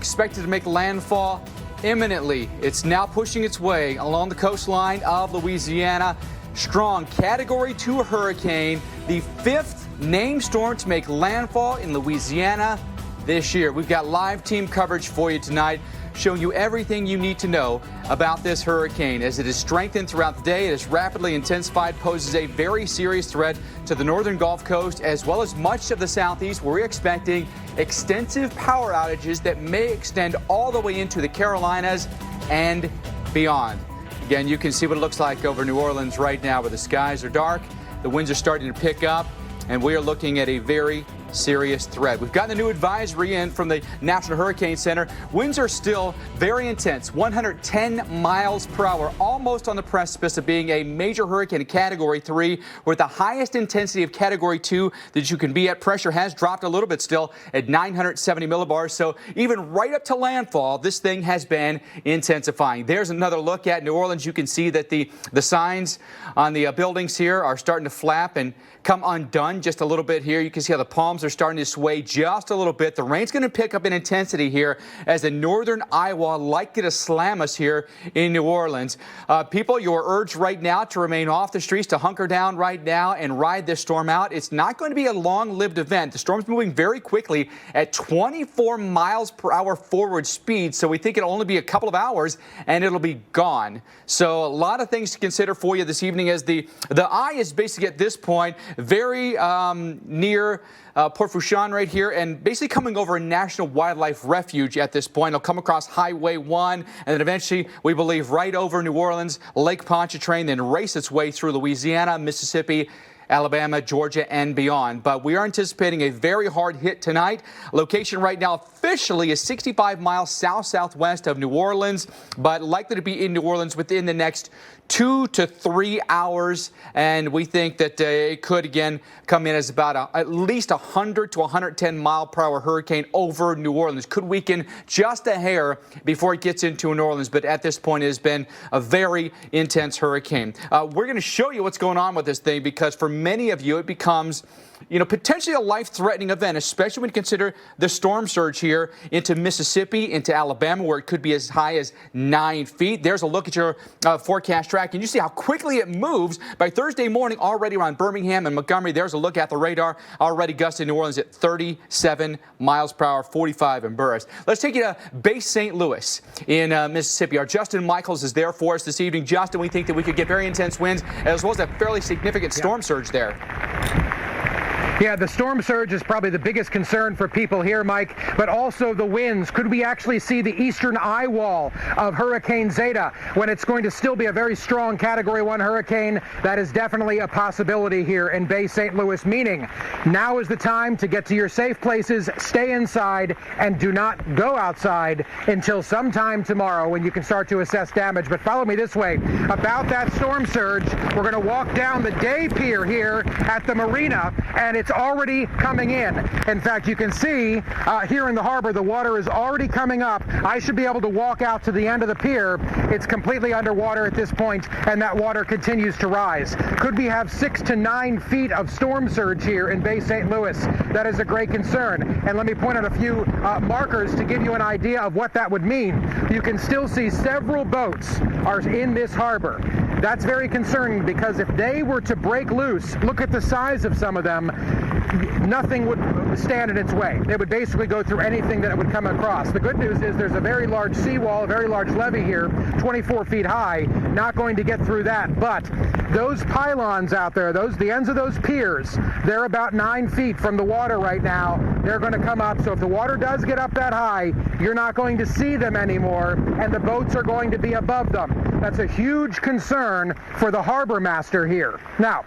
expected to make landfall imminently. It's now pushing its way along the coastline of Louisiana. Strong Category 2 hurricane, the 5th named storm to make landfall in Louisiana this year. We've got live team coverage for you tonight, showing you everything you need to know about this hurricane. As it is strengthened throughout the day, it has rapidly intensified, poses a very serious threat to the northern Gulf Coast as well as much of the southeast, where we're expecting extensive power outages that may extend all the way into the Carolinas and beyond. Again, you can see what it looks like over New Orleans right now, where the skies are dark, the winds are starting to pick up, and we are looking at a very serious threat. We've gotten a new advisory in from the National Hurricane Center. Winds are still very intense, 110 miles per hour, almost on the precipice of being a major hurricane, Category 3, with the highest intensity of Category 2 that you can be at. Pressure has dropped a little bit still at 970 millibars. So even right up to landfall, this thing has been intensifying. There's another look at New Orleans. You can see that the signs on the buildings here are starting to flap and come undone just a little bit here. You can see how the palms are starting to sway just a little bit. The rain's going to pick up in intensity here as the northern eye wall likely to slam us here in New Orleans. People, you are urged right now to remain off the streets, to hunker down right now and ride this storm out. It's not going to be a long-lived event. The storm's moving very quickly at 24 miles per hour forward speed, so we think it'll only be a couple of hours and it'll be gone. So a lot of things to consider for you this evening, as the eye is basically at this point very near Port Fourchon right here, and basically coming over a national wildlife refuge at this point. It'll come across Highway 1 and then eventually, we believe, right over New Orleans, Lake Pontchartrain, then race its way through Louisiana, Mississippi, Alabama, Georgia, and beyond. But we are anticipating a very hard hit tonight. Location right now officially is 65 miles south-southwest of New Orleans, but likely to be in New Orleans within the next 2 to 3 hours. And we think that it could, again, come in as about at least 100 to 110 mile per hour hurricane over New Orleans. Could weaken just a hair before it gets into New Orleans. But at this point, it has been a very intense hurricane. We're going to show you what's going on with this thing, because for many of you, it becomes, potentially a life-threatening event, especially when you consider the storm surge here into Mississippi, into Alabama, where it could be as high as 9 feet. There's a look at your forecast track, and you see how quickly it moves. By Thursday morning, already around Birmingham and Montgomery, there's a look at the radar, already gusting New Orleans at 37 miles per hour, 45 in bursts. Let's take you to Base St. Louis in Mississippi. Our Justin Michaels is there for us this evening. Justin, we think that we could get very intense winds, as well as a fairly significant storm surge there. Yeah, the storm surge is probably the biggest concern for people here, Mike, but also the winds. Could we actually see the eastern eye wall of Hurricane Zeta when it's going to still be a very strong Category 1 hurricane? That is definitely a possibility here in Bay St. Louis, meaning now is the time to get to your safe places, stay inside, and do not go outside until sometime tomorrow when you can start to assess damage. But follow me this way. About that storm surge, we're going to walk down the day pier here at the marina, and it's already coming in. In fact, you can see here in the harbor, the water is already coming up. I should be able to walk out to the end of the pier. It's completely underwater at this point, and that water continues to rise. Could we have 6 to 9 feet of storm surge here in Bay St. Louis? That is a great concern. And let me point out a few markers to give you an idea of what that would mean. You can still see several boats are in this harbor. That's very concerning, because if they were to break loose, look at the size of some of them, nothing would stand in its way. They would basically go through anything that it would come across. The good news is there's a very large seawall, a very large levee here, 24 feet high, not going to get through that. But those pylons out there, the ends of those piers, they're about 9 feet from the water right now. They're going to come up. So if the water does get up that high, you're not going to see them anymore, and the boats are going to be above them. That's a huge concern for the harbor master here. Now,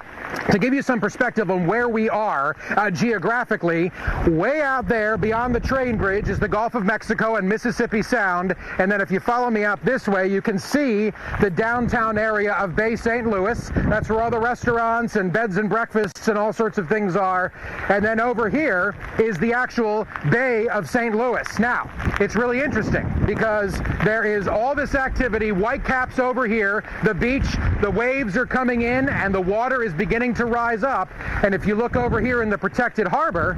to give you some perspective on where we are geographically, way out there beyond the train bridge is the Gulf of Mexico and Mississippi Sound. And then if you follow me up this way, you can see the downtown area of Bay St. Louis. That's where all the restaurants and beds and breakfasts and all sorts of things are. And then over here is the actual Bay of St. Louis. Now, it's really interesting because there is all this activity, white caps over here, the beach, the waves are coming in, and the water is beginning to rise up. And if you look over here in the protected harbor,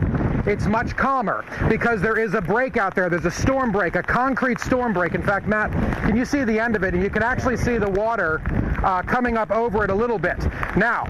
it's much calmer because there is a break out there. There's a storm break, a concrete storm break. In fact, Matt, can you see the end of it? And you can actually see the water coming up over it a little bit. Now,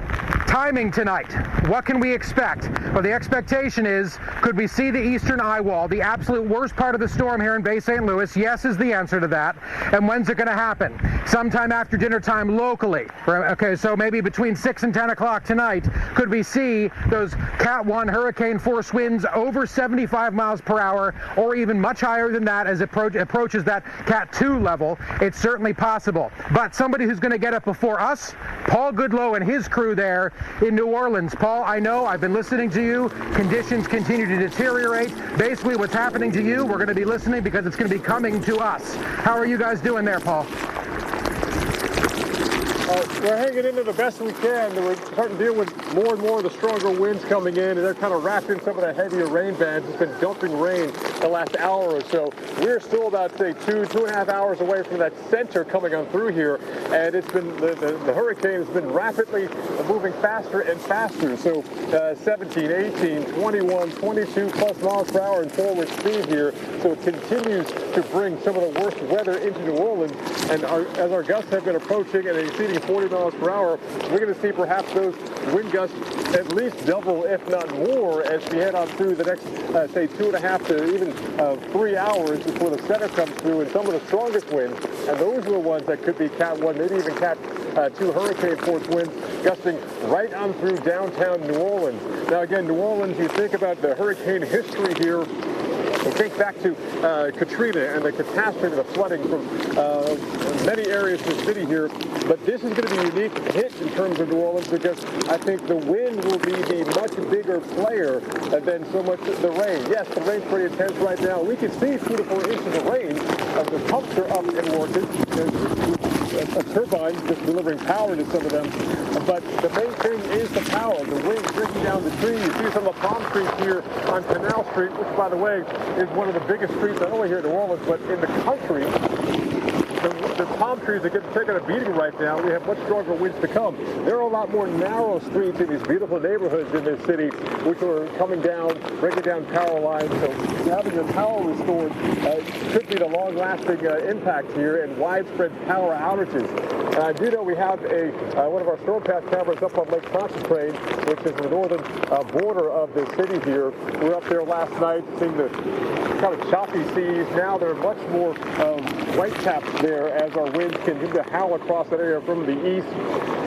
timing tonight. What can we expect? Well, the expectation is, could we see the eastern eye wall, the absolute worst part of the storm here in Bay St. Louis? Yes is the answer to that. And when's it going to happen? Sometime after dinner time locally. Okay, so maybe between 6 and 10 o'clock tonight, could we see those Cat 1 hurricane force winds over 75 miles per hour, or even much higher than that as it approaches that Cat 2 level? It's certainly possible. But somebody who's going to get up before us, Paul Goodloe and his crew there in New Orleans. Paul, I know, I've been listening to you. Conditions continue to deteriorate. Basically, what's happening to you, we're going to be listening because it's going to be coming to us. How are you guys doing there, Paul? We're hanging in there the best we can. We're starting to deal with more and more of the stronger winds coming in, and they're kind of wrapped in some of the heavier rain bands. It's been dumping rain the last hour or so. We're still about, say, two and a half hours away from that center coming on through here, and it's been the hurricane has been rapidly moving faster and faster. So 17, 18, 21, 22 plus miles per hour in forward speed here. So it continues to bring some of the worst weather into New Orleans, and as our gusts have been approaching and exceeding 40 miles per hour, we're going to see perhaps those wind gusts at least double, if not more, as we head on through the next, say, 2.5 to even 3 hours before the center comes through, and some of the strongest winds, and those are the ones that could be Cat 1, maybe even Cat 2 hurricane force winds gusting right on through downtown New Orleans. Now, again, New Orleans, you think about the hurricane history here. We think back to Katrina and the catastrophe, the flooding from many areas of the city here. But this is going to be a unique hit in terms of New Orleans because I think the wind will be the much bigger player than so much the rain. Yes, the rain's pretty intense right now. We can see 2 to 4 inches of rain. The pumps are up and working. A turbine just delivering power to some of them. But the main thing is the power. The wind breaking down the trees. You see some of the palm trees here on Canal Street, which, by the way, is one of the biggest streets not only here in New Orleans, but in the country. The palm trees are getting taken a beating right now. We have much stronger winds to come. There are a lot more narrow streets in these beautiful neighborhoods in this city, which are coming down, breaking down power lines. So having the power restored could be the long-lasting impact here and widespread power outages. And I do know we have one of our storm path cameras up on Lake Pontchartrain, which is the northern border of the city here. We were up there last night seeing the kind of choppy seas. Now there are much more white caps there as our winds continue to howl across that area from the east.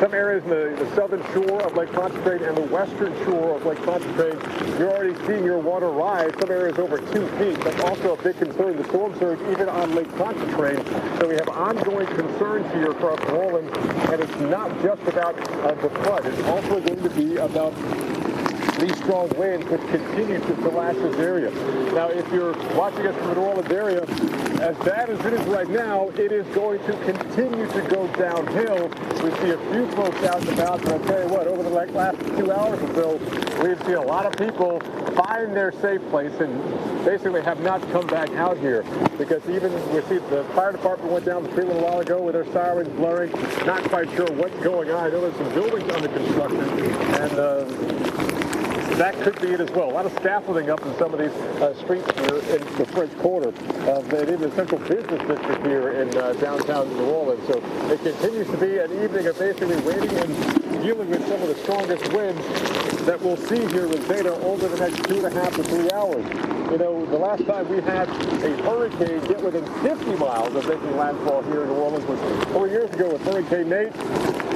Some areas in the southern shore of Lake Pontchartrain and the western shore of Lake Pontchartrain, you're already seeing your water rise. Some areas over 2 feet. That's also a big concern, the storm surge even on Lake Pontchartrain. So we have ongoing concerns here across New Orleans, and it's not just about the flood. It's also going to be about these strong winds which continue to lash this area. Now, if you're watching us from the New Orleans area, as bad as it is right now, it is going to continue to go downhill. We see a few folks out and about, but I'll tell you what, over the last 2 hours or so, we've seen a lot of people find their safe place and basically have not come back out here, because even we see the fire department went down the street a little while ago with their sirens blaring, not quite sure what's going on. I know there's some buildings under construction, and that could be it as well. A lot of scaffolding up in some of these streets here in the French Quarter, and in the central business district here in downtown New Orleans. So it continues to be an evening of basically waiting and dealing with some of the strongest winds that we'll see here with Zeta over the next 2.5 to 3 hours. You know, the last time we had a hurricane get within 50 miles of making landfall here in New Orleans was 4 years ago with Hurricane Nate.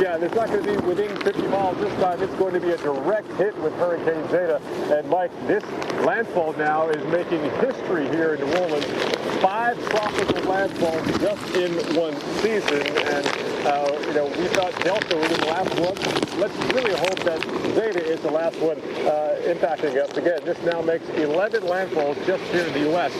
Yeah, there's not going to be within 50 miles this time. It's going to be a direct hit with Hurricane Zeta. And Mike, this landfall now is making history here in New Orleans. 5 tropical landfalls just in one season. And, you know, we thought Delta was the last one. Let's really hope that Zeta is the last one impacting us. Again, this now makes 11 landfalls just here in the U.S.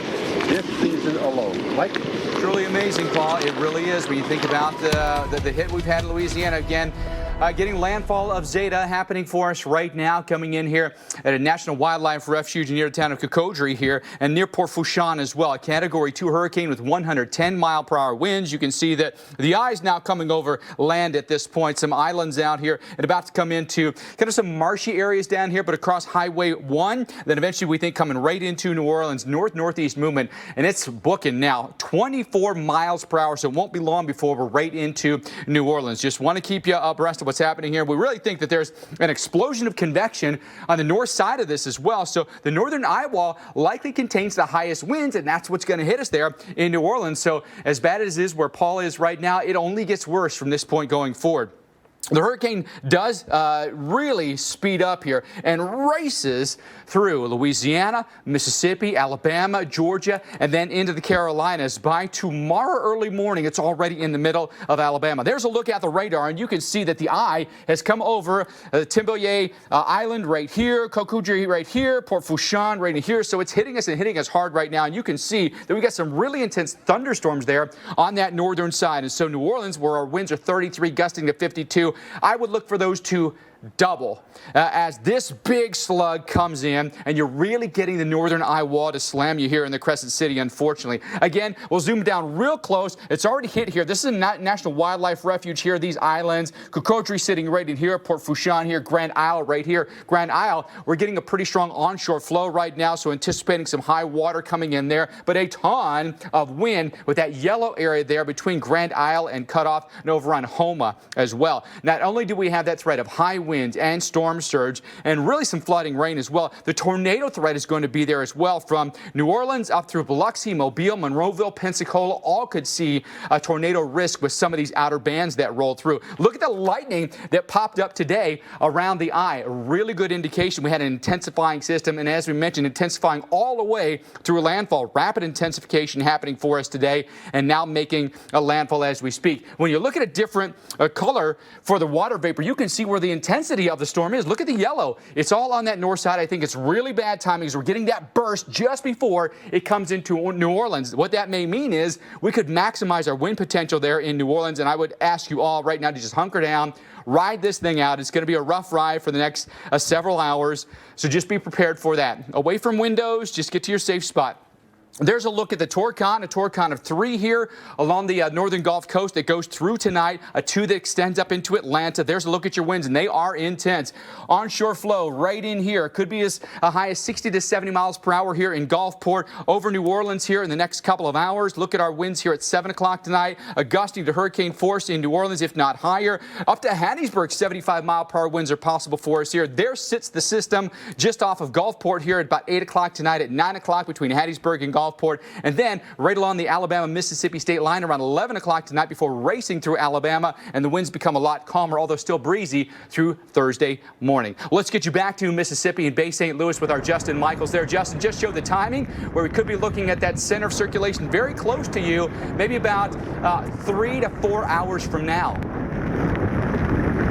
this season alone. Mike? Truly amazing, Paul. It really is when you think about the hit we've had in Louisiana. Again, Getting landfall of Zeta happening for us right now, coming in here at a National Wildlife Refuge near the town of Cocodrie here and near Port Fourchon as well. A Category 2 hurricane with 110-mile-per-hour winds. You can see that the eye is now coming over land at this point. Some islands out here and about to come into kind of some marshy areas down here, but across Highway 1. Then eventually we think coming right into New Orleans, north-northeast movement, and it's booking now 24 miles per hour, so it won't be long before we're right into New Orleans. Just want to keep you abreast of what's happening here. We really think that there's an explosion of convection on the north side of this as well. So the northern eye wall likely contains the highest winds, and that's what's going to hit us there in New Orleans. So as bad as it is where Paul is right now, it only gets worse from this point going forward. The hurricane does really speed up here and races through Louisiana, Mississippi, Alabama, Georgia, and then into the Carolinas. By tomorrow early morning, it's already in the middle of Alabama. There's a look at the radar, and you can see that the eye has come over Timbalier Island right here, Cocodrie right here, Port Fourchon right in here. So it's hitting us and hitting us hard right now. And you can see that we got some really intense thunderstorms there on that northern side. And so New Orleans, where our winds are 33, gusting to 52, I would look for those to double as this big slug comes in, and you're really getting the northern eye wall to slam you here in the Crescent City, unfortunately. Again, we'll zoom down real close. It's already hit here. This is a National Wildlife Refuge here, these islands. Cocodrie sitting right in here, Port Fourchon here, Grand Isle right here. Grand Isle, we're getting a pretty strong onshore flow right now, so anticipating some high water coming in there, but a ton of wind with that yellow area there between Grand Isle and Cutoff and over on Homa as well. Not only do we have that threat of high winds and storm surge and really some flooding rain as well, the tornado threat is going to be there as well from New Orleans up through Biloxi, Mobile, Monroeville, Pensacola. All could see a tornado risk with some of these outer bands that roll through. Look at the lightning that popped up today around the eye. A really good indication we had an intensifying system, and as we mentioned, intensifying all the way through landfall. Rapid intensification happening for us today and now making a landfall as we speak. When you look at a different color for the water vapor, you can see where the intensity of the storm is. Look at the yellow. It's all on that north side. I think it's really bad timing because we're getting that burst just before it comes into New Orleans. What that may mean is we could maximize our wind potential there in New Orleans, and I would ask you all right now to just hunker down, ride this thing out. It's going to be a rough ride for the next several hours, so just be prepared for that. Away from windows, just get to your safe spot. There's a look at the Torcon, a Torcon of 3 here along the northern Gulf Coast that goes through tonight, a 2 that extends up into Atlanta. There's a look at your winds, and they are intense. Onshore flow right in here could be as high as 60 to 70 miles per hour here in Gulfport, over New Orleans here in the next couple of hours. Look at our winds here at 7 o'clock tonight, gusting to hurricane force in New Orleans, if not higher. Up to Hattiesburg, 75-mile-per-hour winds are possible for us here. There sits the system just off of Gulfport here at about 8 o'clock tonight, at 9 o'clock between Hattiesburg and Gulfport, and then right along the Alabama-Mississippi state line around 11 o'clock tonight before racing through Alabama, and the winds become a lot calmer, although still breezy, through Thursday morning. Let's get you back to Mississippi and Bay St. Louis with our Justin Michaels there. Justin, just showed the timing where we could be looking at that center of circulation very close to you, maybe about 3 to 4 hours from now.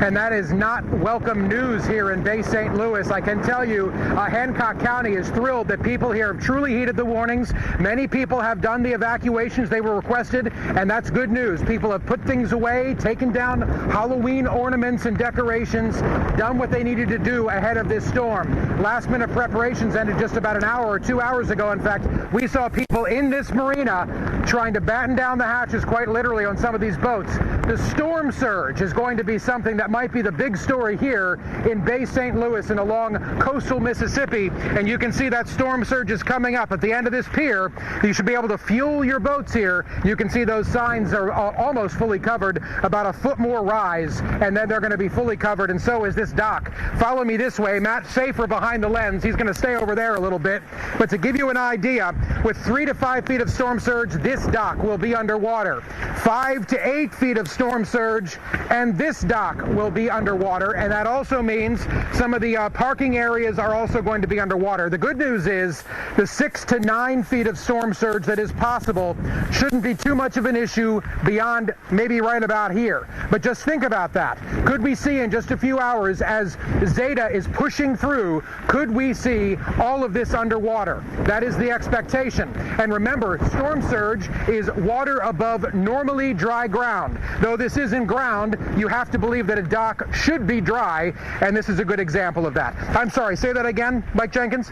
And that is not welcome news here in Bay St. Louis. I can tell you, Hancock County is thrilled that people here have truly heeded the warnings. Many people have done the evacuations they were requested, and that's good news. People have put things away, taken down Halloween ornaments and decorations, done what they needed to do ahead of this storm. Last-minute preparations ended just about an hour or 2 hours ago. In fact, we saw people in this marina trying to batten down the hatches quite literally on some of these boats. The storm surge is going to be something that might be the big story here in Bay St. Louis and along coastal Mississippi. And you can see that storm surge is coming up at the end of this pier. You should be able to fuel your boats here. You can see those signs are almost fully covered, about a foot more rise, and then they're going to be fully covered, and so is this dock. Follow me this way. Matt Safer behind the lens. He's going to stay over there a little bit. But to give you an idea, with 3 to 5 feet of storm surge, this dock will be underwater. 5 to 8 feet of storm surge, and this dock will be underwater, and that also means some of the parking areas are also going to be underwater. The good news is the 6 to 9 feet of storm surge that is possible shouldn't be too much of an issue beyond maybe right about here. But just think about that. Could we see in just a few hours, as Zeta is pushing through, could we see all of this underwater? That is the expectation. And remember, storm surge is water above normally dry ground. Though this isn't ground, you have to believe that a dock should be dry, and this is a good example of that. I'm sorry, say that again, Mike Jenkins?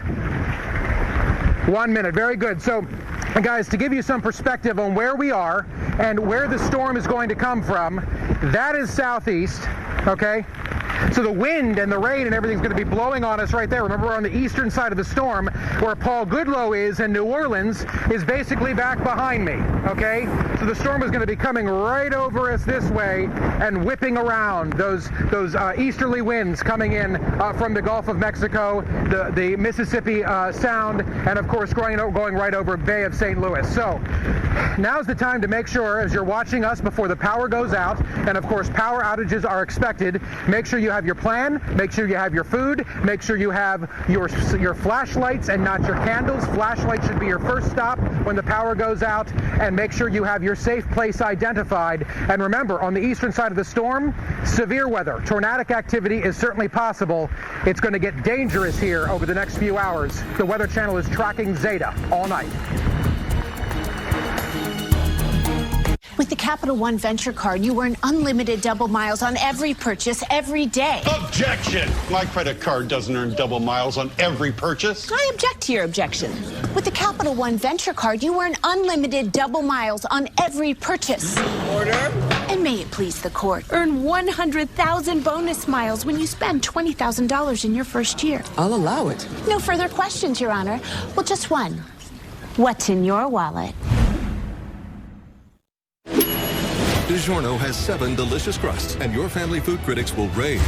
1 minute, very good. So, guys, to give you some perspective on where we are and where the storm is going to come from, that is southeast, okay? So the wind and the rain and everything's going to be blowing on us right there. Remember, we're on the eastern side of the storm. Where Paul Goodloe is in New Orleans is basically back behind me, okay? So the storm is going to be coming right over us this way and whipping around those easterly winds coming in from the Gulf of Mexico, the Mississippi Sound, and of course going right over Bay of St. Louis. So now's the time to make sure, as you're watching us before the power goes out, and of course power outages are expected, make sure you have your plan, make sure you have your food, make sure you have your flashlights and not your candles. Flashlights should be your first stop when the power goes out, and make sure you have your safe place identified. And remember, on the eastern side of the storm, severe weather, tornadic activity is certainly possible. It's going to get dangerous here over the next few hours. The Weather Channel is tracking Zeta all night. With the Capital One Venture Card, you earn unlimited double miles on every purchase every day. Objection! My credit card doesn't earn double miles on every purchase. I object to your objection. With the Capital One Venture Card, you earn unlimited double miles on every purchase. Order. And may it please the court, earn 100,000 bonus miles when you spend $20,000 in your first year. I'll allow it. No further questions, Your Honor. Well, just one. What's in your wallet? DiGiorno has 7 delicious crusts, and your family food critics will rave.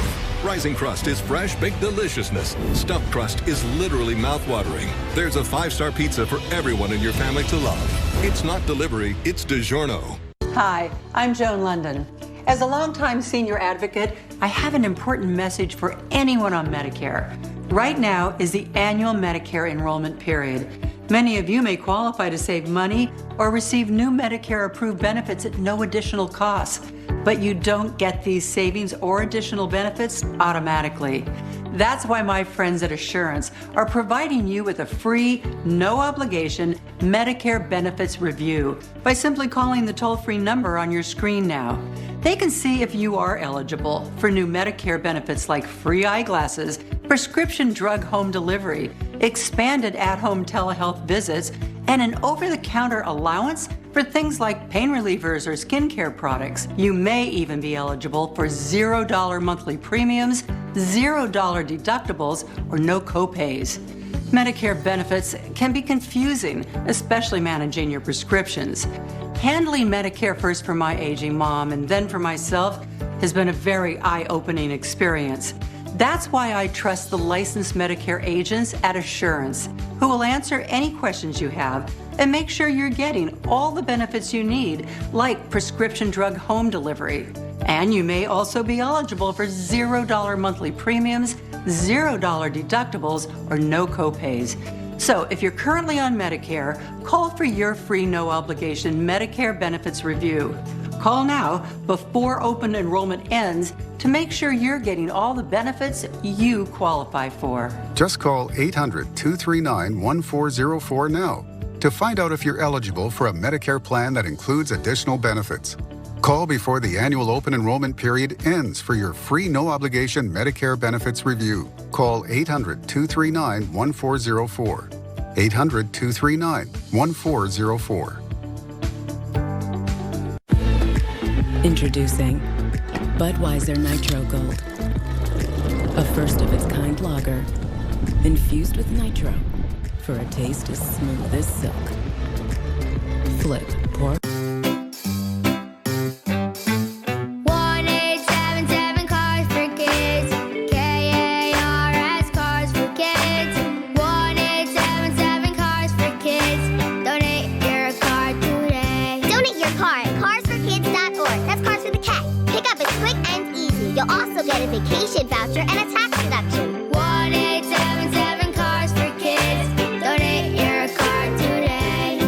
Rising Crust is fresh baked deliciousness. Stuffed Crust is literally mouth-watering. There's a 5-star pizza for everyone in your family to love. It's not delivery, it's DiGiorno. Hi, I'm Joan London. As a longtime senior advocate, I have an important message for anyone on Medicare. Right now is the annual Medicare enrollment period. Many of you may qualify to save money or receive new Medicare-approved benefits at no additional cost, but you don't get these savings or additional benefits automatically. That's why my friends at Assurance are providing you with a free, no-obligation Medicare benefits review by simply calling the toll-free number on your screen now. They can see if you are eligible for new Medicare benefits like free eyeglasses, prescription drug home delivery, expanded at-home telehealth visits, and an over-the-counter allowance for things like pain relievers or skincare products. You may even be eligible for $0 monthly premiums, $0 deductibles, or no copays. Medicare benefits can be confusing, especially managing your prescriptions. Handling Medicare first for my aging mom and then for myself has been a very eye-opening experience. That's why I trust the licensed Medicare agents at Assurance, who will answer any questions you have and make sure you're getting all the benefits you need, like prescription drug home delivery. And you may also be eligible for $0 monthly premiums, $0 deductibles, or no copays. So if you're currently on Medicare, call for your free no-obligation Medicare benefits review. Call now before open enrollment ends to make sure you're getting all the benefits you qualify for. Just call 800-239-1404 now to find out if you're eligible for a Medicare plan that includes additional benefits. Call before the annual open enrollment period ends for your free no-obligation Medicare benefits review. Call 800-239-1404. 800-239-1404. Introducing Budweiser Nitro Gold, a first-of-its-kind lager infused with nitro for a taste as smooth as silk. Flip, pour. 1877 Cars for Kids. KARS Cars for Kids. 1877 Cars for Kids. Donate your car today. Donate your car at carsforkids.org. That's Cars for the Cat. Pickup is quick and easy. You'll also get a vacation voucher and a tax deduction. 1877 Cars for Kids. Donate your car today.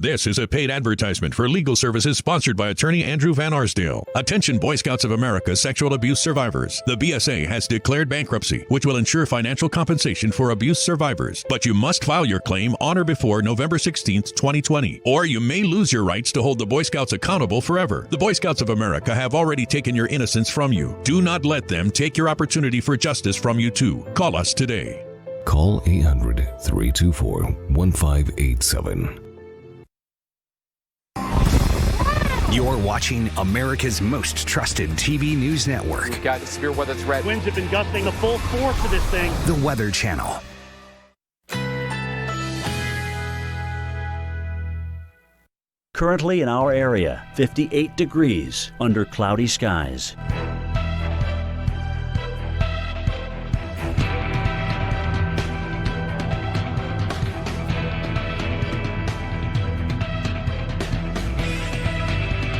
This is a paid advertisement for legal services sponsored by attorney Andrew Van Arsdale. Attention Boy Scouts of America sexual abuse survivors. The BSA has declared bankruptcy, which will ensure financial compensation for abuse survivors. But you must file your claim on or before November 16th, 2020, or you may lose your rights to hold the Boy Scouts accountable forever. The Boy Scouts of America have already taken your innocence from you. Do not let them take your opportunity for justice from you too. Call us today. Call 800-324-1587. You're watching America's most trusted TV news network. We've got the severe weather threat. Winds have been gusting the full force of this thing. The Weather Channel. Currently in our area, 58 degrees under cloudy skies.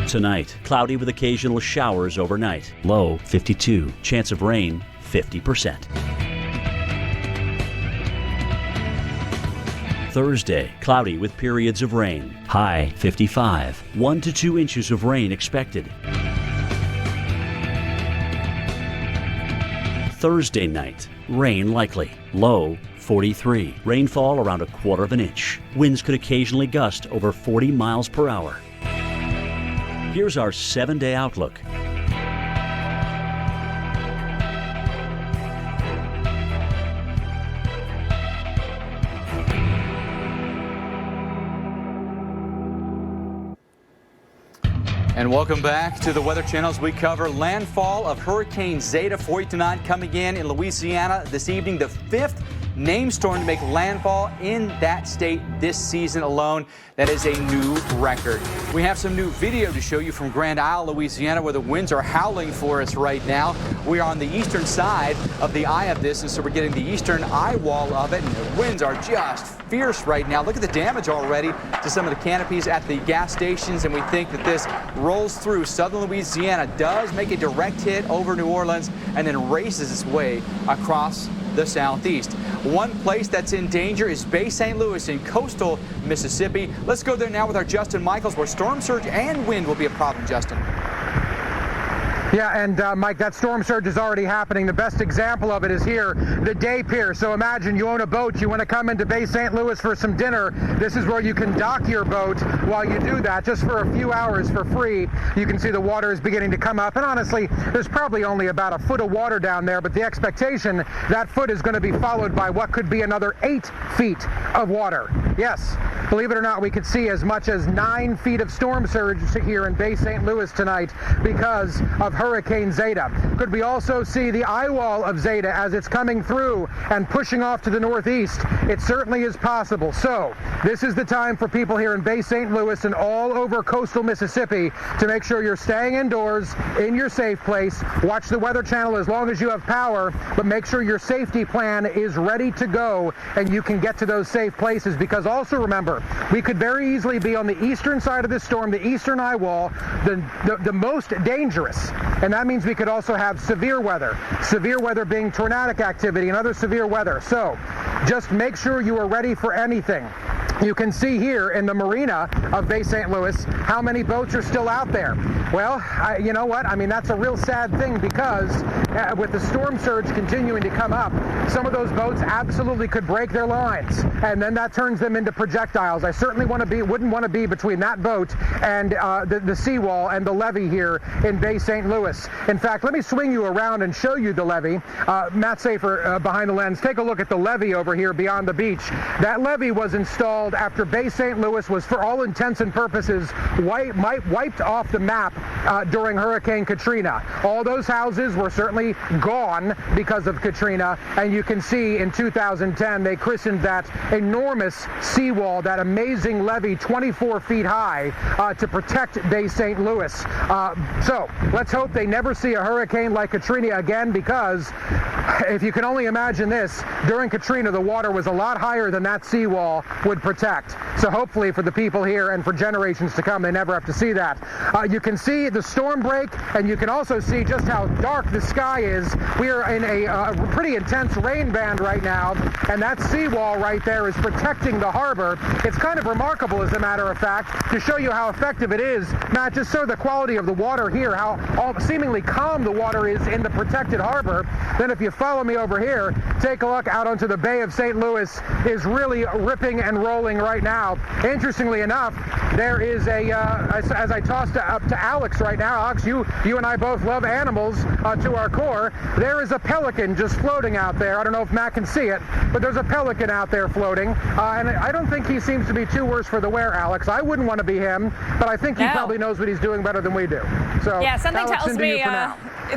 Tonight, cloudy with occasional showers overnight. Low 52. Chance of rain 50%. Thursday, cloudy with periods of rain. High 55. 1 to 2 inches of rain expected. Thursday night, rain likely. Low 43. Rainfall around 1/4 inch. Winds could occasionally gust over 40 miles per hour. Here's our 7-day outlook. And welcome back to the Weather Channel as we cover landfall of Hurricane Zeta 48 tonight coming in Louisiana this evening, the 5th named storm to make landfall in that state this season alone. That is a new record. We have some new video to show you from Grand Isle, Louisiana, where the winds are howling for us right now. We are on the eastern side of the eye of this, and so we're getting the eastern eye wall of it, and the winds are just fierce right now. Look at the damage already to some of the canopies at the gas stations, and we think that this rolls through southern Louisiana, does make a direct hit over New Orleans, and then races its way across the southeast. One place that's in danger is Bay St. Louis in coastal Mississippi. Let's go there now with our Justin Michaels, where storm surge and wind will be a problem, Justin. Yeah, and Mike, that storm surge is already happening. The best example of it is here, the day pier. So imagine you own a boat, you want to come into Bay St. Louis for some dinner. This is where you can dock your boat. While you do that, just for a few hours for free, you can see the water is beginning to come up. And honestly, there's probably only about 1 foot of water down there, but the expectation, that foot is going to be followed by what could be another 8 feet of water. Yes, believe it or not, we could see as much as 9 feet of storm surge here in Bay St. Louis tonight because of Hurricane Zeta. Could we also see the eye wall of Zeta as it's coming through and pushing off to the northeast? It certainly is possible. So this is the time for people here in Bay St. Louis and all over coastal Mississippi to make sure you're staying indoors in your safe place. Watch the Weather Channel as long as you have power, but make sure your safety plan is ready to go and you can get to those safe places, because also remember, we could very easily be on the eastern side of this storm, the eastern eye wall, the most dangerous. And that means we could also have severe weather being tornadic activity and other severe weather. So just make sure you are ready for anything. You can see here in the marina of Bay St. Louis how many boats are still out there. Well, you know what? I mean, that's a real sad thing, because with the storm surge continuing to come up, some of those boats absolutely could break their lines, and then that turns them into projectiles. I certainly wouldn't want to be between that boat and the seawall and the levee here in Bay St. Louis. In fact, let me swing you around and show you the levee. Matt Safer behind the lens. Take a look at the levee over here beyond the beach. That levee was installed after Bay St. Louis was, for all intents and purposes, wiped off the map during Hurricane Katrina. All those houses were certainly gone because of Katrina, and you can see in 2010 they christened that enormous seawall, that amazing levee, 24 feet high, to protect Bay St. Louis. So let's hope they never see a hurricane like Katrina again, because if you can only imagine this, during Katrina the water was a lot higher than that seawall would protect. So hopefully for the people here and for generations to come, they never have to see that. You can see the storm break, and you can also see just how dark the sky is. We are in a pretty intense rain band right now, and that seawall right there is protecting the harbor. It's kind of remarkable, as a matter of fact, to show you how effective it is, not just so the quality of the water here, how seemingly calm the water is in the protected harbor. Then if you follow me over here, take a look out onto the Bay of St. Louis is really ripping and rolling right now. Interestingly enough, there is as I tossed up to Alex right now, Alex, you and I both love animals to our core. There is a pelican just floating out there. I don't know if Matt can see it, but there's a pelican out there floating. And I don't think he seems to be too worse for the wear, Alex. I wouldn't want to be him, but I think he probably knows what he's doing better than we do. So, yeah, something Alex, tells me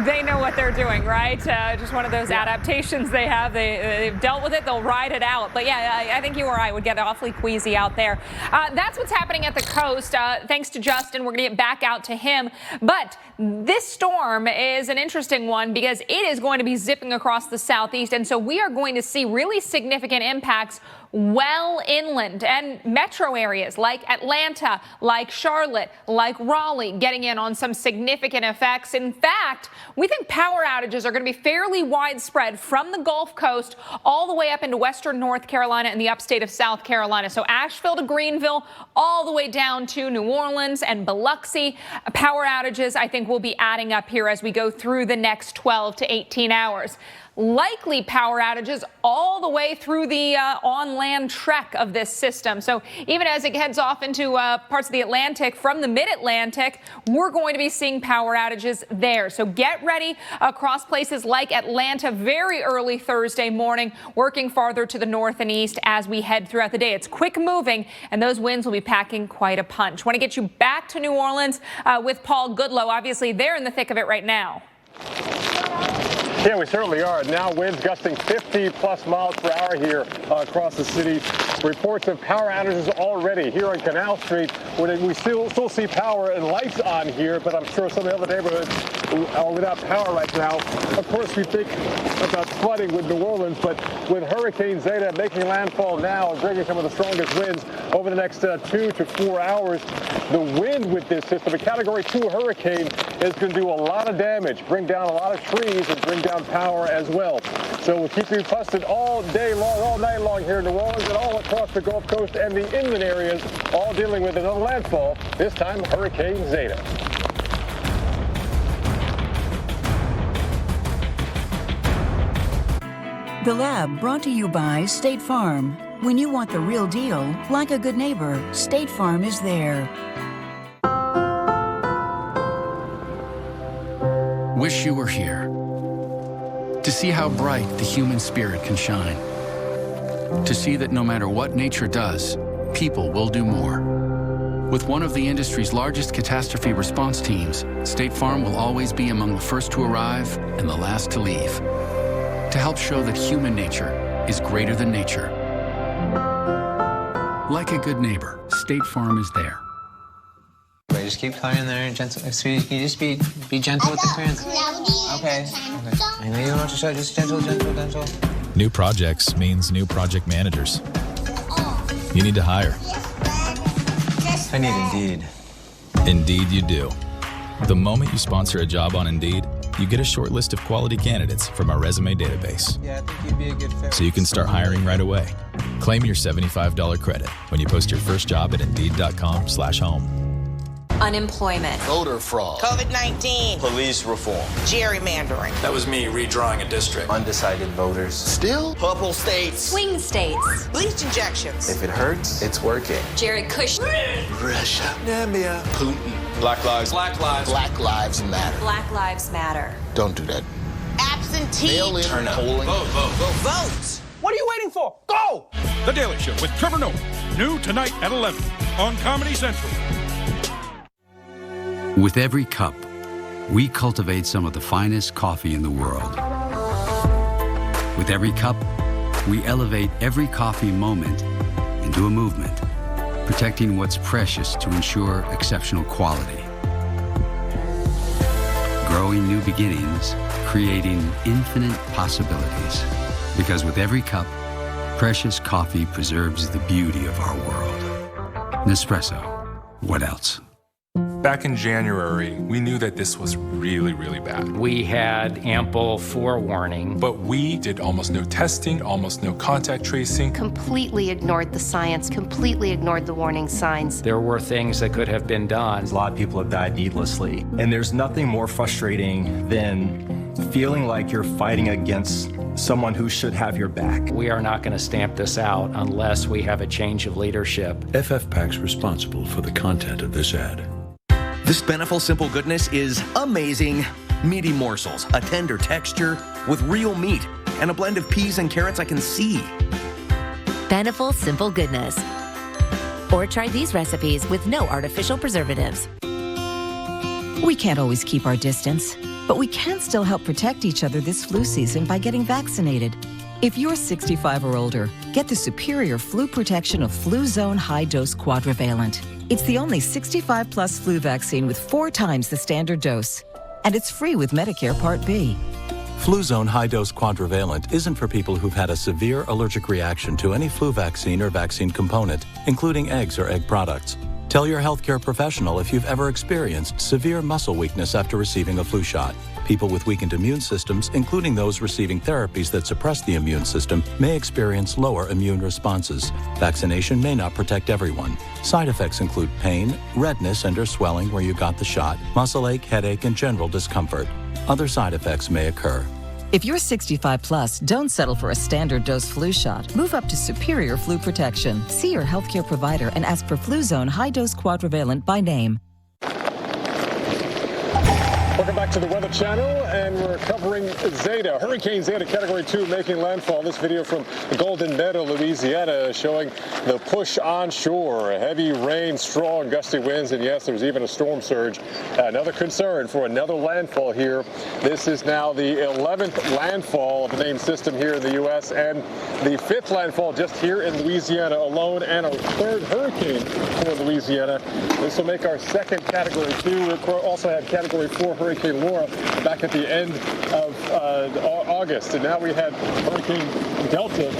they know what they're doing, right? Just one of those adaptations they have. They've dealt with it. They'll ride it out. But yeah, I think you or I would get awfully queasy out there. That's what's happening at the coast. Thanks to Justin, we're going to get back out to him. But this storm is an interesting one because it is going to be zipping across the southeast. And so we are going to see really significant impacts well inland and metro areas like Atlanta, like Charlotte, like Raleigh, getting in on some significant effects. In fact, we think power outages are going to be fairly widespread from the Gulf Coast all the way up into western North Carolina and the upstate of South Carolina. So Asheville to Greenville, all the way down to New Orleans and Biloxi. Power outages, I think, will be adding up here as we go through the next 12 to 18 hours. Likely power outages all the way through the on-land trek of this system. So even as it heads off into parts of the Atlantic from the mid-Atlantic, we're going to be seeing power outages there. So get ready across places like Atlanta very early Thursday morning, working farther to the north and east as we head throughout the day. It's quick moving, and those winds will be packing quite a punch. Want to get you back to New Orleans with Paul Goodlow. Obviously, they're in the thick of it right now. Yeah, we certainly are. Now winds gusting 50-plus miles per hour here across the city. Reports of power outages already here on Canal Street. We still see power and lights on here, but I'm sure some of the other neighborhoods are without power right now. Of course, we think about flooding with New Orleans, but with Hurricane Zeta making landfall now and bringing some of the strongest winds over the next 2 to 4 hours, the wind with this system, a Category 2 hurricane, is going to do a lot of damage, bring down a lot of trees, and bring down power as well. So we'll keep you posted all day long, all night long here in New Orleans and all across the Gulf Coast and the inland areas, all dealing with another landfall, this time Hurricane Zeta. The Lab, brought to you by State Farm. When you want the real deal, like a good neighbor, State Farm is there. Wish you were here to see how bright the human spirit can shine. To see that no matter what nature does, people will do more. With one of the industry's largest catastrophe response teams, State Farm will always be among the first to arrive and the last to leave. To help show that human nature is greater than nature. Like a good neighbor, State Farm is there. Just keep climbing there, gentle. Can you just be gentle with the crayons? Okay. I know you don't want to show. Just gentle. New projects means new project managers. You need to hire. I need Indeed. Indeed you do. The moment you sponsor a job on Indeed, you get a short list of quality candidates from our resume database. Yeah, I think you'd be a good fit. So you can start hiring right away. Claim your $75 credit when you post your first job at Indeed.com/home. Unemployment. Voter fraud. COVID-19. Police reform. Gerrymandering. That was me redrawing a district. Undecided voters. Still? Purple states. Swing states. Bleach injections. If it hurts, it's working. Jared Kushner. Russia. Namibia. Putin. Black lives. Black lives. Black lives matter. Black lives matter. Don't do that. Absentee. Mail in polling. Vote. What are you waiting for? Go! The Daily Show with Trevor Noah. New tonight at 11 on Comedy Central. With every cup, we cultivate some of the finest coffee in the world. With every cup, we elevate every coffee moment into a movement, protecting what's precious to ensure exceptional quality. Growing new beginnings, creating infinite possibilities. Because with every cup, precious coffee preserves the beauty of our world. Nespresso. What else? Back in January, we knew that this was really, really bad. We had ample forewarning. But we did almost no testing, almost no contact tracing. Completely ignored the science, completely ignored the warning signs. There were things that could have been done. A lot of people have died needlessly. And there's nothing more frustrating than feeling like you're fighting against someone who should have your back. We are not going to stamp this out unless we have a change of leadership. FFPAC's responsible for the content of this ad. This Beneful Simple Goodness is amazing. Meaty morsels, a tender texture with real meat, and a blend of peas and carrots I can see. Beneful Simple Goodness. Or try these recipes with no artificial preservatives. We can't always keep our distance, but we can still help protect each other this flu season by getting vaccinated. If you're 65 or older, get the superior flu protection of Fluzone High-Dose Quadrivalent. It's the only 65-plus flu vaccine with 4 times the standard dose. And it's free with Medicare Part B. Fluzone High-Dose Quadrivalent isn't for people who've had a severe allergic reaction to any flu vaccine or vaccine component, including eggs or egg products. Tell your healthcare professional if you've ever experienced severe muscle weakness after receiving a flu shot. People with weakened immune systems, including those receiving therapies that suppress the immune system, may experience lower immune responses. Vaccination may not protect everyone. Side effects include pain, redness and/or swelling where you got the shot, muscle ache, headache, and general discomfort. Other side effects may occur. If you're 65 plus, don't settle for a standard dose flu shot. Move up to superior flu protection. See your healthcare provider and ask for Fluzone High-Dose Quadrivalent by name. Welcome back to the Weather Channel, and we're covering Zeta, Hurricane Zeta Category 2 making landfall. This video from Golden Meadow, Louisiana, showing the push onshore. Heavy rain, strong gusty winds, and yes, there's even a storm surge. Another concern for another landfall here. This is now the 11th landfall of the named system here in the U.S. and the 5th landfall just here in Louisiana alone, and our 3rd hurricane for Louisiana. This will make our 2nd Category 2. We also had Category 4 Hurricane Laura back at the end of August, and now we had Hurricane Delta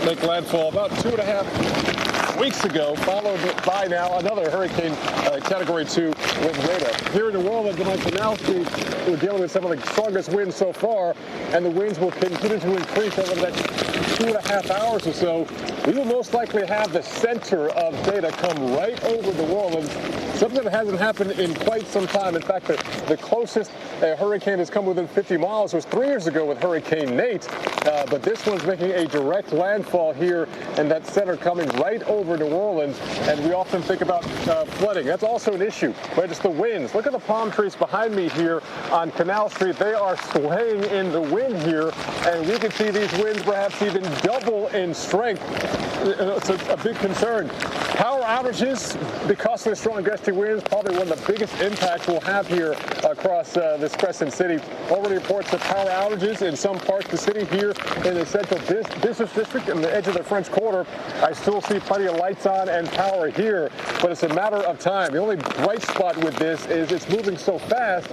make landfall about 2.5 weeks ago, followed by now another Hurricane Category 2 with Zeta. Here in New Orleans and on Canal Street, we're dealing with some of the strongest winds so far, and the winds will continue to increase over the next 2.5 hours or so. We will most likely have the center of Zeta come right over New Orleans, something that hasn't happened in quite some time. In fact, the closest hurricane has come within 50 miles was 3 years ago with Hurricane Nate, but this one's making a direct landfall here, and that center coming right over New Orleans, and we often think about flooding. That's also an issue, but it's the winds. Look at the palm trees behind me here on Canal Street. They are swaying in the wind here, and we can see these winds perhaps even double in strength. It's a big concern. Power outages because of the strong gusty winds, probably one of the biggest impacts we'll have here across this Crescent City. Already reports of power outages in some parts of the city here in the central business district and the edge of the French Quarter. I still see plenty of lights on and power here, but it's a matter of time. The only bright spot with this is it's moving so fast,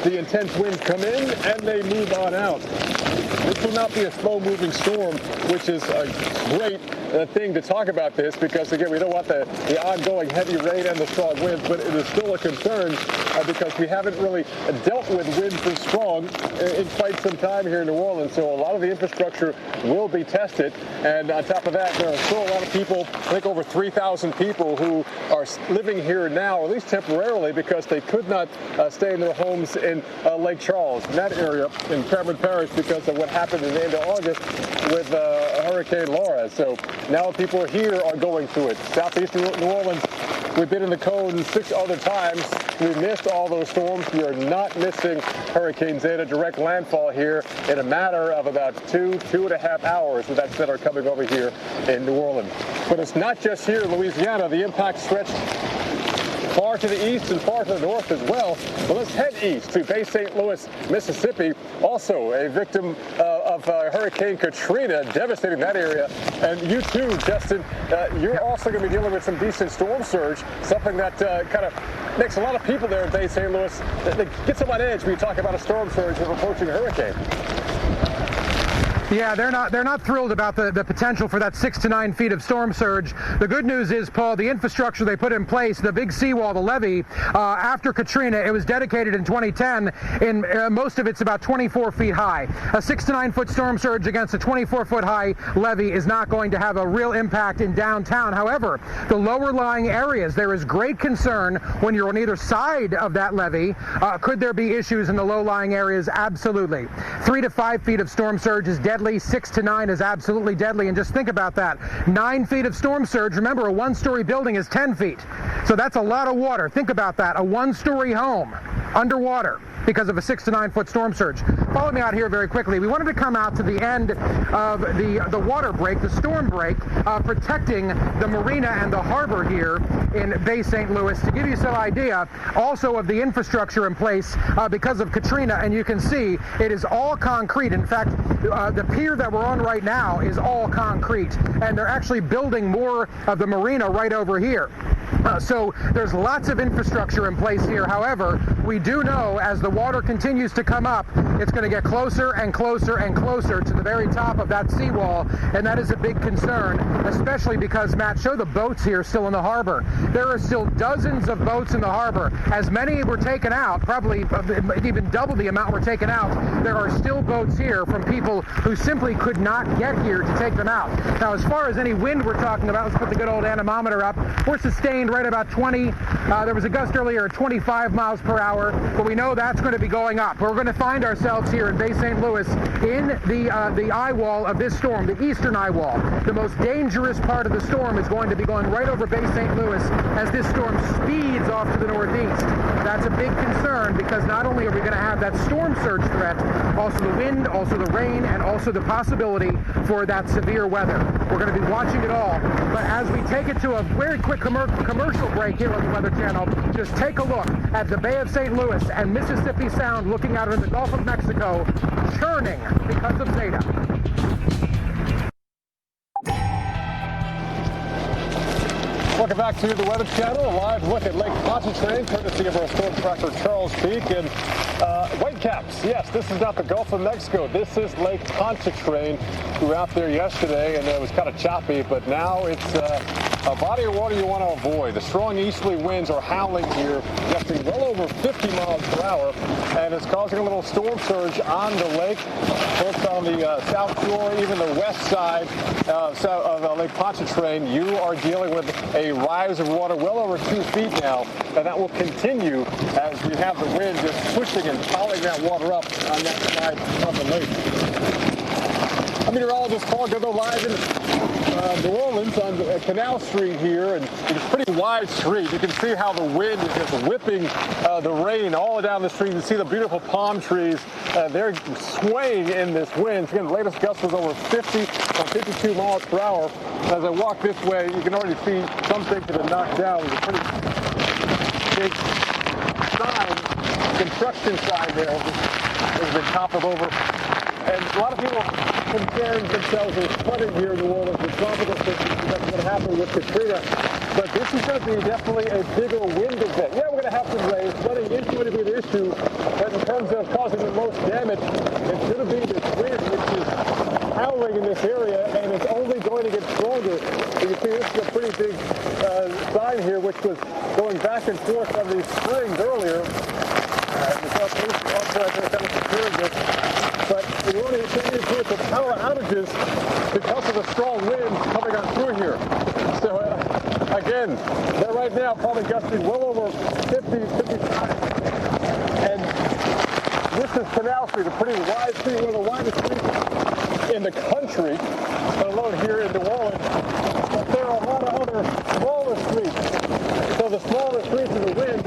the intense winds come in and they move on out. This will not be a slow-moving storm, which is a great thing to talk about this because, again, we don't want the ongoing heavy rain and the strong winds, but it is still a concern because we haven't really dealt with winds this strong in quite some time here in New Orleans. So a lot of the infrastructure will be tested. And on top of that, there are still a lot of people, I think over 3,000 people who are living here now, or at least temporarily, because they could not stay in their homes in Lake Charles, in that area in Cameron Parish, because of what happened in the end of August with Hurricane Laura. So now people here are going through it. Southeast New Orleans, we've been in the cone 6 other times. We missed all those storms. We are not missing Hurricane Zeta direct landfall here in a matter of about 2.5 hours with that center coming over here in New Orleans. But it's not just here in Louisiana. The impact stretched far to the east and far to the north as well. But let's head east to Bay St. Louis, Mississippi, also a victim of Hurricane Katrina, devastating that area. And you too, Justin, you're also going to be dealing with some decent storm surge, something that kind of makes a lot of people there in Bay St. Louis, that gets them on edge when you talk about a storm surge of approaching a hurricane. Yeah, they're not thrilled about the potential for that 6 to 9 feet of storm surge. The good news is, Paul, the infrastructure they put in place, the big seawall, the levee, after Katrina, it was dedicated in 2010, and most of it's about 24 feet high. A 6 to 9 foot storm surge against a 24-foot high levee is not going to have a real impact in downtown. However, the lower lying areas, there is great concern when you're on either side of that levee. Could there be issues in the low-lying areas? Absolutely. 3 to 5 feet of storm surge is deadly. 6 to 9 is absolutely deadly. And just think about that. 9 feet of storm surge. Remember, a one-story building is 10 feet. So that's a lot of water. Think about that. A one-story home underwater because of a 6 to 9 foot storm surge. Follow me out here very quickly. We wanted to come out to the end of the water break, the storm break, protecting the marina and the harbor here in Bay St. Louis to give you some idea also of the infrastructure in place because of Katrina. And you can see it is all concrete. In fact, the pier that we're on right now is all concrete, and they're actually building more of the marina right over here. So there's lots of infrastructure in place here. However, we do know as the water continues to come up, it's going to get closer and closer and closer to the very top of that seawall, and that is a big concern, especially because, Matt, show the boats here still in the harbor. There are still dozens of boats in the harbor. As many were taken out, probably even double the amount were taken out, there are still boats here from people who simply could not get here to take them out. Now, as far as any wind we're talking about, let's put the good old anemometer up. We're sustained right about 20. There was a gust earlier at 25 miles per hour, but we know that's going to be going up. We're going to find ourselves here in Bay St. Louis in the eye wall of this storm, the eastern eye wall. The most dangerous part of the storm is going to be going right over Bay St. Louis as this storm speeds off to the northeast. That's a big concern because not only are we going to have that storm surge threat, also the wind, also the rain, and also the possibility for that severe weather. We're going to be watching it all. But as we take it to a very quick commercial break here on the Weather Channel, just take a look at the Bay of St. Louis and Mississippi Sound looking out into the Gulf of Mexico, churning because of Zeta. Welcome back to the Weather Channel. A live look at Lake Pontchartrain, courtesy of our storm tracker Charles Peak. And Whitecaps, yes, this is not the Gulf of Mexico. This is Lake Pontchartrain. We were out there yesterday, and it was kind of choppy, but now it's a body of water you want to avoid. The strong easterly winds are howling here, gusting well over 50 miles per hour, and it's causing a little storm surge on the lake, both on the south shore, even the west side of Lake Pontchartrain. You are dealing with a rise of water well over 2 feet now, and that will continue as we have the wind just pushing and piling that water up on that side of the lake. I'm meteorologist Paul Goodlow live in New Orleans on Canal Street here, and it's a pretty wide street. You can see how the wind is just whipping the rain all down the street. You can see the beautiful palm trees. They're swaying in this wind. Again, the latest gust was over 50 or 52 miles per hour. As I walk this way, you can already see some things that have knocked down. There's a pretty big sign, construction sign there, has been toppled over. And a lot of people concern themselves with flooding here in New Orleans with tropical systems. That's what happened with Katrina. But this is going to be definitely a bigger wind event. Yeah, we're going to have some rain. Flooding is going to be an issue. But in terms of causing the most damage, it's going to be this wind, which is howling in this area, and it's only going to get stronger. You can see this is a pretty big sign here, which was going back and forth on these springs earlier. But we want to take into account the power outages because of the strong winds coming on through here. So again, they're right now probably gusting well over 50, 55. And this is Canal Street, a pretty wide street, one of the widest streets in the country, let alone here in New Orleans. But there are a lot of other smaller streets. So the smaller streets in the wind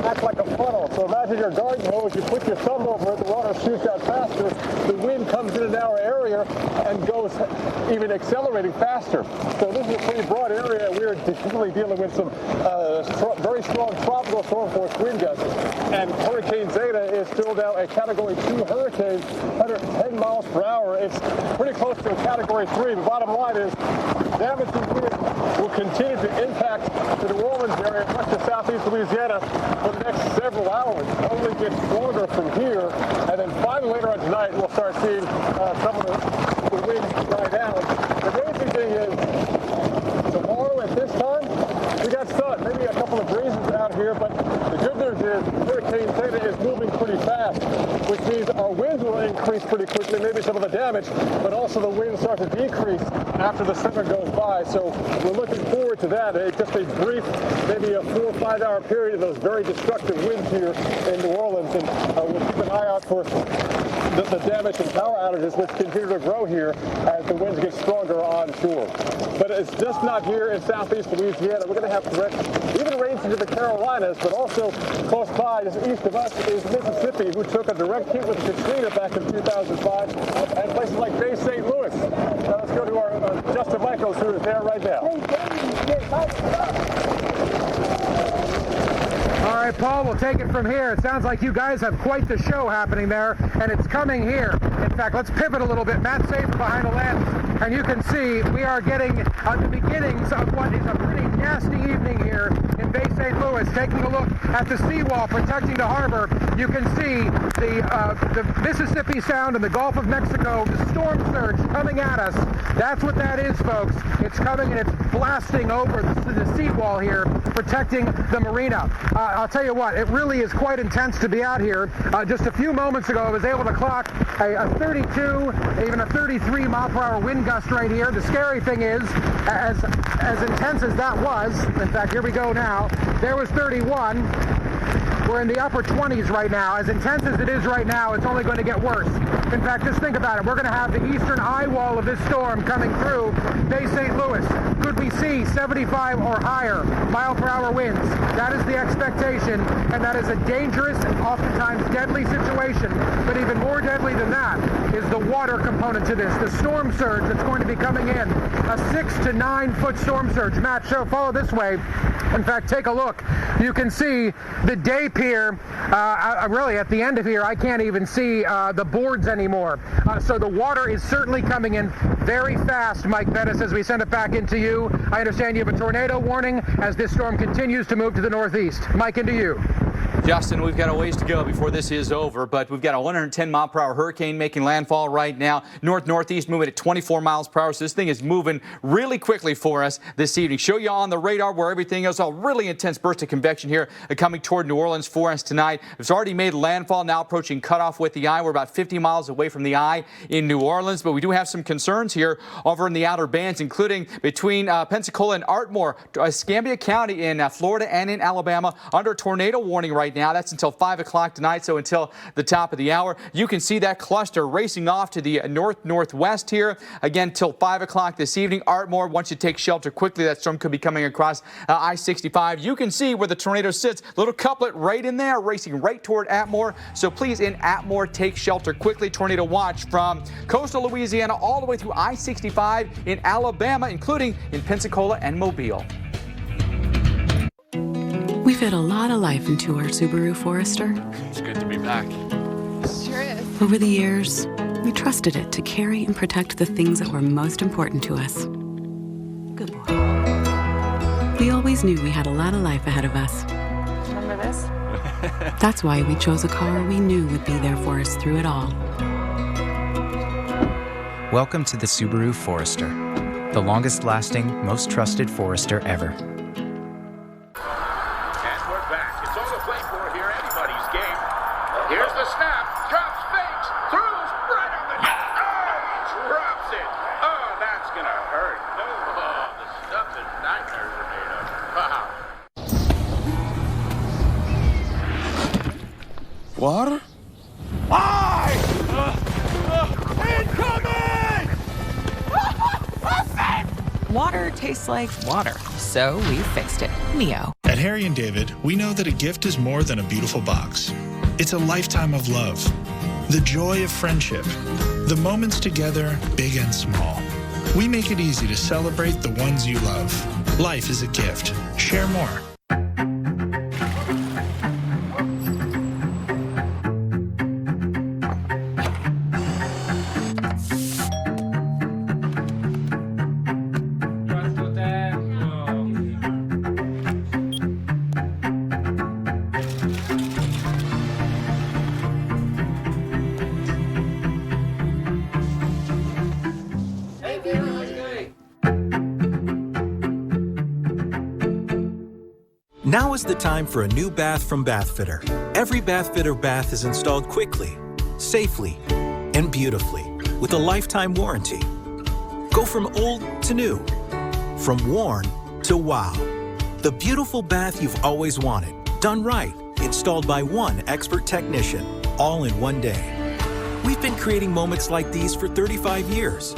act like a funnel. So imagine your garden hose, you put your thumb over it, the water shoots out faster, the wind comes in an narrow area and goes even accelerating faster. So this is a pretty broad area. We're definitely dealing with some very strong tropical storm force wind gusts. And Hurricane Zeta is still now a Category 2 hurricane, 110 miles per hour. It's pretty close to a Category 3. The bottom line is damaging wind will continue to impact the New Orleans area, much of southeast Louisiana, for the next several hours. Only get stronger from here, and then finally later on tonight we'll start seeing some of the out here, but the good news is Hurricane Zeta is moving pretty fast, which means our winds will increase pretty quickly, maybe some of the damage, but also the winds start to decrease after the center goes by. So we're looking forward to that. It's just a brief, maybe a 4 or 5 hour period of those very destructive winds here in New Orleans, and we'll keep an eye out for the damage and power outages, which continue to grow here as the winds get stronger onshore. But it's just not here in southeast Louisiana. We're going to have direct, even rains into the Carolinas, but also close by, just east of us, is Mississippi, who took a direct hit with Katrina back in 2005, and places like Bay St. Louis. Now let's go to our Justin Michaels, who is there right now. All right, Paul, we'll take it from here. It sounds like you guys have quite the show happening there, and it's coming here. In fact, let's pivot a little bit. Matt Safer behind the lens, and you can see we are getting the beginnings of what is a pretty nasty evening here in Bay St. Louis. Taking a look at the seawall protecting the harbor, you can see the Mississippi Sound and the Gulf of Mexico, the storm surge coming at us. That's what that is, folks. It's coming and it's blasting over the seawall here, protecting the marina. I'll tell you what, it really is quite intense to be out here. Just a few moments ago, I was able to clock a 32, even a 33 mile per hour wind gust right here. The scary thing is, as intense as that was, in fact, here we go now, there was 31. We're in the upper 20s right now. As intense as it is right now, it's only going to get worse. In fact, just think about it. We're going to have the eastern eye wall of this storm coming through Bay St. Louis. Could we see 75 or higher mile per hour winds? That is the expectation, and that is a dangerous and oftentimes deadly situation. But even more deadly than that is the water component to this, the storm surge that's going to be coming in. A 6 to 9 foot storm surge. Matt, follow this way. In fact, take a look. You can see the day pier, really at the end of here, I can't even see the boards anymore. So the water is certainly coming in very fast, Mike Bettis, as we send it back into you. I understand you have a tornado warning as this storm continues to move to the northeast. Mike, into you. Justin, we've got a ways to go before this is over, but we've got a 110 mile per hour hurricane making landfall right now. North-northeast moving at 24 miles per hour. So this thing is moving really quickly for us this evening. Show you on the radar where everything is. A really intense burst of convection here coming toward New Orleans for us tonight. It's already made landfall, now approaching cutoff with the eye. We're about 50 miles away from the eye in New Orleans, but we do have some concerns here over in the outer bands, including between Pensacola and Ardmore, Escambia County in Florida and in Alabama under tornado warning right now. That's until 5 o'clock tonight, so until the top of the hour. You can see that cluster racing off to the north-northwest here, again, till 5 o'clock this evening. Ardmore, once you take shelter quickly, that storm could be coming across I-65. You can see where the tornado sits, little couplet right in there, racing right toward Atmore. So please, in Atmore, take shelter quickly. Tornado watch from coastal Louisiana all the way through I-65 in Alabama, including in Pensacola and Mobile. We fit a lot of life into our Subaru Forester. It's good to be back. Sure is. Over the years, we trusted it to carry and protect the things that were most important to us. Good boy. We always knew we had a lot of life ahead of us. Remember this? That's why we chose a car we knew would be there for us through it all. Welcome to the Subaru Forester, the longest-lasting, most trusted Forester ever. Here's the snap, drops, fakes, throws, right on the net. Oh, drops it. Oh, that's going to hurt. Oh, the stuff that nightmares are made of. Wow. Water? Incoming! Water tastes like water, so we fixed it. Neo. At Harry & David, we know that a gift is more than a beautiful box. It's a lifetime of love, the joy of friendship, the moments together, big and small. We make it easy to celebrate the ones you love. Life is a gift. Share more. Now is the time for a new bath from Bathfitter. Every Bathfitter bath is installed quickly, safely, and beautifully with a lifetime warranty. Go from old to new, from worn to wow. The beautiful bath you've always wanted, done right, installed by one expert technician, all in one day. We've been creating moments like these for 35 years,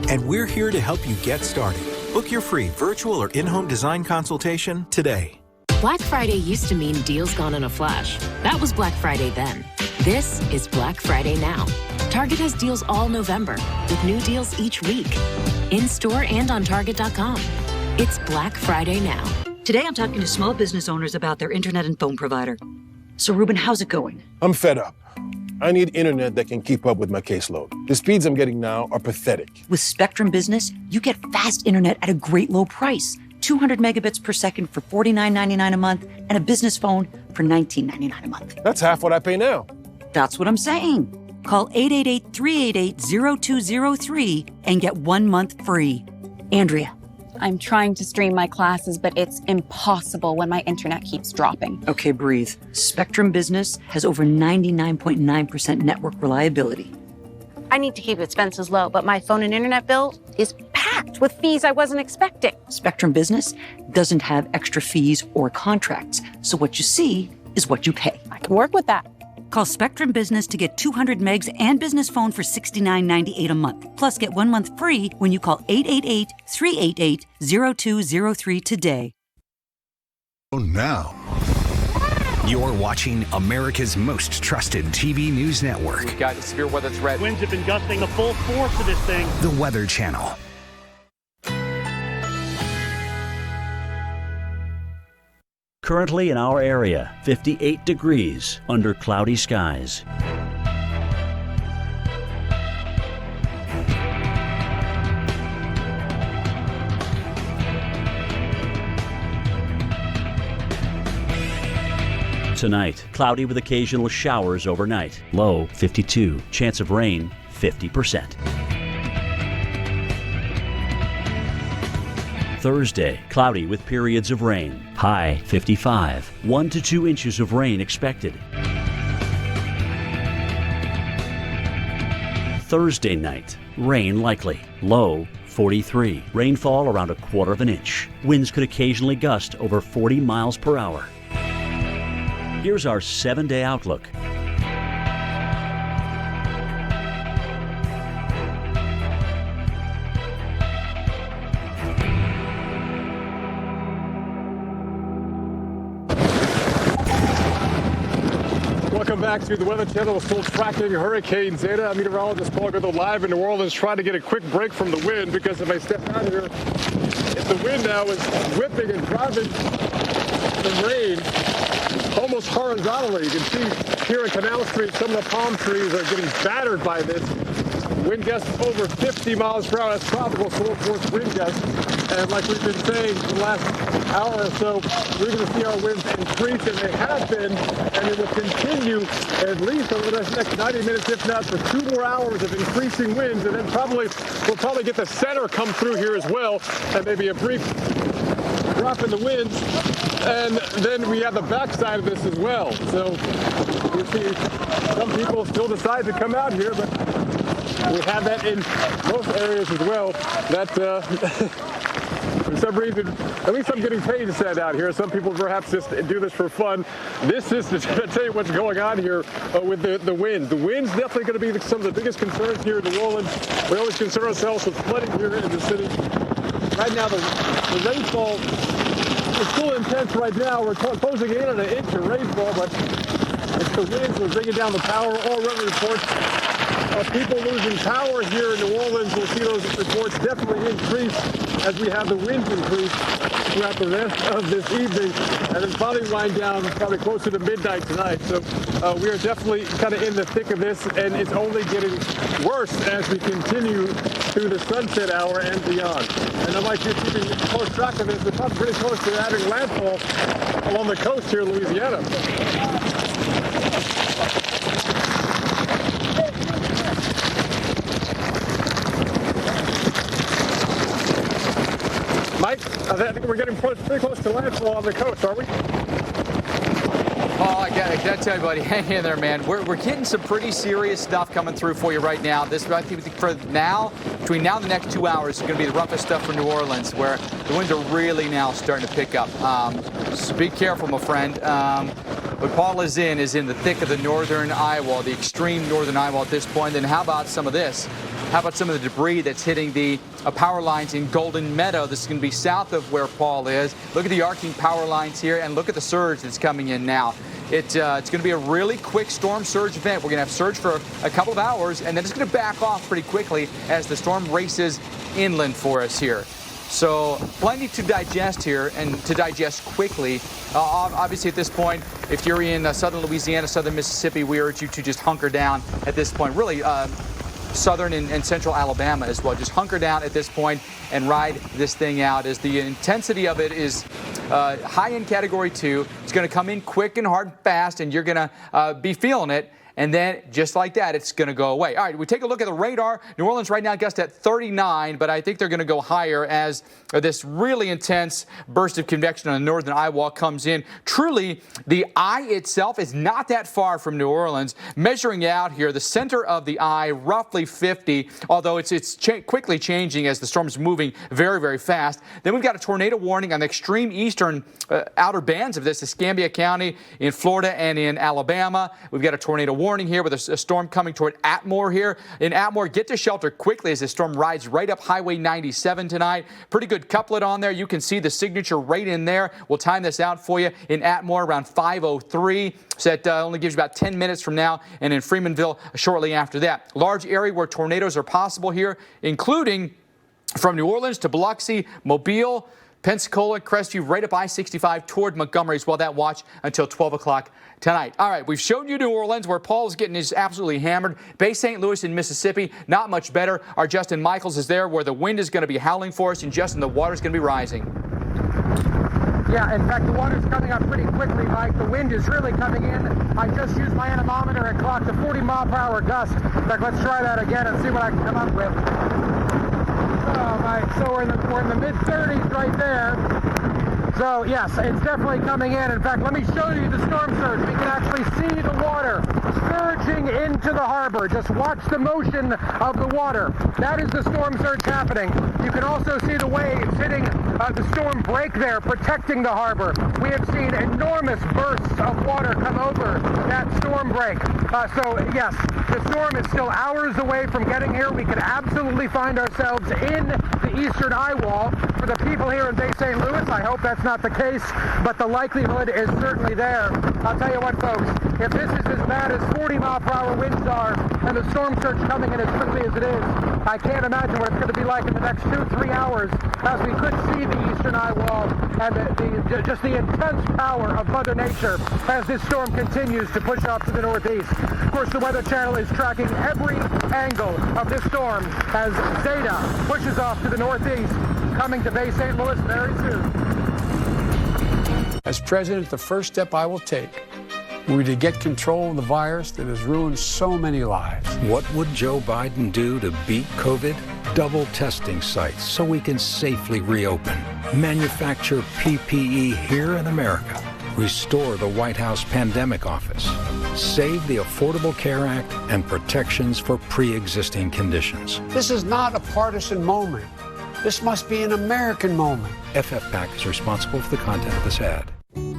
and we're here to help you get started. Book your free virtual or in-home design consultation today. Black Friday used to mean deals gone in a flash. That was Black Friday then. This is Black Friday now. Target has deals all November, with new deals each week, in-store and on Target.com. It's Black Friday now. Today I'm talking to small business owners about their internet and phone provider. So Ruben, how's it going? I'm fed up. I need internet that can keep up with my caseload. The speeds I'm getting now are pathetic. With Spectrum Business, you get fast internet at a great low price. 200 megabits per second for $49.99 a month, and a business phone for $19.99 a month. That's half what I pay now. That's what I'm saying. Call 888-388-0203 and get 1 month free. Andrea. I'm trying to stream my classes, but it's impossible when my internet keeps dropping. Okay, breathe. Spectrum Business has over 99.9% network reliability. I need to keep expenses low, but my phone and internet bill is packed with fees I wasn't expecting. Spectrum Business doesn't have extra fees or contracts, so what you see is what you pay. I can work with that. Call Spectrum Business to get 200 megs and business phone for $69.98 a month. Plus, get 1 month free when you call 888-388-0203 today. Now, you're watching America's most trusted TV news network. We've got a severe weather threat. Winds have been gusting a full force of this thing. The Weather Channel. Currently in our area, 58 degrees under cloudy skies. Tonight, cloudy with occasional showers overnight. Low 52. Chance of rain 50%. Thursday, cloudy with periods of rain. High 55. 1 to 2 inches of rain expected. Thursday night, rain likely. Low 43. Rainfall around 1/4 inch. Winds could occasionally gust over 40 miles per hour. Here's our 7-day outlook. Welcome back to the Weather Channel. Still tracking Hurricane Zeta. I'm meteorologist Paul Goodell live in New Orleans, trying to get a quick break from the wind, because if I step out here, the wind now is whipping and driving the rain almost horizontally. You can see here in Canal Street, some of the palm trees are getting battered by this. Wind gusts over 50 miles per hour. That's tropical full force wind gusts. And like we've been saying for the last hour or so, we're going to see our winds increase, and they have been, and it will continue at least over the next 90 minutes, if not for 2 more hours of increasing winds. And then we'll probably get the center come through here as well, and maybe a brief drop in the winds. And then we have the backside of this as well. So we see some people still decide to come out here, but we have that in most areas as well. That for some reason, at least I'm getting paid to stand out here. Some people perhaps just do this for fun. This is to tell you what's going on here with the wind. The wind's definitely going to be some of the biggest concerns here in New Orleans. We always concern ourselves with flooding here in the city. Right now, the rainfall is still intense right now. We're closing in on 1 inch of rainfall, but it's the winds that are bringing down the power. All weather reports of people losing power here in New Orleans. We'll see those reports definitely increase as we have the winds increase throughout the rest of this evening, and then probably wind down probably closer to midnight tonight. So we are definitely kind of in the thick of this, and it's only getting worse as we continue through the sunset hour and beyond. And unlike you're keeping close track of this, we're probably pretty close to having landfall along the coast here in Louisiana. Mike, I think we're getting pretty close to landfall on the coast, are we? I gotta tell you, buddy, hang in there, man. We're getting some pretty serious stuff coming through for you right now. This, I think, for now, between now and the next 2 hours, is going to be the roughest stuff for New Orleans, where the winds are really now starting to pick up. So be careful, my friend. What Paul is in the thick of the northern eye wall, the extreme northern eye wall at this point. And how about some of this? How about some of the debris that's hitting the power lines in Golden Meadow? This is going to be south of where Paul is. Look at the arcing power lines here, and look at the surge that's coming in now. It's going to be a really quick storm surge event. We're going to have surge for a couple of hours, and then it's going to back off pretty quickly as the storm races inland for us here. So plenty to digest here, and to digest quickly. Obviously, at this point, if you're in southern Louisiana, southern Mississippi, we urge you to just hunker down at this point. Really, southern and central Alabama as well. Just hunker down at this point and ride this thing out, as the intensity of it is high in Category 2. It's going to come in quick and hard and fast, and you're going to be feeling it. And then, just like that, it's going to go away. All right, we take a look at the radar. New Orleans right now gust at 39, but I think they're going to go higher as this really intense burst of convection on the northern eye wall comes in. Truly, the eye itself is not that far from New Orleans. Measuring out here, the center of the eye, roughly 50, although it's quickly changing as the storm's moving very, very fast. Then we've got a tornado warning on the extreme eastern outer bands of this, Escambia County in Florida and in Alabama. We've got a tornado warning here with a storm coming toward Atmore here. In Atmore, get to shelter quickly as the storm rides right up Highway 97 tonight. Pretty good couplet on there. You can see the signature right in there. We'll time this out for you in Atmore around 5:03. So that only gives you about 10 minutes from now, and in Freemanville shortly after that. Large area where tornadoes are possible here, including from New Orleans to Biloxi, Mobile, Pensacola, Crestview, right up I-65 toward Montgomery as well. That watch until 12 o'clock tonight. All right, we've shown you New Orleans, where Paul is getting his absolutely hammered. Bay St. Louis in Mississippi, not much better. Our Justin Michaels is there, where the wind is going to be howling for us, and Justin, the water is going to be rising. Yeah, in fact, the water's coming up pretty quickly, Mike. The wind is really coming in. I just used my anemometer and clocked a 40-mile-per-hour gust. In fact, let's try that again and see what I can come up with. Oh, Mike, so we're in the mid-30s right there. So, yes, it's definitely coming in. In fact, let me show you the storm surge. We can actually see the water surging into the harbor. Just watch the motion of the water. That is the storm surge happening. You can also see the waves hitting the storm break there, protecting the harbor. We have seen enormous bursts of water come over that storm break. So, yes, the storm is still hours away from getting here. We could absolutely find ourselves in the eastern eye wall. For the people here in Bay St. Louis, I hope that's not the case, but the likelihood is certainly there. I'll tell you what, folks, if this is as bad as 40-mile-per-hour winds are and the storm surge coming in as quickly as it is, I can't imagine what it's going to be like in the next 2-3 hours, as we could see the eastern eye wall and just the intense power of Mother Nature as this storm continues to push off to the northeast. Of course, the Weather Channel is tracking every angle of this storm as Zeta pushes off to the northeast, coming to Bay St. Louis very soon. As president, the first step I will take will be to get control of the virus that has ruined so many lives. What would Joe Biden do to beat COVID? Double testing sites so we can safely reopen. Manufacture PPE here in America. Restore the White House Pandemic Office. Save the Affordable Care Act and protections for pre-existing conditions. This is not a partisan moment. This must be an American moment. FFPAC is responsible for the content of this ad.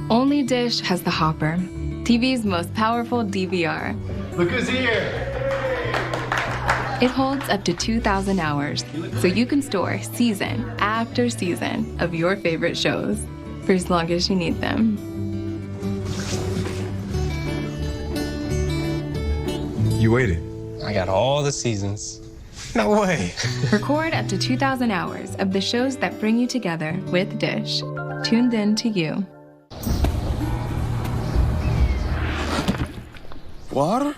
Only Dish has the Hopper, TV's most powerful DVR. Look who's here! It holds up to 2,000 hours, so you can store season after season of your favorite shows for as long as you need them. You waited. I got all the seasons. No way. Record up to 2,000 hours of the shows that bring you together with Dish. Tuned in to you. Water?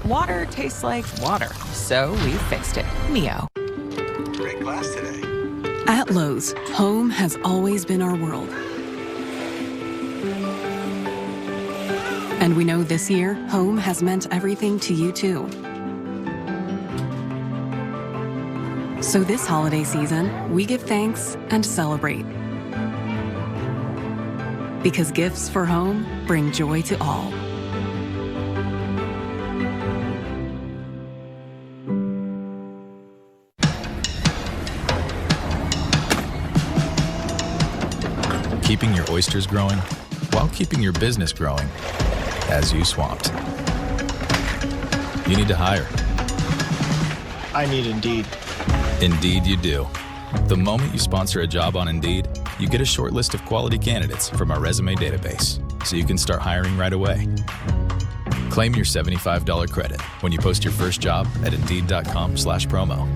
Water tastes like water, so we fixed it. Mio. Great class today. At Lowe's, home has always been our world. And we know this year, home has meant everything to you too. So this holiday season, we give thanks and celebrate. Because gifts for home bring joy to all. Keeping your oysters growing while keeping your business growing as you swamped. You need to hire. I need Indeed. Indeed you do. The moment you sponsor a job on Indeed, you get a short list of quality candidates from our resume database, so you can start hiring right away. Claim your $75 credit when you post your first job at Indeed.com/promo.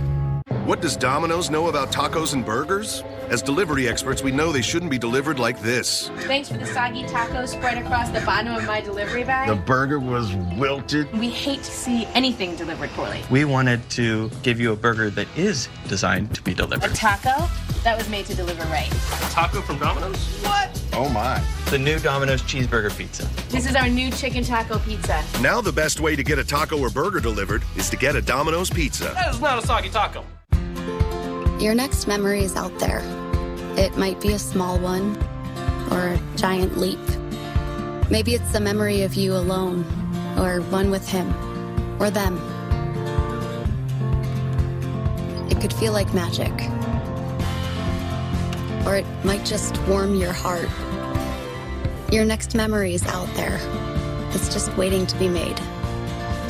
What does Domino's know about tacos and burgers? As delivery experts, we know they shouldn't be delivered like this. Thanks for the soggy tacos spread across the bottom of my delivery bag. The burger was wilted. We hate to see anything delivered poorly. We wanted to give you a burger that is designed to be A delivered. taco that was made to deliver right. A taco from Domino's? What? Oh my. The new Domino's cheeseburger pizza. This is our new chicken taco pizza. Now the best way to get a taco or burger delivered is to get a Domino's pizza. That is not a soggy taco. Your next memory is out there. It might be a small one or a giant leap. Maybe it's the memory of you alone or one with him or them. It could feel like magic. Or it might just warm your heart. Your next memory is out there. It's just waiting to be made.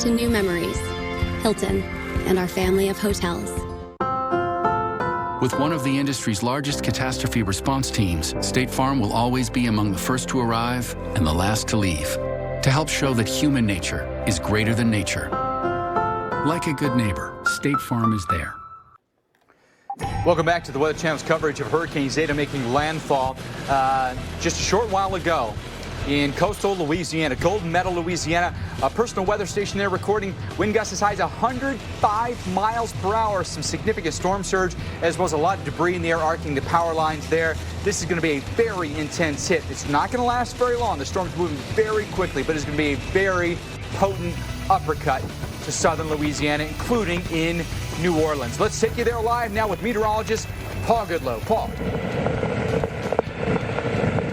To new memories, Hilton and our family of hotels. With one of the industry's largest catastrophe response teams, State Farm will always be among the first to arrive and the last to leave, to help show that human nature is greater than nature. Like a good neighbor, State Farm is there. Welcome back to the Weather Channel's coverage of Hurricane Zeta making landfall just a short while ago in coastal Louisiana, Golden Meadow, Louisiana. A personal weather station there recording wind gusts as high as 105 miles per hour. Some significant storm surge, as well as a lot of debris in the air arcing the power lines there. This is going to be a very intense hit. It's not going to last very long. The storm's moving very quickly, but it's going to be a very potent uppercut to southern Louisiana, including in New Orleans. Let's take you there live now with meteorologist Paul Goodloe. Paul.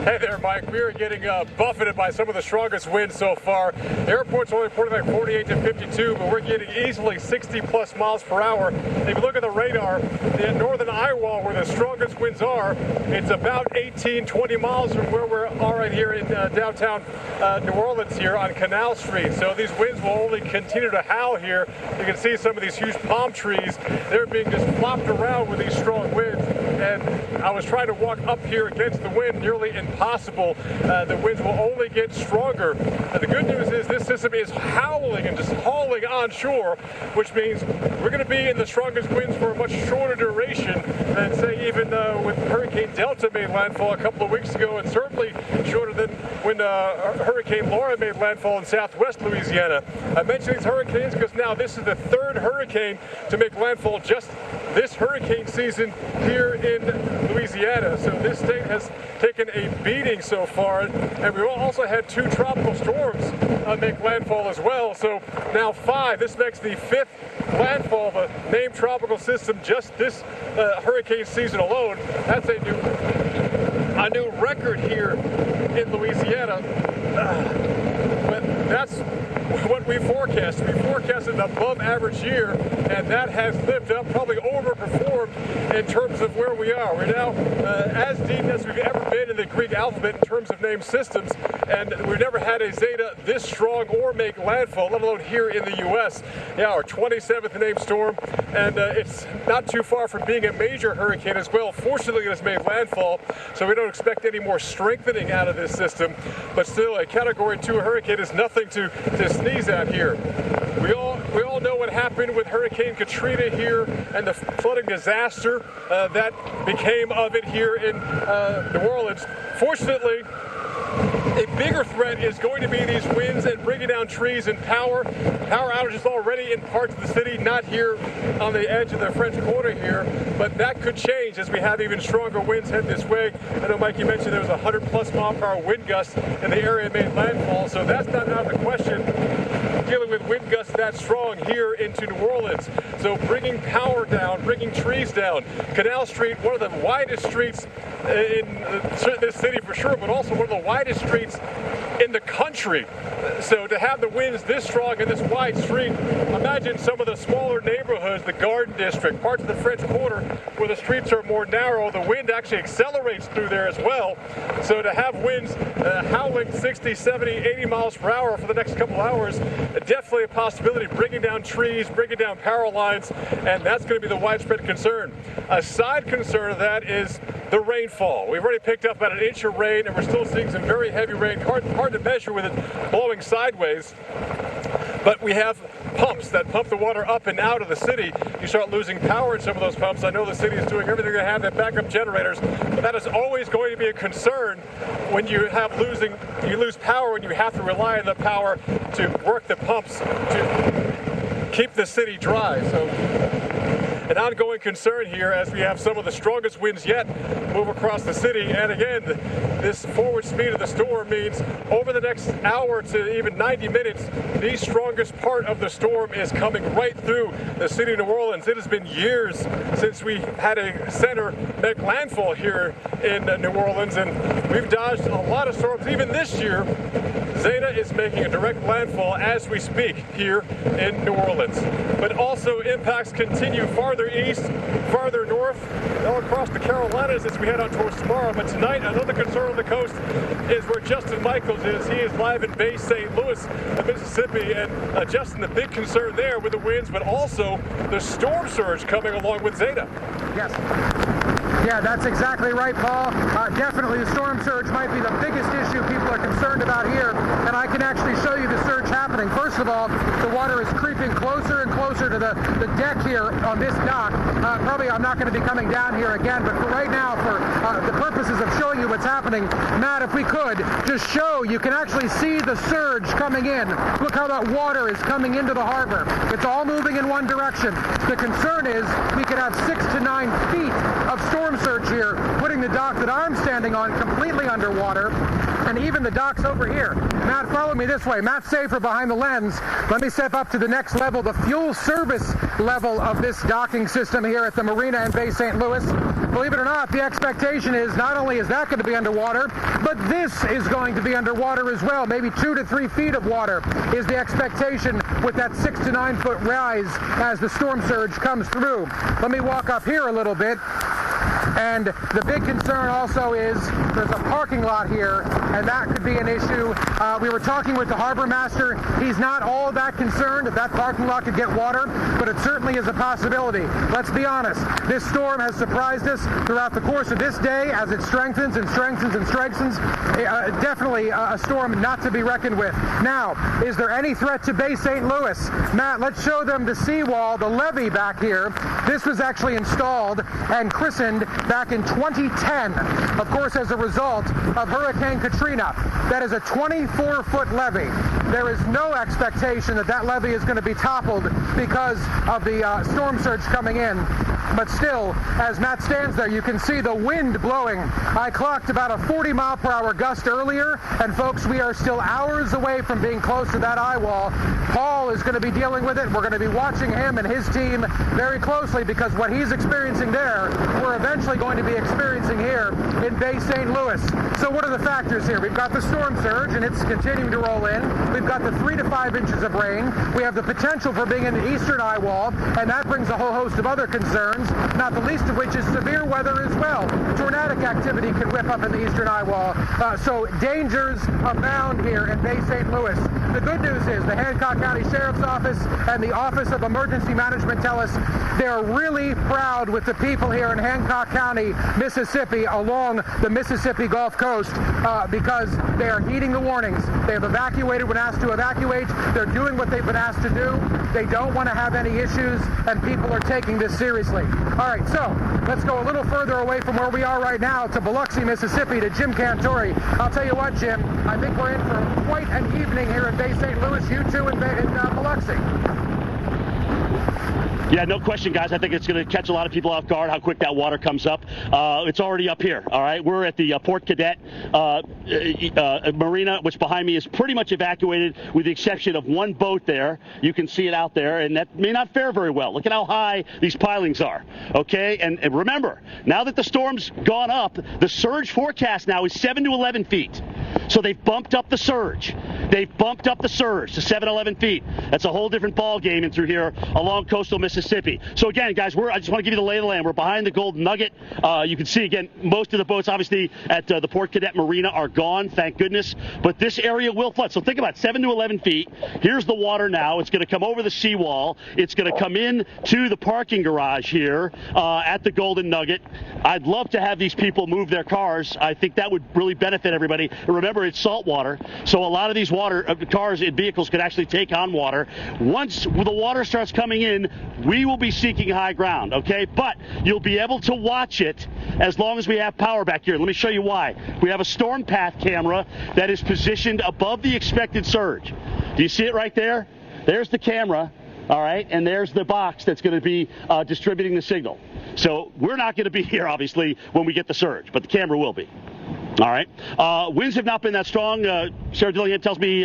Hey there, Mike. We are getting buffeted by some of the strongest winds so far. The airport's only reporting like 48 to 52, but we're getting easily 60 plus miles per hour. If you look at the radar, the northern eye wall where the strongest winds are, it's about 18, 20 miles from where we are right here in downtown New Orleans here on Canal Street. So these winds will only continue to howl here. You can see some of these huge palm trees. They're being just flopped around with these strong winds. And I was trying to walk up here against the wind, nearly impossible. The winds will only get stronger. The good news is this system is howling and just hauling onshore, which means we're going to be in the strongest winds for a much shorter duration than, say, even when Hurricane Delta made landfall a couple of weeks ago, and certainly shorter than when Hurricane Laura made landfall in southwest Louisiana. I mention these hurricanes because now this is the third hurricane to make landfall just this hurricane season here in Louisiana. So this state has taken a beating so far, and we also had two tropical storms make landfall as well. So now 5. This makes the 5th landfall of a named tropical system just this hurricane season alone. That's a new record here in Louisiana. But that's what we forecast. We forecasted an above average year, and that has lived up, probably overperformed in terms of where we are. We're now as deep as we've ever been in the Greek alphabet in terms of named systems, and we've never had a Zeta this strong or make landfall, let alone here in the U.S. Yeah, our 27th named storm, and it's not too far from being a major hurricane as well. Fortunately, it has made landfall, so we don't expect any more strengthening out of this system, but still a Category 2 hurricane is nothing to sneeze at here. We all know what happened with Hurricane Katrina here and the flooding disaster that became of it here in New Orleans. Fortunately, a bigger threat is going to be these winds and bringing down trees and power. Power outages already in parts of the city, not here on the edge of the French Quarter here, but that could change as we have even stronger winds head this way. I know, Mike, you mentioned there was 100 plus mile per hour wind gusts in the area that made landfall, so that's not out of the question. dealing with wind gusts that strong here into New Orleans. So bringing power down, bringing trees down. Canal Street, one of the widest streets in this city for sure, but also one of the widest streets in the country. So to have the winds this strong in this wide street, imagine some of the smaller neighborhoods, the Garden District, parts of the French Quarter, where the streets are more narrow, the wind actually accelerates through there as well. So to have winds howling 60, 70, 80 miles per hour for the next couple hours, definitely a possibility, bringing down trees, bringing down power lines, and that's going to be the widespread concern. A side concern of that is the rainfall. We've already picked up about an inch of rain, and we're still seeing some very heavy rain, hard to measure with it blowing sideways. But we have pumps that pump the water up and out of the city. You start losing power in some of those pumps. I know the city is doing everything they have to have backup generators, but that is always going to be a concern when you lose power, when you have to rely on the power to work the pumps to keep the city dry. So an ongoing concern here as we have some of the strongest winds yet move across the city. And again, this forward speed of the storm means over the next hour to even 90 minutes, the strongest part of the storm is coming right through the city of New Orleans. It has been years since we had a center make landfall here in New Orleans, and we've dodged a lot of storms. Even this year, Zeta is making a direct landfall as we speak here in New Orleans. But also impacts continue farther east, farther north, all across the Carolinas as we head on towards tomorrow. But tonight, another concern on the coast is where Justin Michaels is. He is live in Bay St. Louis, Mississippi. And Justin, the big concern there with the winds, but also the storm surge coming along with Zeta. Yes. Yeah, that's exactly right, Paul. Definitely the storm surge might be the biggest issue people are concerned about here, and I can actually show you the surge happening. First of all, the water is creeping closer and closer to the deck here on this dock. Probably I'm not going to be coming down here again, but for right now, for the purposes of showing you what's happening, Matt, if we could just show, you can actually see the surge coming in. Look how that water is coming into the harbor. It's all moving in one direction. The concern is we could have 6 to 9 feet of storm surge here, putting the dock that I'm standing on completely underwater, and even the docks over here. Matt, follow me this way. Matt Safer behind the lens. Let me step up to the next level, the fuel service level of this docking system here at the marina in Bay St. Louis. Believe it or not, the expectation is not only is that going to be underwater, but this is going to be underwater as well. Maybe 2 to 3 feet of water is the expectation with that 6 to 9 foot rise as the storm surge comes through. Let me walk up here a little bit. And the big concern also is there's a parking lot here, and that could be an issue. We were talking with the harbor master. He's not all that concerned if that parking lot could get water, but it certainly is a possibility. Let's be honest. This storm has surprised us throughout the course of this day as it strengthens and strengthens and strengthens. Definitely a storm not to be reckoned with. Now, is there any threat to Bay St. Louis? Matt, let's show them the seawall, the levee back here. This was actually installed and christened back in 2010, of course, as a result of Hurricane Katrina. That is a 24-foot levee. There is no expectation that that levee is going to be toppled because of the storm surge coming in. But still, as Matt stands there, you can see the wind blowing. I clocked about a 40-mile-per-hour gust earlier, and folks, we are still hours away from being close to that eye wall. Paul is going to be dealing with it. We're going to be watching him and his team very closely because what he's experiencing there, we're eventually going to be experiencing here in Bay St. Louis. So what are the factors here? We've got the storm surge, and it's continuing to roll in. We've got the 3 to 5 inches of rain. We have the potential for being in the eastern eye wall, and that brings a whole host of other concerns, not the least of which is severe weather as well. Tornadic activity can whip up in the eastern eye wall. So dangers abound here in Bay St. Louis. The good news is the Hancock County Sheriff's Office and the Office of Emergency Management tell us they're really proud with the people here in Hancock County, Mississippi, along the Mississippi Gulf Coast because they are heeding the warnings. They have evacuated when asked to evacuate. They're doing what they've been asked to do. They don't want to have any issues, and people are taking this seriously. All right, so let's go a little further away from where we are right now to Biloxi, Mississippi, to Jim Cantori. I'll tell you what, Jim, I think we're in for quite an evening here in Bay St. Louis. You too in Biloxi. Yeah, no question, guys. I think it's going to catch a lot of people off guard how quick that water comes up. It's already up here, all right? We're at the Port Cadet Marina, which behind me is pretty much evacuated with the exception of one boat there. You can see it out there, and that may not fare very well. Look at how high these pilings are, okay? And remember, now that the storm's gone up, the surge forecast now is 7 to 11 feet. So they've bumped up the surge. They've bumped up the surge to 7, 11 feet. That's a whole different ball game in through here along coastal Mississippi. So again, guys, I just want to give you the lay of the land. We're behind the Golden Nugget. You can see, again, most of the boats, obviously, at the Port Cadet Marina are gone, thank goodness. But this area will flood. So think about it, 7 to 11 feet. Here's the water now. It's going to come over the seawall. It's going to come in to the parking garage here at the Golden Nugget. I'd love to have these people move their cars. I think that would really benefit everybody. Remember, it's salt water, so a lot of these cars and vehicles could actually take on water. Once the water starts coming in, we will be seeking high ground, okay? But you'll be able to watch it as long as we have power back here. Let me show you why. We have a storm path camera that is positioned above the expected surge. Do you see it right there? There's the camera. All right, and there's the box that's going to be distributing the signal. So we're not going to be here, obviously, when we get the surge, but the camera will be. All right. Winds have not been that strong. Sarah Dillingham tells me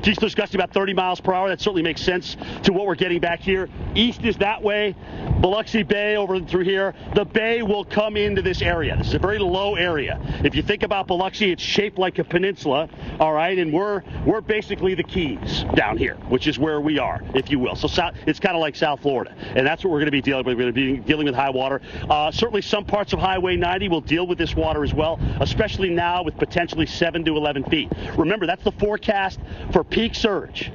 Keystone gusting about 30 miles per hour. That certainly makes sense to what we're getting back here. East is that way. Biloxi Bay over through here. The bay will come into this area. This is a very low area. If you think about Biloxi, it's shaped like a peninsula. All right, and we're basically the Keys down here, which is where we are, if you will. So it's kind of like South Florida, and that's what we're going to be dealing with. We're going to be dealing with high water. Certainly, some parts of Highway 90 will deal with this water as well, especially now with potentially 7 to 11 feet. Remember, that's the forecast for peak surge.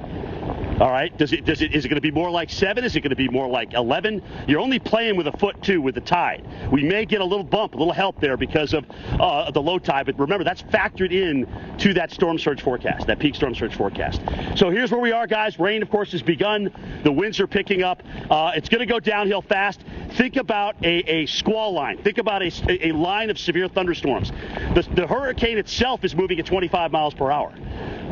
All right, is it going to be more like 7? Is it going to be more like 11? You're only playing with a foot, too, with the tide. We may get a little bump, a little help there because of the low tide, but remember, that's factored in to that storm surge forecast, that peak storm surge forecast. So here's where we are, guys. Rain, of course, has begun. The winds are picking up. It's going to go downhill fast. Think about a squall line. Think about a line of severe thunderstorms. The hurricane itself is moving at 25 miles per hour.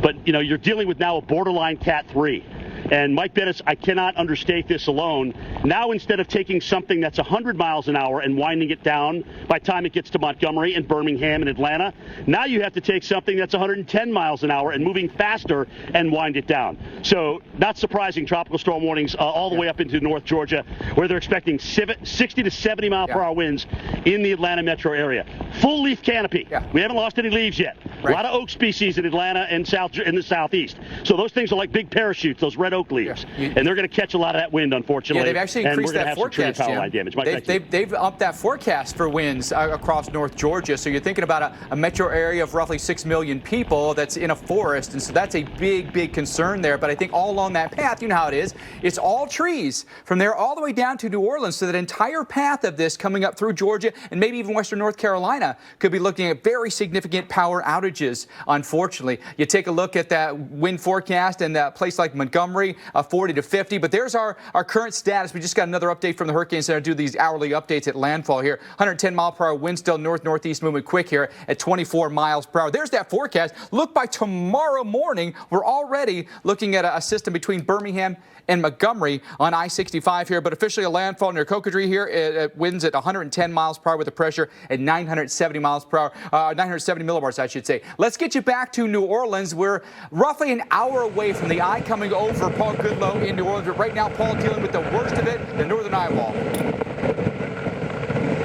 But, you know, you're dealing with now a borderline Cat 3. And Mike Bettis, I cannot understate this alone. Now, instead of taking something that's 100 miles an hour and winding it down by the time it gets to Montgomery and Birmingham and Atlanta, now you have to take something that's 110 miles an hour and moving faster and wind it down. So, not surprising, tropical storm warnings all the way up into North Georgia, where they're expecting 60 to 70 mile per hour winds in the Atlanta metro area. Full leaf canopy. We haven't lost any leaves yet. Right. A lot of oak species in Atlanta and in the southeast. So those things are like big parachutes, those red oak leaves. And they're going to catch a lot of that wind, unfortunately. Yeah, they've actually increased that forecast, power line damage. They've upped that forecast for winds across North Georgia. So you're thinking about a metro area of roughly 6 million people that's in a forest. And so that's a big, big concern there. But I think all along that path, you know how it is. It's all trees from there all the way down to New Orleans. So that entire path of this coming up through Georgia and maybe even western North Carolina could be looking at very significant power outages, unfortunately. You take a look at that wind forecast and that place like Montgomery, 40 to 50. But there's our current status. We just got another update from the Hurricane Center. Do these hourly updates at landfall here. 110 mile per hour wind still north-northeast moving quick here at 24 miles per hour. There's that forecast. Look, by tomorrow morning, we're already looking at a system between Birmingham and Montgomery on I-65 here, but officially a landfall near Cocodrie here. It winds at 110 miles per hour with a pressure at 970 miles per hour, 970 millibars, I should say. Let's get you back to New Orleans. We're roughly an hour away from the eye coming over Paul Goodlow in New Orleans. But right now, Paul dealing with the worst of it, the northern eye wall.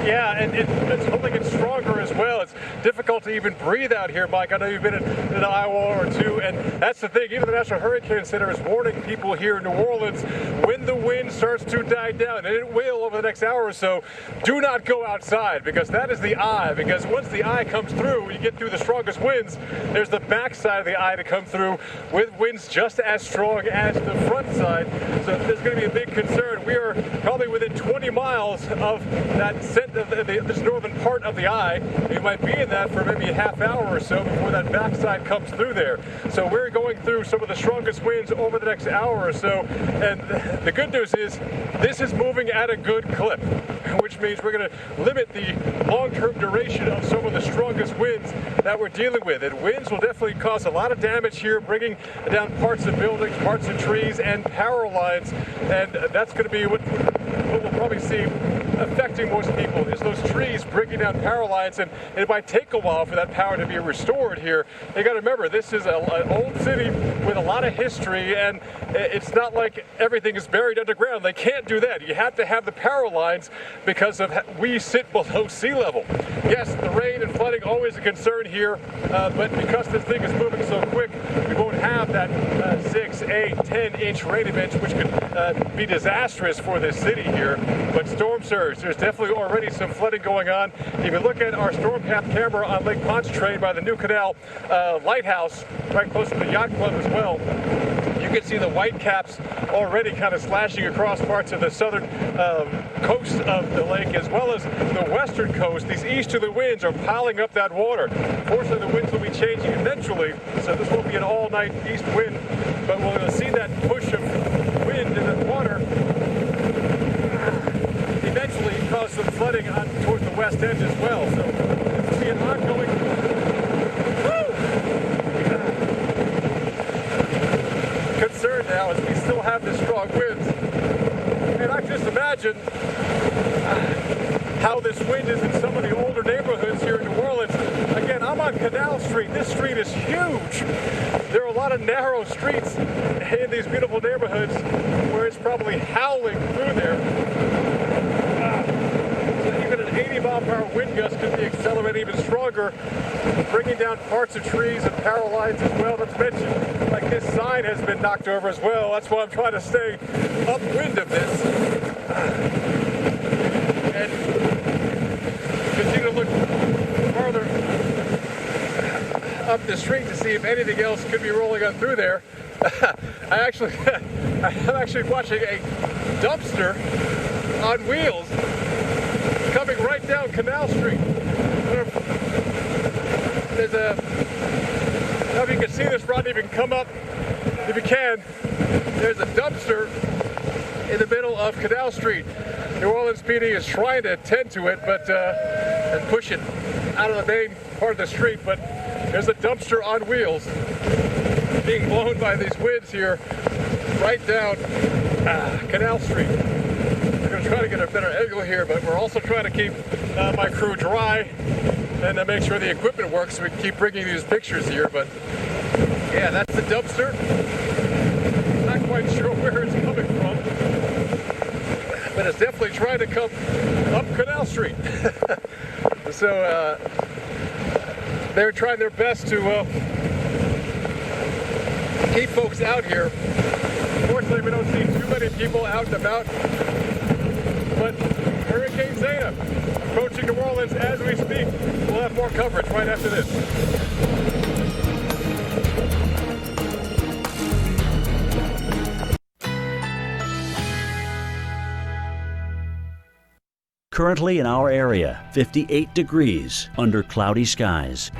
Yeah, and it's something that's stronger as well. It's difficult to even breathe out here, Mike. I know you've been in an eye wall or two, and that's the thing. Even the National Hurricane Center is warning people here in New Orleans when the wind starts to die down, and it will over the next hour or so, do not go outside, because that is the eye. Because once the eye comes through, you get through the strongest winds, there's the backside of the eye to come through with winds just as strong as the front side. So there's going to be a big concern. We are probably within 20 miles of that this northern part of the eye. You might be in that for maybe a half hour or so before that backside comes through there. So we're going through some of the strongest winds over the next hour or so. And the good news is this is moving at a good clip, which means we're going to limit the long-term duration of some of the strongest winds that we're dealing with. And winds will definitely cause a lot of damage here, bringing down parts of buildings, parts of trees, and power lines. And that's going to be what probably see affecting most people is those trees breaking down power lines, and it might take a while for that power to be restored here. You got to remember, this is an old city with a lot of history, and it's not like everything is buried underground. They can't do that. You have to have the power lines because of we sit below sea level. Yes, the rain and flooding always a concern here, but because this thing is moving so quick, we won't have that 6, 8, 10-inch rain events, which could be disastrous for this city here. But storm surge, there's definitely already some flooding going on. If you look at our storm path camera on Lake Pontchartrain by the New Canal Lighthouse, right close to the Yacht Club as well, you can see the white caps already kind of slashing across parts of the southern coast of the lake, as well as the western coast. These easterly winds are piling up that water. Fortunately, the winds will be changing eventually, so this won't be an all-night east wind, but we'll see that push of wind in the water eventually cause some flooding on towards the west end as well. So this will be an ongoing concern now, as we still have the strong winds. And I just imagine how this wind is in some of the older neighborhoods here in New Orleans. Again, I'm on Canal Street. This street is huge. There are a lot of narrow streets in these beautiful neighborhoods where it's probably howling through there. So even an 80-mile-per-hour wind gust could be accelerating even stronger, bringing down parts of trees and power lines as well. Not to mention, like this sign has been knocked over as well. That's why I'm trying to stay upwind of this. And continue to look farther up the street to see if anything else could be rolling on through there. I'm actually watching a dumpster on wheels coming right down Canal Street. There's a, I don't know if you can see this, Rodney, if you can come up, if you can, there's a dumpster in the middle of Canal Street. New Orleans PD is trying to attend to it, but and push it out of the main part of the street, but there's a dumpster on wheels being blown by these winds here right down Canal Street. We're going to try to get a better angle here, but we're also trying to keep my crew dry and make sure the equipment works so we can keep bringing these pictures here. But yeah, that's the dumpster. Not quite sure where it's coming from, but it's definitely trying to come up Canal Street. So they're trying their best to keep folks out here. Fortunately, we don't see too many people out and about. But Hurricane Zeta approaching New Orleans as we speak. We'll have more coverage right after this. Currently in our area, 58 degrees under cloudy skies.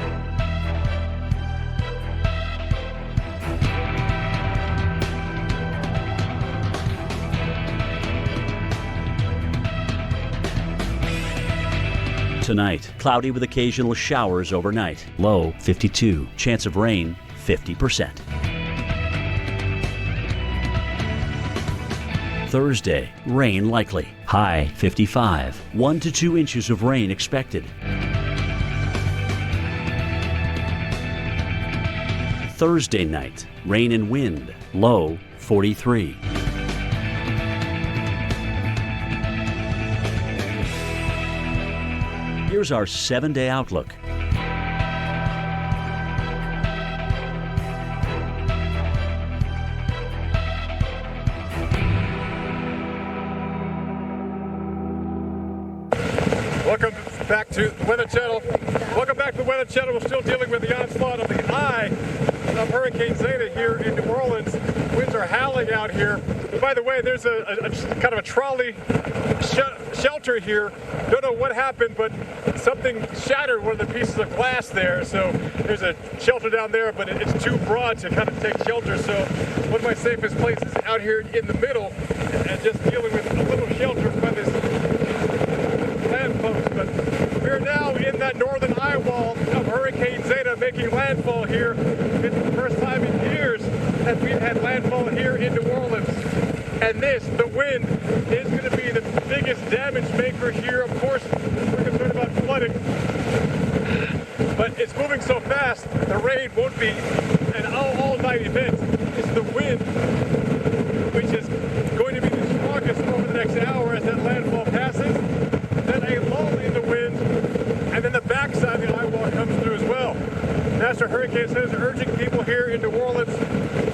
Tonight, cloudy with occasional showers overnight. Low 52. Chance of rain 50%. Thursday, rain likely. High 55. 1 to 2 inches of rain expected. Thursday night, rain and wind. Low 43. Here's our 7-day outlook. Welcome back to the Weather Channel. Welcome back to the Weather Channel. We're still dealing with the onslaught of the eye of Hurricane Zeta here in New Orleans. Winds are howling out here. And by the way, there's a kind of a trolley shelter here. Don't know what happened, but something shattered one of the pieces of glass there. So there's a shelter down there, but it's too broad to kind of take shelter. So one of my safest places out here in the middle, and just dealing with a little shelter by this post. But we're now in that northern eye wall of Hurricane Zeta making landfall here. It's the first time in years that we've had landfall here in New Orleans. And this, the wind, is going to be the biggest river here, of course, we're concerned about flooding. But it's moving so fast, the rain won't be an all-night event. It's the wind, which is going to be the strongest over the next hour as that landfall passes. Then a lull in the wind, and then the backside of the eye wall comes through as well. National Hurricane Center is urging people here in New Orleans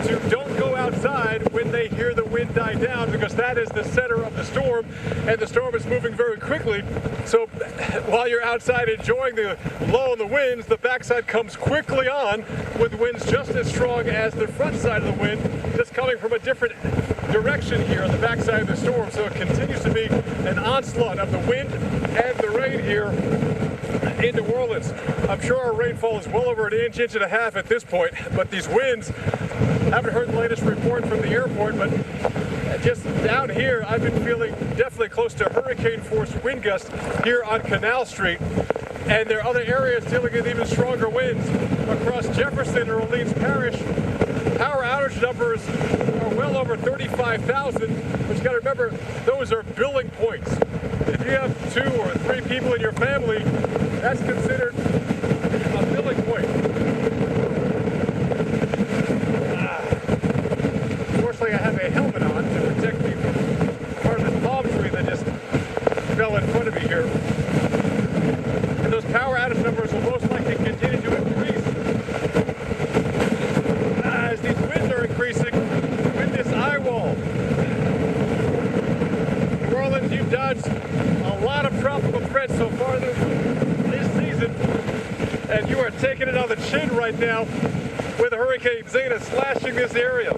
to don't go outside when they hear the wind die down, because that is the center of the storm, and the storm is moving very quickly. So while you're outside enjoying the lull in the winds, the backside comes quickly on with winds just as strong as the front side of the wind, just coming from a different direction here on the backside of the storm. So it continues to be an onslaught of the wind and the rain here in New Orleans. I'm sure our rainfall is well over an inch and a half at this point, but these winds, haven't heard the latest report from the airport, but just down here, I've been feeling definitely close to hurricane force wind gusts here on Canal Street. And there are other areas dealing with even stronger winds across Jefferson and Orleans Parish. Power outage numbers are well over 35,000, but you got to remember, those are billing points. If you have 2 or 3 people in your family, that's considered a billing point. Fortunately, I have a helmet on to protect me from part of this palm tree that just fell in front of me here. And those power outage numbers will most likely continue to increase as these winds are increasing with this eye wall. New Orleans, you've dodged a lot of tropical threats so far this season, and you are taking it on the chin right now with Hurricane Zeta slashing this area.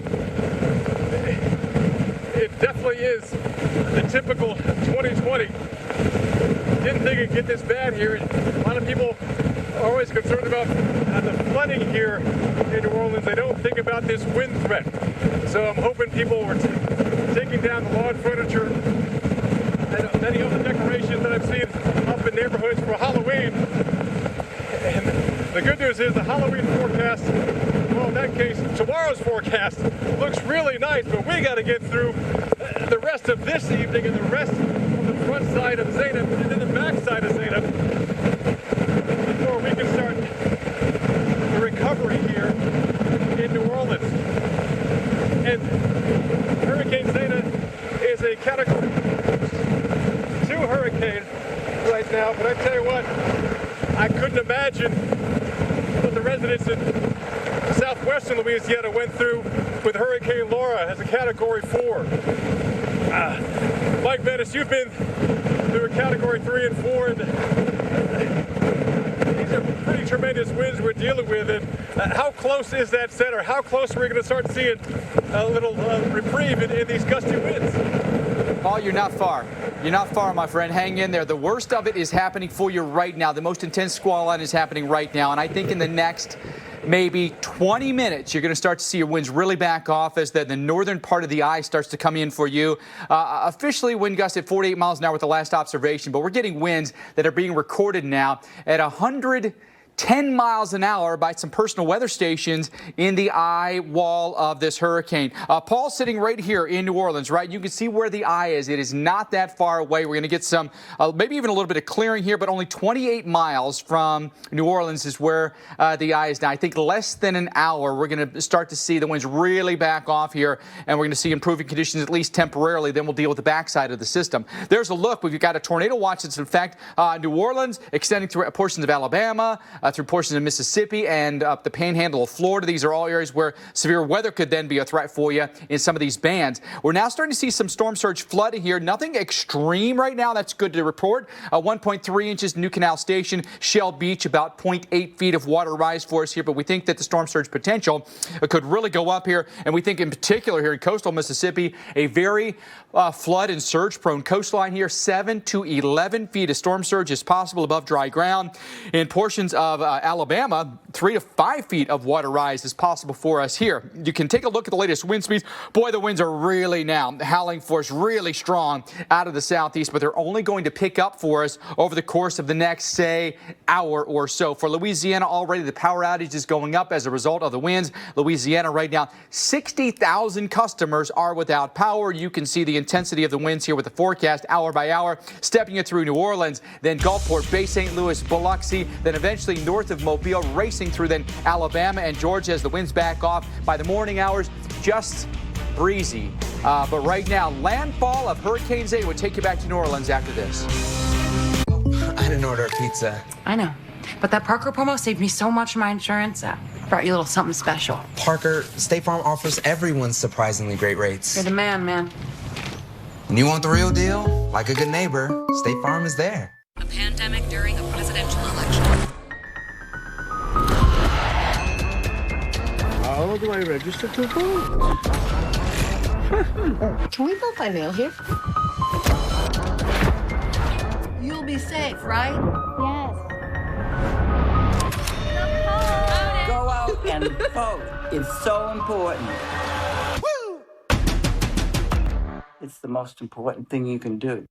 It definitely is the typical 2020. Didn't think it'd get this bad here. A lot of people are always concerned about the flooding here in New Orleans. They don't think about this wind threat. So I'm hoping people were taking down the lawn furniture and many other decorations that I've seen up in neighborhoods for Halloween. And the good news is the Halloween forecast, well, in that case, tomorrow's forecast looks really nice, but we got to get through the rest of this evening and the rest of the front side of Zeta and then the back side of Zeta before we can start the recovery here in New Orleans. And Hurricane Zeta is a Category 2 hurricane right now, but I tell you what, I couldn't imagine what the residents in southwestern Louisiana went through with Hurricane Laura as a Category 4. Mike Bettis, you've been through a Category 3 and 4, and these are pretty tremendous winds we're dealing with. And how close is that center? How close are we going to start seeing a little reprieve in these gusty winds? Paul, you're not far. You're not far, my friend. Hang in there. The worst of it is happening for you right now. The most intense squall line is happening right now. And I think in the next maybe 20 minutes, you're going to start to see your winds really back off as the northern part of the eye starts to come in for you. Officially, wind gusts at 48 miles an hour with the last observation, but we're getting winds that are being recorded now at 110 miles an hour by some personal weather stations in the eye wall of this hurricane. Paul's sitting right here in New Orleans, right? You can see where the eye is. It is not that far away. We're going to get some, maybe even a little bit of clearing here, but only 28 miles from New Orleans is where the eye is now. I think less than an hour, we're going to start to see the winds really back off here, and we're going to see improving conditions at least temporarily. Then we'll deal with the backside of the system. There's a look. We've got a tornado watch that's in effect. New Orleans, extending through portions of Alabama, through portions of Mississippi and up the panhandle of Florida. These are all areas where severe weather could then be a threat for you in some of these bands. We're now starting to see some storm surge flooding here. Nothing extreme right now. That's good to report. 1.3 inches New Canal Station, Shell Beach, about 0.8 feet of water rise for us here. But we think that the storm surge potential could really go up here. And we think in particular here in coastal Mississippi, a very flood and surge prone coastline here. 7 to 11 feet of storm surge is possible above dry ground. In portions of of Alabama, 3 to 5 feet of water rise is possible for us here. You can take a look at the latest wind speeds. Boy, the winds are really now howling force really strong out of the southeast, but they're only going to pick up for us over the course of the next, say, hour or so. For Louisiana, already the power outage is going up as a result of the winds. Louisiana right now, 60,000 customers are without power. You can see the intensity of the winds here with the forecast hour by hour, stepping it through New Orleans, then Gulfport, Bay St. Louis, Biloxi, then eventually north of Mobile, racing through then Alabama and Georgia as the winds back off. By the morning hours, just breezy. But right now, landfall of Hurricane Zeta would take you back to New Orleans after this. I didn't order a pizza. I know. But that Parker promo saved me so much on my insurance. Brought you a little something special. Parker, State Farm offers everyone surprisingly great rates. You're the man. And you want the real deal? Like a good neighbor, State Farm is there. A pandemic during a presidential election. How do I register to vote? Can we vote by mail here? You'll be safe, right? Yes. Go out and vote. It's so important. Woo! It's the most important thing you can do.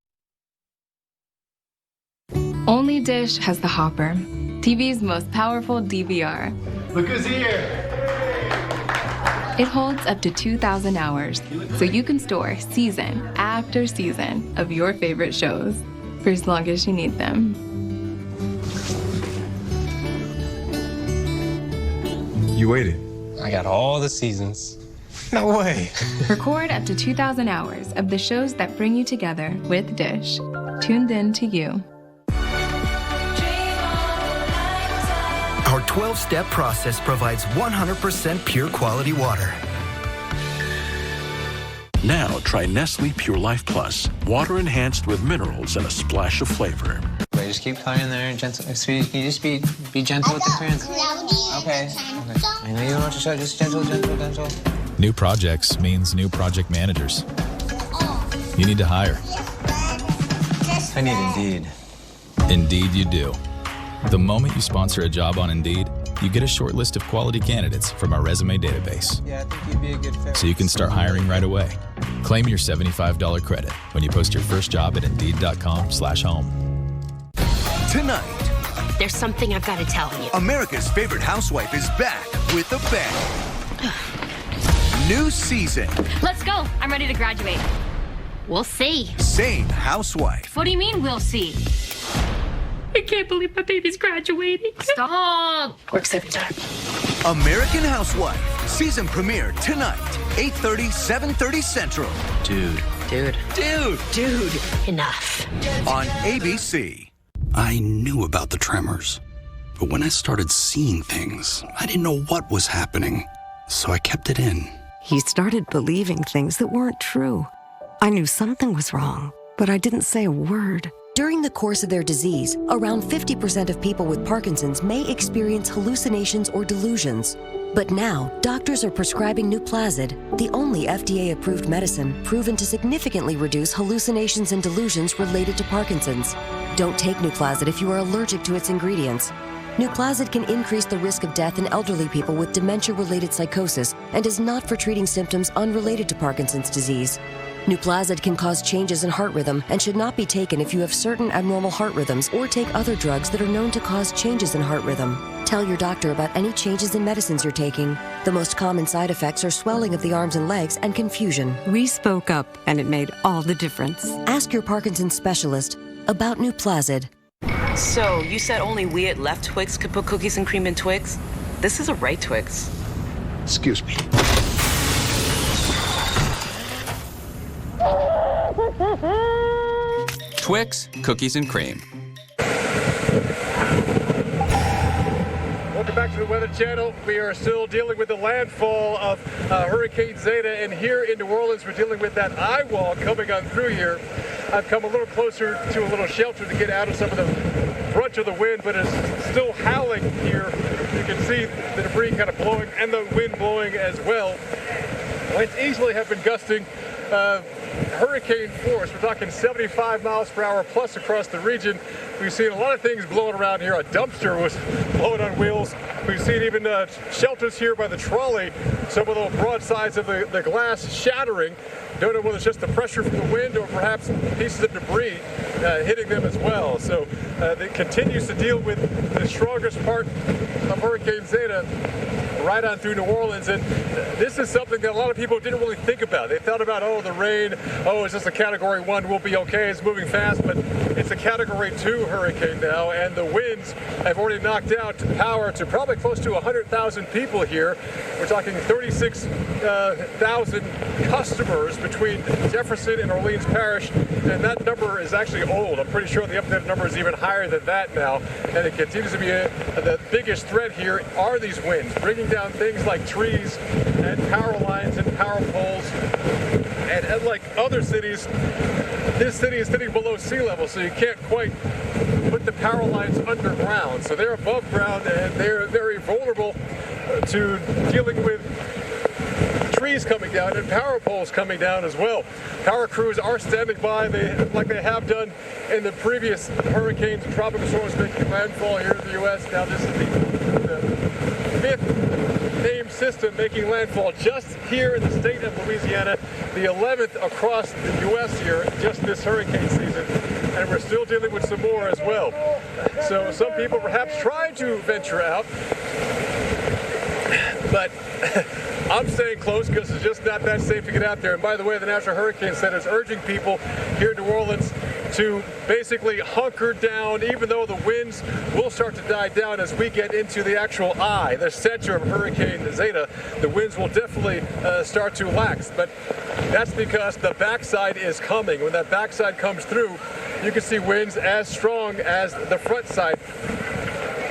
Only Dish has the Hopper, TV's most powerful DVR. Look who's here. It holds up to 2,000 hours, so you can store season after season of your favorite shows for as long as you need them. You waited. I got all the seasons. No way. Record up to 2,000 hours of the shows that bring you together with Dish, tuned in to you. Our 12-step process provides 100% pure quality water. Now try Nestle Pure Life Plus, water enhanced with minerals and a splash of flavor. Wait, just keep coming in there and gentle. Sweetie, can you just be gentle with the trans? Okay. I know you don't want to show, just gentle. New projects means new project managers. You need to hire. I need Indeed. Indeed you do. The moment you sponsor a job on Indeed, you get a short list of quality candidates from our resume database. Yeah, I think you'd be a good fit. So you can start hiring right away. Claim your $75 credit when you post your first job at Indeed.com/home. Tonight, There's something I've got to tell you. America's favorite housewife is back with a bang. New season. Let's go. I'm ready to graduate. We'll see. Same housewife. What do you mean, we'll see? I can't believe my baby's graduating. Stop. Works every time. American Housewife. Season premiere tonight, 8:30, 7:30 Central. Dude. Enough. On ABC. I knew about the tremors, but when I started seeing things, I didn't know what was happening, so I kept it in. He started believing things that weren't true. I knew something was wrong, but I didn't say a word. During the course of their disease, around 50% of people with Parkinson's may experience hallucinations or delusions. But now, doctors are prescribing Nuplazid, the only FDA-approved medicine proven to significantly reduce hallucinations and delusions related to Parkinson's. Don't take Nuplazid if you are allergic to its ingredients. Nuplazid can increase the risk of death in elderly people with dementia-related psychosis and is not for treating symptoms unrelated to Parkinson's disease. Nuplazid can cause changes in heart rhythm and should not be taken if you have certain abnormal heart rhythms or take other drugs that are known to cause changes in heart rhythm. Tell your doctor about any changes in medicines you're taking. The most common side effects are swelling of the arms and legs and confusion. We spoke up, and it made all the difference. Ask your Parkinson's specialist about Nuplazid. So, you said only we at Left Twix could put cookies and cream in Twix? This is a right Twix. Excuse me. Twix, cookies and cream. Welcome back to the Weather Channel. We are still dealing with the landfall of Hurricane Zeta, and here in New Orleans, we're dealing with that eye wall coming on through here. I've come a little closer to a little shelter to get out of some of the brunt of the wind, but it's still howling here. You can see the debris kind of blowing and the wind blowing as well. Winds easily have been gusting hurricane force. We're talking 75 miles per hour plus across the region. We've seen a lot of things blowing around here. A dumpster was blowing on wheels. We've seen even shelters here by the trolley, some of the broadsides of the glass shattering. Don't know whether it's just the pressure from the wind or perhaps pieces of debris hitting them as well. So it continues to deal with the strongest part of Hurricane Zeta right on through New Orleans. And this is something that a lot of people didn't really think about. They thought about, oh, the rain, oh, it's just a Category 1, we'll be okay, it's moving fast, but it's a Category 2 hurricane now, and the winds have already knocked out power to probably close to 100,000 people here. We're talking 36,000 customers between Jefferson and Orleans Parish, and that number is actually old. I'm pretty sure the updated number is even higher than that now, and it continues to be the biggest threat here are these winds, bringing down things like trees and power lines and power poles. And like other cities, this city is sitting below sea level, so you can't quite put the power lines underground. So they're above ground, and they're very vulnerable to dealing with trees coming down and power poles coming down as well. Power crews are standing by, like they have done in the previous hurricanes and tropical storms making landfall here in the U.S. Now this is the fifth named system making landfall just here in the state of Louisiana, the 11th across the U.S. here just this hurricane season, and we're still dealing with some more as well. So some people perhaps trying to venture out, but I'm staying close because it's just not that safe to get out there. And by the way, the National Hurricane Center is urging people here in New Orleans to basically hunker down, even though the winds will start to die down as we get into the actual eye, the center of Hurricane Zeta. The winds will definitely start to lax, but that's because the backside is coming. When that backside comes through, you can see winds as strong as the front side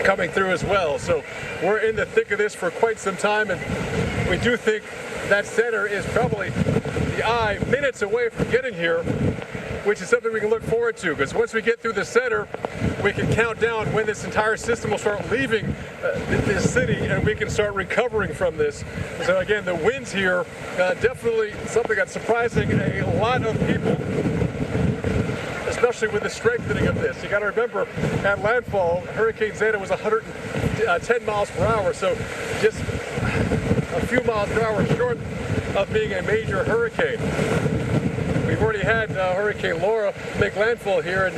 coming through as well. So we're in the thick of this for quite some time, and we do think that center is probably the eye minutes away from getting here, which is something we can look forward to, because once we get through the center, we can count down when this entire system will start leaving this city, and we can start recovering from this. So again, the winds here, definitely something that's surprising a lot of people, especially with the strengthening of this. You got to remember, at landfall, Hurricane Zeta was 110 miles per hour, so just a few miles per hour short of being a major hurricane. We've already had Hurricane Laura make landfall here, and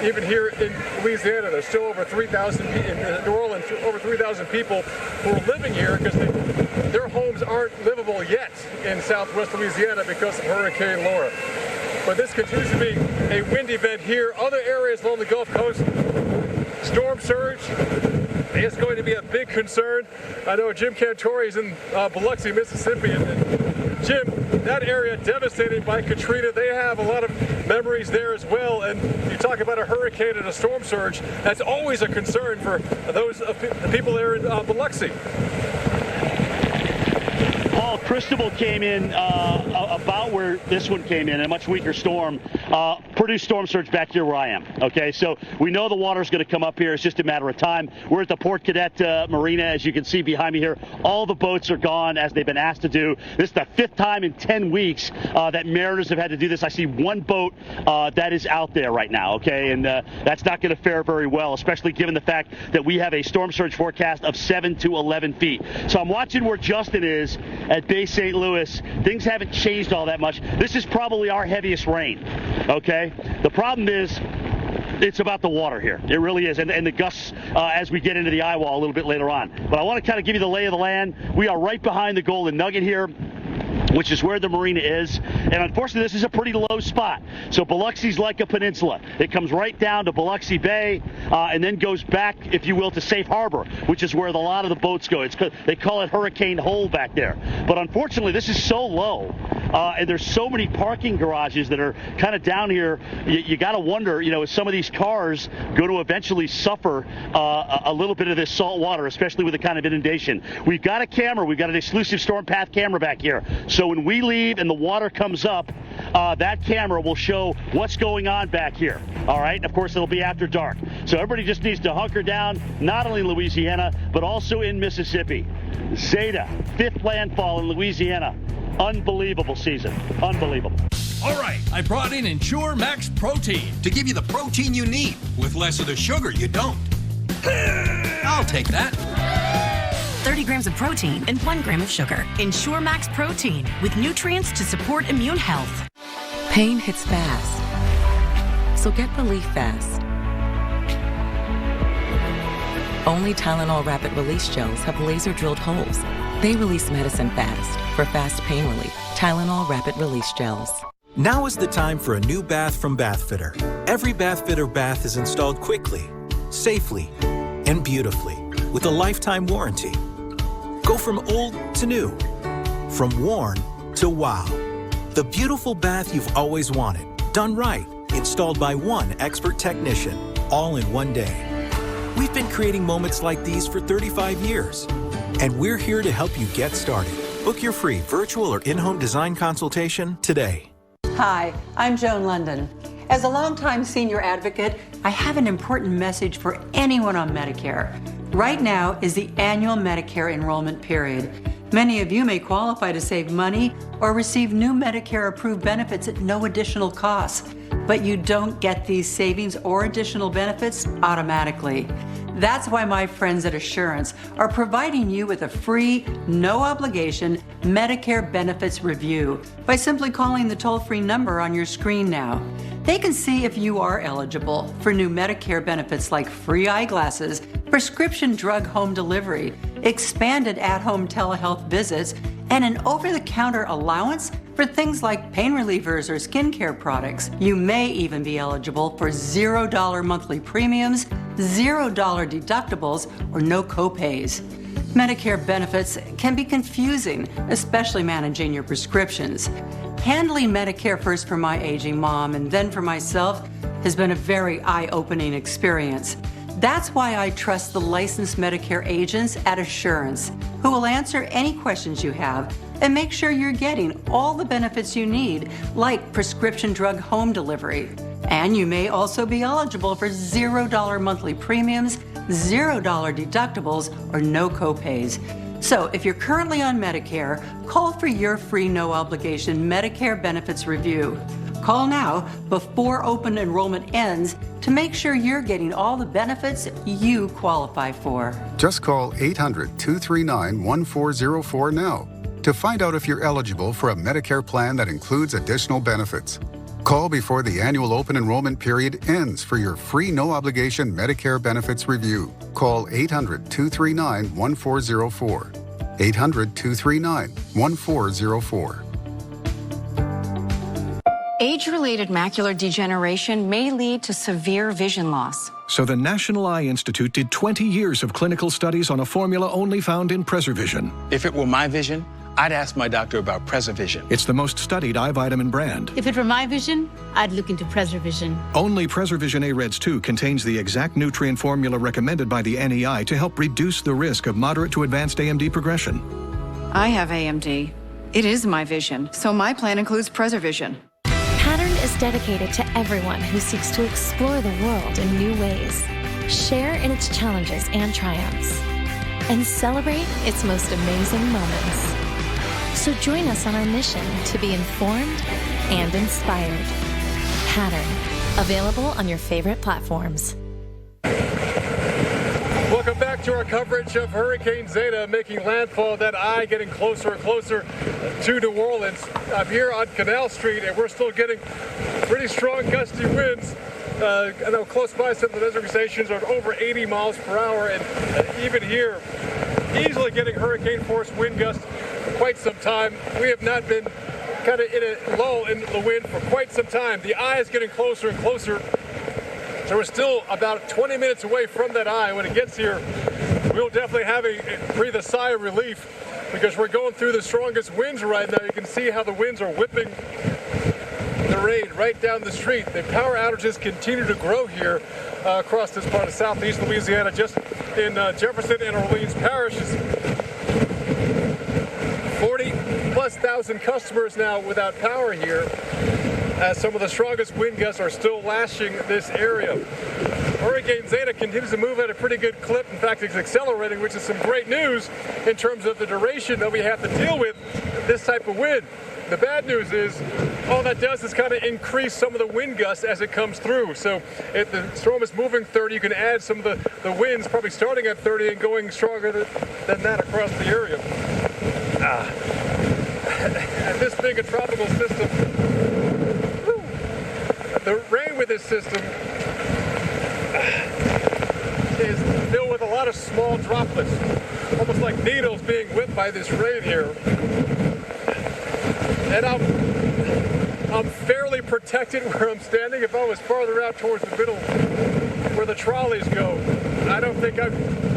even here in Louisiana, there's still over 3,000 in New Orleans, over 3,000 people who are living here because their homes aren't livable yet in Southwest Louisiana because of Hurricane Laura. But this continues to be a wind event here. Other areas along the Gulf Coast, storm surge is going to be a big concern. I know Jim Cantori is in Biloxi, Mississippi, and Jim, that area devastated by Katrina. They have a lot of memories there as well. And you talk about a hurricane and a storm surge, that's always a concern for those people there in Biloxi. Paul, Cristobal came in about where this one came in, a much weaker storm, produced storm surge back here where I am. Okay, so we know the water's going to come up here. It's just a matter of time. We're at the Port Cadet Marina, as you can see behind me here. All the boats are gone, as they've been asked to do. This is the 5th time in 10 weeks that mariners have had to do this. I see one boat that is out there right now, okay, and that's not going to fare very well, especially given the fact that we have a storm surge forecast of 7 to 11 feet. So I'm watching where Justin is at Bay St. Louis. Things haven't changed all that much. This is probably our heaviest rain, okay? The problem is it's about the water here. It really is, and the gusts as we get into the eye wall a little bit later on. But I want to kind of give you the lay of the land. We are right behind the Golden Nugget here, which is where the marina is. And unfortunately, this is a pretty low spot. So Biloxi's like a peninsula. It comes right down to Biloxi Bay and then goes back, if you will, to Safe Harbor, which is where a lot of the boats go. They call it Hurricane Hole back there. But unfortunately, this is so low. And there's so many parking garages that are kind of down here. You got to wonder, is some of these cars going to eventually suffer a little bit of this salt water, especially with the kind of inundation. We've got a camera. We've got an exclusive storm path camera back here. So when we leave and the water comes up, that camera will show what's going on back here. All right. Of course, it'll be after dark. So everybody just needs to hunker down, not only in Louisiana, but also in Mississippi. Zeta, 5th landfall in Louisiana. unbelievable season. Unbelievable. All right, I brought in Ensure Max Protein to give you the protein you need with less of the sugar you don't. I'll take that. 30 grams of protein and 1 gram of sugar. Ensure Max Protein with nutrients to support immune health. Pain hits fast, so get relief fast. Only Tylenol Rapid Release Gels have laser-drilled holes. They release medicine fast for fast pain relief. Tylenol Rapid Release Gels. Now is the time for a new bath from Bathfitter. Every Bathfitter bath is installed quickly, safely, and beautifully with a lifetime warranty. Go from old to new, from worn to wow. The beautiful bath you've always wanted, done right, installed by one expert technician, all in one day. We've been creating moments like these for 35 years, and we're here to help you get started. Book your free virtual or in-home design consultation today. Hi, I'm Joan London. As a longtime senior advocate, I have an important message for anyone on Medicare. Right now is the annual Medicare enrollment period. Many of you may qualify to save money or receive new Medicare-approved benefits at no additional cost, but you don't get these savings or additional benefits automatically. That's why my friends at Assurance are providing you with a free, no-obligation Medicare benefits review by simply calling the toll-free number on your screen now. They can see if you are eligible for new Medicare benefits like free eyeglasses, prescription drug home delivery, expanded at-home telehealth visits, and an over-the-counter allowance for things like pain relievers or skincare products. You may even be eligible for $0 monthly premiums, $0 deductibles, or no copays. Medicare benefits can be confusing, especially managing your prescriptions. Handling Medicare first for my aging mom and then for myself has been a very eye-opening experience. That's why I trust the licensed Medicare agents at Assurance, who will answer any questions you have and make sure you're getting all the benefits you need, like prescription drug home delivery. And you may also be eligible for $0 monthly premiums, $0 deductibles, or no copays. So if you're currently on Medicare, call for your free no-obligation Medicare benefits review. Call now before open enrollment ends to make sure you're getting all the benefits you qualify for. Just call 800-239-1404 now to find out if you're eligible for a Medicare plan that includes additional benefits. Call before the annual open enrollment period ends for your free no-obligation Medicare benefits review. Call 800-239-1404. 800-239-1404. Age-related macular degeneration may lead to severe vision loss. So the National Eye Institute did 20 years of clinical studies on a formula only found in PreserVision. If it were my vision, I'd ask my doctor about PreserVision. It's the most studied eye vitamin brand. If it were my vision, I'd look into PreserVision. Only PreserVision AREDS 2 contains the exact nutrient formula recommended by the NEI to help reduce the risk of moderate to advanced AMD progression. I have AMD. It is my vision, so my plan includes PreserVision. Pattern is dedicated to everyone who seeks to explore the world in new ways, share in its challenges and triumphs, and celebrate its most amazing moments. So join us on our mission to be informed and inspired. Pattern, available on your favorite platforms. Welcome back to our coverage of Hurricane Zeta making landfall. That eye getting closer and closer to New Orleans. I'm here on Canal Street, and we're still getting pretty strong gusty winds. I know close by some of the measuring stations are over 80 miles per hour, and even here, easily getting hurricane force wind gusts for quite some time. We have not been kind of in a lull in the wind for quite some time. The eye is getting closer and closer. So we're still about 20 minutes away from that eye. When it gets here, we'll definitely breathe a sigh of relief because we're going through the strongest winds right now. You can see how the winds are whipping the rain right down the street. The power outages continue to grow here across this part of southeast Louisiana. Just in Jefferson and Orleans parishes, 40,000+ customers now without power here, as some of the strongest wind gusts are still lashing this area. Hurricane Zeta continues to move at a pretty good clip. In fact, it's accelerating, which is some great news in terms of the duration that we have to deal with this type of wind. The bad news is all that does is kind of increase some of the wind gusts as it comes through. So if the storm is moving 30, you can add some of the winds probably starting at 30 and going stronger than that across the area. And this being a tropical system, the rain with this system is filled with a lot of small droplets, almost like needles being whipped by this rain here. And I'm fairly protected where I'm standing. If I was farther out towards the middle where the trolleys go, I don't think I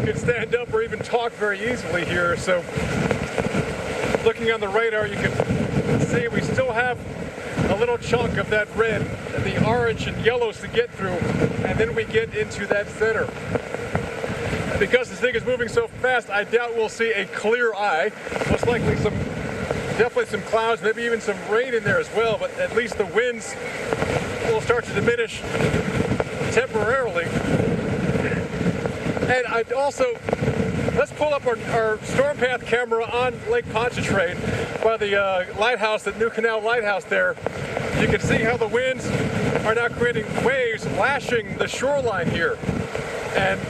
could stand up or even talk very easily here. So looking on the radar, you can see we still have a little chunk of that red and the orange and yellows to get through, and then we get into that center. And because this thing is moving so fast, I doubt we'll see a clear eye. Most likely definitely some clouds, maybe even some rain in there as well, but at least the winds will start to diminish temporarily. And I'd also, let's pull up our storm path camera on Lake Pontchartrain by the lighthouse, the New Canal Lighthouse there. You can see how the winds are now creating waves lashing the shoreline here. And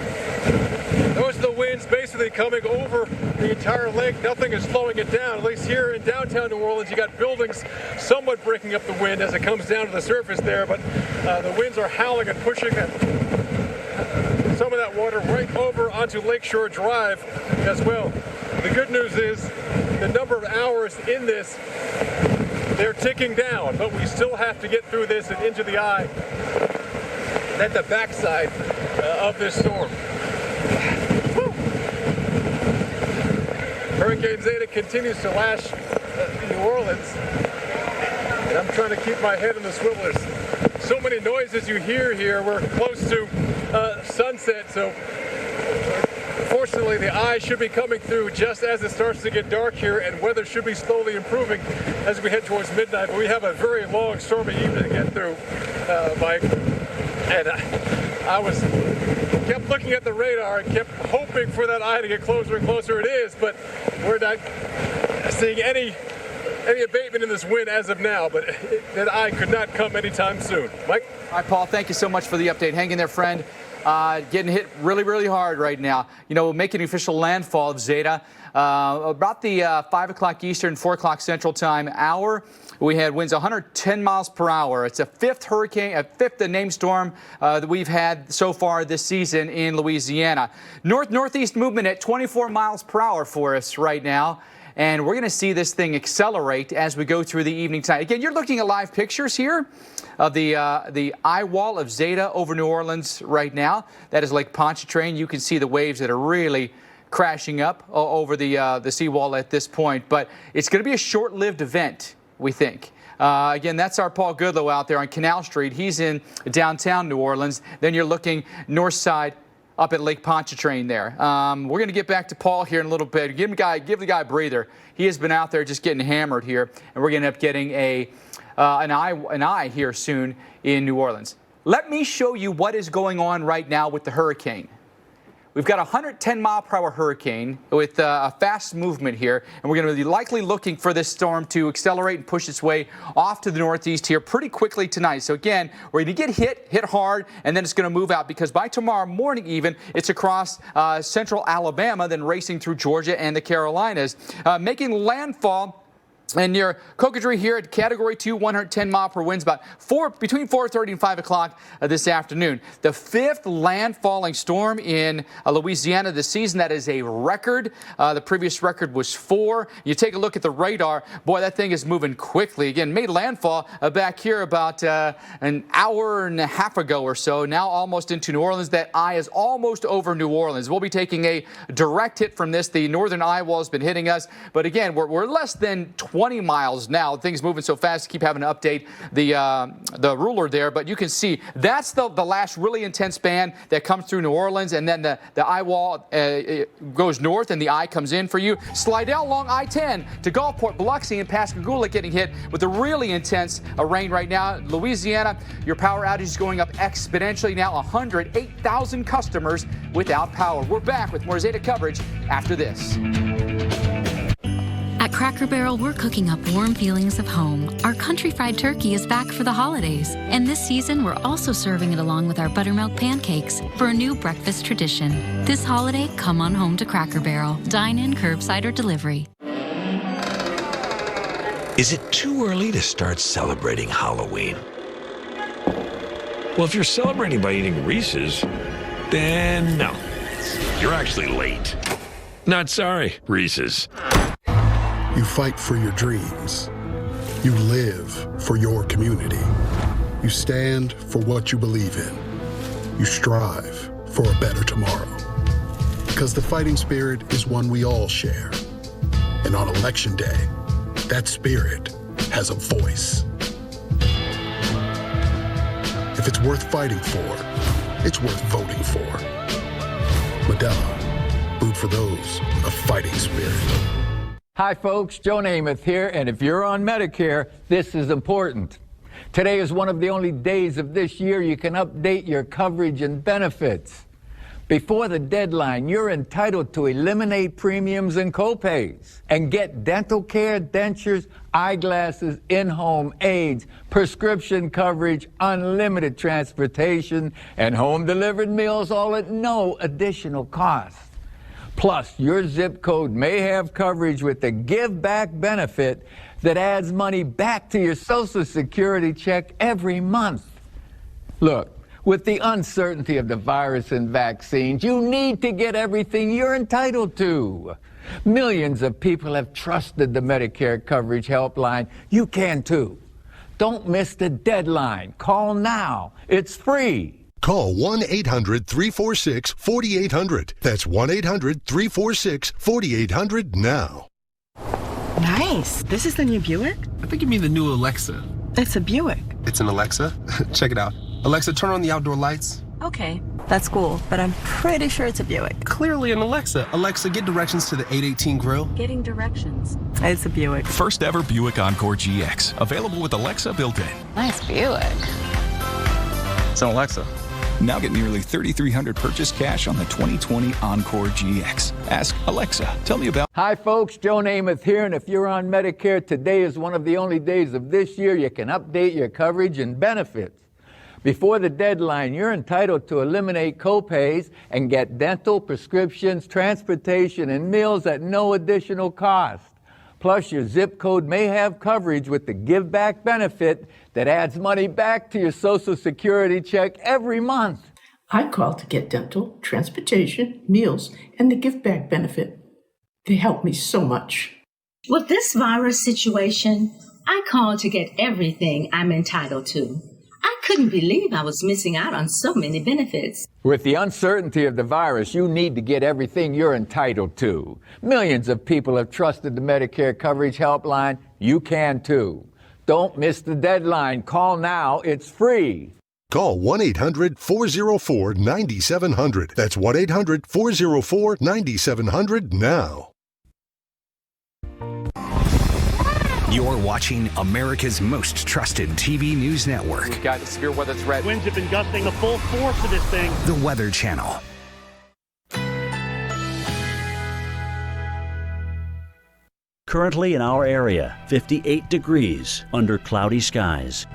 those are the winds basically coming over the entire lake. Nothing is slowing it down. At least here in downtown New Orleans, you got buildings somewhat breaking up the wind as it comes down to the surface there, but the winds are howling and pushing some of that water right over onto Lakeshore Drive as well. The good news is the number of hours in this, they're ticking down, but we still have to get through this and into the eye at the backside of this storm. Hurricane Zeta continues to lash New Orleans, and I'm trying to keep my head in the swivel. There's so many noises you hear here. We're close to sunset, so fortunately the eye should be coming through just as it starts to get dark here, and weather should be slowly improving as we head towards midnight. But we have a very long stormy evening to get through, Mike, and I kept looking at the radar and kept hoping for that eye to get closer and closer. It is, but we're not seeing any abatement in this wind as of now, but that eye could not come anytime soon. Mike? All right, Paul, thank you so much for the update. Hang in there, friend. Getting hit really, really hard right now. You know, making official landfall of Zeta. About the 5 o'clock Eastern, 4 o'clock Central Time hour, we had winds 110 miles per hour. It's a fifth named storm that we've had so far this season in Louisiana. Northeast movement at 24 miles per hour for us right now. And we're going to see this thing accelerate as we go through the evening time. Again, you're looking at live pictures here of the eye wall of Zeta over New Orleans right now. That is Lake Pontchartrain. You can see the waves that are really crashing up over the seawall at this point. But it's going to be a short-lived event, we think. Again, that's our Paul Goodlow out there on Canal Street. He's in downtown New Orleans. Then you're looking north side up at Lake Pontchartrain there. We're going to get back to Paul here in a little bit. Give the guy a breather. He has been out there just getting hammered here, and we're going to end up getting an eye here soon in New Orleans. Let me show you what is going on right now with the hurricane. We've got a 110-mile-per-hour hurricane with a fast movement here, and we're going to be likely looking for this storm to accelerate and push its way off to the northeast here pretty quickly tonight. So again, we're going to get hit hard, and then it's going to move out because by tomorrow morning even, it's across central Alabama, then racing through Georgia and the Carolinas, making landfall. And near Cocodrie here at Category 2, 110 mile per winds, about between 4:30 and 5 o'clock this afternoon. The fifth landfalling storm in Louisiana this season. That is a record. The previous record was 4. You take a look at the radar. Boy, that thing is moving quickly. Again, made landfall back here about an hour and a half ago or so. Now almost into New Orleans. That eye is almost over New Orleans. We'll be taking a direct hit from this. The northern eye wall has been hitting us. But again, we're less than 20 miles now. Things moving so fast, keep having to update the ruler there. But you can see that's the last really intense band that comes through New Orleans, and then the eye wall goes north, and the eye comes in for you. Slidell along I-10 to Gulfport, Biloxi, and Pascagoula getting hit with the really intense rain right now. Louisiana, your power outage is going up exponentially now. 108,000 customers without power. We're back with more Zeta coverage after this. At Cracker Barrel, we're cooking up warm feelings of home. Our country fried turkey is back for the holidays. And this season, we're also serving it along with our buttermilk pancakes for a new breakfast tradition. This holiday, come on home to Cracker Barrel. Dine in, curbside, or delivery. Is it too early to start celebrating Halloween? Well, if you're celebrating by eating Reese's, then no. You're actually late. Not sorry, Reese's. You fight for your dreams. You live for your community. You stand for what you believe in. You strive for a better tomorrow. Because the fighting spirit is one we all share. And on Election Day, that spirit has a voice. If it's worth fighting for, it's worth voting for. Medalla, vote for those with a fighting spirit. Hi folks, Joe Namath here, and if you're on Medicare, this is important. Today is one of the only days of this year you can update your coverage and benefits. Before the deadline, you're entitled to eliminate premiums and copays and get dental care, dentures, eyeglasses, in-home aids, prescription coverage, unlimited transportation, and home-delivered meals, all at no additional cost. Plus, your zip code may have coverage with the Give Back benefit that adds money back to your Social Security check every month. Look, with the uncertainty of the virus and vaccines, you need to get everything you're entitled to. Millions of people have trusted the Medicare coverage helpline. You can too. Don't miss the deadline. Call now. It's free. Call 1-800-346-4800. That's 1-800-346-4800 now. Nice. This is the new Buick? I think you mean the new Alexa. It's a Buick. It's an Alexa? Check it out. Alexa, turn on the outdoor lights. Okay. That's cool, but I'm pretty sure it's a Buick. Clearly an Alexa. Alexa, get directions to the 818 grill. Getting directions. It's a Buick. First ever Buick Encore GX. Available with Alexa built in. Nice Buick. It's an Alexa. Now get nearly $3,300 purchase cash on the 2020 Encore GX. Ask Alexa, tell me about... Hi folks, Joe Namath here, and if you're on Medicare, today is one of the only days of this year you can update your coverage and benefits. Before the deadline, you're entitled to eliminate copays and get dental, prescriptions, transportation, and meals at no additional cost. Plus, your zip code may have coverage with the Give Back benefit that adds money back to your Social Security check every month. I called to get dental, transportation, meals, and the Give Back benefit. They helped me so much. With this virus situation, I called to get everything I'm entitled to. I couldn't believe I was missing out on so many benefits. With the uncertainty of the virus, you need to get everything you're entitled to. Millions of people have trusted the Medicare coverage helpline. You can too. Don't miss the deadline. Call now. It's free. Call 1-800-404-9700. That's 1-800-404-9700 now. You're watching America's most trusted TV news network. We've got a severe weather threat. Winds have been gusting the full force of this thing. The Weather Channel. Currently in our area, 58 degrees under cloudy skies.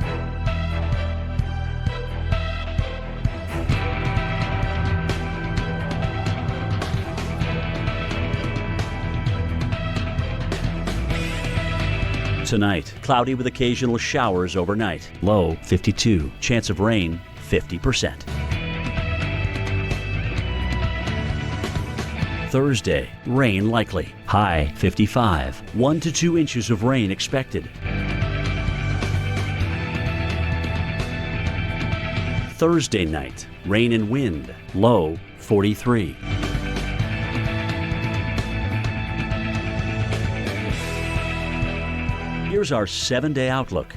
Tonight, cloudy with occasional showers overnight. Low 52. Chance of rain 50%. Thursday, rain likely. High 55. 1 to 2 inches of rain expected. Thursday night, rain and wind. Low 43. Here's our 7-day outlook.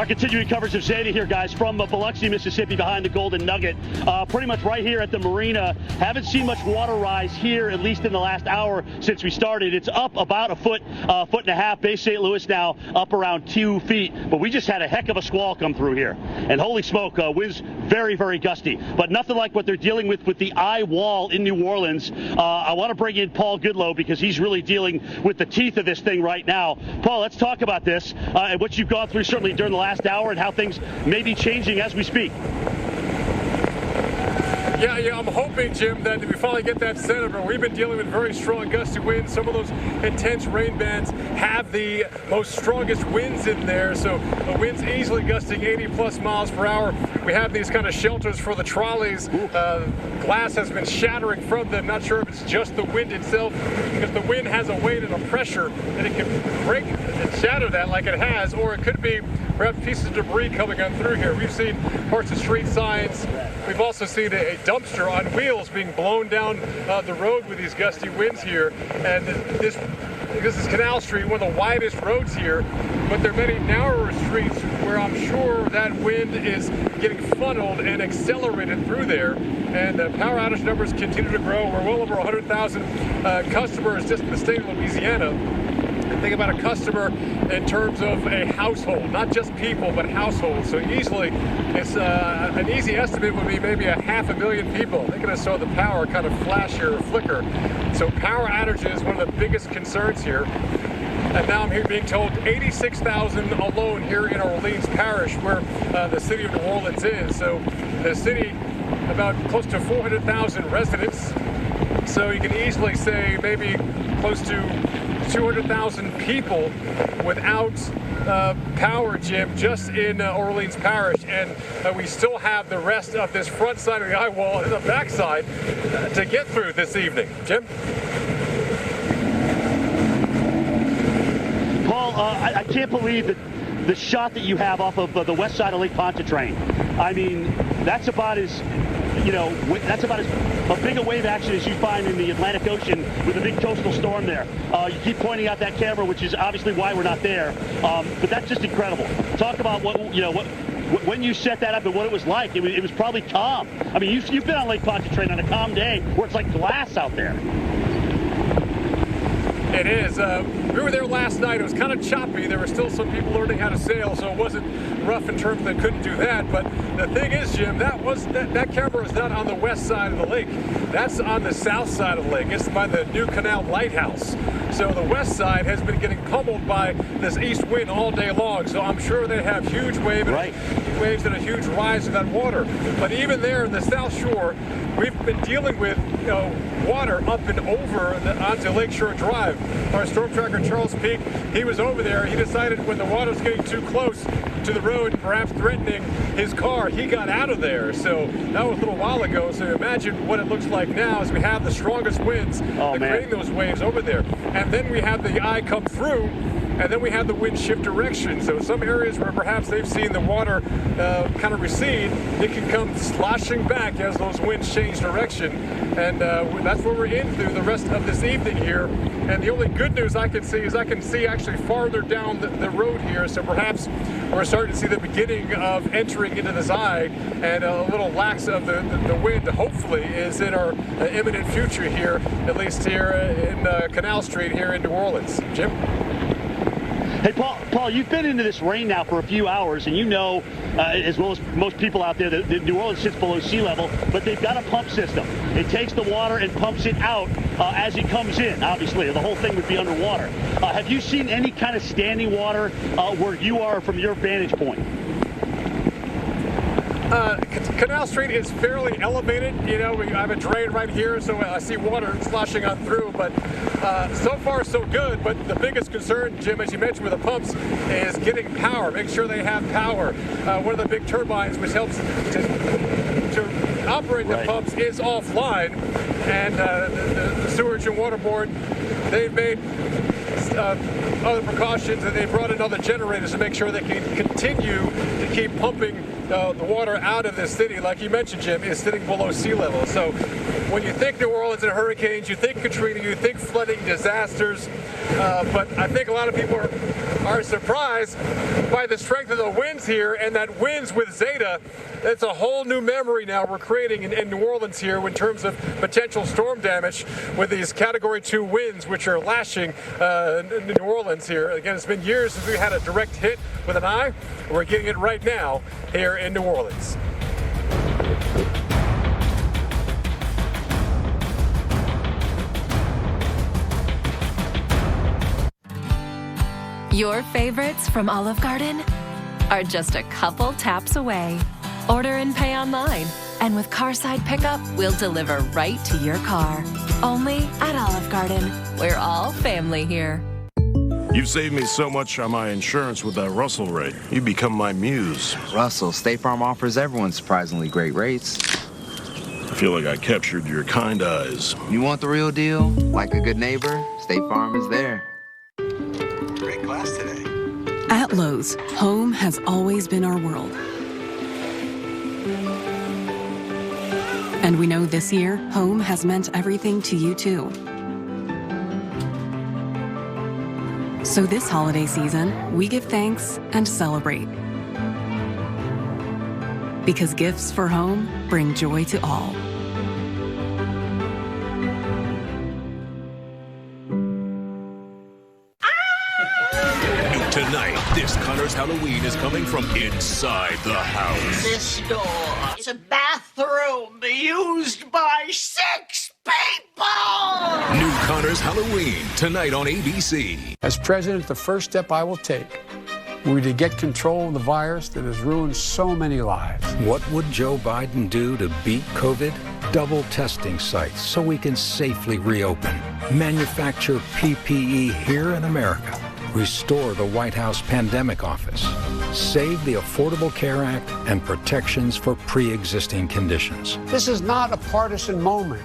continuing coverage of Zeta here, guys, from Biloxi, Mississippi, behind the Golden Nugget. Pretty much right here at the marina. Haven't seen much water rise here, at least in the last hour since we started. It's up about a foot and a half. Bay St. Louis now up around 2 feet. But we just had a heck of a squall come through here. And holy smoke, winds very, very gusty. But nothing like what they're dealing with the eye wall in New Orleans. I want to bring in Paul Goodlow because he's really dealing with the teeth of this thing right now. Paul, let's talk about this and what you've gone through certainly during the last hour and how things may be changing as we speak. Yeah, I'm hoping, Jim, that we finally get that center. We've been dealing with very strong gusty winds. Some of those intense rain bands have the most strongest winds in there, so the winds easily gusting 80-plus miles per hour. We have these kind of shelters for the trolleys. Glass has been shattering from them. Not sure if it's just the wind itself, because the wind has a weight and a pressure that it can break and shatter that like it has, or it could be perhaps pieces of debris coming on through here. We've seen parts of street signs. We've also seen a dumpster on wheels being blown down the road with these gusty winds here. And this is Canal Street, one of the widest roads here, but there are many narrower streets where I'm sure that wind is getting funneled and accelerated through there. And the power outage numbers continue to grow. We're well over 100,000 customers just in the state of Louisiana. Think about a customer in terms of a household, not just people, but households. So easily, it's an easy estimate would be maybe 500,000 people. They're going to saw the power kind of flash here or flicker. So power outages is one of the biggest concerns here. And now I'm here being told 86,000 alone here in Orleans Parish, where the city of New Orleans is. So the city, about close to 400,000 residents. So you can easily say maybe close to 200,000 people without power, Jim, just in Orleans Parish. And we still have the rest of this front side of the eye wall and the back side to get through this evening. Jim? Paul, I can't believe that the shot that you have off of the west side of Lake Pontchartrain. I mean, that's about as a big a wave action as you find in the Atlantic Ocean with a big coastal storm there. You keep pointing out that camera, which is obviously why we're not there. But that's just incredible. Talk about when you set that up and what it was like. It was probably calm. I mean, you've been on Lake Pontchartrain on a calm day where it's like glass out there. It is. We were there last night. It was kind of choppy. There were still some people learning how to sail, so it wasn't rough in terms of they couldn't do that. But the thing is, Jim, that camera is not on the west side of the lake. That's on the south side of the lake. It's by the New Canal Lighthouse. So the west side has been getting pummeled by this east wind all day long. So I'm sure they have huge waves and a huge rise of that water. But even there in the South Shore, we've been dealing with water up and over onto Lakeshore Drive. Our storm tracker Charles Peak, he was over there. He decided when the water's getting too close to the road and perhaps threatening his car, he got out of there. So that was a little while ago. So imagine what it looks like now as we have the strongest winds creating those waves over there. And then we have the eye come through, and then we have the wind shift direction. So some areas where perhaps they've seen the water kind of recede, it can come sloshing back as those winds change direction. And that's what we're in through the rest of this evening here. And the only good news I can see is I can see actually farther down the road here. So perhaps we're starting to see the beginning of entering into this eye, and a little lax of the wind, hopefully, is in our imminent future here, at least here in Canal Street here in New Orleans. Jim? Hey, Paul, you've been into this rain now for a few hours, and you know, as well as most people out there, that New Orleans sits below sea level, but they've got a pump system. It takes the water and pumps it out as it comes in, obviously. The whole thing would be underwater. Have you seen any kind of standing water where you are from your vantage point? Canal Street is fairly elevated. You know, I have a drain right here, so I see water sloshing on through. But so far, so good. But the biggest concern, Jim, as you mentioned with the pumps, is getting power. Make sure they have power. One of the big turbines, which helps to operate the pumps, is offline. And the Sewage and Water Board, they've made other precautions, and they brought in other generators to make sure they can continue to keep pumping the water out of the city. Like you mentioned, Jim, is sitting below sea level. So when you think New Orleans and hurricanes, you think Katrina, you think flooding disasters, but I think a lot of people are surprised by the strength of the winds here, and that winds with Zeta. It's a whole new memory now we're creating in New Orleans here in terms of potential storm damage with these Category 2 winds, which are lashing New Orleans here. Again, it's been years since we had a direct hit with an eye. We're getting it right now here in New Orleans. Your favorites from Olive Garden are just a couple taps away. Order and pay online. And with Carside Pickup, we'll deliver right to your car. Only at Olive Garden. We're all family here. You've saved me so much on my insurance with that Russell rate. You become my muse. Russell, State Farm offers everyone surprisingly great rates. I feel like I captured your kind eyes. You want the real deal? Like a good neighbor, State Farm is there. Great class today. At Lowe's, home has always been our world. And we know this year, home has meant everything to you too. So this holiday season, we give thanks and celebrate. Because gifts for home bring joy to all. Tonight, this Connor's Halloween is coming from inside the house. This door is a bathroom used by 6 people! New Connor's Halloween, tonight on ABC. As president, the first step I will take will be to get control of the virus that has ruined so many lives. What would Joe Biden do to beat COVID? Double testing sites so we can safely reopen. Manufacture PPE here in America. Restore the White House Pandemic Office. Save the Affordable Care Act and protections for pre-existing conditions. This is not a partisan moment.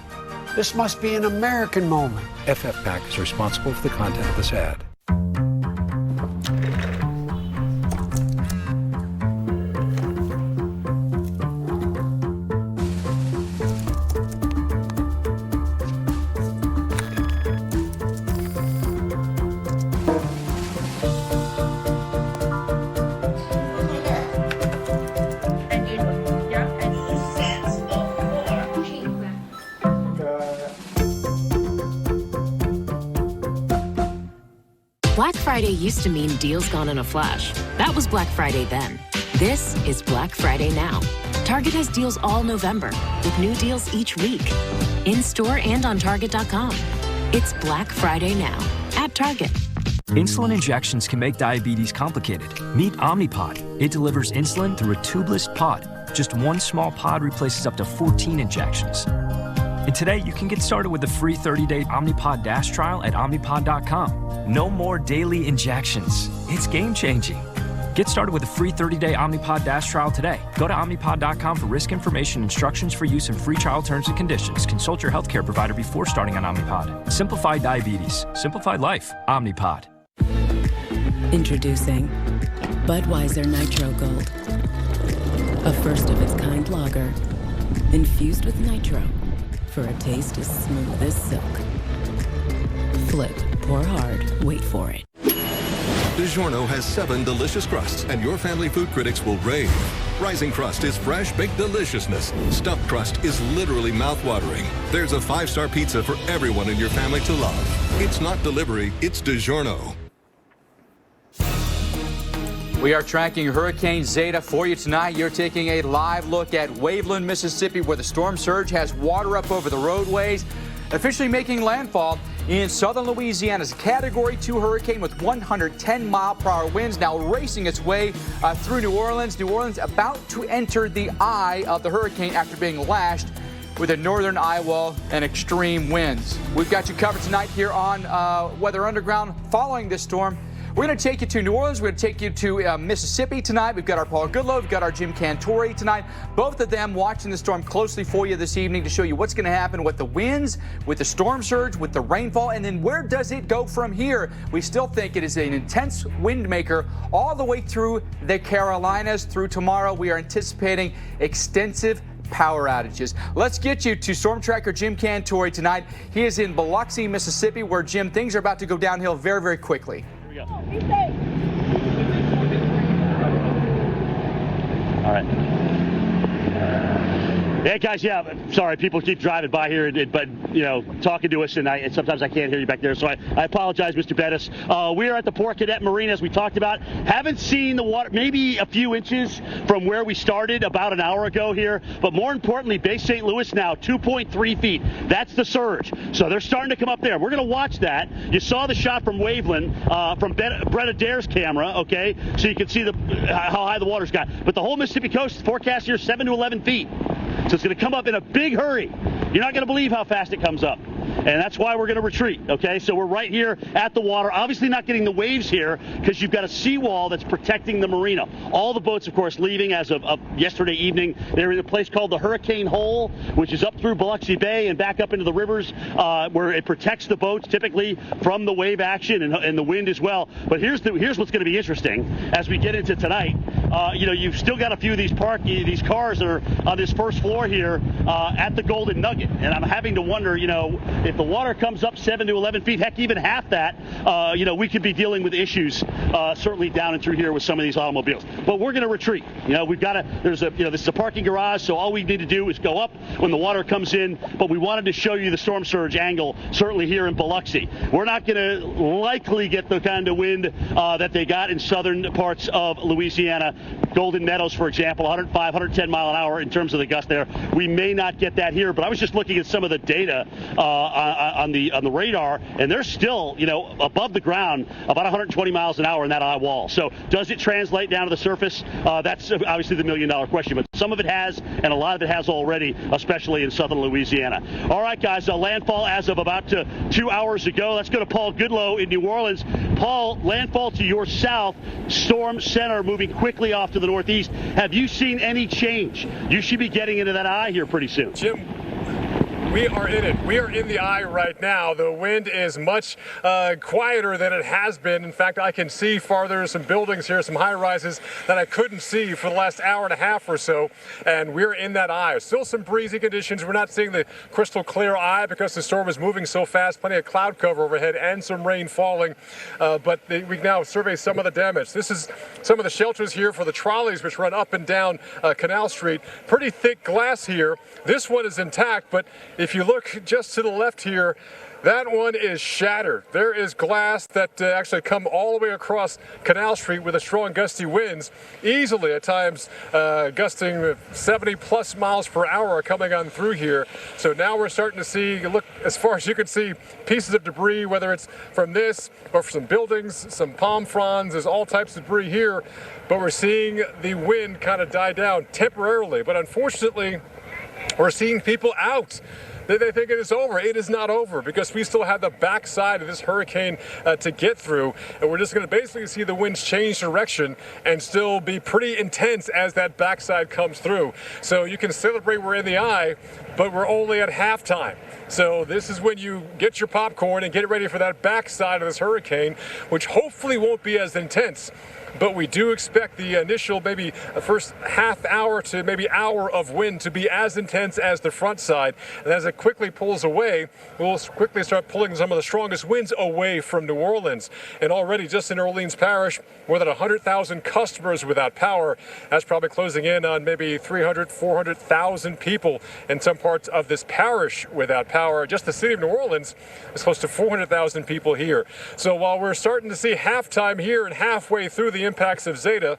This must be an American moment. FFPAC is responsible for the content of this ad. Black Friday used to mean deals gone in a flash. That was Black Friday then. This is Black Friday now. Target has deals all November, with new deals each week. In-store and on Target.com. It's Black Friday now at Target. Insulin injections can make diabetes complicated. Meet Omnipod. It delivers insulin through a tubeless pod. Just one small pod replaces up to 14 injections. And today, you can get started with a free 30-day Omnipod Dash trial at Omnipod.com. No more daily injections. It's game-changing. Get started with a free 30-day Omnipod Dash trial today. Go to Omnipod.com for risk information, instructions for use, and free trial terms and conditions. Consult your healthcare provider before starting on Omnipod. Simplified diabetes. Simplified life. Omnipod. Introducing Budweiser Nitro Gold. A first-of-its-kind lager infused with nitro for a taste as smooth as silk. Flip, pour hard, wait for it. DiGiorno has 7 delicious crusts, and your family food critics will rave. Rising Crust is fresh baked deliciousness. Stuffed Crust is literally mouth-watering. There's a 5-star pizza for everyone in your family to love. It's not delivery, it's DiGiorno. We are tracking Hurricane Zeta for you tonight. You're taking a live look at Waveland, Mississippi, where the storm surge has water up over the roadways, officially making landfall in southern Louisiana. It's a Category 2 hurricane with 110-mile-per-hour winds now racing its way through New Orleans. New Orleans about to enter the eye of the hurricane after being lashed with a northern eye wall and extreme winds. We've got you covered tonight here on Weather Underground following this storm. We're going to take you to New Orleans. We're going to take you to Mississippi tonight. We've got our Paul Goodlow. We've got our Jim Cantori tonight. Both of them watching the storm closely for you this evening to show you what's going to happen with the winds, with the storm surge, with the rainfall, and then where does it go from here? We still think it is an intense wind maker all the way through the Carolinas through tomorrow. We are anticipating extensive power outages. Let's get you to Storm Tracker Jim Cantori tonight. He is in Biloxi, Mississippi, where, Jim, things are about to go downhill very, very quickly. Here we go. All right. Yeah, guys, sorry, people keep driving by here, but, talking to us, and sometimes I can't hear you back there, so I apologize, Mr. Bettis. We are at the Port Cadet Marina, as we talked about. Haven't seen the water, maybe a few inches from where we started about an hour ago here, but more importantly, Bay St. Louis now 2.3 feet. That's the surge. So they're starting to come up there. We're going to watch that. You saw the shot from Waveland, from Brett Adair's camera, okay, so you can see how high the water's got. But the whole Mississippi coast is forecast here 7 to 11 feet. So it's going to come up in a big hurry. You're not going to believe how fast it comes up. And that's why we're going to retreat, okay? So we're right here at the water. Obviously not getting the waves here because you've got a seawall that's protecting the marina. All the boats, of course, leaving as of yesterday evening. They're in a place called the Hurricane Hole, which is up through Biloxi Bay and back up into the rivers where it protects the boats typically from the wave action and the wind as well. But here's what's going to be interesting as we get into tonight. You've still got a few of these cars that are on this first floor here at the Golden Nugget. And I'm having to wonder, if the water comes up 7 to 11 feet, heck, even half that, we could be dealing with issues certainly down and through here with some of these automobiles. But we're going to retreat. We've got this is a parking garage, so all we need to do is go up when the water comes in. But we wanted to show you the storm surge angle, certainly here in Biloxi. We're not going to likely get the kind of wind that they got in southern parts of Louisiana. Golden Meadows, for example, 105, 110 mile an hour in terms of the gust there. We may not get that here, but I was just looking at some of the data on the radar, and they're still, above the ground about 120 miles an hour in that eye wall. So does it translate down to the surface? That's obviously the million-dollar question, but some of it has, and a lot of it has already, especially in southern Louisiana. All right, guys, landfall as of about 2 hours ago. Let's go to Paul Goodloe in New Orleans. Paul, landfall to your south, storm center moving quickly off to the northeast. Have you seen any change? You should be getting into that eye here pretty soon. Jim, we are in it. We are in the eye right now. The wind is much quieter than it has been. In fact, I can see farther some buildings here, some high rises that I couldn't see for the last hour and a half or so. And we're in that eye. Still some breezy conditions. We're not seeing the crystal clear eye because the storm is moving so fast. Plenty of cloud cover overhead and some rain falling. But we now survey some of the damage. This is some of the shelters here for the trolleys which run up and down Canal Street. Pretty thick glass here. This one is intact, but if you look just to the left here, that one is shattered. There is glass that actually come all the way across Canal Street with the strong gusty winds, easily at times gusting 70 plus miles per hour coming on through here. So now we're starting to see, look, as far as you can see, pieces of debris, whether it's from this or from some buildings, some palm fronds, there's all types of debris here, but we're seeing the wind kind of die down temporarily. But unfortunately, we're seeing people out. They think it is over. It is not over because we still have the backside of this hurricane to get through. And we're just going to basically see the winds change direction and still be pretty intense as that backside comes through. So you can celebrate we're in the eye, but we're only at halftime. So this is when you get your popcorn and get ready for that backside of this hurricane, which hopefully won't be as intense. But we do expect the initial maybe first half hour to maybe hour of wind to be as intense as the front side. And as it quickly pulls away, we'll quickly start pulling some of the strongest winds away from New Orleans. And already just in Orleans Parish, more than 100,000 customers without power. That's probably closing in on maybe 300, 400,000 people in some parts of this parish without power. Just the city of New Orleans is close to 400,000 people here. So while we're starting to see halftime here and halfway through the impacts of Zeta,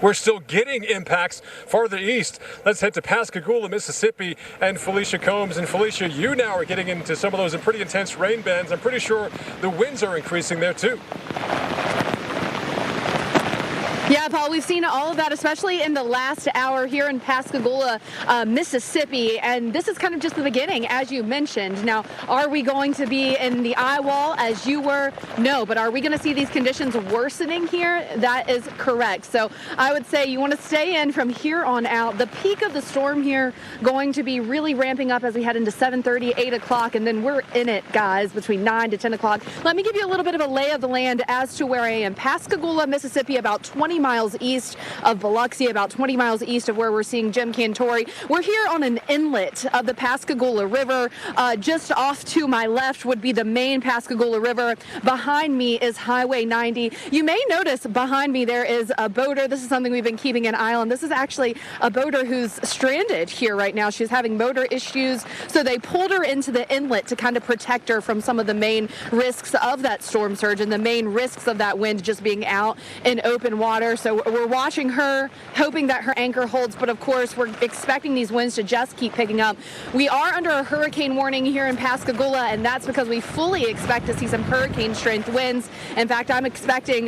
we're still getting impacts farther east. Let's head to Pascagoula, Mississippi, and Felicia Combs. And Felicia, you now are getting into some of those pretty intense rain bands. I'm pretty sure the winds are increasing there too. Yeah, Paul, we've seen all of that, especially in the last hour here in Pascagoula, Mississippi. And this is kind of just the beginning, as you mentioned. Now, are we going to be in the eye wall as you were? No, but are we going to see these conditions worsening here? That is correct. So I would say you want to stay in from here on out. The peak of the storm here going to be really ramping up as we head into 7:30, 8 o'clock, and then we're in it, guys, between 9 to 10 o'clock. Let me give you a little bit of a lay of the land as to where I am. Pascagoula, Mississippi, about 20 miles east of Biloxi, about 20 miles east of where we're seeing Jim Cantori. We're here on an inlet of the Pascagoula River. Just off to my left would be the main Pascagoula River. Behind me is Highway 90. You may notice behind me there is a boater. This is something we've been keeping an eye on. This is actually a boater who's stranded here right now. She's having motor issues, so they pulled her into the inlet to kind of protect her from some of the main risks of that storm surge and the main risks of that wind just being out in open water. So we're watching her, hoping that her anchor holds, but of course we're expecting these winds to just keep picking up. We are under a hurricane warning here in Pascagoula, and that's because we fully expect to see some hurricane strength winds. In fact, I'm expecting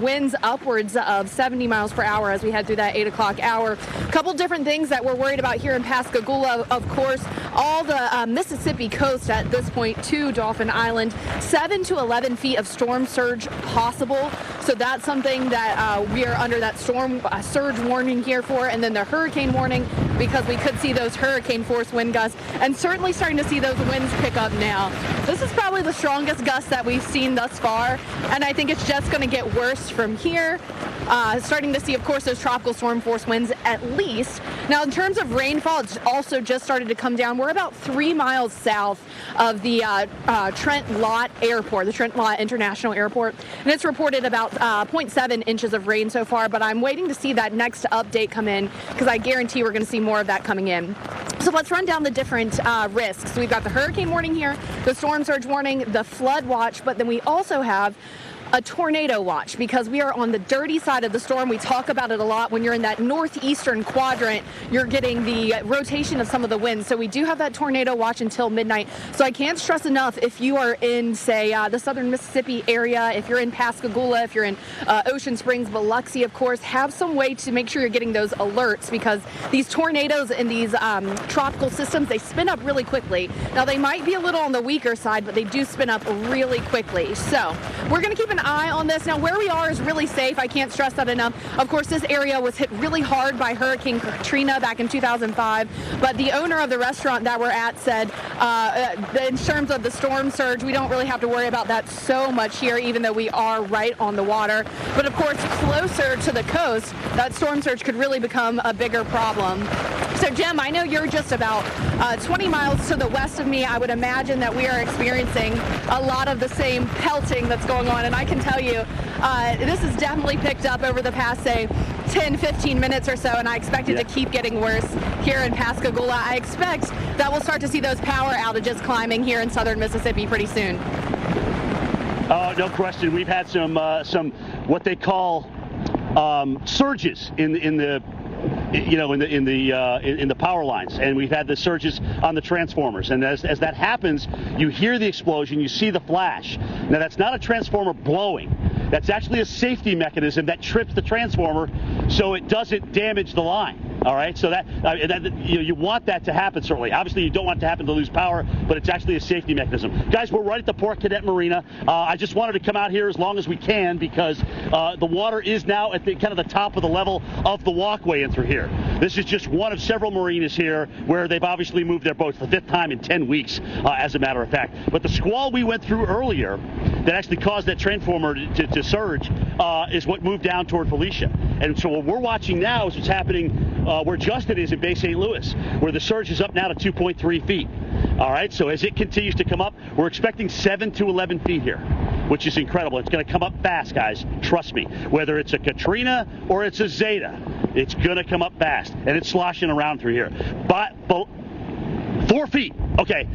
winds upwards of 70 miles per hour as we head through that 8 o'clock hour. A couple different things that we're worried about here in Pascagoula. Of course, all the Mississippi coast at this point to Dauphin Island, 7 to 11 feet of storm surge possible. So that's something that we are under that storm surge warning here for, and then the hurricane warning because we could see those hurricane force wind gusts, and certainly starting to see those winds pick up now. This is probably the strongest gust that we've seen thus far, and I think it's just going to get worse from here. Starting to see, of course, those tropical storm force winds at least. Now, in terms of rainfall, it's also just started to come down. We're about 3 miles south of the Trent Lott Airport, the Trent Lott International Airport, and it's reported about 0.7 inches of rain so far, but I'm waiting to see that next update come in because I guarantee we're going to see more of that coming in. So let's run down the different risks. We've got the hurricane warning here, the storm surge warning, the flood watch, but then we also have a tornado watch because we are on the dirty side of the storm. We talk about it a lot. When you're in that northeastern quadrant, you're getting the rotation of some of the winds. So we do have that tornado watch until midnight. So I can't stress enough, if you are in, say, the southern Mississippi area, if you're in Pascagoula, if you're in Ocean Springs, Biloxi, of course, have some way to make sure you're getting those alerts because these tornadoes and these tropical systems, they spin up really quickly. Now, they might be a little on the weaker side, but they do spin up really quickly. So we're going to keep an eye on this. Now, where we are is really safe. I can't stress that enough. Of course, this area was hit really hard by Hurricane Katrina back in 2005, but the owner of the restaurant that we're at said in terms of the storm surge, we don't really have to worry about that so much here, even though we are right on the water. But of course, closer to the coast, that storm surge could really become a bigger problem. So, Jim, I know you're just about 20 miles to the west of me. I would imagine that we are experiencing a lot of the same pelting that's going on, and I can tell you this has definitely picked up over the past, say, 10, 15 minutes or so, and I expect it to keep getting worse here in Pascagoula. I expect that we'll start to see those power outages climbing here in southern Mississippi pretty soon. No question. We've had some what they call surges in the power lines, and we've had the surges on the transformers, and as that happens, you hear the explosion, you see the flash. Now, that's not a transformer blowing. That's actually a safety mechanism that trips the transformer so it doesn't damage the line. All right, so you want that to happen, certainly. Obviously, you don't want it to happen to lose power, but it's actually a safety mechanism. Guys, we're right at the Port Cadet Marina. I just wanted to come out here as long as we can because the water is now at the kind of the top of the level of the walkway in through here. This is just one of several marinas here where they've obviously moved their boats the 5th time in 10 weeks, as a matter of fact. But the squall we went through earlier that actually caused that transformer to surge is what moved down toward Felicia. And so what we're watching now is what's happening where Justin is in Bay St. Louis, where the surge is up now to 2.3 feet. All right, so as it continues to come up, we're expecting 7 to 11 feet here, which is incredible. It's going to come up fast, guys. Trust me. Whether it's a Katrina or it's a Zeta, it's going to come up fast, and it's sloshing around through here. But 4 feet. Okay.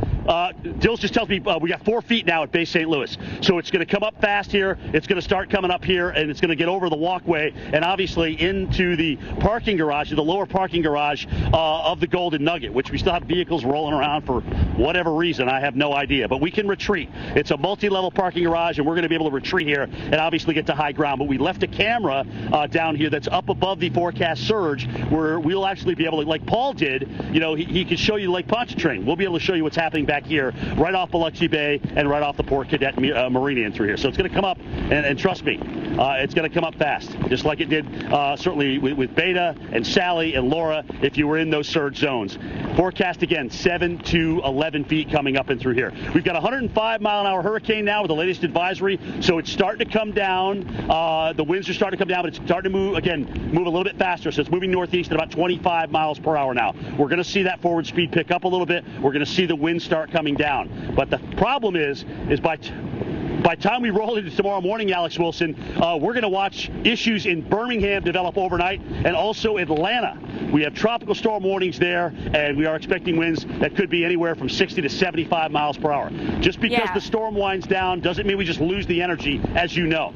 Dills just tells me we got 4 feet now at Bay St. Louis. So it's going to come up fast here. It's going to start coming up here, and it's going to get over the walkway and obviously into the parking garage, the lower parking garage of the Golden Nugget, which we still have vehicles rolling around for whatever reason. I have no idea. But we can retreat. It's a multi-level parking garage, and we're going to be able to retreat here and obviously get to high ground. But we left a camera down here that's up above the forecast surge where we'll actually be able to, like Paul did, he could show you Lake Pontchartrain. We'll be able to show you what's happening back back here, right off Biloxi Bay and right off the Port Cadet Marina in through here. So it's going to come up, and trust me, it's going to come up fast, just like it did certainly with Beta and Sally and Laura if you were in those surge zones. Forecast again, 7 to 11 feet coming up and through here. We've got a 105-mile-an-hour hurricane now with the latest advisory, so it's starting to come down. The winds are starting to come down, but it's starting to move a little bit faster. So it's moving northeast at about 25 miles per hour now. We're going to see that forward speed pick up a little bit. We're going to see the wind start coming down. But the problem is by time we roll into tomorrow morning, Alex Wilson, we're going to watch issues in Birmingham develop overnight and also Atlanta. We have tropical storm warnings there, and we are expecting winds that could be anywhere from 60 to 75 miles per hour. Just because the storm winds down doesn't mean we just lose the energy, as you know.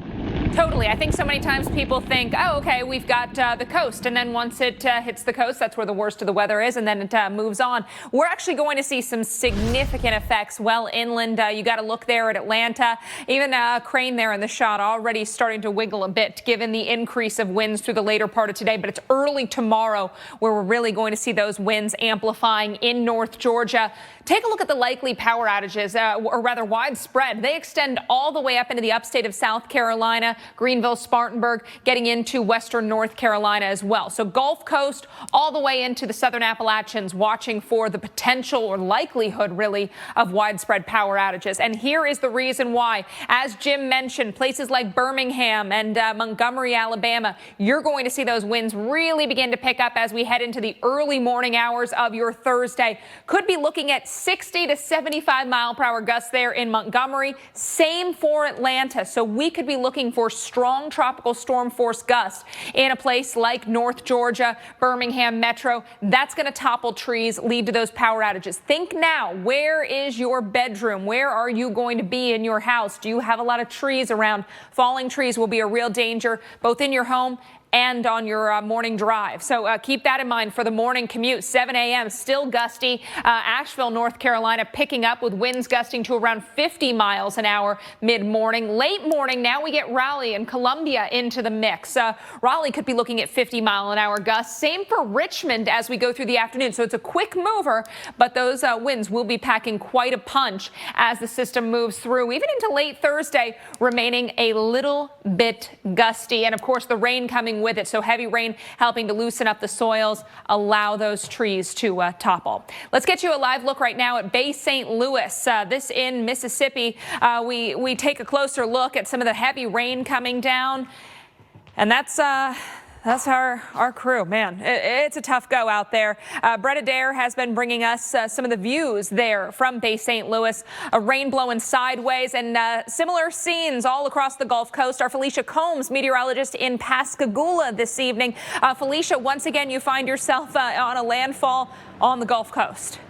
Totally. I think so many times people think, oh, okay, we've got the coast. And then once it hits the coast, that's where the worst of the weather is. And then it moves on. We're actually going to see some significant effects well inland. You got to look there at Atlanta. Even Crane there in the shot already starting to wiggle a bit given the increase of winds through the later part of today. But it's early tomorrow where we're really going to see those winds amplifying in North Georgia. Take a look at the likely power outages, or rather widespread. They extend all the way up into the upstate of South Carolina, Greenville, Spartanburg, getting into western North Carolina as well. So Gulf Coast all the way into the southern Appalachians, watching for the potential or likelihood, really, of widespread power outages. And here is the reason why. As Jim mentioned, places like Birmingham and Montgomery, Alabama, you're going to see those winds really begin to pick up as we head into the early morning hours of your Thursday. Could be looking at 60 to 75 mile per hour gusts there in Montgomery. Same for Atlanta. So we could be looking for strong tropical storm force gusts in a place like North Georgia, Birmingham Metro. That's going to topple trees, lead to those power outages. Think now, where is your bedroom? Where are you going to be in your house? Do you have a lot of trees around? Falling trees will be a real danger, both in your home and on your morning drive. So keep that in mind for the morning commute. 7 a.m. still gusty. Asheville, North Carolina picking up with winds gusting to around 50 miles an hour mid-morning. Late morning, now we get Raleigh and Columbia into the mix. Raleigh could be looking at 50-mile-an-hour gusts. Same for Richmond as we go through the afternoon. So it's a quick mover, but those winds will be packing quite a punch as the system moves through, even into late Thursday, remaining a little bit gusty. And, of course, the rain coming with it. So heavy rain helping to loosen up the soils, allow those trees to topple. Let's get you a live look right now at Bay St. Louis. This in Mississippi. We take a closer look at some of the heavy rain coming down. And that's our crew, man. It's a tough go out there. Brett Adair has been bringing us some of the views there from Bay St. Louis. A rain blowing sideways and similar scenes all across the Gulf Coast. Our Felicia Combs, meteorologist in Pascagoula this evening. Felicia, once again, you find yourself on a landfall on the Gulf Coast.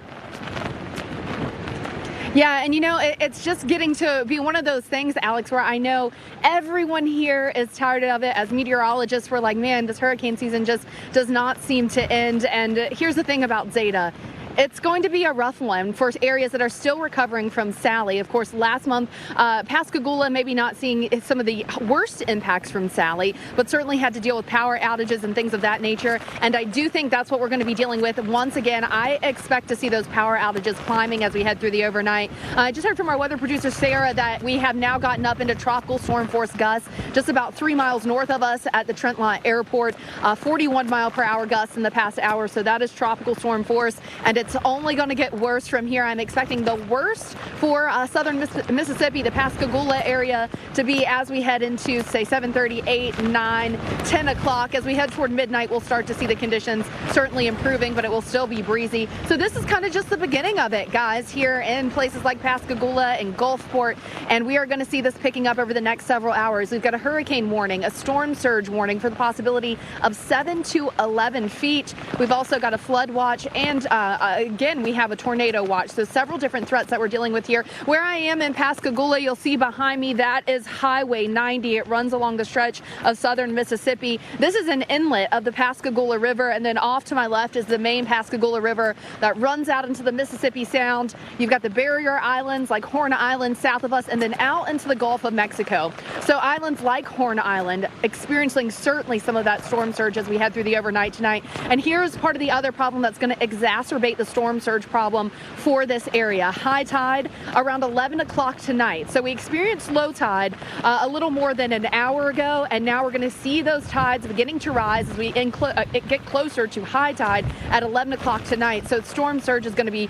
Yeah, and you know, it's just getting to be one of those things, Alex, where I know everyone here is tired of it. As meteorologists, we're like, man, this hurricane season just does not seem to end. And here's the thing about Zeta. It's going to be a rough one for areas that are still recovering from Sally. Of course, last month, Pascagoula maybe not seeing some of the worst impacts from Sally, but certainly had to deal with power outages and things of that nature. And I do think that's what we're going to be dealing with. Once again, I expect to see those power outages climbing as we head through the overnight. I just heard from our weather producer, Sarah, that we have now gotten up into tropical storm force gusts just about 3 miles north of us at the Trent Lott Airport. 41 mile per hour gusts in the past hour. So that is tropical storm force. And it's only going to get worse from here. I'm expecting the worst for southern Mississippi, the Pascagoula area, to be as we head into, say, 7:30, 8, 9, 10 o'clock. As we head toward midnight, we'll start to see the conditions certainly improving, but it will still be breezy. So this is kind of just the beginning of it, guys, here in places like Pascagoula and Gulfport. And we are going to see this picking up over the next several hours. We've got a hurricane warning, a storm surge warning for the possibility of 7 to 11 feet. We've also got a flood watch, and again, we have a tornado watch. So several different threats that we're dealing with here. Where I am in Pascagoula, you'll see behind me, that is Highway 90. It runs along the stretch of southern Mississippi. This is an inlet of the Pascagoula River, and then off to my left is the main Pascagoula River that runs out into the Mississippi Sound. You've got the barrier islands like Horn Island south of us, and then out into the Gulf of Mexico. So islands like Horn Island experiencing certainly some of that storm surge as we head through the overnight tonight. And here's part of the other problem that's going to exacerbate the storm surge problem for this area. High tide around 11 o'clock tonight. So we experienced low tide a little more than an hour ago, and now we're going to see those tides beginning to rise as we get closer to high tide at 11 o'clock tonight. So storm surge is going to be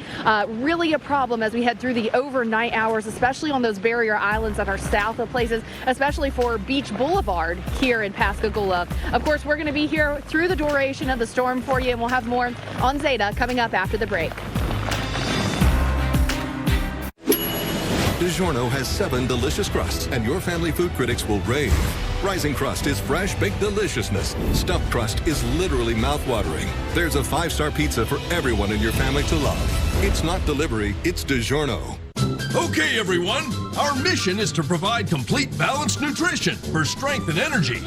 really a problem as we head through the overnight hours, especially on those barrier islands that are south of places, especially for Beach Boulevard here in Pascagoula. Of course, we're going to be here through the duration of the storm for you, and we'll have more on Zeta coming up after the break. DiGiorno has 7 delicious crusts, and your family food critics will rave. Rising crust is fresh baked deliciousness. Stuffed crust is literally mouth-watering. There's a 5-star pizza for everyone in your family to love. It's not delivery, it's DiGiorno. Okay, everyone. Our mission is to provide complete balanced nutrition for strength and energy.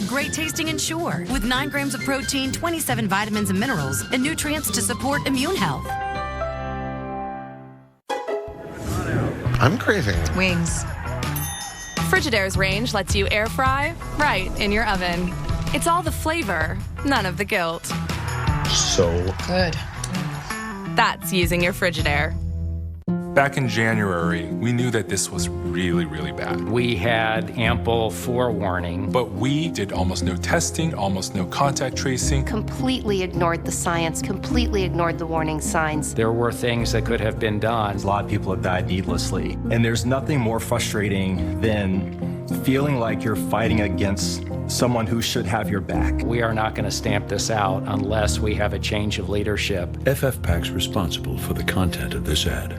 Great tasting Ensure with 9 grams of protein, 27 vitamins and minerals, and nutrients to support immune health. I'm craving wings. Frigidaire's range lets you air fry right in your oven. It's all the flavor, none of the guilt. so Good. That's using your Frigidaire. Back in January, we knew that this was really, really bad. We had ample forewarning. But we did almost no testing, almost no contact tracing. Completely ignored the science, completely ignored the warning signs. There were things that could have been done. A lot of people have died needlessly. And there's nothing more frustrating than feeling like you're fighting against someone who should have your back. We are not going to stamp this out unless we have a change of leadership. FFPAC's responsible for the content of this ad.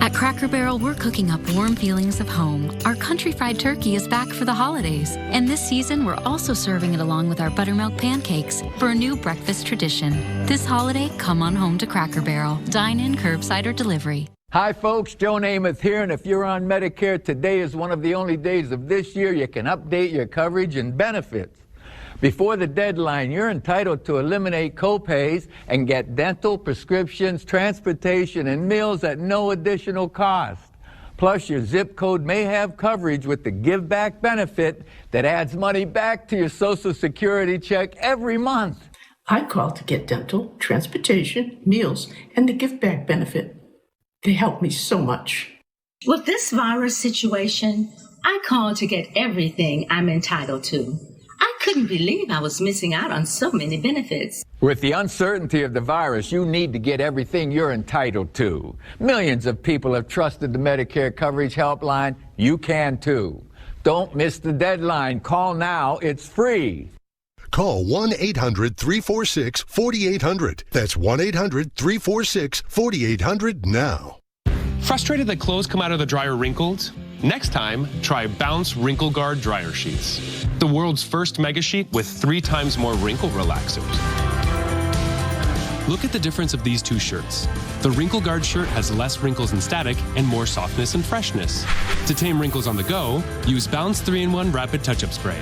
At Cracker Barrel, we're cooking up warm feelings of home. Our country fried turkey is back for the holidays. And this season, we're also serving it along with our buttermilk pancakes for a new breakfast tradition. This holiday, come on home to Cracker Barrel. Dine in, curbside, or delivery. Hi, folks. Joe Namath here. And if you're on Medicare, today is one of the only days of this year you can update your coverage and benefits. Before the deadline, you're entitled to eliminate copays and get dental, prescriptions, transportation, and meals at no additional cost. Plus, your zip code may have coverage with the Give Back benefit that adds money back to your Social Security check every month. I called to get dental, transportation, meals, and the Give Back benefit. They helped me so much. With this virus situation, I called to get everything I'm entitled to. I couldn't believe I was missing out on so many benefits. With the uncertainty of the virus, you need to get everything you're entitled to. Millions of people have trusted the Medicare Coverage Helpline. You can too. Don't miss the deadline. Call now. It's free. Call 1-800-346-4800. That's 1-800-346-4800 now. Frustrated that clothes come out of the dryer wrinkled? Next time, try Bounce Wrinkle Guard dryer sheets. The world's first mega sheet with 3 times more wrinkle relaxers. Look at the difference of these 2 shirts. The Wrinkle Guard shirt has less wrinkles and static and more softness and freshness. To tame wrinkles on the go, use Bounce 3-in-1 Rapid Touch-Up Spray.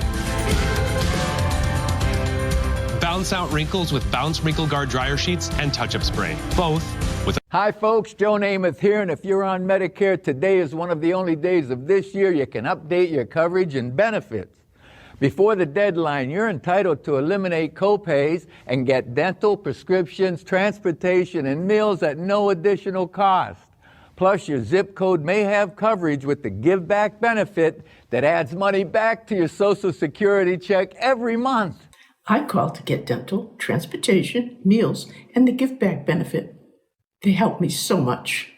Bounce out wrinkles with Bounce Wrinkle Guard dryer sheets and touch-up spray, both with Hi, folks. Joe Namath here. And if you're on Medicare, today is one of the only days of this year you can update your coverage and benefits. Before the deadline, you're entitled to eliminate copays and get dental, prescriptions, transportation, and meals at no additional cost. Plus, your zip code may have coverage with the Give Back benefit that adds money back to your Social Security check every month. I called to get dental, transportation, meals, and the Give Back benefit. They helped me so much.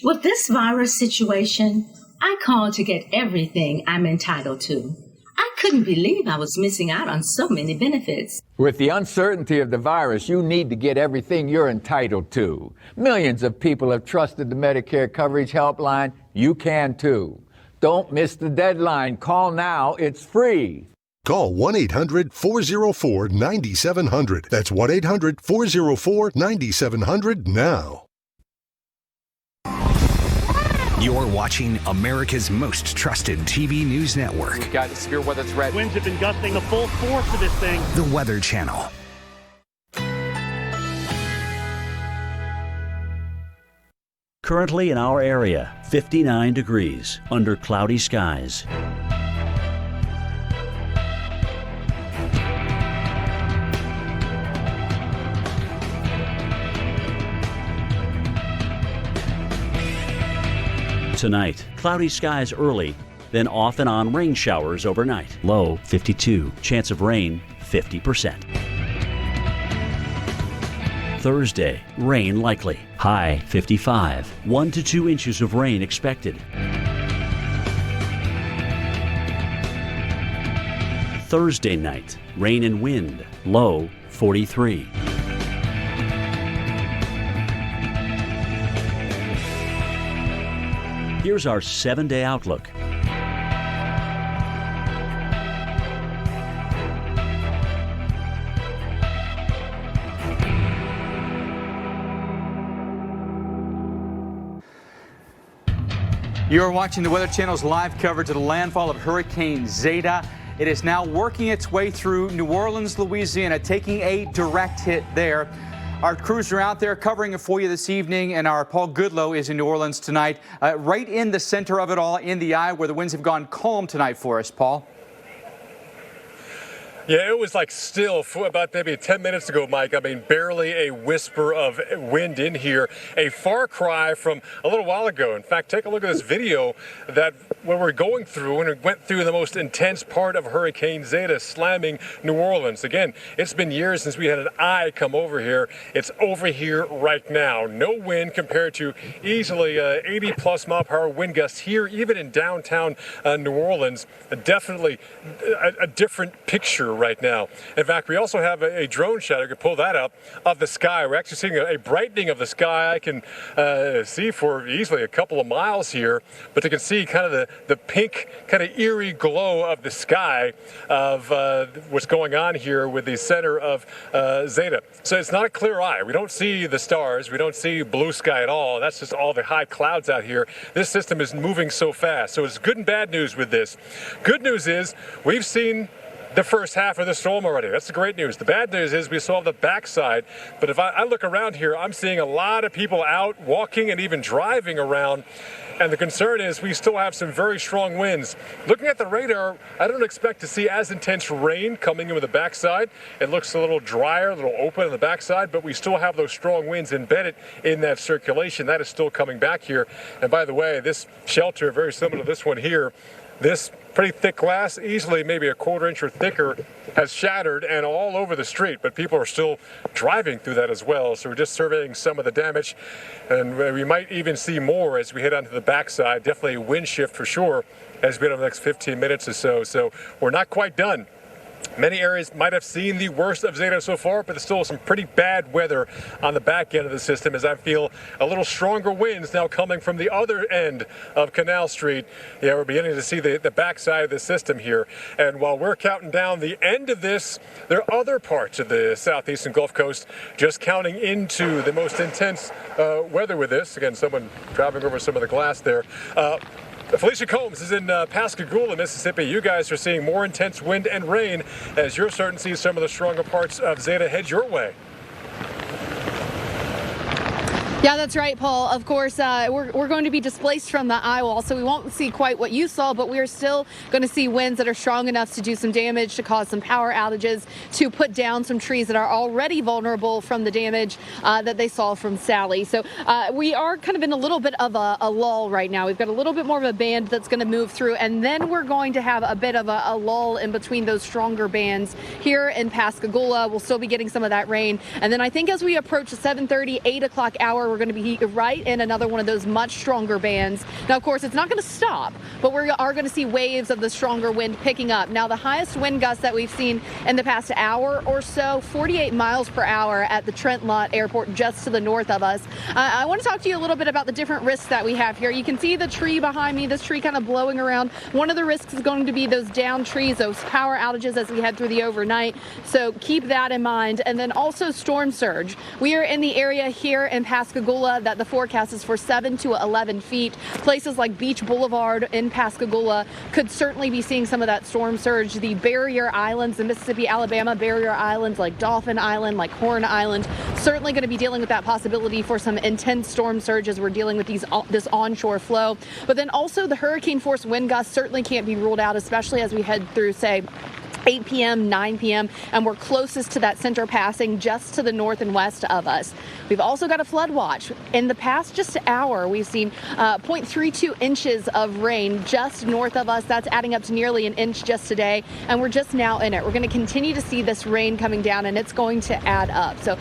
With this virus situation, I called to get everything I'm entitled to. I couldn't believe I was missing out on so many benefits. With the uncertainty of the virus, you need to get everything you're entitled to. Millions of people have trusted the Medicare Coverage Helpline. You can too. Don't miss the deadline. Call now. It's free. Call 1-800-404-9700. That's 1-800-404-9700 now. You're watching America's most trusted TV news network. We've got a severe weather threat. Winds have been gusting the full force of this thing. The Weather Channel. Currently in our area, 59 degrees under cloudy skies. Tonight, cloudy skies early, then off and on rain showers overnight. Low 52, chance of rain 50%. Thursday, rain likely. High 55, 1 to 2 inches of rain expected. Thursday night, rain and wind. Low 43. Here's our 7-day outlook. You are watching the Weather Channel's live coverage of the landfall of Hurricane Zeta. It is now working its way through New Orleans, Louisiana, taking a direct hit there. Our crews are out there covering it for you this evening, and our Paul Goodlow is in New Orleans tonight, right in the center of it all, in the eye where the winds have gone calm tonight for us. Paul? Yeah, it was like still for about maybe 10 minutes ago, Mike. I mean, barely a whisper of wind in here. A far cry from a little while ago. In fact, take a look at this video that when we're going through, and it went through the most intense part of Hurricane Zeta slamming New Orleans. Again, it's been years since we had an eye come over here. It's over here right now. No wind compared to easily 80 plus mile per hour wind gusts here, even in downtown New Orleans. Definitely a different picture right now. In fact, we also have a drone shot. I could pull that up of the sky. We're actually seeing a brightening of the sky. I can see for easily a couple of miles here, but you can see kind of the pink, kind of eerie glow of the sky of what's going on here with the center of Zeta. So it's not a clear eye. We don't see the stars. We don't see blue sky at all. That's just all the high clouds out here. This system is moving so fast. So it's good and bad news with this. Good news is we've seen the first half of the storm already. That's the great news. The bad news is we saw the backside. But if I look around here, I'm seeing a lot of people out walking and even driving around. And the concern is we still have some very strong winds. Looking at the radar, I don't expect to see as intense rain coming in with the backside. It looks a little drier, a little open on the backside, but we still have those strong winds embedded in that circulation. That is still coming back here. And by the way, this shelter, very similar to this one here, this pretty thick glass, easily maybe a quarter-inch or thicker, has shattered and all over the street, but people are still driving through that as well. So we're just surveying some of the damage, and we might even see more as we head onto the backside. Definitely a wind shift for sure as we get over the next 15 minutes or so. So we're not quite done. Many areas might have seen the worst of Zeta so far, but there's still some pretty bad weather on the back end of the system as I feel a little stronger winds now coming from the other end of Canal Street. Yeah, we're beginning to see the backside of the system here. And while we're counting down the end of this, there are other parts of the southeastern Gulf Coast just counting into the most intense weather with this. Again, someone driving over some of the glass there. Felicia Combs is in Pascagoula, Mississippi. You guys are seeing more intense wind and rain as you're starting to see some of the stronger parts of Zeta head your way. Yeah, that's right, Paul. Of course, we're going to be displaced from the eye wall, so we won't see quite what you saw, but we are still going to see winds that are strong enough to do some damage, to cause some power outages, to put down some trees that are already vulnerable from the damage that they saw from Sally. So we are kind of in a little bit of a lull right now. We've got a little bit more of a band that's going to move through, and then we're going to have a bit of a lull in between those stronger bands here in Pascagoula. We'll still be getting some of that rain. And then I think as we approach the 7:30, 8 o'clock hour, we're going to be right in another one of those much stronger bands. Now, of course, it's not going to stop, but we are going to see waves of the stronger wind picking up. Now, the highest wind gusts that we've seen in the past hour or so, 48 miles per hour at the Trent Lott Airport just to the north of us. I want to talk to you a little bit about the different risks that we have here. You can see the tree behind me, this tree kind of blowing around. One of the risks is going to be those down trees, those power outages as we head through the overnight. So keep that in mind. And then also storm surge. We are in the area here in Pascagoula Pascagoula that the forecast is for 7 to 11 feet. Places like Beach Boulevard in Pascagoula could certainly be seeing some of that storm surge. The barrier islands, the Mississippi-Alabama barrier islands like Dauphin Island, like Horn Island, certainly going to be dealing with that possibility for some intense storm surge as we're dealing with this onshore flow. But then also the hurricane force wind gusts certainly can't be ruled out, especially as we head through, say, 8 p.m., 9 p.m., and we're closest to that center passing just to the north and west of us. We've also got a flood watch. In the past just hour, we've seen 0.32 inches of rain just north of us. That's adding up to nearly an inch just today, and we're just now in it. We're going to continue to see this rain coming down, and it's going to add up. So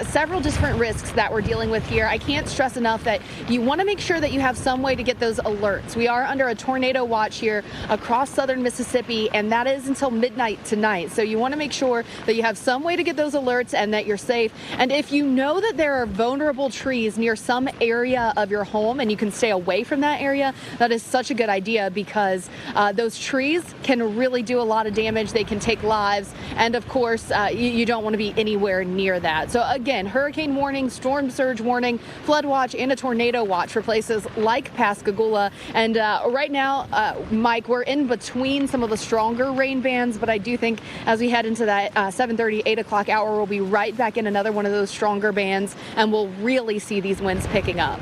several different risks that we're dealing with here. I can't stress enough that you want to make sure that you have some way to get those alerts. We are under a tornado watch here across southern Mississippi, and that is until midnight tonight. So you want to make sure that you have some way to get those alerts and that you're safe. And if you know that there are vulnerable trees near some area of your home and you can stay away from that area, that is such a good idea, because those trees can really do a lot of damage. They can take lives. And of course, you don't want to be anywhere near that. So again, hurricane warning, storm surge warning, flood watch, and a tornado watch for places like Pascagoula. And right now, Mike, we're in between some of the stronger rain bands, but I do think as we head into that 7:30, 8 o'clock hour, we'll be right back in another one of those stronger bands, and we'll really see these winds picking up.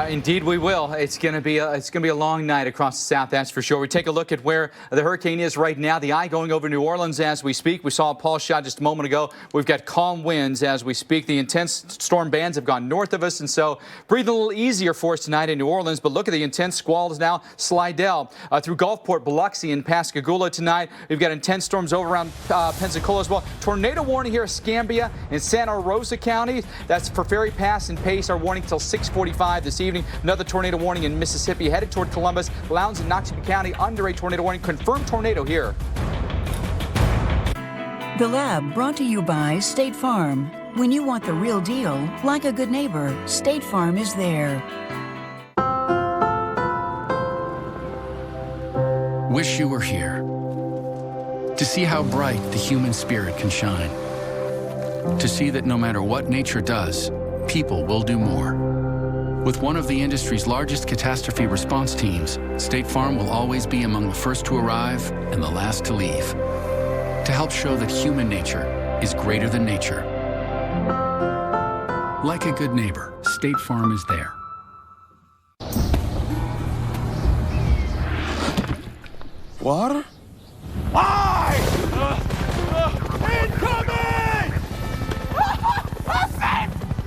Indeed, we will. It's going to be a long night across the South, that's for sure. We take a look at where the hurricane is right now. The eye going over New Orleans as we speak. We saw a Paul shot just a moment ago. We've got calm winds as we speak. The intense storm bands have gone north of us, and so breathing a little easier for us tonight in New Orleans. But look at the intense squalls now. Slidell through Gulfport, Biloxi, and Pascagoula tonight. We've got intense storms over around Pensacola as well. Tornado warning here, Escambia in Santa Rosa County. That's for Ferry Pass and Pace. Our warning till 6:45 this evening. Another tornado warning in Mississippi headed toward Columbus. Lowndes and Noxubee County under a tornado warning. Confirmed tornado here. The Lab brought to you by State Farm. When you want the real deal, like a good neighbor, State Farm is there. Wish you were here to see how bright the human spirit can shine. To see that no matter what nature does, people will do more. With one of the industry's largest catastrophe response teams, State Farm will always be among the first to arrive and the last to leave. To help show that human nature is greater than nature. Like a good neighbor, State Farm is there. Water?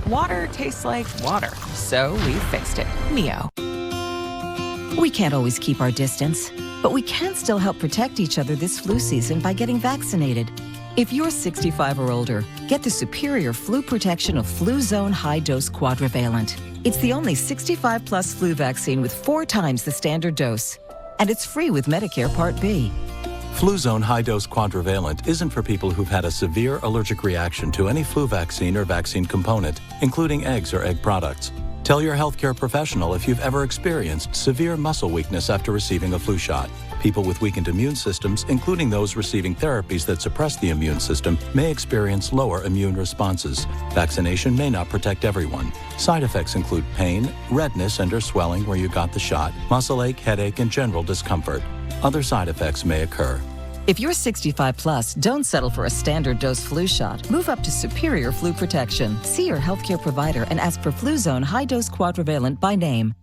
Water tastes like water, so we fixed it. Neo. We can't always keep our distance, but we can still help protect each other this flu season by getting vaccinated. If you're 65 or older, get the superior flu protection of Fluzone High Dose Quadrivalent. It's the only 65-plus flu vaccine with 4 times the standard dose, and it's free with Medicare Part B. Fluzone High Dose Quadrivalent isn't for people who've had a severe allergic reaction to any flu vaccine or vaccine component, including eggs or egg products. Tell your healthcare professional if you've ever experienced severe muscle weakness after receiving a flu shot. People with weakened immune systems, including those receiving therapies that suppress the immune system, may experience lower immune responses. Vaccination may not protect everyone. Side effects include pain, redness and or swelling where you got the shot, muscle ache, headache, and general discomfort. Other side effects may occur. If you're 65 plus, don't settle for a standard dose flu shot. Move up to superior flu protection. See your healthcare provider and ask for Fluzone High Dose Quadrivalent by name.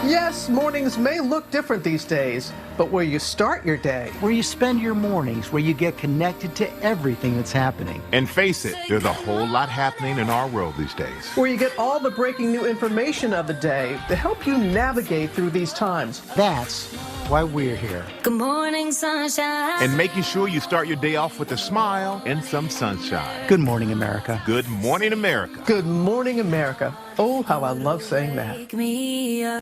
Yes, mornings may look different these days, but where you start your day, where you spend your mornings, where you get connected to everything that's happening. And face it, there's a whole lot happening in our world these days. Where you get all the breaking new information of the day to help you navigate through these times. That's why we're here. Good morning, sunshine. And making sure you start your day off with a smile and some sunshine. Good morning, America. Good morning, America. Good morning, America. Oh, how I love saying that.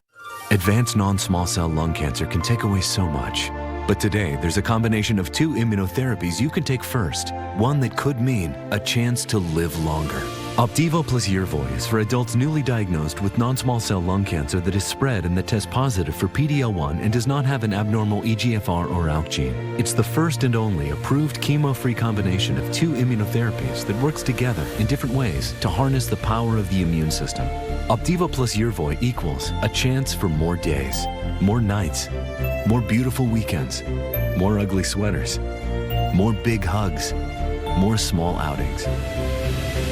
Advanced non-small cell lung cancer can take away so much. But today, there's a combination of 2 immunotherapies you can take first. One that could mean a chance to live longer. Opdivo plus Yervoy is for adults newly diagnosed with non-small cell lung cancer that is spread and that tests positive for PD-L1 and does not have an abnormal EGFR or ALK gene. It's the first and only approved chemo-free combination of 2 immunotherapies that works together in different ways to harness the power of the immune system. Opdivo plus Yervoy equals a chance for more days, more nights, more beautiful weekends, more ugly sweaters, more big hugs, more small outings.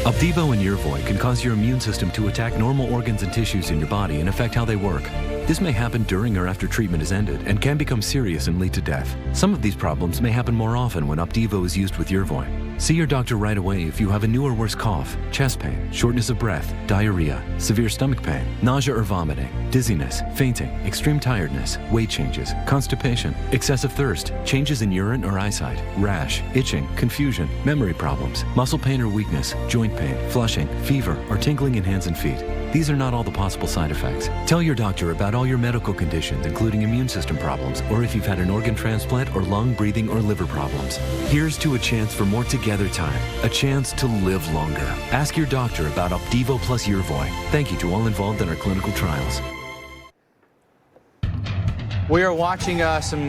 Opdivo and Yervoy can cause your immune system to attack normal organs and tissues in your body and affect how they work. This may happen during or after treatment is ended and can become serious and lead to death. Some of these problems may happen more often when Opdivo is used with Yervoy. See your doctor right away if you have a new or worse cough, chest pain, shortness of breath, diarrhea, severe stomach pain, nausea or vomiting, dizziness, fainting, extreme tiredness, weight changes, constipation, excessive thirst, changes in urine or eyesight, rash, itching, confusion, memory problems, muscle pain or weakness, joint pain, flushing, fever, or tingling in hands and feet. These are not all the possible side effects. Tell your doctor about all your medical conditions, including immune system problems, or if you've had an organ transplant or lung, breathing, or liver problems. Here's to a chance for more together time, a chance to live longer. Ask your doctor about Opdivo plus Yervoy. Thank you to all involved in our clinical trials. We are watching some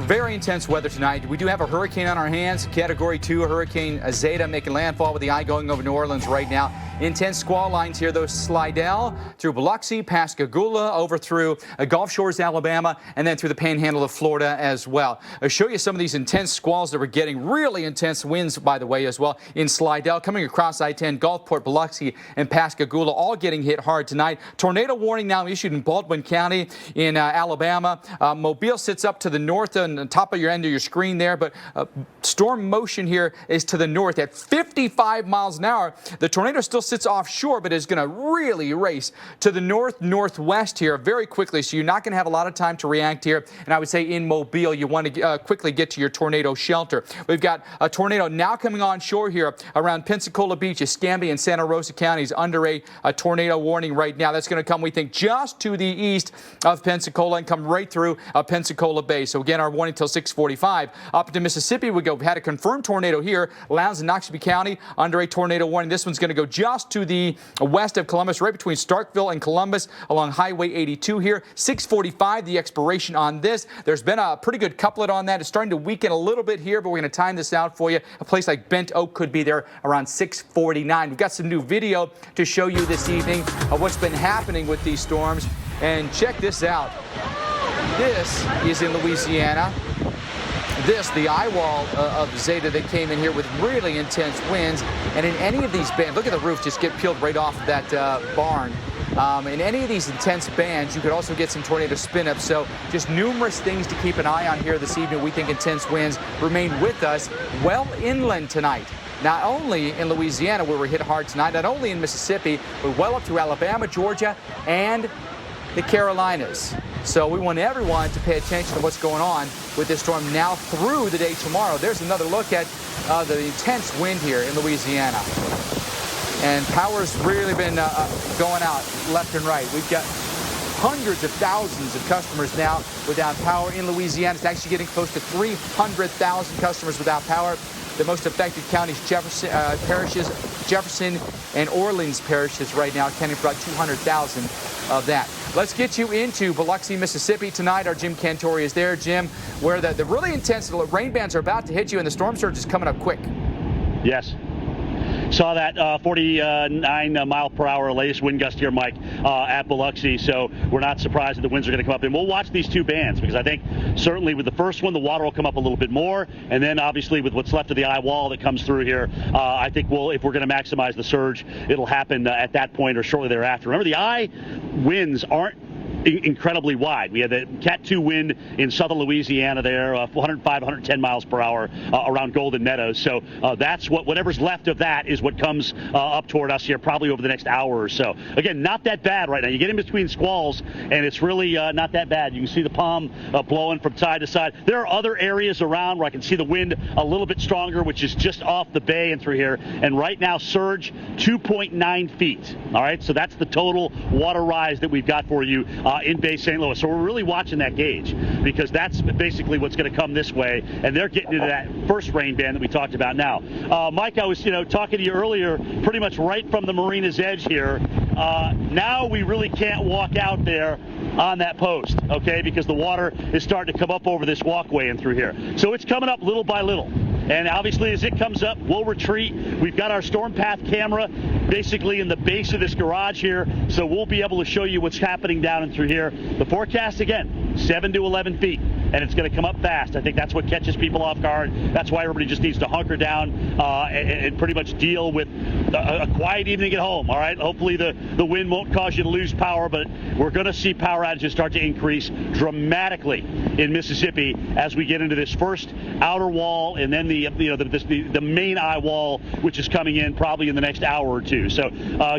very intense weather tonight. We do have a hurricane on our hands, Category 2 Hurricane Zeta making landfall with the eye going over New Orleans right now. Intense squall lines here, though, Slidell through Biloxi, Pascagoula, over through Gulf Shores, Alabama, and then through the Panhandle of Florida as well. I'll show you some of these intense squalls that we're getting. Really intense winds, by the way, as well in Slidell, coming across I-10, Gulfport, Biloxi, and Pascagoula, all getting hit hard tonight. Tornado warning now issued in Baldwin County in Alabama. Mobile sits up to the north on the top of your end of your screen there, but storm motion here is to the north at 55 miles an hour. The tornado still sits offshore, but is going to really race to the northwest here very quickly, so you're not going to have a lot of time to react here. And I would say in Mobile, you want to quickly get to your tornado shelter. We've got a tornado now coming on shore here around Pensacola Beach, Escambia, and Santa Rosa counties under a tornado warning right now. That's going to come, we think, just to the east of Pensacola and come right through Pensacola Bay. So again, our warning till 6:45. Up to Mississippi we go. We had a confirmed tornado here, Lowndes and Noxubee County under a tornado warning. This one's going to go just to the west of Columbus, right between Starkville and Columbus along Highway 82 here. 6:45, the expiration on this. There's been a pretty good couplet on that. It's starting to weaken a little bit here, but we're going to time this out for you. A place like Bent Oak could be there around 6:49. We've got some new video to show you this evening of what's been happening with these storms. And check this out. This is in Louisiana. This, the eye wall of Zeta that came in here with really intense winds. And in any of these bands, look at the roof just get peeled right off of that barn. In any of these intense bands, you could also get some tornado spin-ups. So just numerous things to keep an eye on here this evening. We think intense winds remain with us well inland tonight. Not only in Louisiana, where we're hit hard tonight, not only in Mississippi, but well up through Alabama, Georgia, and the Carolinas. So we want everyone to pay attention to what's going on with this storm now through the day tomorrow. There's another look at the intense wind here in Louisiana. And power's really been going out left and right. We've got hundreds of thousands of customers now without power in Louisiana. It's actually getting close to 300,000 customers without power. The most affected counties, Jefferson and Orleans parishes right now, accounting for about 200,000 of that. Let's get you into Biloxi, Mississippi tonight. Our Jim Cantori is there, Jim, where the really intense rain bands are about to hit you and the storm surge is coming up quick. Yes. Saw that 49 mile per hour latest wind gust here, Mike, at Biloxi. So we're not surprised that the winds are going to come up. And we'll watch these two bands because I think certainly with the first one, the water will come up a little bit more. And then obviously with what's left of the eye wall that comes through here, I think if we're going to maximize the surge, it'll happen at that point or shortly thereafter. Remember, the eye winds aren't incredibly wide. We had the Cat 2 wind in southern Louisiana there, 105, 110 miles per hour around Golden Meadows. So that's whatever's left of that is what comes up toward us here probably over the next hour or so. Again, not that bad right now. You get in between squalls and it's really not that bad. You can see the palm blowing from side to side. There are other areas around where I can see the wind a little bit stronger, which is just off the bay and through here. And right now, surge 2.9 feet. All right, so that's the total water rise that we've got for you in Bay St. Louis. So we're really watching that gauge because that's basically what's going to come this way, and they're getting into that first rain band that we talked about now. Mike, I was talking to you earlier, pretty much right from the marina's edge here. Now we really can't walk out there on that post, okay, because the water is starting to come up over this walkway and through here. So it's coming up little by little. And obviously, as it comes up, we'll retreat. We've got our storm path camera basically in the base of this garage here, so we'll be able to show you what's happening down and through here. The forecast, again, 7 to 11 feet, and it's going to come up fast. I think that's what catches people off guard. That's why everybody just needs to hunker down and pretty much deal with a quiet evening at home, all right? Hopefully the wind won't cause you to lose power, but we're going to see power outages start to increase dramatically in Mississippi as we get into this first outer wall and then the main eye wall, which is coming in probably in the next hour or two. So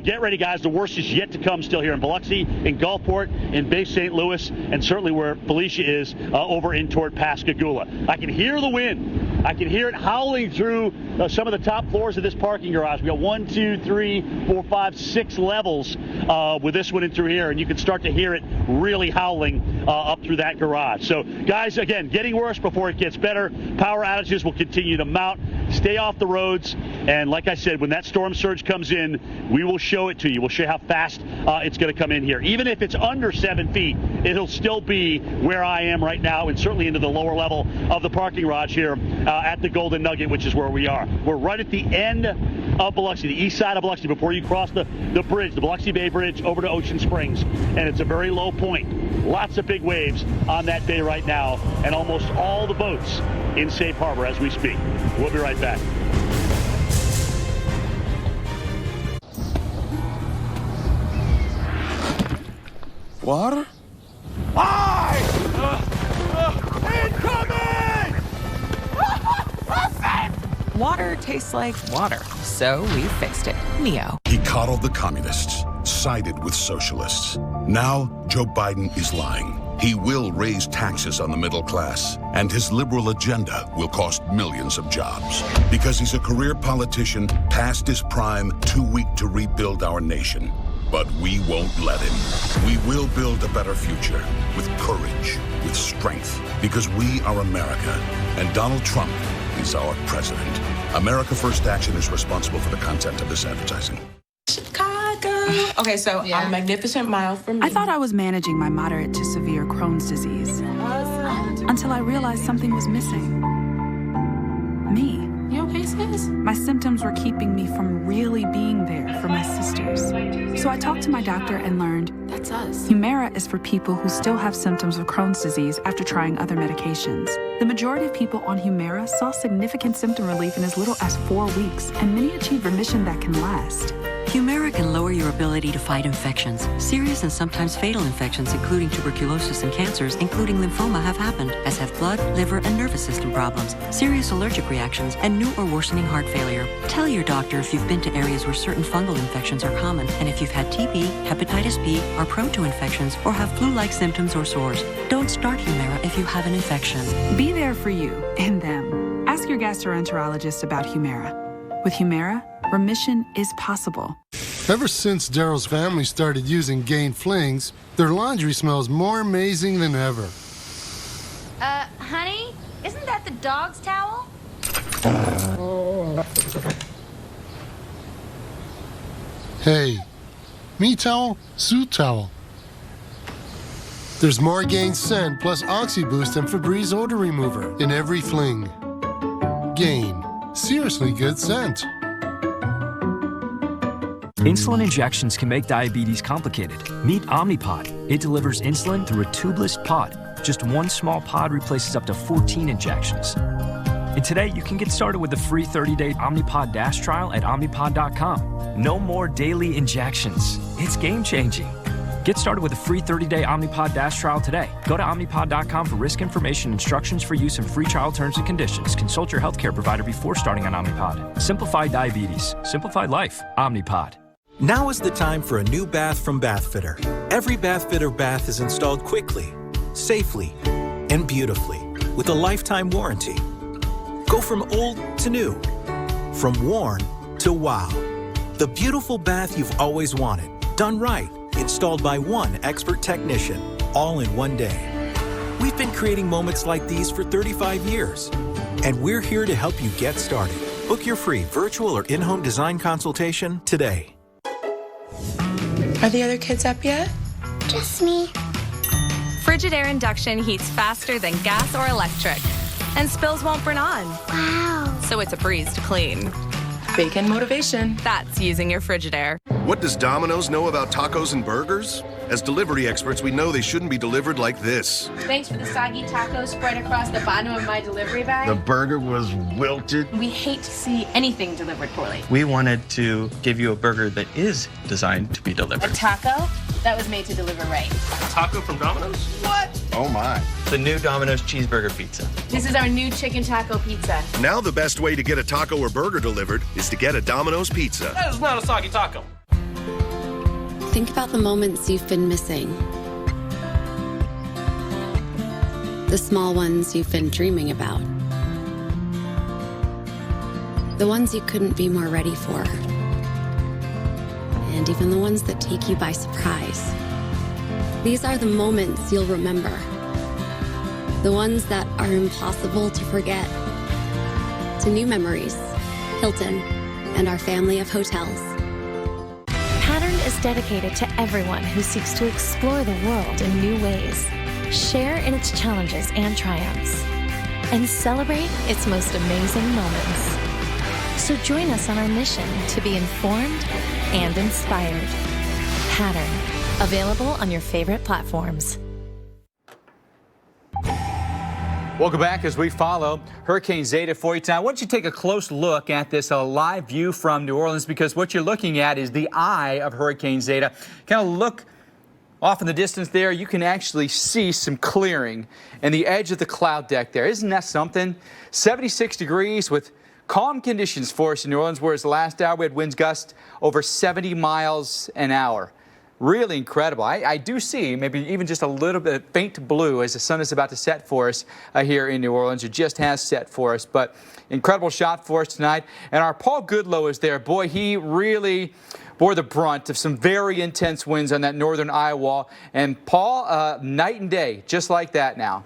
get ready, guys. The worst is yet to come still here in Biloxi, in Gulfport, in Bay St. Louis, and certainly where Felicia is over in toward Pascagoula. I can hear the wind. I can hear it howling through some of the top floors of this parking garage. We got 1, 2, 3, 4, 5, 6 levels with this one in through here, and you can start to hear it really howling up through that garage. So, guys, again, getting worse before it gets better. Power outages will continue to mount. Stay off the roads, and like I said, when that storm surge comes in, we will show it to you. We'll show you how fast it's going to come in here. Even if it's under 7 feet, it'll still be where I am right now, and certainly into the lower level of the parking garage here at the Golden Nugget, which is where we are. We're right at the end of Biloxi, the east side of Biloxi, before you cross the bridge, the Biloxi Bay Bridge over to Ocean Springs, and it's a very low point. Lots of big waves on that bay right now, and almost all the boats in safe harbor as we speak. We'll be right back. Water? Water tastes like water, so we fixed it. Neo. He coddled the communists, sided with socialists. Now, Joe Biden is lying. He will raise taxes on the middle class, and his liberal agenda will cost millions of jobs. Because he's a career politician, past his prime, too weak to rebuild our nation. But we won't let him. We will build a better future with courage, with strength, because we are America, and Donald Trump is our president. America First Action is responsible for the content of this advertising. Okay, so I'm a magnificent mile from me. I thought I was managing my moderate to severe Crohn's disease until I realized something was missing. Me. You okay, sis? My symptoms were keeping me from really being there for my sisters. So I talked to my doctor and learned that's us. Humira is for people who still have symptoms of Crohn's disease after trying other medications. The majority of people on Humira saw significant symptom relief in as little as 4 weeks, and many achieved remission that can last. Humira can lower your ability to fight infections. Serious and sometimes fatal infections, including tuberculosis and cancers, including lymphoma, have happened, as have blood, liver, and nervous system problems, serious allergic reactions, and new or worsening heart failure. Tell your doctor if you've been to areas where certain fungal infections are common, and if you've had TB, hepatitis B, are prone to infections, or have flu-like symptoms or sores. Don't start Humira if you have an infection. Be there for you and them. Ask your gastroenterologist about Humira. With Humira, remission is possible. Ever since Daryl's family started using Gain Flings, their laundry smells more amazing than ever. Honey, isn't that the dog's towel? Hey, me towel, Sue towel. There's more Gain scent plus Oxy Boost and Febreze odor remover in every fling. Gain, seriously good scent. Insulin injections can make diabetes complicated. Meet Omnipod. It delivers insulin through a tubeless pod. Just one small pod replaces up to 14 injections. And today, you can get started with the free 30-day Omnipod Dash trial at Omnipod.com. No more daily injections. It's game-changing. Get started with a free 30-day Omnipod Dash trial today. Go to Omnipod.com for risk information, instructions for use, and free trial terms and conditions. Consult your healthcare provider before starting on Omnipod. Simplify diabetes. Simplified life. Omnipod. Now is the time for a new bath from Bathfitter. Every Bathfitter bath is installed quickly, safely, and beautifully with a lifetime warranty. Go from old to new, from worn to wow. The beautiful bath you've always wanted, done right. installed by one expert technician, all in one day. We've been creating moments like these for 35 years, and we're here to help you get started. Book your free virtual or in-home design consultation today. Are the other kids up yet? Just me. Frigidaire induction heats faster than gas or electric, and spills won't burn on. Wow. So it's a breeze to clean. Bacon motivation. That's using your Frigidaire. What does Domino's know about tacos and burgers? As delivery experts, we know they shouldn't be delivered like this. Thanks for the soggy taco spread across the bottom of my delivery bag. The burger was wilted. We hate to see anything delivered poorly. We wanted to give you a burger that is designed to be A delivered. taco that was made to deliver right. Taco from Domino's? What? Oh my. The new Domino's cheeseburger pizza. This is our new chicken taco pizza. Now the best way to get a taco or burger delivered is to get a Domino's pizza. That is not a soggy taco. Think about the moments you've been missing. The small ones you've been dreaming about. The ones you couldn't be more ready for. And even the ones that take you by surprise. These are the moments you'll remember. The ones that are impossible to forget. To new memories, Hilton, and our family of hotels. Pattern is dedicated to everyone who seeks to explore the world in new ways, share in its challenges and triumphs, and celebrate its most amazing moments. So join us on our mission to be informed and inspired. Pattern, available on your favorite platforms. Welcome back as we follow Hurricane Zeta for you tonight. I want you to take a close look at this live view from New Orleans, because what you're looking at is the eye of Hurricane Zeta. Kind of look off in the distance there. You can actually see some clearing and the edge of the cloud deck there. Isn't that something? 76 degrees with calm conditions for us in New Orleans, whereas the last hour we had winds gust over 70 miles an hour. Really incredible. I do see maybe even just a little bit of faint blue as the sun is about to set for us here in New Orleans. It just has set for us, but incredible shot for us tonight. And our Paul Goodlow is there. Boy, he really bore the brunt of some very intense winds on that northern eye wall. And Paul, night and day, just like that now.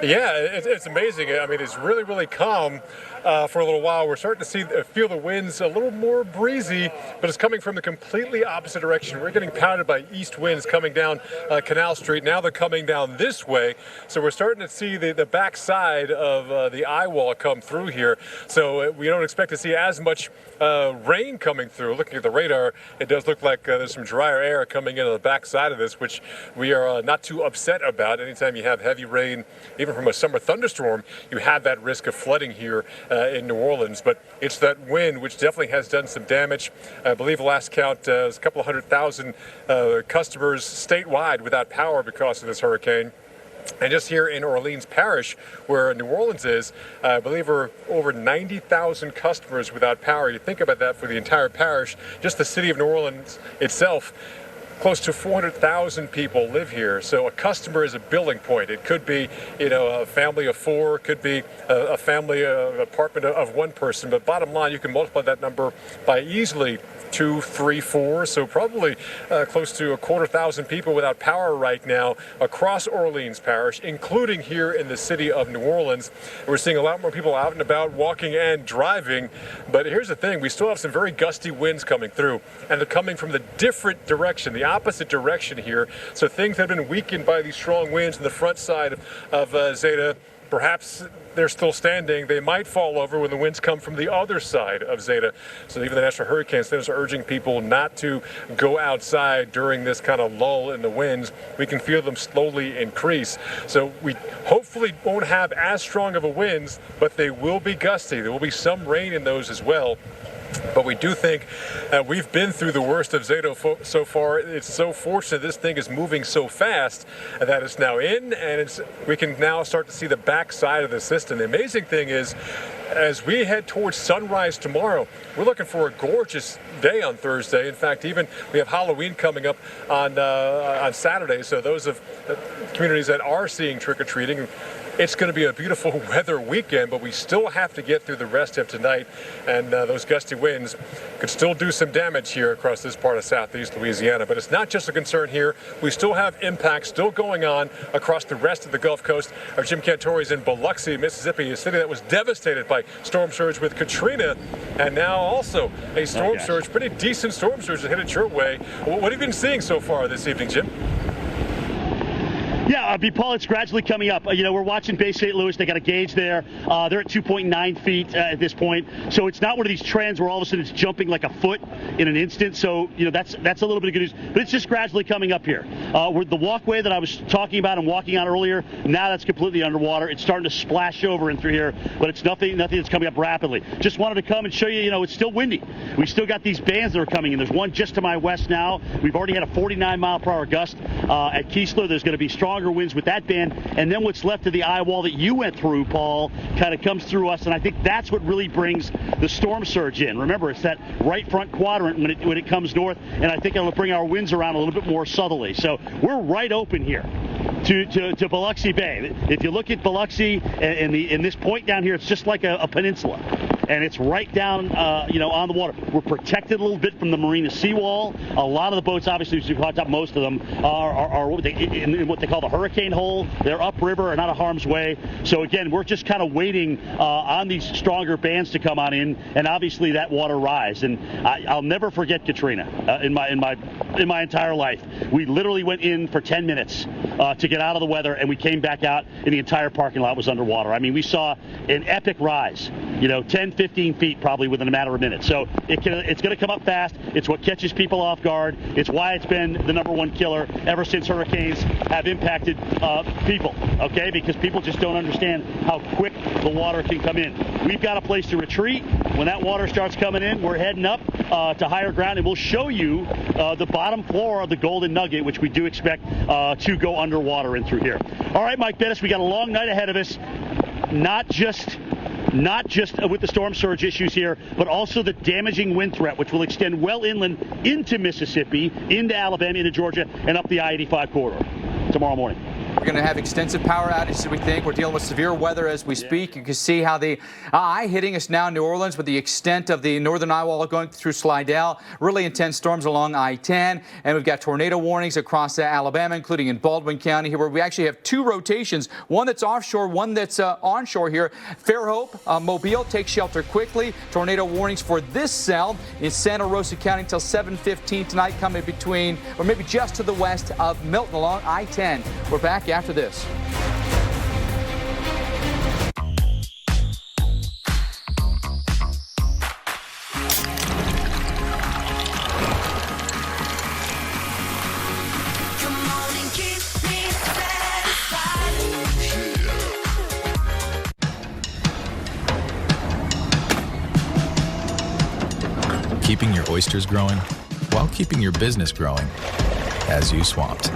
Yeah, it's amazing. I mean, it's really, really calm for a little while. We're starting to feel the winds a little more breezy, but it's coming from the completely opposite direction. We're getting pounded by east winds coming down Canal Street. Now they're coming down this way, so we're starting to see the backside of the eye wall come through here. So we don't expect to see as much rain coming through. Looking at the radar, it does look like there's some drier air coming in on the backside of this, which we are not too upset about. Anytime you have heavy rain, even from a summer thunderstorm, you have that risk of flooding here in New Orleans. But it's that wind which definitely has done some damage. I believe the last count was a couple of 100,000 customers statewide without power because of this hurricane. And just here in Orleans Parish, where New Orleans is, I believe we're over 90,000 customers without power. You think about that for the entire parish, just the city of New Orleans itself. Close to 400,000 people live here, so a customer is a billing point. It could be, a family of four, could be a family apartment of one person, but bottom line, you can multiply that number by easily 2, 3, 4, so probably close to 250,000 people without power right now across Orleans Parish, including here in the city of New Orleans. We're seeing a lot more people out and about walking and driving, but here's the thing, we still have some very gusty winds coming through, and they're coming from the different direction, the opposite direction here, so things have been weakened by these strong winds in the front side of Zeta. Perhaps they're still standing. They might fall over when the winds come from the other side of Zeta. So even the National Hurricane Center is urging people not to go outside during this kind of lull in the winds. We can feel them slowly increase. So we hopefully won't have as strong of a winds, but they will be gusty. There will be some rain in those as well. But we do think we've been through the worst of Zeta so far. It's so fortunate this thing is moving so fast that it's now in, and we can now start to see the backside of the system. The amazing thing is as we head towards sunrise tomorrow, we're looking for a gorgeous day on Thursday. In fact, even we have Halloween coming up on Saturday. So those of communities that are seeing trick-or-treating, it's going to be a beautiful weather weekend, but we still have to get through the rest of tonight, and those gusty winds could still do some damage here across this part of southeast Louisiana. But it's not just a concern here. We still have impacts still going on across the rest of the Gulf Coast. Our Jim Cantori is in Biloxi, Mississippi, a city that was devastated by storm surge with Katrina, and now also a storm surge, pretty decent storm surge that headed your way. What have you been seeing so far this evening, Jim? Yeah, Paul, it's gradually coming up. We're watching Bay St. Louis. They got a gauge there. They're at 2.9 feet at this point. So it's not one of these trends where all of a sudden it's jumping like a foot in an instant. So, that's a little bit of good news. But it's just gradually coming up here. The walkway that I was talking about and walking on earlier, now that's completely underwater. It's starting to splash over in through here, but it's nothing that's coming up rapidly. Just wanted to come and show you, it's still windy. We still got these bands that are coming in. There's one just to my west now. We've already had a 49-mile-per-hour gust at Keesler. There's going to be stronger winds with that band, and then what's left of the eye wall that you went through, Paul, kind of comes through us, and I think that's what really brings the storm surge in. Remember, it's that right front quadrant when it comes north, and I think it'll bring our winds around a little bit more southerly. So we're right open here to Biloxi Bay. If you look at Biloxi and in this point down here, it's just like a peninsula. And it's right down, on the water. We're protected a little bit from the marina seawall. A lot of the boats, obviously, as you caught up, most of them are in what they call the hurricane hole. They're upriver and out of harm's way. So again, we're just kind of waiting on these stronger bands to come on in, and obviously that water rise. And I'll never forget Katrina in my entire life. We literally went in for 10 minutes to get out of the weather, and we came back out, and the entire parking lot was underwater. I mean, we saw an epic rise. 10, 15 feet probably within a matter of minutes. So it's going to come up fast. It's what catches people off guard. It's why it's been the #1 killer ever since hurricanes have impacted people, okay? Because people just don't understand how quick the water can come in. We've got a place to retreat. When that water starts coming in, we're heading up to higher ground, and we'll show you the bottom floor of the Golden Nugget, which we do expect to go underwater in through here. All right, Mike Bettis, we got a long night ahead of us. Not just with the storm surge issues here, but also the damaging wind threat, which will extend well inland into Mississippi, into Alabama, into Georgia, and up the I-85 corridor tomorrow morning. We're going to have extensive power outages, we think. We're dealing with severe weather as we speak. You can see how the eye hitting us now in New Orleans with the extent of the northern eye wall going through Slidell. Really intense storms along I-10. And we've got tornado warnings across Alabama, including in Baldwin County here, where we actually have two rotations, one that's offshore, one that's onshore here. Fairhope, Mobile, take shelter quickly. Tornado warnings for this cell in Santa Rosa County until 7:15 tonight, coming between, or maybe just to the west of Milton along I-10. We're back after this. Keeping your oysters growing while keeping your business growing has you swamped.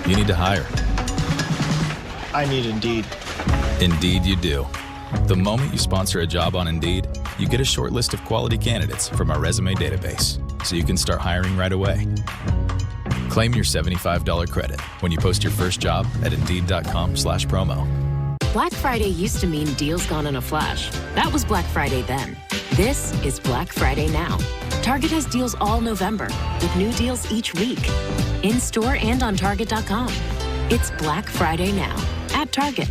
You need to hire. I need Indeed. Indeed you do. The moment you sponsor a job on Indeed, you get a short list of quality candidates from our resume database, so you can start hiring right away. Claim your $75 credit when you post your first job at Indeed.com/promo. Black Friday used to mean deals gone in a flash. That was Black Friday then. This is Black Friday now. Target has deals all November, with new deals each week. In-store and on Target.com. It's Black Friday now at Target.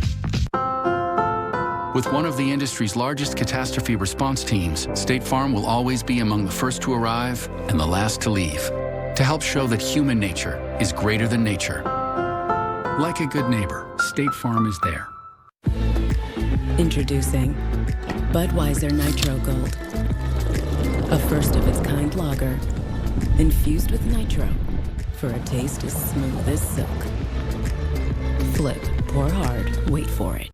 With one of the industry's largest catastrophe response teams, State Farm will always be among the first to arrive and the last to leave, to help show that human nature is greater than nature. Like a good neighbor, State Farm is there. Introducing Budweiser Nitro Gold, a first-of-its-kind lager infused with nitro for a taste as smooth as silk. Flip, pour hard, wait for it.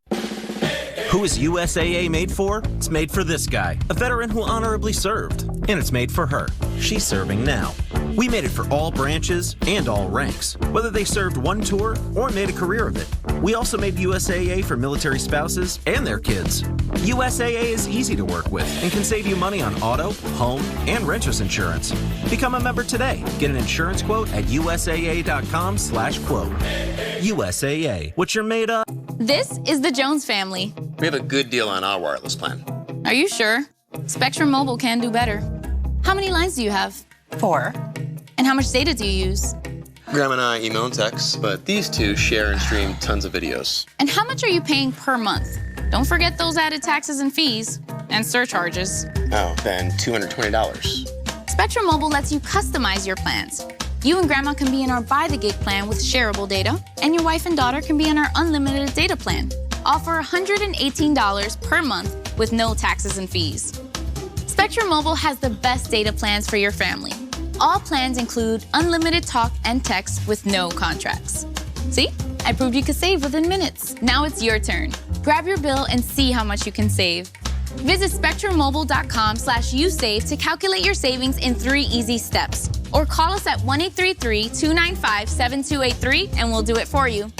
Who is USAA made for? It's made for this guy, a veteran who honorably served. And it's made for her. She's serving now. We made it for all branches and all ranks, whether they served one tour or made a career of it. We also made USAA for military spouses and their kids. USAA is easy to work with and can save you money on auto, home, and renter's insurance. Become a member today. Get an insurance quote at usaa.com/quote. USAA, what you're made of. This is the Jones family. We have a good deal on our wireless plan. Are you sure? Spectrum Mobile can do better. How many lines do you have? 4. And how much data do you use? Graham and I email and text, but these two share and stream tons of videos. And how much are you paying per month? Don't forget those added taxes and fees and surcharges. Oh, then $220. Spectrum Mobile lets you customize your plans. You and Grandma can be in our Buy the Gig plan with shareable data, and your wife and daughter can be in our unlimited data plan. Offer $118 per month with no taxes and fees. Spectrum Mobile has the best data plans for your family. All plans include unlimited talk and text with no contracts. See? I proved you could save within minutes. Now it's your turn. Grab your bill and see how much you can save. Visit spectrummobile.com/usave to calculate your savings in 3 easy steps. Or call us at 1-833-295-7283 and we'll do it for you.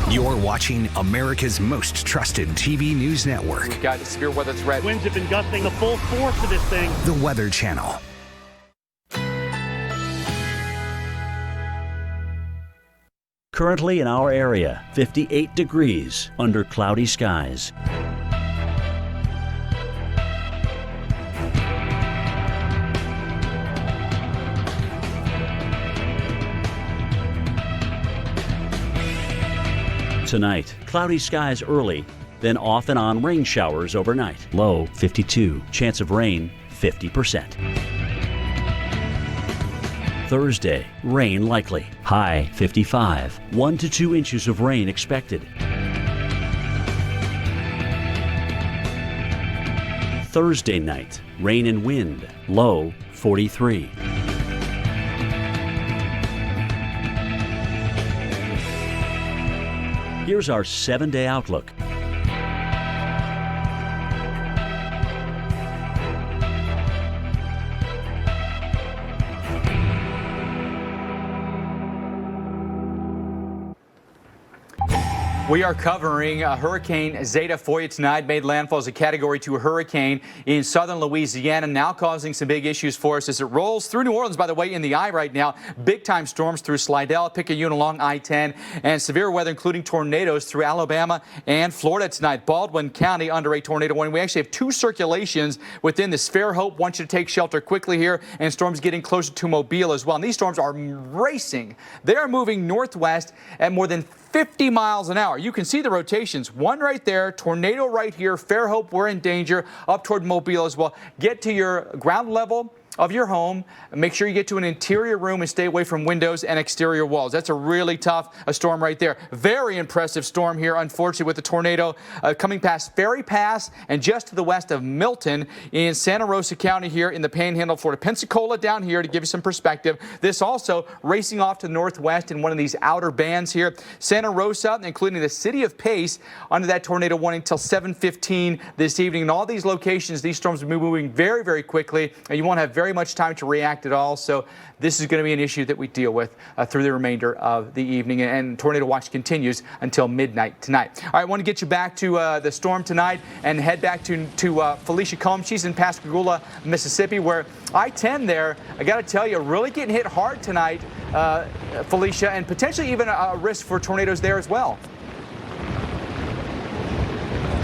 You're watching America's most trusted TV news network. We've got a severe weather threat. Winds have been gusting the full force of this thing. The Weather Channel. Currently in our area, 58 degrees under cloudy skies. Tonight, cloudy skies early, then off and on rain showers overnight. Low 52, chance of rain 50%. Thursday, rain likely. High 55, 1 to 2 inches of rain expected. Thursday night, rain and wind. Low 43. Here's our 7-day outlook. We are covering Hurricane Zeta for you tonight. Made landfall as a Category 2 hurricane in southern Louisiana, now causing some big issues for us as it rolls through New Orleans, by the way, in the eye right now. Big-time storms through Slidell, Picayune along I-10, and severe weather, including tornadoes through Alabama and Florida tonight. Baldwin County under a tornado warning. We actually have 2 circulations within this. Fairhope wants you to take shelter quickly here, and storms getting closer to Mobile as well. And these storms are racing. They are moving northwest at more than 50 miles an hour. You can see the rotations. One right there, tornado right here. Fairhope, we're in danger. Up toward Mobile as well. Get to your ground level of your home. Make sure you get to an interior room and stay away from windows and exterior walls. That's a really tough storm right there. Very impressive storm here, unfortunately, with the tornado coming past Ferry Pass and just to the west of Milton in Santa Rosa County here in the Panhandle, Florida. Pensacola down here to give you some perspective. This also racing off to the northwest in one of these outer bands here. Santa Rosa, including the city of Pace, under that tornado warning until 7:15 this evening. In all these locations, these storms will be moving very, very quickly, and you won't have very much time to react at all. So this is going to be an issue that we deal with through the remainder of the evening, and tornado watch continues until midnight tonight. All right, I want to get you back to the storm tonight and head back to Felicia Combs. She's in Pascagoula, Mississippi, where I-10 there, I got to tell you, really getting hit hard tonight, Felicia, and potentially even a risk for tornadoes there as well.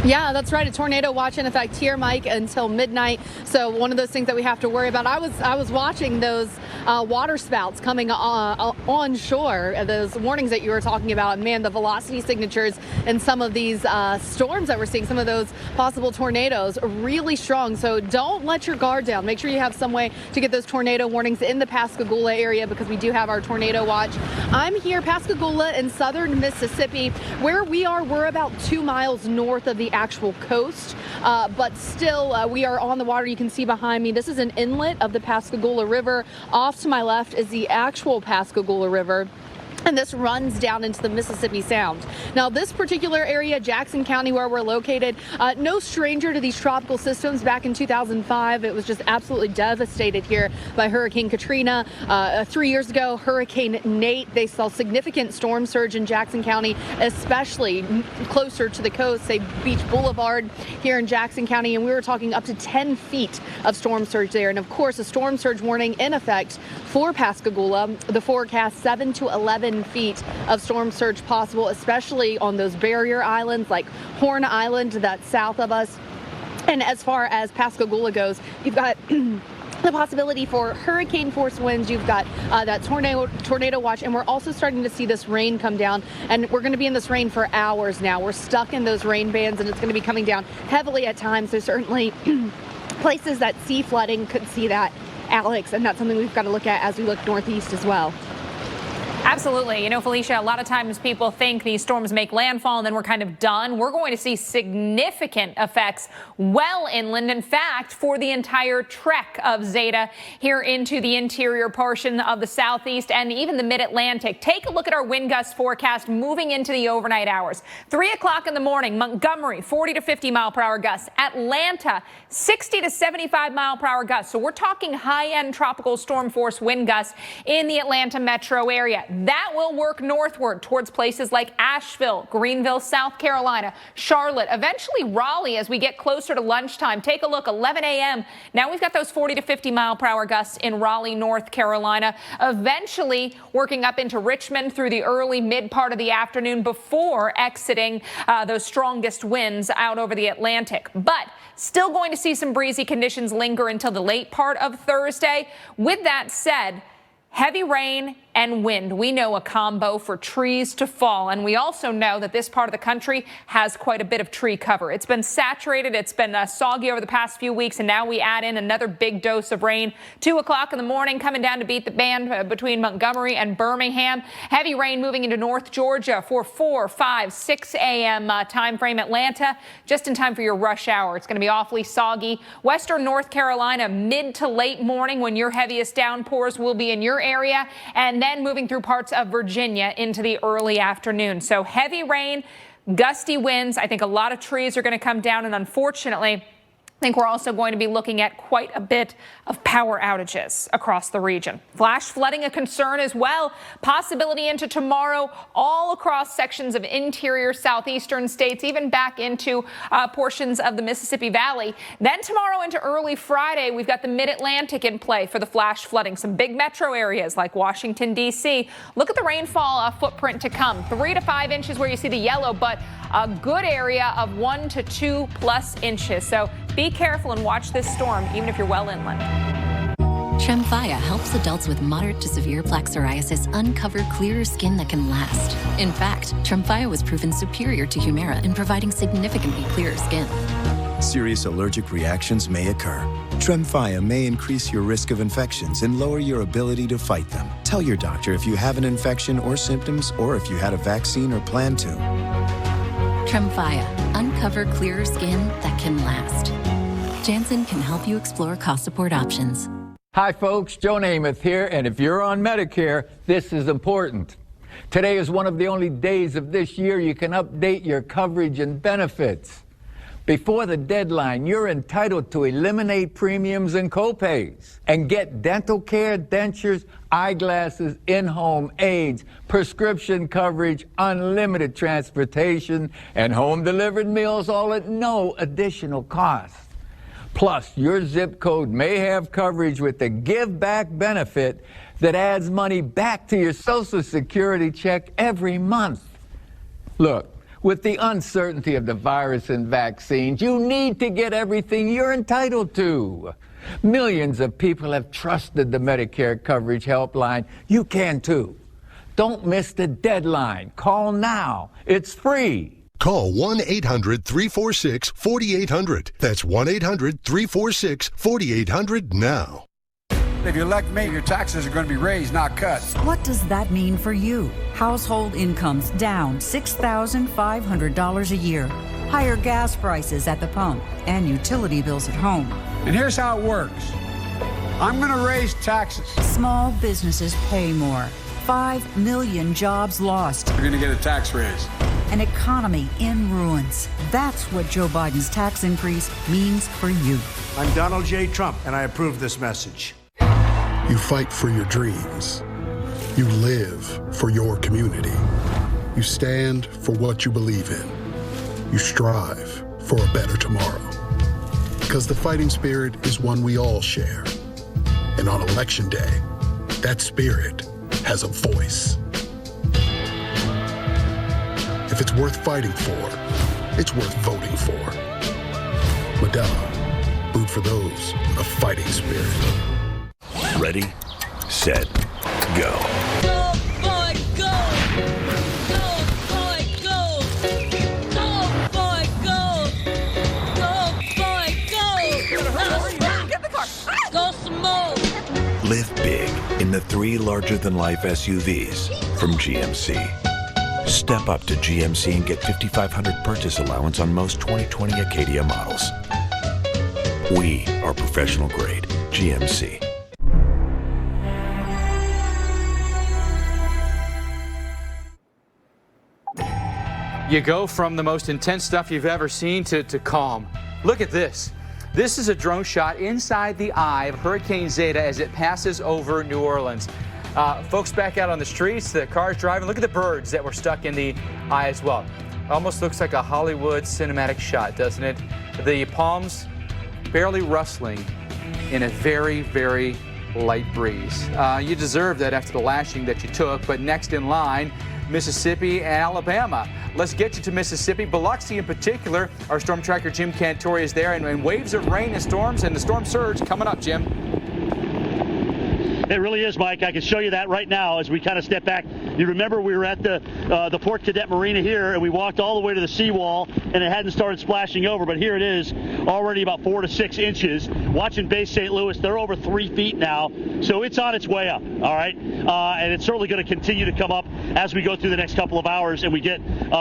Yeah, that's right. A tornado watch in effect here, Mike, until midnight. So one of those things that we have to worry about. I was watching those water spouts coming on shore, those warnings that you were talking about. And man, the velocity signatures in some of these storms that we're seeing, some of those possible tornadoes, really strong. So don't let your guard down. Make sure you have some way to get those tornado warnings in the Pascagoula area, because we do have our tornado watch. I'm here, Pascagoula in southern Mississippi. Where we are, we're about 2 miles north of the actual coast, but still we are on the water. You can see behind me, this is an inlet of the Pascagoula River. Off to my left is the actual Pascagoula River. and this runs down into the Mississippi Sound. Now, this particular area, Jackson County, where we're located, no stranger to these tropical systems. Back in 2005, it was just absolutely devastated here by Hurricane Katrina. 3 years ago, Hurricane Nate, they saw significant storm surge in Jackson County, especially closer to the coast, say Beach Boulevard here in Jackson County, and we were talking up to 10 feet of storm surge there. And of course, a storm surge warning in effect for Pascagoula. The forecast 7 to 11 feet of storm surge possible, especially on those barrier islands like Horn Island that's south of us. And as far as Pascagoula goes, you've got the possibility for hurricane force winds. You've got that tornado watch, and we're also starting to see this rain come down, and we're going to be in this rain for hours now. We're stuck in those rain bands, and it's going to be coming down heavily at times. So certainly places that see flooding could see that, Alex, and that's something we've got to look at as we look northeast as well. Absolutely. You know, Felicia, a lot of times people think these storms make landfall and then we're kind of done. We're going to see significant effects well inland. In fact, for the entire trek of Zeta here into the interior portion of the southeast and even the mid-Atlantic. Take a look at our wind gust forecast moving into the overnight hours. 3 o'clock in the morning, Montgomery, 40 to 50 mile per hour gusts. Atlanta, 60 to 75 mile per hour gusts. So we're talking high-end tropical storm force wind gusts in the Atlanta metro area. That will work northward towards places like Asheville, Greenville, South Carolina, Charlotte, eventually Raleigh as we get closer to lunchtime. Take a look, 11 a.m. Now we've got those 40 to 50 mile per hour gusts in Raleigh, North Carolina, eventually working up into Richmond through the early mid part of the afternoon before exiting those strongest winds out over the Atlantic. But still going to see some breezy conditions linger until the late part of Thursday. With that said, heavy rain and wind, we know a combo for trees to fall. And we also know that this part of the country has quite a bit of tree cover. It's been saturated. It's been soggy over the past few weeks. And now we add in another big dose of rain. 2 o'clock in the morning coming down to beat the band between Montgomery and Birmingham. Heavy rain moving into North Georgia for 4, 5, 6 a.m. Time frame. Atlanta, just in time for your rush hour. It's going to be awfully soggy. Western North Carolina, mid to late morning when your heaviest downpours will be in your area. And then moving through parts of Virginia into the early afternoon. So heavy rain, gusty winds. I think a lot of trees are going to come down, and unfortunately, I think we're also going to be looking at quite a bit of power outages across the region. Flash flooding a concern as well. Possibility into tomorrow all across sections of interior southeastern states, even back into portions of the Mississippi Valley. Then tomorrow into early Friday, we've got the mid-Atlantic in play for the flash flooding. Some big metro areas like Washington, D.C. Look at the rainfall footprint to come. 3 to 5 inches where you see the yellow, but a good area of 1 to 2 plus inches. So be careful and watch this storm, even if you're well inland. Tremfya helps adults with moderate to severe plaque psoriasis uncover clearer skin that can last. In fact, Tremfya was proven superior to Humira in providing significantly clearer skin. Serious allergic reactions may occur. Tremfya may increase your risk of infections and lower your ability to fight them. Tell your doctor if you have an infection or symptoms, or if you had a vaccine or plan to. Tremfya, uncover clearer skin that can last. Janssen can help you explore cost support options. Hi folks, Joe Namath here, and if you're on Medicare, this is important. Today is one of the only days of this year you can update your coverage and benefits. Before the deadline, you're entitled to eliminate premiums and copays and get dental care, dentures, eyeglasses, in-home aids, prescription coverage, unlimited transportation, and home-delivered meals, all at no additional cost. Plus, your zip code may have coverage with the Give Back benefit that adds money back to your Social Security check every month. Look, with the uncertainty of the virus and vaccines, you need to get everything you're entitled to. Millions of people have trusted the Medicare Coverage Helpline. You can too. Don't miss the deadline. Call now. It's free. Call 1-800-346-4800. That's 1-800-346-4800 now. If you elect me, your taxes are going to be raised, not cut. What does that mean for you? Household incomes down $6,500 a year. Higher gas prices at the pump and utility bills at home. And here's how it works. I'm going to raise taxes. Small businesses pay more. 5 million jobs lost. You're going to get a tax raise. An economy in ruins. That's what Joe Biden's tax increase means for you. I'm Donald J. Trump, and I approve this message. You fight for your dreams. You live for your community. You stand for what you believe in. You strive for a better tomorrow. Because the fighting spirit is one we all share. And on Election Day, that spirit has a voice. If it's worth fighting for, it's worth voting for. Modelo, food for those with a fighting spirit. Ready, set, go. Go, boy, go! Go, boy, go! Go, boy, go! Go, boy, go! Get the car! Go some more! Live big in the 3 larger-than-life SUVs from GMC. Step up to GMC and get $5,500 purchase allowance on most 2020 Acadia models. We are professional grade GMC. You go from the most intense stuff you've ever seen to calm. Look at this. This is a drone shot inside the eye of Hurricane Zeta as it passes over New Orleans. Folks back out on the streets, the cars driving. Look at the birds that were stuck in the eye as well. Almost looks like a Hollywood cinematic shot, doesn't it? The palms barely rustling in a very, very light breeze. You deserve that after the lashing that you took, but next in line, Mississippi and Alabama. Let's get you to Mississippi, Biloxi in particular. Our storm tracker Jim Cantori is there, and waves of rain and storms and the storm surge coming up, Jim. It really is, Mike. I can show you that right now as we kind of step back. You remember we were at the Port Cadet Marina here, and we walked all the way to the seawall, and it hadn't started splashing over, but here it is, already about 4 to 6 inches. Watching Bay St. Louis, they're over 3 feet now, so it's on its way up, all right? And it's certainly going to continue to come up as we go through the next couple of hours and we get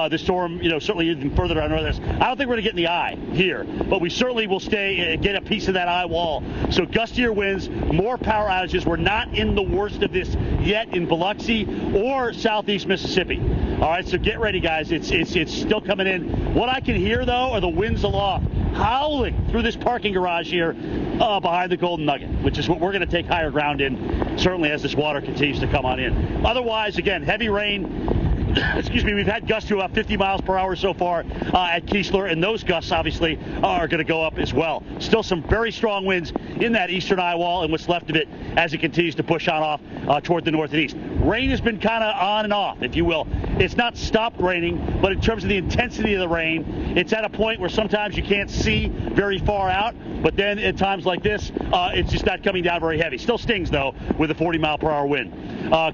the storm, certainly even further down north. I don't think we're going to get in the eye here, but we certainly will get a piece of that eye wall. So gustier winds, more power outages. We're not in the worst of this yet in Biloxi or southeast Mississippi. All right, so get ready, guys. It's still coming in. What I can hear, though, are the winds aloft howling through this parking garage here behind the Golden Nugget, which is what we're going to take higher ground in, certainly as this water continues to come on in. Otherwise, again, heavy rain. Excuse me, we've had gusts to about 50 miles per hour so far at Keesler, and those gusts obviously are going to go up as well. Still some very strong winds in that eastern eye wall and what's left of it as it continues to push on off toward the north and east. Rain has been kind of on and off, if you will. It's not stopped raining, but in terms of the intensity of the rain, it's at a point where sometimes you can't see very far out, but then at times like this, it's just not coming down very heavy. Still stings, though, with a 40-mile-per-hour wind.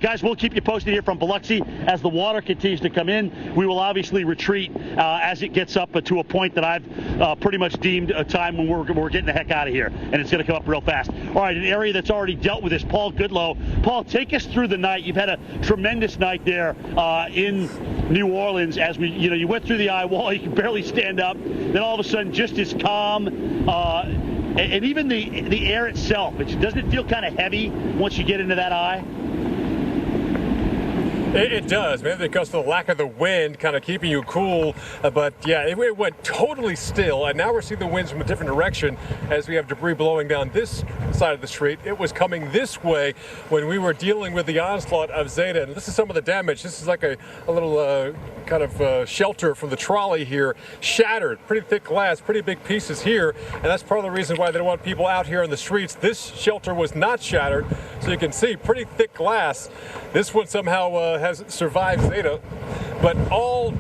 Guys, we'll keep you posted here from Biloxi as the water continues to come in. We will obviously retreat as it gets up to a point that I've pretty much deemed a time when we're getting the heck out of here, and it's going to come up real fast. All right, an area that's already dealt with this, Paul Goodlow. Paul, take us through the night. You've had a tremendous night there in New Orleans as you went through the eye wall. You could barely stand up. Then all of a sudden, just as calm. And even the air itself, doesn't it feel kind of heavy once you get into that eye? It does, maybe because of the lack of the wind kind of keeping you cool. But yeah, it went totally still. And now we're seeing the winds from a different direction as we have debris blowing down this side of the street. It was coming this way when we were dealing with the onslaught of Zeta. And this is some of the damage. This is like a little kind of shelter from the trolley here. Shattered. Pretty thick glass, pretty big pieces here. And that's part of the reason why they don't want people out here in the streets. This shelter was not shattered. So you can see pretty thick glass. This one somehow has survived Zeta, but all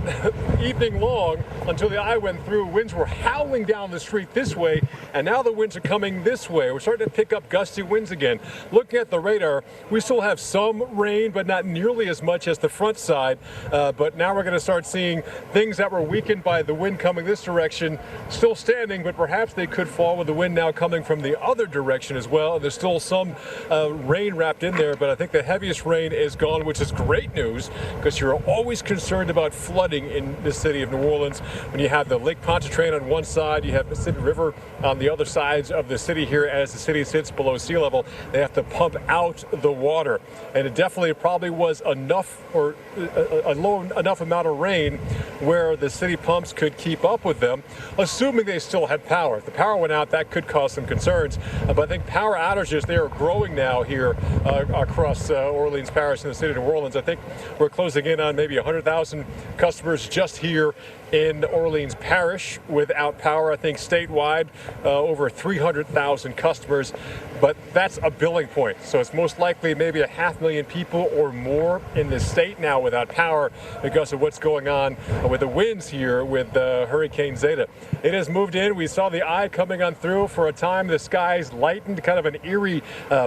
evening long until the eye went through, winds were howling down the street this way, and now the winds are coming this way. We're starting to pick up gusty winds again. Looking at the radar, we still have some rain, but not nearly as much as the front side. But now we're going to start seeing things that were weakened by the wind coming this direction still standing, but perhaps they could fall with the wind now coming from the other direction as well. And there's still some rain wrapped in there, but I think the heaviest rain is gone, which is great news because you're always concerned about flooding in this the city of New Orleans. When you have the Lake Pontchartrain on one side, you have Mississippi River on the other sides of the city here. As the city sits below sea level, they have to pump out the water. And it definitely probably was enough, or a low enough amount of rain where the city pumps could keep up with them, assuming they still had power. If the power went out, that could cause some concerns. But I think power outages, they are growing now here across Orleans Parish in the city of New Orleans. I think we're closing in on maybe 100,000 customers just here in Orleans Parish without power. I think statewide, over 300,000 customers. But that's a billing point. So it's most likely maybe 500,000 people or more in the state now without power because of what's going on with the winds here with Hurricane Zeta. It has moved in. We saw the eye coming on through for a time. The skies lightened, kind of an eerie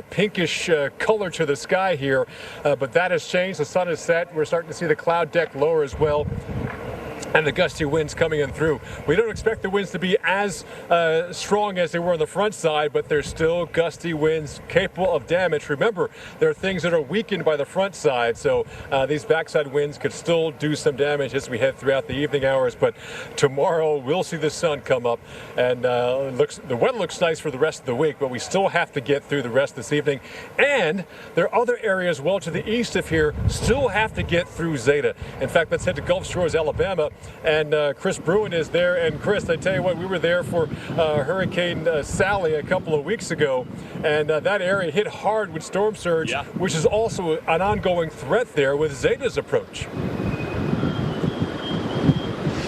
pinkish color to the sky here. But that has changed. The sun has set. We're starting to see the cloud deck lower as well, and the gusty winds coming in through. We don't expect the winds to be as strong as they were on the front side, but there's still gusty winds capable of damage. Remember, there are things that are weakened by the front side, so these backside winds could still do some damage as we head throughout the evening hours. But tomorrow we'll see the sun come up, and the weather looks nice for the rest of the week, but we still have to get through the rest of this evening. And there are other areas well to the east of here still have to get through Zeta. In fact, let's head to Gulf Shores, Alabama. And Chris Bruin is there. And Chris, I tell you what, we were there for Hurricane Sally a couple of weeks ago, and that area hit hard with storm surge, which is also an ongoing threat there with Zeta's approach.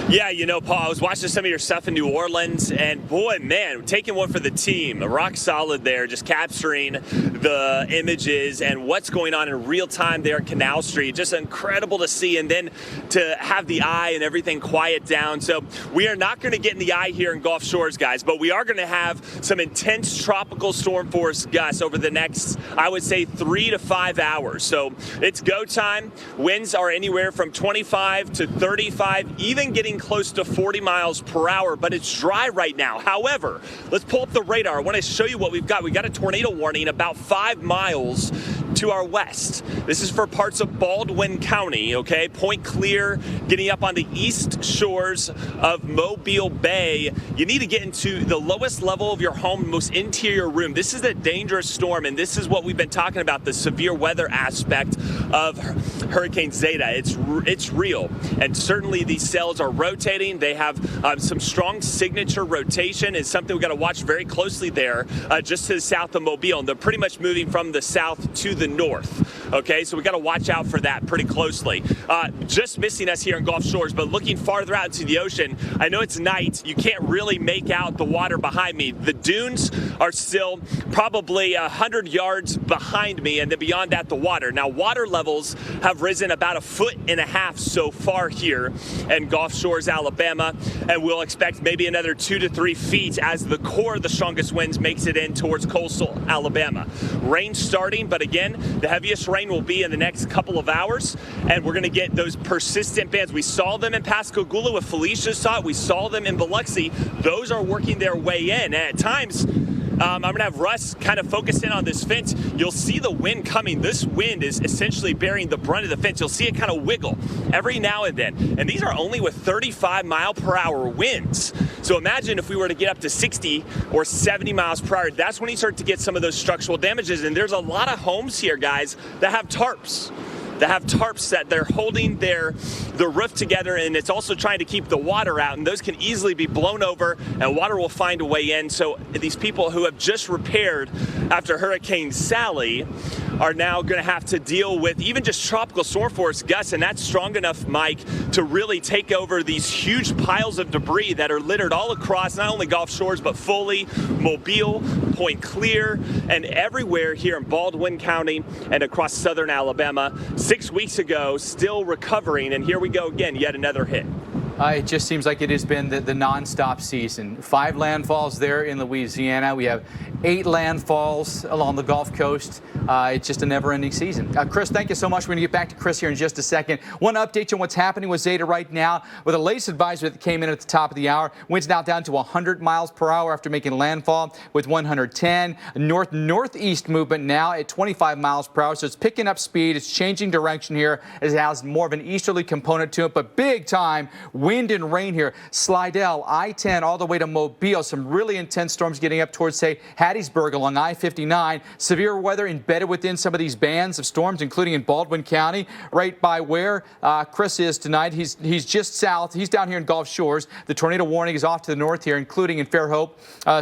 Yeah, you know, Paul, I was watching some of your stuff in New Orleans, and boy, man, taking one for the team. Rock solid there, just capturing the images and what's going on in real time there at Canal Street. Just incredible to see, and then to have the eye and everything quiet down. So we are not going to get in the eye here in Gulf Shores, guys, but we are going to have some intense tropical storm force gusts over the next, I would say, 3 to 5 hours. So it's go time. Winds are anywhere from 25 to 35, even getting close to 40 miles per hour, but it's dry right now. However, let's pull up the radar. I want to show you what we've got. We got a tornado warning about 5 miles to our west. This is for parts of Baldwin County, okay? Point Clear, getting up on the east shores of Mobile Bay. You need to get into the lowest level of your home, most interior room. This is a dangerous storm, and this is what we've been talking about, the severe weather aspect of Hurricane Zeta. It's real, and certainly these cells are rotating. They have some strong signature rotation. It's something we've got to watch very closely there, just to the south of Mobile, and they're pretty much moving from the south to the north. Okay, so we got to watch out for that pretty closely. Just missing us here in Gulf Shores, but looking farther out into the ocean, I know it's night. You can't really make out the water behind me. The dunes are still probably 100 yards behind me, and then beyond that, the water. Now, water levels have risen about 1.5 feet so far here in Gulf Shores, Alabama, and we'll expect maybe another 2 to 3 feet as the core of the strongest winds makes it in towards coastal Alabama. Rain starting, but again, the heaviest rain will be in the next couple of hours, and we're going to get those persistent bands. We saw them in Pascagoula with Felicia saw it. We saw them in Biloxi. Those are working their way in, and at times, I'm going to have Russ kind of focus in on this fence. You'll see the wind coming. This wind is essentially bearing the brunt of the fence. You'll see it kind of wiggle every now and then. And these are only with 35-mile-per-hour winds. So imagine if we were to get up to 60 or 70 miles per hour. That's when you start to get some of those structural damages. And there's a lot of homes here, guys, that have tarps. That they're holding the roof together, and it's also trying to keep the water out, and those can easily be blown over, and water will find a way in. So these people who have just repaired after Hurricane Sally are now going to have to deal with even just tropical storm force gusts, and that's strong enough, Mike, to really take over these huge piles of debris that are littered all across not only Gulf Shores, but Foley, Mobile, Point Clear, and everywhere here in Baldwin County and across southern Alabama. 6 weeks ago, still recovering, and here we go again, yet another hit. It just seems like it has been the nonstop season. 5 landfalls there in Louisiana. We have 8 landfalls along the Gulf Coast. It's just a never-ending season. Chris, thank you so much. We're going to get back to Chris here in just a second. One update on what's happening with Zeta right now. With the latest advisory that came in at the top of the hour, winds now down to 100 miles per hour after making landfall with 110. North-northeast movement now at 25 miles per hour. So it's picking up speed. It's changing direction here. It has more of an easterly component to it, but big time wind and rain here. Slidell, I-10 all the way to Mobile. Some really intense storms getting up towards, say, Hattiesburg along I-59. Severe weather embedded within some of these bands of storms, including in Baldwin County, right by where Chris is tonight. He's just south. He's down here in Gulf Shores. The tornado warning is off to the north here, including in Fairhope.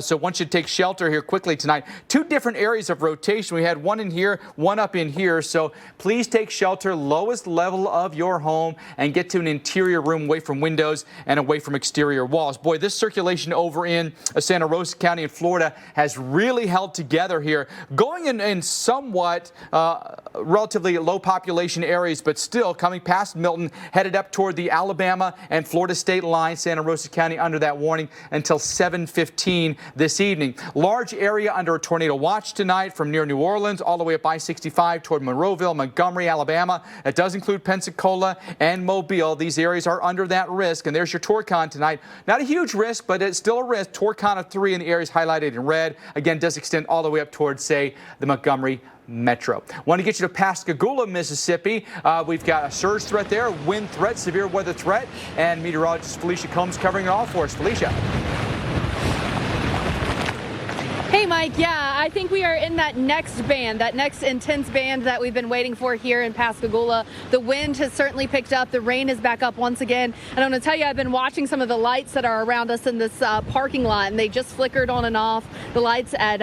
So one should take shelter here quickly tonight. Two different areas of rotation. We had one in here, one up in here. So please take shelter, lowest level of your home, and get to an interior room away from windows and away from exterior walls. Boy, this circulation over in Santa Rosa County in Florida has really held together here, going in somewhat relatively low population areas, but still coming past Milton, headed up toward the Alabama and Florida state line. Santa Rosa County under that warning until 7:15 this evening. Large area under a tornado watch tonight from near New Orleans all the way up I-65 toward Monroeville, Montgomery, Alabama. That does include Pensacola and Mobile. These areas are under that risk. And there's your Torcon tonight. Not a huge risk, but it's still a risk. Torcon of 3 in the areas highlighted in red. Again, does extend all the way up towards, say, the Montgomery Metro. Want to get you to Pascagoula, Mississippi. We've got a surge threat there, wind threat, severe weather threat, and meteorologist Felicia Combs covering it all for us. Felicia. Hey, Mike. Yeah, I think we are in that next band, that next intense band that we've been waiting for here in Pascagoula. The wind has certainly picked up. The rain is back up once again. And I'm going to tell you, I've been watching some of the lights that are around us in this parking lot, and they just flickered on and off. The lights at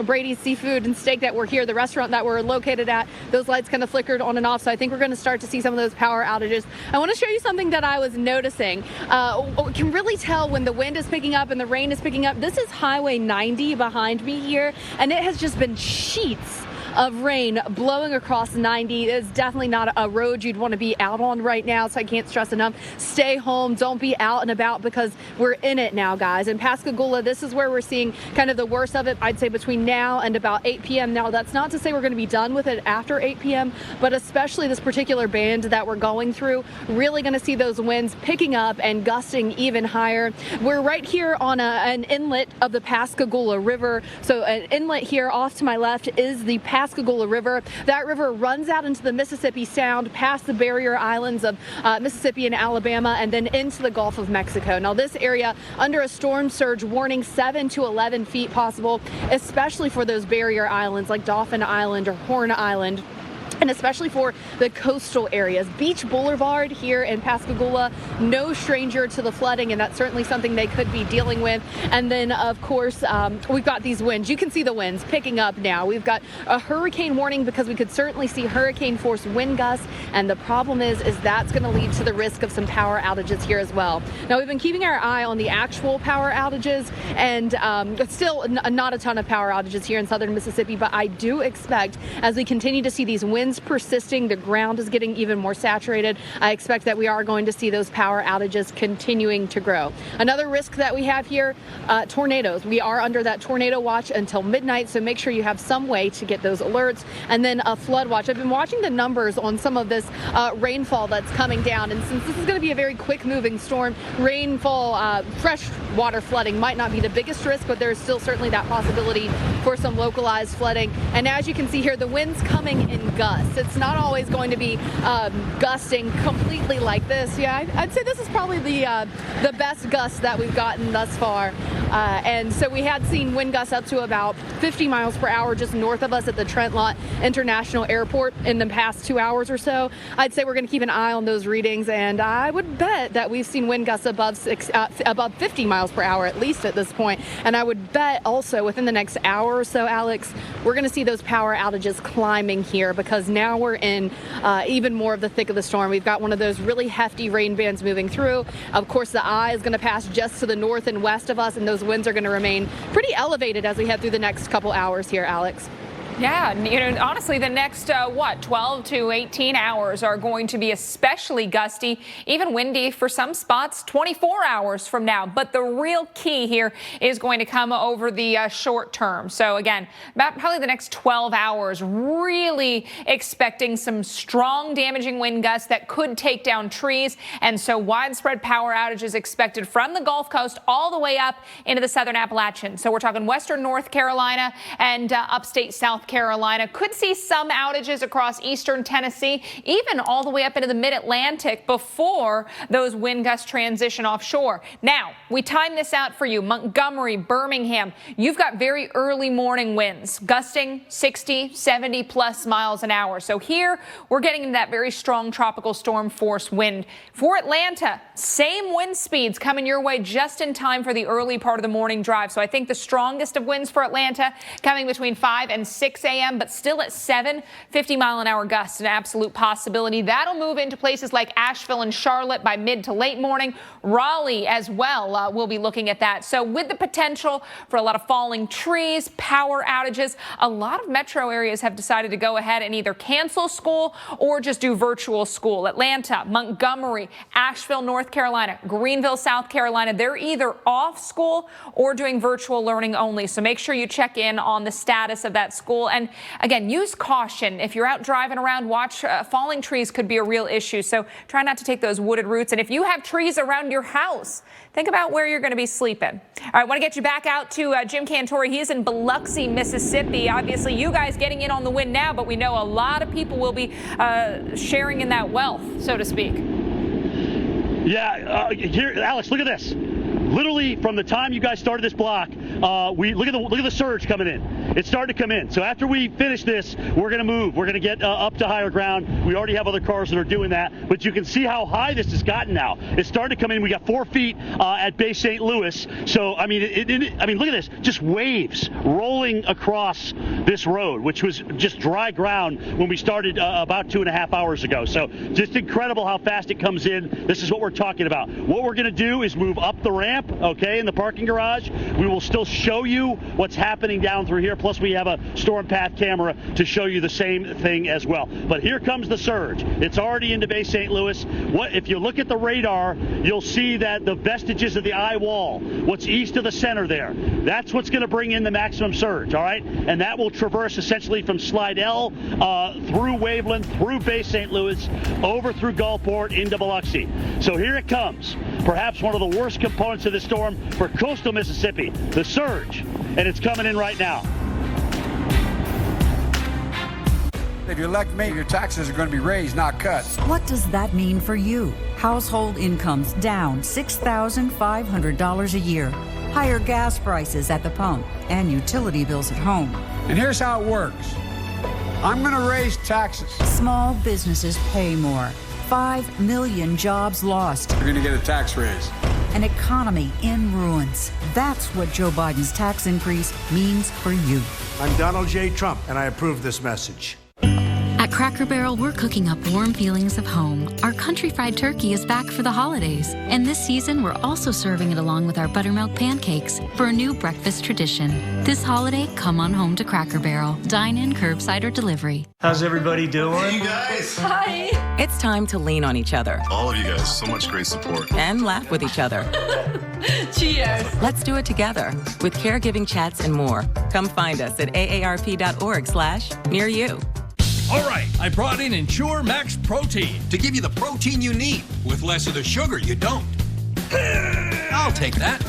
Brady's Seafood and Steak that we're here, the restaurant that we're located at, those lights kind of flickered on and off. So I think we're going to start to see some of those power outages. I want to show you something that I was noticing. You can really tell when the wind is picking up and the rain is picking up. This is Highway 90 behind me here, and it has just been sheets of rain blowing across 90. It's definitely not a road you'd want to be out on right now, so I can't stress enough. Stay home. Don't be out and about because we're in it now, guys. In Pascagoula, this is where we're seeing kind of the worst of it, I'd say, between now and about 8 p.m. Now, that's not to say we're going to be done with it after 8 p.m., but especially this particular band that we're going through, really going to see those winds picking up and gusting even higher. We're right here on an inlet of the Pascagoula River. So an inlet here off to my left is the Pascagoula River. That river runs out into the Mississippi Sound, past the barrier islands of Mississippi and Alabama, and then into the Gulf of Mexico. Now, this area under a storm surge warning, 7 to 11 feet possible, especially for those barrier islands like Dauphin Island or Horn Island, and especially for the coastal areas. Beach Boulevard here in Pascagoula, no stranger to the flooding, and that's certainly something they could be dealing with. And then, of course, we've got these winds. You can see the winds picking up now. We've got a hurricane warning because we could certainly see hurricane force wind gusts, and the problem is that's going to lead to the risk of some power outages here as well. Now, we've been keeping our eye on the actual power outages, and still not a ton of power outages here in southern Mississippi, but I do expect, as we continue to see these winds persisting, the ground is getting even more saturated, I expect that we are going to see those power outages continuing to grow. Another risk that we have here, tornadoes. We are under that tornado watch until midnight, so make sure you have some way to get those alerts. And then a flood watch. I've been watching the numbers on some of this rainfall that's coming down, and since this is going to be a very quick moving storm, rainfall, fresh water flooding might not be the biggest risk, but there's still certainly that possibility for some localized flooding. And as you can see here, the wind's coming in gusts. It's not always going to be gusting completely like this. Yeah, I'd say this is probably the best gust that we've gotten thus far. And so we had seen wind gusts up to about 50 miles per hour just north of us at the Trent Lott International Airport in the past 2 hours or so. I'd say we're going to keep an eye on those readings, and I would bet that we've seen wind gusts above 50 miles per hour at least at this point. And I would bet also within the next hour or so, Alex, we're going to see those power outages climbing here, because now we're in even more of the thick of the storm. We've got one of those really hefty rain bands moving through. Of course, the eye is going to pass just to the north and west of us, and those winds are going to remain pretty elevated as we head through the next couple hours here, Alex. Yeah, honestly, the next, 12 to 18 hours are going to be especially gusty, even windy for some spots 24 hours from now. But the real key here is going to come over the short term. So, again, about probably the next 12 hours, really expecting some strong damaging wind gusts that could take down trees. And so widespread power outages expected from the Gulf Coast all the way up into the southern Appalachians. So we're talking western North Carolina and upstate South Carolina. Could see some outages across eastern Tennessee, even all the way up into the mid-Atlantic before those wind gusts transition offshore. Now, we time this out for you. Montgomery, Birmingham, you've got very early morning winds, gusting 60, 70 plus miles an hour. So here we're getting into that very strong tropical storm force wind. For Atlanta, same wind speeds coming your way just in time for the early part of the morning drive. So I think the strongest of winds for Atlanta coming between 5 and 6 a.m., but still at 7, 50-mile-an-hour gusts, an absolute possibility. That'll move into places like Asheville and Charlotte by mid to late morning. Raleigh as well, we'll be looking at that. So with the potential for a lot of falling trees, power outages, a lot of metro areas have decided to go ahead and either cancel school or just do virtual school. Atlanta, Montgomery, Asheville, North Carolina, Greenville, South Carolina, they're either off school or doing virtual learning only. So make sure you check in on the status of that school. And again, use caution. If you're out driving around, watch falling trees could be a real issue. So try not to take those wooded routes. And if you have trees around your house, think about where you're going to be sleeping. All right, I want to get you back out to Jim Cantore. He is in Biloxi, Mississippi. Obviously, you guys getting in on the wind now, but we know a lot of people will be sharing in that wealth, so to speak. Yeah, here, Alex, look at this. Literally, from the time you guys started this block, we look at the surge coming in. It's starting to come in. So after we finish this, we're going to move. We're going to get up to higher ground. We already have other cars that are doing that, but you can see how high this has gotten now. It's starting to come in. We got 4 feet at Bay St. Louis. So I mean, look at this. Just waves rolling across this road, which was just dry ground when we started about 2.5 hours ago. So just incredible how fast it comes in. This is what we're talking about. What we're going to do is move up the ramp. Okay, in the parking garage. We will still show you what's happening down through here. Plus, we have a storm path camera to show you the same thing as well. But here comes the surge. It's already into Bay St. Louis. If you look at the radar, you'll see that the vestiges of the eye wall, what's east of the center there, that's what's going to bring in the maximum surge, all right? And that will traverse essentially from Slidell through Waveland, through Bay St. Louis, over through Gulfport into Biloxi. So here it comes. Perhaps one of the worst components of the storm for coastal Mississippi, the surge, and it's coming in right now. If you elect me, your taxes are going to be raised, not cut. What does that mean for you? Household incomes down $6,500 a year. Higher gas prices at the pump and utility bills at home. And here's how it works. I'm going to raise taxes. Small businesses pay more. 5 million jobs lost. You're going to get a tax raise. An economy in ruins. That's what Joe Biden's tax increase means for you. I'm Donald J. Trump, and I approve this message. At Cracker Barrel, we're cooking up warm feelings of home. Our country fried turkey is back for the holidays. And this season, we're also serving it along with our buttermilk pancakes for a new breakfast tradition. This holiday, come on home to Cracker Barrel. Dine in, curbside, or delivery. How's everybody doing? Hey, you guys. Hi. It's time to lean on each other. All of you guys, so much great support. And laugh with each other. Cheers. Let's do it together with caregiving chats and more. Come find us at aarp.org/near you. All right, I brought in Ensure Max Protein to give you the protein you need with less of the sugar you don't. I'll take that.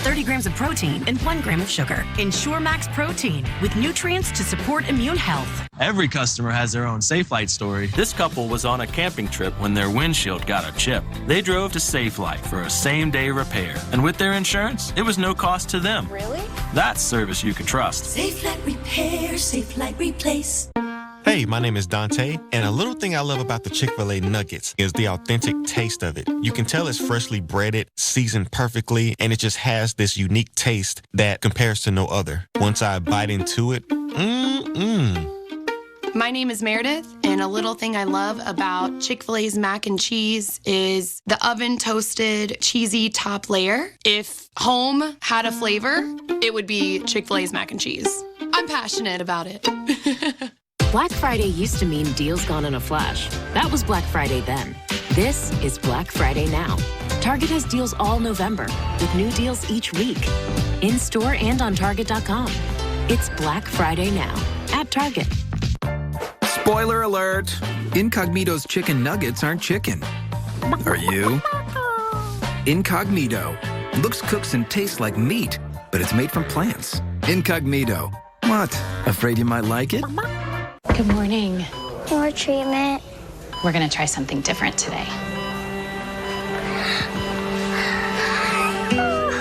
30 grams of protein and 1 gram of sugar. Ensure Max Protein with nutrients to support immune health. Every customer has their own Safelite story. This couple was on a camping trip when their windshield got a chip. They drove to Safelite for a same-day repair. And with their insurance, it was no cost to them. Really? That's service you can trust. Safelite Repair, Safelite Replace. Hey, my name is Dante, and a little thing I love about the Chick-fil-A nuggets is the authentic taste of it. You can tell it's freshly breaded, seasoned perfectly, and it just has this unique taste that compares to no other. Once I bite into it, My name is Meredith, and a little thing I love about Chick-fil-A's mac and cheese is the oven-toasted, cheesy top layer. If home had a flavor, it would be Chick-fil-A's mac and cheese. I'm passionate about it. Black Friday used to mean deals gone in a flash. That was Black Friday then. This is Black Friday now. Target has deals all November, with new deals each week. In-store and on Target.com. It's Black Friday now at Target. Spoiler alert! Incognito's chicken nuggets aren't chicken. Are you? Incognito. Looks, cooks, and tastes like meat, but it's made from plants. Incognito. What? Afraid you might like it? Good morning. More treatment. We're going to try something different today.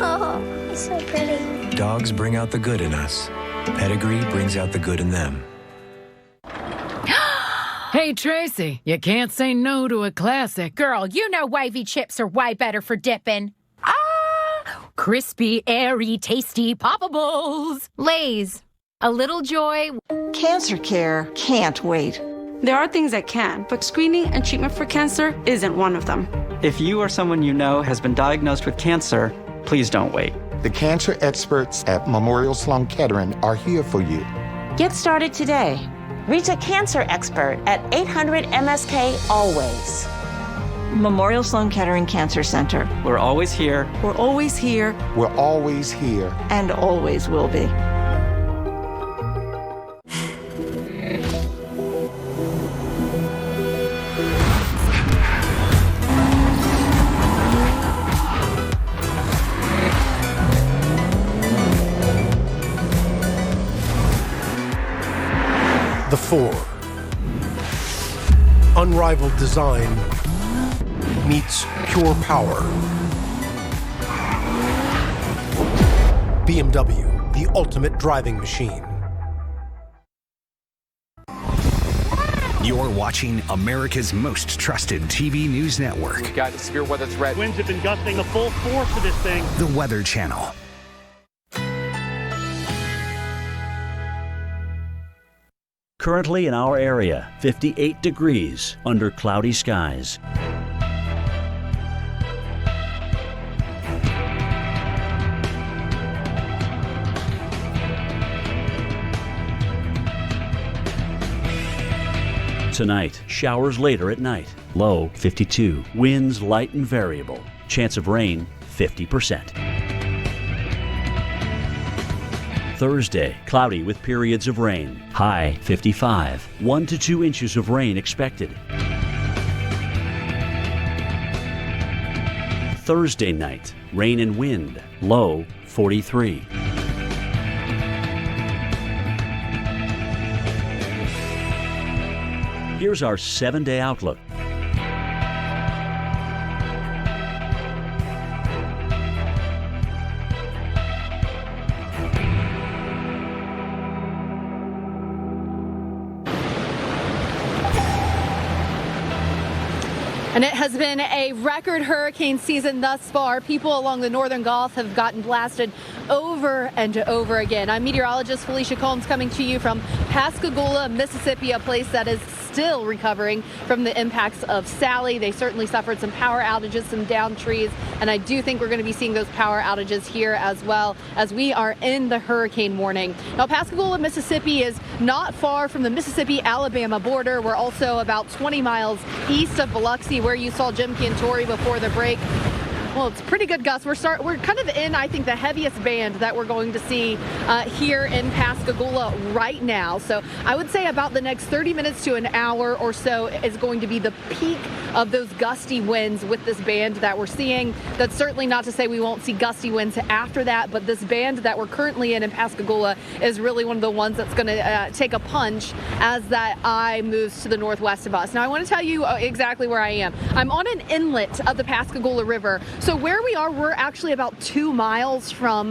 Oh, he's so pretty. Dogs bring out the good in us. Pedigree brings out the good in them. Hey, Tracy, you can't say no to a classic. Girl, you know wavy chips are way better for dipping. Crispy, airy, tasty poppables. Lay's. A little joy. Cancer care can't wait. There are things that can, but screening and treatment for cancer isn't one of them. If you or someone you know has been diagnosed with cancer, please don't wait. The cancer experts at Memorial Sloan Kettering are here for you. Get started today. Reach a cancer expert at 800-MSK-ALWAYS. Memorial Sloan Kettering Cancer Center. We're always here. We're always here. We're always here. And always will be. The 4. Unrivaled design meets pure power. BMW, the ultimate driving machine. You're watching America's most trusted TV news network. We've got a severe weather threat. Winds have been gusting the full force of this thing. The Weather Channel. Currently in our area, 58 degrees under cloudy skies. Tonight, showers later at night. Low 52. Winds light and variable. Chance of rain 50%. Thursday, cloudy with periods of rain. High 55. 1 to 2 inches of rain expected. Thursday night, rain and wind. Low 43. Here's our 7-day outlook. And it has been a record hurricane season thus far. People along the northern Gulf have gotten blasted over and over again. I'm meteorologist Felicia Combs coming to you from Pascagoula, Mississippi, a place that is still recovering from the impacts of Sally. They certainly suffered some power outages, some downed trees, and I do think we're going to be seeing those power outages here as well as we are in the hurricane warning. Now, Pascagoula, Mississippi is not far from the Mississippi-Alabama border. We're also about 20 miles east of Biloxi, where you saw Jim Cantori before the break. Well, it's pretty good gusts. We're kind of in, I think, the heaviest band that we're going to see here in Pascagoula right now. So I would say about the next 30 minutes to an hour or so is going to be the peak of those gusty winds with this band that we're seeing. That's certainly not to say we won't see gusty winds after that, but this band that we're currently in Pascagoula is really one of the ones that's going to take a punch as that eye moves to the northwest of us. Now, I want to tell you exactly where I am. I'm on an inlet of the Pascagoula River. So where we are, we're actually about 2 miles from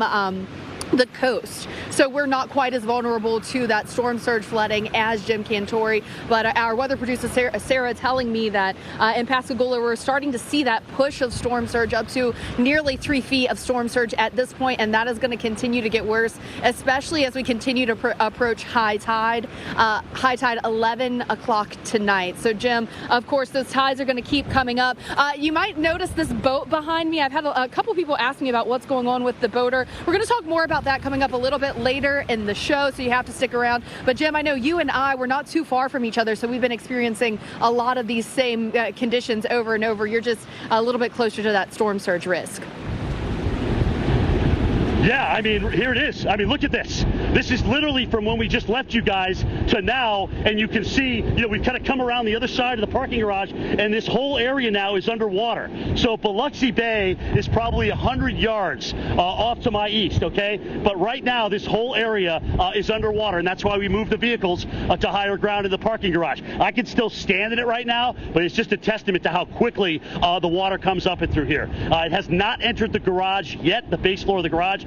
the coast. So we're not quite as vulnerable to that storm surge flooding as Jim Cantori. But our weather producer, Sarah, telling me that in Pascagoula, we're starting to see that push of storm surge up to nearly 3 feet of storm surge at this point, and that is going to continue to get worse, especially as we continue to approach high tide. High tide 11 o'clock tonight. So, Jim, of course, those tides are going to keep coming up. You might notice this boat behind me. I've had a couple people ask me about what's going on with the boater. We're going to talk more about that coming up a little bit later in the show, so you have to stick around. But Jim, I know you and I were not too far from each other, so we've been experiencing a lot of these same conditions over and over. You're just a little bit closer to that storm surge risk. Yeah, I mean, here it is. I mean, look at this. This is literally from when we just left you guys to now, and you can see, we've kind of come around the other side of the parking garage, and this whole area now is underwater. So Biloxi Bay is probably 100 yards off to my east, okay? But right now, this whole area is underwater, and that's why we moved the vehicles to higher ground in the parking garage. I can still stand in it right now, but it's just a testament to how quickly the water comes up and through here. It has not entered the garage yet, the base floor of the garage.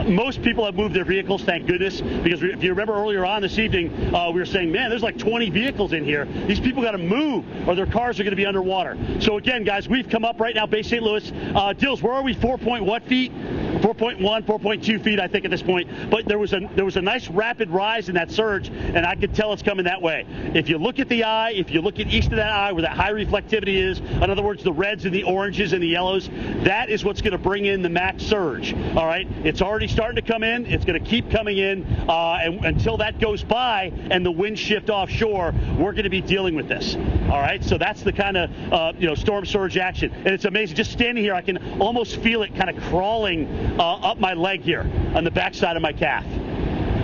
Most people have moved their vehicles, thank goodness, because if you remember earlier on this evening, we were saying, man, there's like 20 vehicles in here. These people got to move or their cars are going to be underwater. So again, guys, we've come up right now, Bay St. Louis. Dills, where are we? 4.1 feet? 4.1, 4.2 feet, I think, at this point. But there was a nice rapid rise in that surge, and I could tell it's coming that way. If you look at the eye, if you look at east of that eye where that high reflectivity is, in other words, the reds and the oranges and the yellows, that is what's going to bring in the max surge. All right, it's already starting to come in. It's going to keep coming in, and until that goes by and the winds shift offshore, we're going to be dealing with this. All right, so that's the kind of storm surge action, and it's amazing. Just standing here, I can almost feel it kind of crawling up my leg here on the backside of my calf.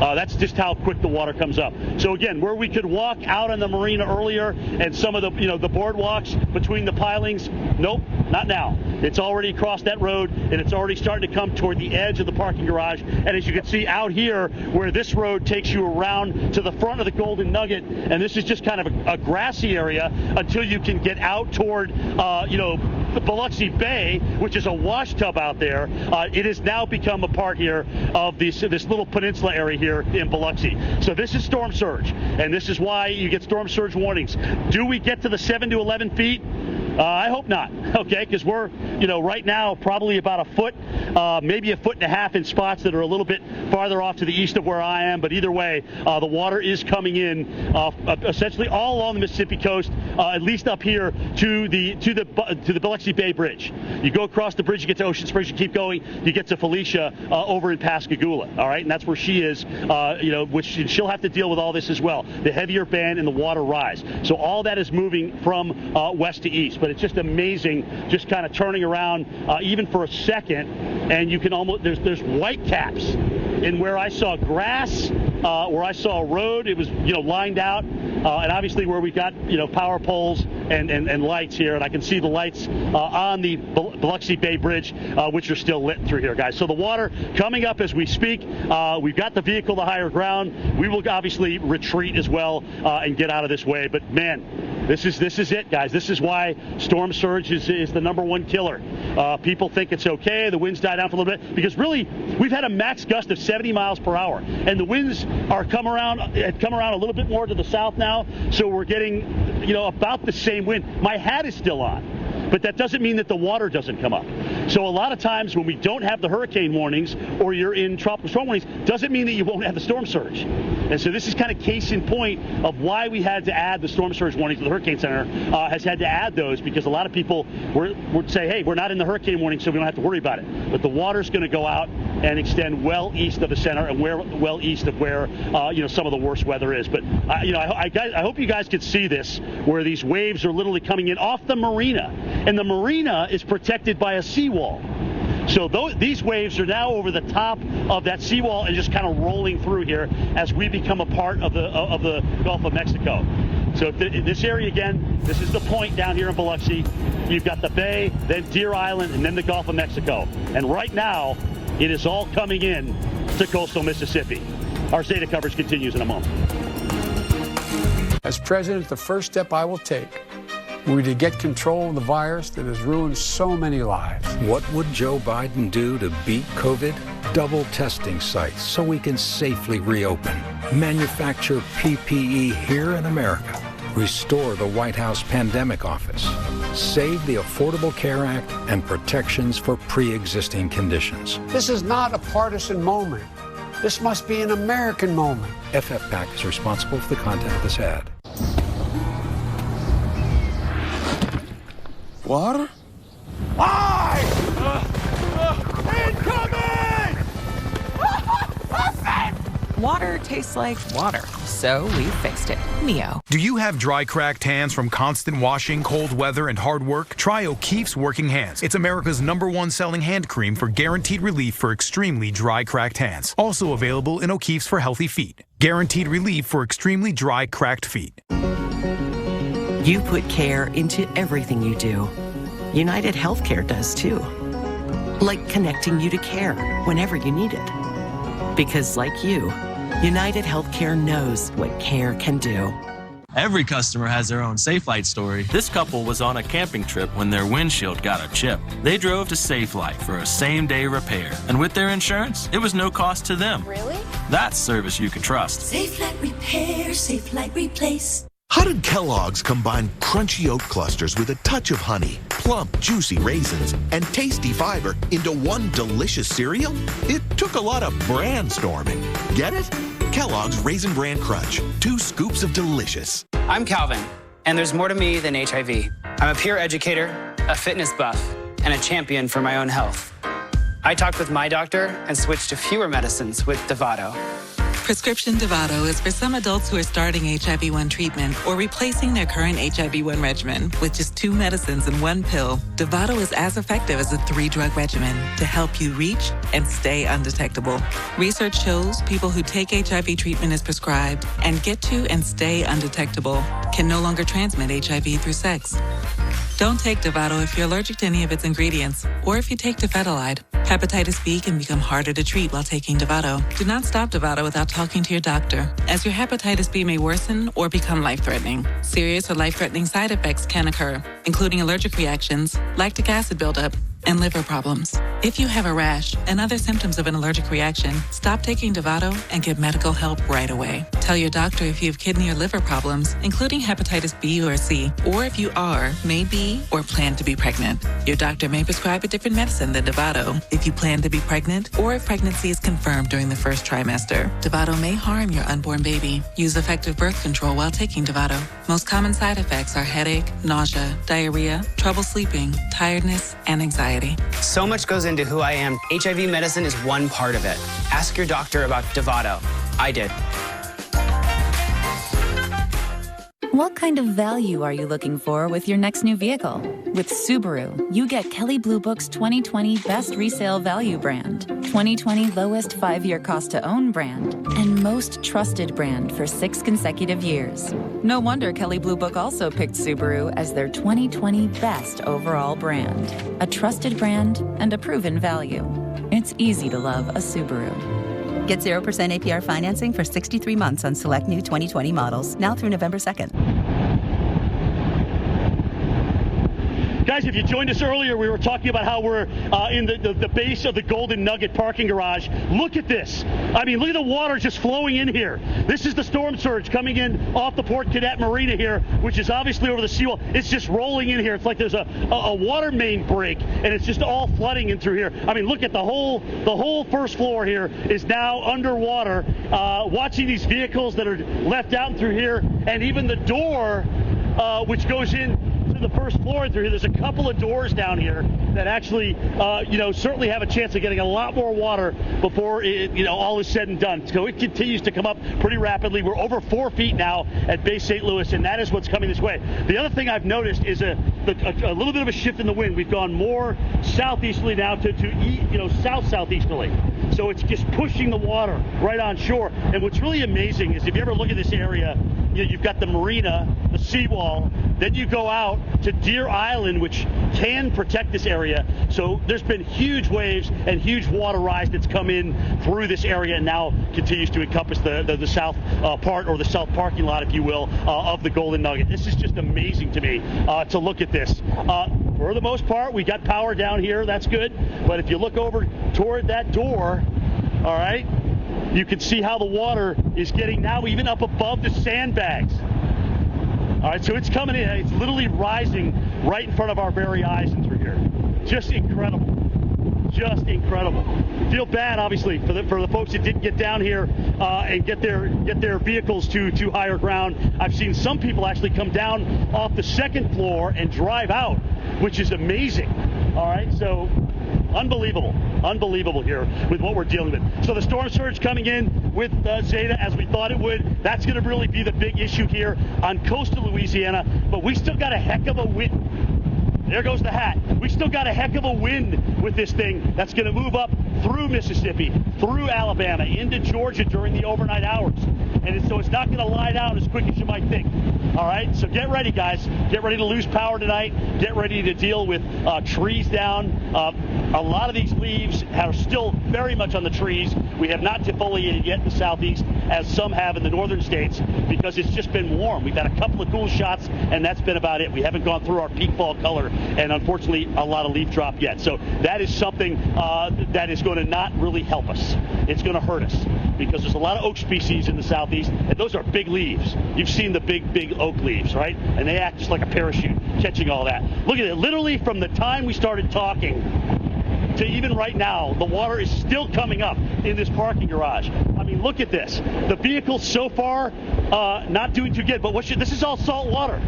That's just how quick the water comes up. So again, where we could walk out on the marina earlier and some of the the boardwalks between the pilings, nope, not now. It's already crossed that road, and it's already starting to come toward the edge of the parking garage. And as you can see out here, where this road takes you around to the front of the Golden Nugget, and this is just kind of a grassy area until you can get out toward Biloxi Bay, which is a wash tub out there. It has now become a part here of this little peninsula area here in Biloxi. So this is storm surge, and this is why you get storm surge warnings. Do we get to the 7 to 11 feet? I hope not, okay, because we're, right now probably about a foot, maybe a foot and a half in spots that are a little bit farther off to the east of where I am. But either way, the water is coming in essentially all along the Mississippi coast, at least up here to the Biloxi Bay Bridge. You go across the bridge, you get to Ocean Springs, you keep going, you get to Felicia over in Pascagoula, all right, and that's where she is, which she'll have to deal with all this as well, the heavier band and the water rise. So all that is moving from west to east. But it's just amazing, just kind of turning around even for a second, and you can almost there's white caps in where I saw grass, where I saw a road. It was lined out, and obviously where we got power poles and lights here, and I can see the lights on the Biloxi Bay Bridge, which are still lit through here, guys. So the water coming up as we speak. We've got the vehicle to higher ground. We will obviously retreat as well and get out of this way. But man, this is it, guys. This is why storm surge is the number one killer. People think it's okay. The winds die down for a little bit because really we've had a max gust of 70 miles per hour, and the winds are come around a little bit more to the south now. So we're getting about the same wind. My hat is still on, but that doesn't mean that the water doesn't come up. So a lot of times when we don't have the hurricane warnings or you're in tropical storm warnings, doesn't mean that you won't have the storm surge. And so this is kind of case in point of why we had to add the storm surge warnings. The Hurricane Center has had to add those because a lot of people would say, hey, we're not in the hurricane warning, so we don't have to worry about it. But the water's going to go out and extend well east of the center and well east of where some of the worst weather is. But I hope you guys could see this, where these waves are literally coming in off the marina, and the marina is protected by a seawall. So these waves are now over the top of that seawall and just kind of rolling through here as we become a part of the Gulf of Mexico. So this area, again, this is the point down here in Biloxi. You've got the bay, then Deer Island, and then the Gulf of Mexico. And right now, it is all coming in to coastal Mississippi. Our Zeta coverage continues in a moment. As president, the first step I will take will be to get control of the virus that has ruined so many lives. What would Joe Biden do to beat COVID? Double testing sites so we can safely reopen. Manufacture PPE here in America. Restore the White House Pandemic Office. Save the Affordable Care Act and protections for pre-existing conditions. This is not a partisan moment. This must be an American moment. FFPAC is responsible for the content of this ad. Water? Water tastes like water, so we fixed it. Neo. Do you have dry, cracked hands from constant washing, cold weather, and hard work? Try O'Keefe's Working Hands. It's America's #1 selling hand cream for guaranteed relief for extremely dry, cracked hands. Also available in O'Keefe's for healthy feet. Guaranteed relief for extremely dry, cracked feet. You put care into everything you do. United Healthcare does too. Like connecting you to care whenever you need it. Because like you, United Healthcare knows what care can do. Every customer has their own Safelite story. This couple was on a camping trip when their windshield got a chip. They drove to Safelite for a same-day repair. And with their insurance, it was no cost to them. Really? That's service you can trust. Safelite Repair, Safelite Replace. How did Kellogg's combine crunchy oat clusters with a touch of honey, plump, juicy raisins, and tasty fiber into one delicious cereal? It took a lot of brandstorming. Get it? Kellogg's Raisin Bran Crunch. 2 scoops of delicious. I'm Calvin, and there's more to me than HIV. I'm a peer educator, a fitness buff, and a champion for my own health. I talked with my doctor and switched to fewer medicines with Dovato. Prescription Dovato is for some adults who are starting HIV-1 treatment or replacing their current HIV-1 regimen with just 2 medicines in 1 pill. Dovato is as effective as a 3-drug regimen to help you reach and stay undetectable. Research shows people who take HIV treatment as prescribed and get to and stay undetectable can no longer transmit HIV through sex. Don't take Dovato if you're allergic to any of its ingredients or if you take Dofetilide. Hepatitis B can become harder to treat while taking Dovato. Do not stop Dovato without talking to your doctor, as your hepatitis B may worsen or become life-threatening. Serious or life-threatening side effects can occur, including allergic reactions, lactic acid buildup, and liver problems. If you have a rash and other symptoms of an allergic reaction, stop taking Dovato and get medical help right away. Tell your doctor if you have kidney or liver problems, including hepatitis B or C, or if you are, may be, or plan to be pregnant. Your doctor may prescribe a different medicine than Dovato if you plan to be pregnant or if pregnancy is confirmed during the first trimester. Dovato may harm your unborn baby. Use effective birth control while taking Dovato. Most common side effects are headache, nausea, diarrhea, trouble sleeping, tiredness, and anxiety. So much goes into who I am. HIV medicine is one part of it. Ask your doctor about Dovato. I did. What kind of value are you looking for with your next new vehicle? With Subaru, you get Kelley Blue Book's 2020 Best Resale Value brand, 2020 Lowest 5-Year Cost to Own brand, and Most Trusted brand for 6 consecutive years. No wonder Kelley Blue Book also picked Subaru as their 2020 Best Overall brand. A trusted brand and a proven value. It's easy to love a Subaru. Get 0% APR financing for 63 months on select new 2020 models, now through November 2nd. Guys, if you joined us earlier, we were talking about how we're in the base of the Golden Nugget parking garage. Look at this. I mean, look at the water just flowing in here. This is the storm surge coming in off the Port Cadet Marina here, which is obviously over the seawall. It's just rolling in here. It's like there's a water main break, and it's just all flooding in through here. I mean, look at the whole first floor here is now underwater. Watching these vehicles that are left out through here, and even the door, which goes in to the first floor through here. There's a couple of doors down here that actually, certainly have a chance of getting a lot more water before it, all is said and done. So it continues to come up pretty rapidly. We're over 4 feet now at Bay St. Louis, and that is what's coming this way. The other thing I've noticed is a little bit of a shift in the wind. We've gone more southeasterly now to south-southeasterly. So it's just pushing the water right on shore. And what's really amazing is if you ever look at this area, you've got the marina, the seawall, then you go out to Deer Island, which can protect this area. So there's been huge waves and huge water rise that's come in through this area and now continues to encompass the south part, or the south parking lot, if you will, of the Golden Nugget. This is just amazing to me to look at this. For the most part, we got power down here. That's good. But if you look over toward that door, all right, you can see how the water is getting now even up above the sandbags. All right, so it's coming in. It's literally rising right in front of our very eyes and through here. Just incredible. Just incredible. Feel bad, obviously, for the folks that didn't get down here and get their vehicles to higher ground. I've seen some people actually come down off the second floor and drive out, which is amazing. All right, so Unbelievable here with what we're dealing with. So the storm surge coming in with Zeta as we thought it would. That's going to really be the big issue here on coastal Louisiana. But we still got a heck of a wind. There goes the hat. We still got a heck of a wind with this thing that's going to move up through Mississippi, through Alabama, into Georgia during the overnight hours. And so it's not going to lie down as quick as you might think. All right, so get ready, guys. Get ready to lose power tonight. Get ready to deal with trees down. A lot of these leaves are still very much on the trees. We have not defoliated yet in the southeast, as some have in the northern states, because it's just been warm. We've had a couple of cool shots, and that's been about it. We haven't gone through our peak fall color, and unfortunately, a lot of leaf drop yet. So that is something that is going to not really help us. It's going to hurt us, because there's a lot of oak species in the southeast, and those are big leaves. You've seen the big oak leaves, right? And they act just like a parachute, catching all that. Look at it. Literally from the time we started talking to even right now, the water is still coming up in this parking garage. I mean, look at this. The vehicles so far not doing too good, but this is all salt water,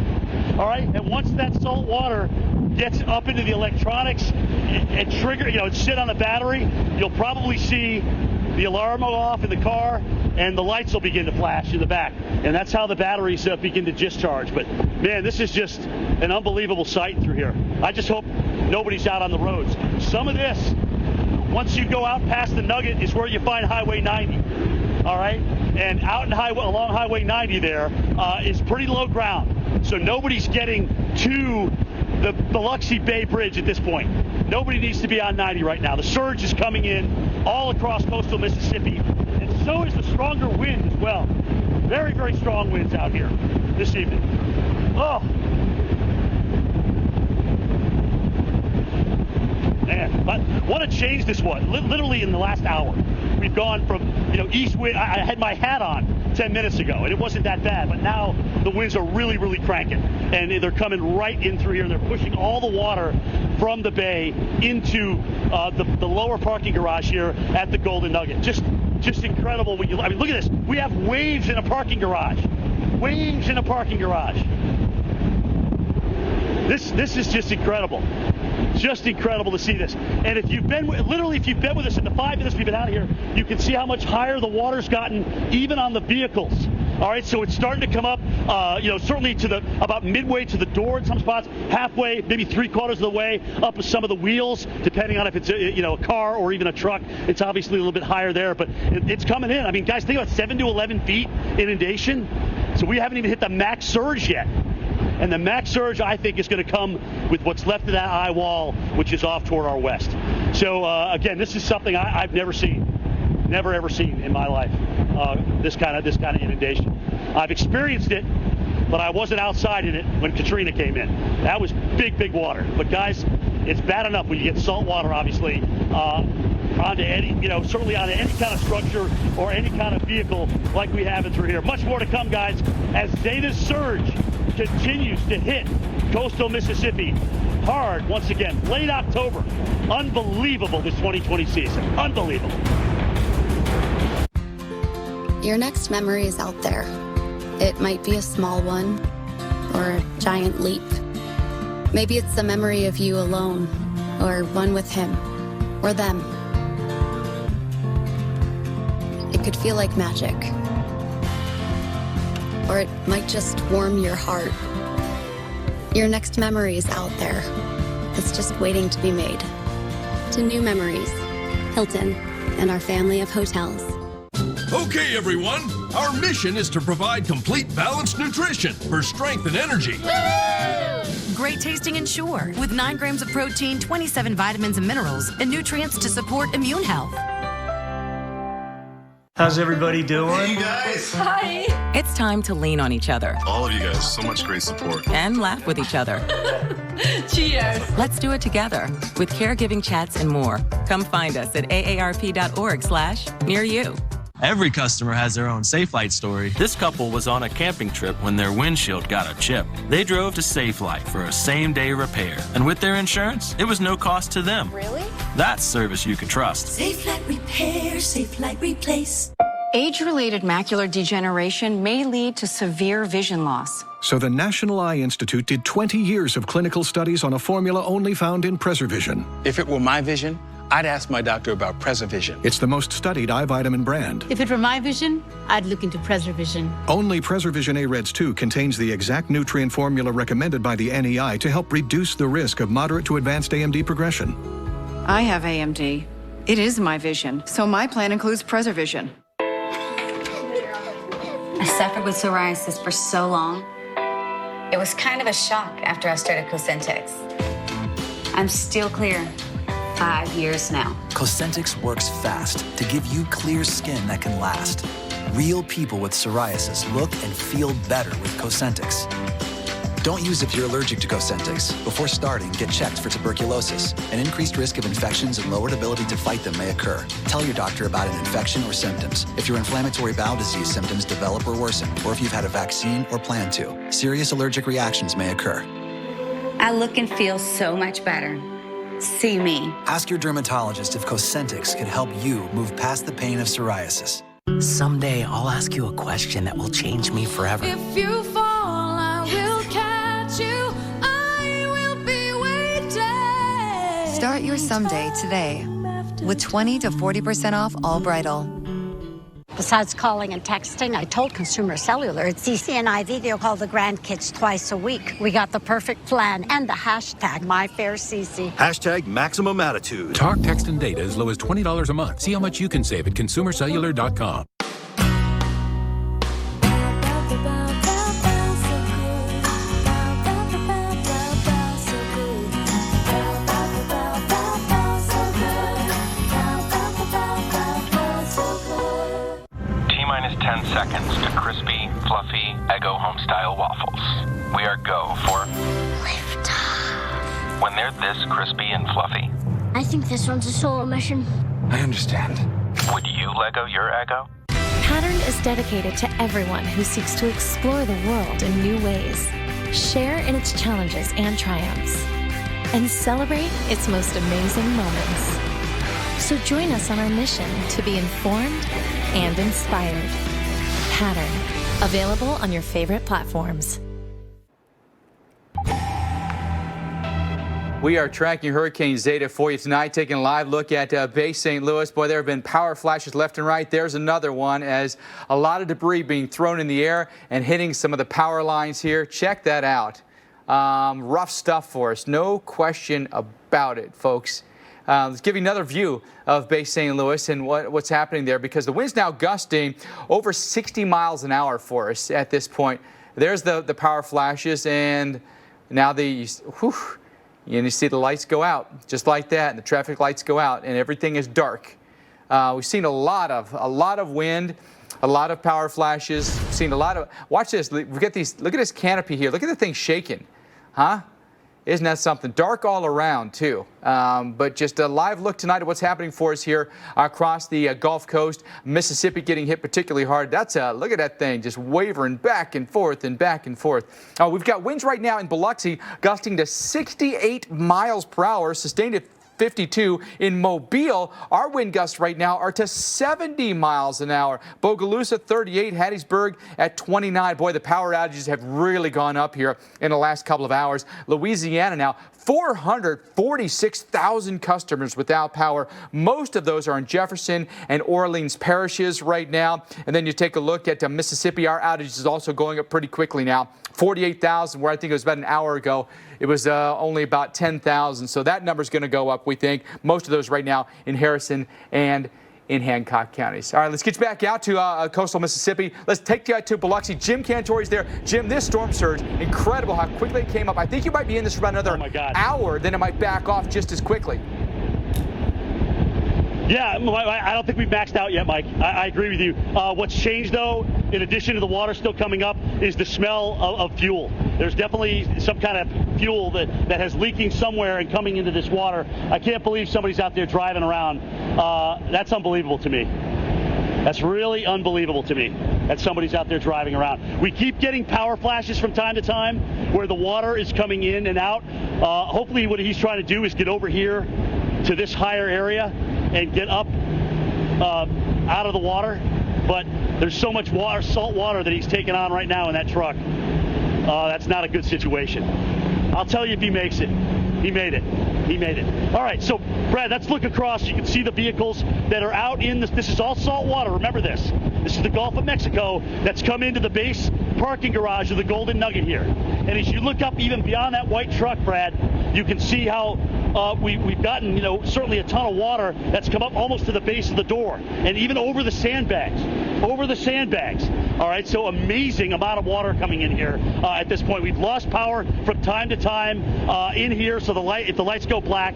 all right? And once that salt water gets up into the electronics and trigger, and sit on the battery, you'll probably see the alarm go off in the car, and the lights will begin to flash in the back. And that's how the batteries begin to discharge. But, man, this is just an unbelievable sight through here. I just hope nobody's out on the roads. Some of this, once you go out past the Nugget, is where you find Highway 90. All right? And out along Highway 90 there is pretty low ground. So nobody's getting to the Biloxi Bay Bridge at this point. Nobody needs to be on 90 right now. The surge is coming in all across coastal Mississippi, and so is the stronger wind as well. Very, very strong winds out here this evening. Oh, man, but what a change this was. Literally in the last hour, we've gone from east wind. I had my hat on 10 minutes ago, and it wasn't that bad, but now the winds are really, really cranking, and they're coming right in through here, and they're pushing all the water from the bay into the lower parking garage here at the Golden Nugget. Just incredible. I mean, look at this. We have waves in a parking garage. Waves in a parking garage. This is just incredible. Just incredible to see this. And if you've been with us in the 5 minutes we've been out here, you can see how much higher the water's gotten, even on the vehicles. All right, so it's starting to come up, certainly to about midway to the door in some spots, halfway, maybe 3/4 of the way up with some of the wheels, depending on if it's a car or even a truck. It's obviously a little bit higher there, but it's coming in. I mean, guys, think about 7 to 11 feet inundation. So we haven't even hit the max surge yet. And the max surge, I think, is going to come with what's left of that eye wall, which is off toward our west. So, again, this is something I've never seen, never ever seen in my life, this kind of inundation. I've experienced it, but I wasn't outside in it when Katrina came in. That was big water. But, guys, it's bad enough when you get salt water, obviously, onto any, certainly onto any kind of structure or any kind of vehicle like we have it through here. Much more to come, guys, as Zeta's surge continues to hit coastal Mississippi hard once again. Late October. Unbelievable, this 2020 season. Unbelievable. Your next memory is out there. It might be a small one or a giant leap. Maybe it's the memory of you alone or one with him or them. It could feel like magic. Or it might just warm your heart. Your next memory is out there. It's just waiting to be made. To new memories, Hilton and our family of hotels. Okay, everyone. Our mission is to provide complete balanced nutrition for strength and energy. Great tasting Ensure with 9 grams of protein, 27 vitamins and minerals, and nutrients to support immune health. How's everybody doing? Hey, you guys. Hi. It's time to lean on each other. All of you guys, so much great support. And laugh with each other. Cheers. Let's do it together with caregiving chats and more. Come find us at aarp.org/near you. Every customer has their own Safelite story. This couple was on a camping trip when their windshield got a chip. They drove to Safelite for a same-day repair. And with their insurance, it was no cost to them. Really? That's service you can trust. Safelite Repair, Safelite Replace. Age-related macular degeneration may lead to severe vision loss. So the National Eye Institute did 20 years of clinical studies on a formula only found in PreserVision. If it were my vision, I'd ask my doctor about PreserVision. It's the most studied eye vitamin brand. If it were my vision, I'd look into PreserVision. Only PreserVision A-Reds 2 contains the exact nutrient formula recommended by the NEI to help reduce the risk of moderate to advanced AMD progression. I have AMD. It is my vision, so my plan includes PreserVision. I suffered with psoriasis for so long. It was kind of a shock after I started Cosentyx. I'm still clear. 5 years now. Cosentyx works fast to give you clear skin that can last. Real people with psoriasis look and feel better with Cosentyx. Don't use if you're allergic to Cosentyx. Before starting, get checked for tuberculosis. An increased risk of infections and lowered ability to fight them may occur. Tell your doctor about an infection or symptoms. If your inflammatory bowel disease symptoms develop or worsen, or if you've had a vaccine or plan to. Serious allergic reactions may occur. I look and feel so much better. See me. Ask your dermatologist if Cosentyx can help you move past the pain of psoriasis. Someday, I'll ask you a question that will change me forever. If you fall, I will catch you. I will be waiting. Start your someday today with 20 to 40% off all bridal. Besides calling and texting, I told Consumer Cellular it's CCNI video call the grandkids twice a week. We got the perfect plan and the hashtag MyFairCC. Hashtag maximum attitude. Talk, text, and data as low as $20 a month. See how much you can save at consumercellular.com. T-minus 10 seconds to crispy, fluffy, Eggo home-style waffles. We are go for liftoff. When they're this crispy and fluffy. I think this one's a solo mission. I understand. Would you Lego your Eggo? Pattern is dedicated to everyone who seeks to explore the world in new ways, share in its challenges and triumphs, and celebrate its most amazing moments. So join us on our mission to be informed and inspired. Pattern, available on your favorite platforms. We are tracking Hurricane Zeta for you tonight, taking a live look at Bay St. Louis. Boy, there have been power flashes left and right. There's another one as a lot of debris being thrown in the air and hitting some of the power lines here. Check that out. Rough stuff for us, no question about it, folks. Let's give you another view of Bay St. Louis and what's happening there, because the wind's now gusting over 60 miles an hour for us at this point. There's the power flashes, and now you see the lights go out just like that, and the traffic lights go out, and everything is dark. We've seen a lot of wind, a lot of power flashes. We've seen a lot of. Watch this. We get these. Look at this canopy here. Look at the thing shaking, huh? Isn't that something? Dark all around, too. But just a live look tonight at what's happening for us here across the Gulf Coast. Mississippi getting hit particularly hard. Look at that thing just wavering back and forth and back and forth. We've got winds right now in Biloxi gusting to 68 miles per hour, sustained at 52. In Mobile, our wind gusts right now are to 70 miles an hour. Bogalusa 38, Hattiesburg at 29. Boy, the power outages have really gone up here in the last couple of hours. Louisiana now 446,000 customers without power. Most of those are in Jefferson and Orleans parishes right now. And then you take a look at Mississippi. Our outage is also going up pretty quickly now. 48,000, where I think it was about an hour ago. It was only about 10,000. So that number is going to go up, we think. Most of those right now in Harrison and in Hancock counties. All right, let's get you back out to coastal Mississippi. Let's take you out to Biloxi. Jim Cantori's there. Jim, this storm surge, incredible how quickly it came up. I think you might be in this for about another hour, then it might back off just as quickly. Yeah, I don't think we've maxed out yet, Mike. I agree with you. What's changed, though, in addition to the water still coming up, is the smell of fuel. There's definitely some kind of fuel that has leaking somewhere and coming into this water. I can't believe somebody's out there driving around. That's unbelievable to me. That's really unbelievable to me that somebody's out there driving around. We keep getting power flashes from time to time where the water is coming in and out. Hopefully what he's trying to do is get over here to this higher area and get up out of the water, but there's so much water, salt water that he's taking on right now in that truck. That's not a good situation. I'll tell you if he makes it. He made it. He made it. All right, so, Brad, let's look across. You can see the vehicles that are out in this. This is all salt water. Remember this. This is the Gulf of Mexico that's come into the base parking garage of the Golden Nugget here. And as you look up even beyond that white truck, Brad, you can see how we've gotten, certainly a ton of water that's come up almost to the base of the door and even over the sandbags. All right, so amazing amount of water coming in here at this point. We've lost power from time to time in here, so if the lights go black,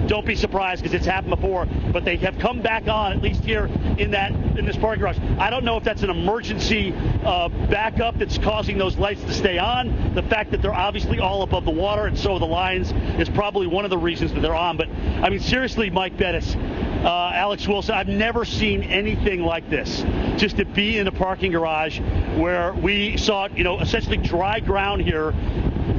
don't be surprised because it's happened before. But they have come back on, at least here in this parking garage. I don't know if that's an emergency backup that's causing those lights to stay on. The fact that they're obviously all above the water and so are the lines is probably one of the reasons that they're on. But I mean, seriously, Mike Bettis, Alex Wilson, I've never seen anything like this. Just to be in a parking garage where we saw, essentially dry ground here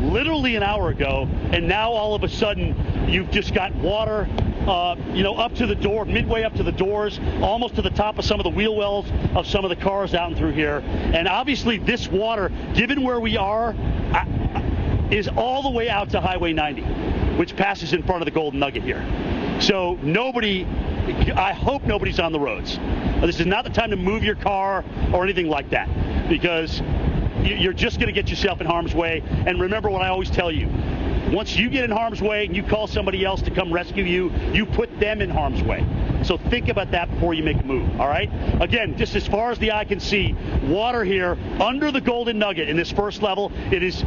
literally an hour ago, and now all of a sudden you've just got water, up to the door, midway up to the doors, almost to the top of some of the wheel wells of some of the cars out and through here. And obviously this water, given where we are, is all the way out to Highway 90, which passes in front of the Golden Nugget here. So I hope nobody's on the roads. This is not the time to move your car or anything like that, because you're just going to get yourself in harm's way. And remember what I always tell you. Once you get in harm's way and you call somebody else to come rescue you, you put them in harm's way. So think about that before you make a move, all right? Again, just as far as the eye can see, water here under the Golden Nugget in this first level. It is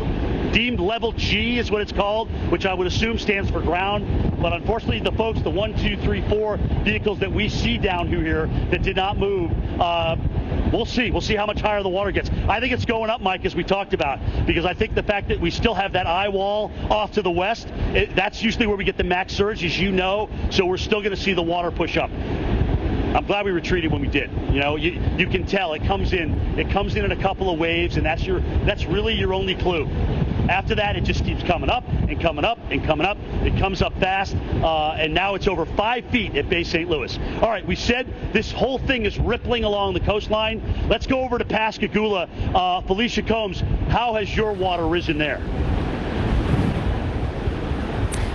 deemed level G is what it's called, which I would assume stands for ground. But unfortunately, the folks, the 1, 2, 3, 4 vehicles that we see down through here that did not move, we'll see. We'll see how much higher the water gets. I think it's going up, Mike, as we talked about, because I think the fact that we still have that eye wall off to the west, that's usually where we get the max surge, as you know. So we're still going to see the water push up. I'm glad we retreated when we did. You can tell it comes in in a couple of waves, and that's really your only clue. After that, it just keeps coming up and coming up and coming up. It comes up fast, and now it's over 5 feet at Bay St. Louis. All right, we said this whole thing is rippling along the coastline. Let's go over to Pascagoula. Felicia Combs, how has your water risen there?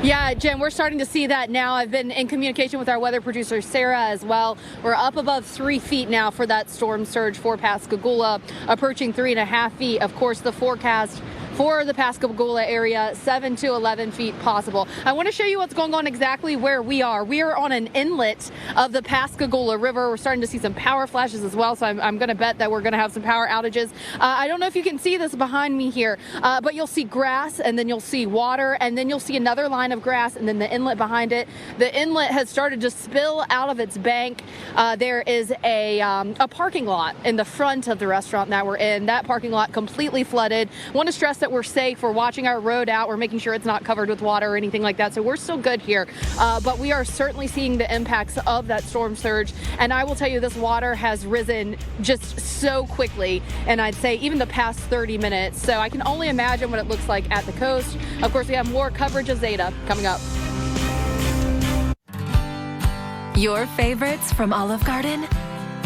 Yeah, Jim, we're starting to see that now. I've been in communication with our weather producer, Sarah, as well. We're up above 3 feet now for that storm surge for Pascagoula, approaching 3.5 feet. Of course, the forecast for the Pascagoula area, 7 to 11 feet possible. I want to show you what's going on exactly where we are. We are on an inlet of the Pascagoula River. We're starting to see some power flashes as well, so I'm going to bet that we're going to have some power outages. I don't know if you can see this behind me here, but you'll see grass, and then you'll see water, and then you'll see another line of grass, and then the inlet behind it. The inlet has started to spill out of its bank. There is a parking lot in the front of the restaurant that we're in. That parking lot completely flooded. I want to stress that we're safe. We're watching our road out. We're making sure it's not covered with water or anything like that. So we're still good here. But we are certainly seeing the impacts of that storm surge. And I will tell you, this water has risen just so quickly. And I'd say even the past 30 minutes. So I can only imagine what it looks like at the coast. Of course, we have more coverage of Zeta coming up. Your favorites from Olive Garden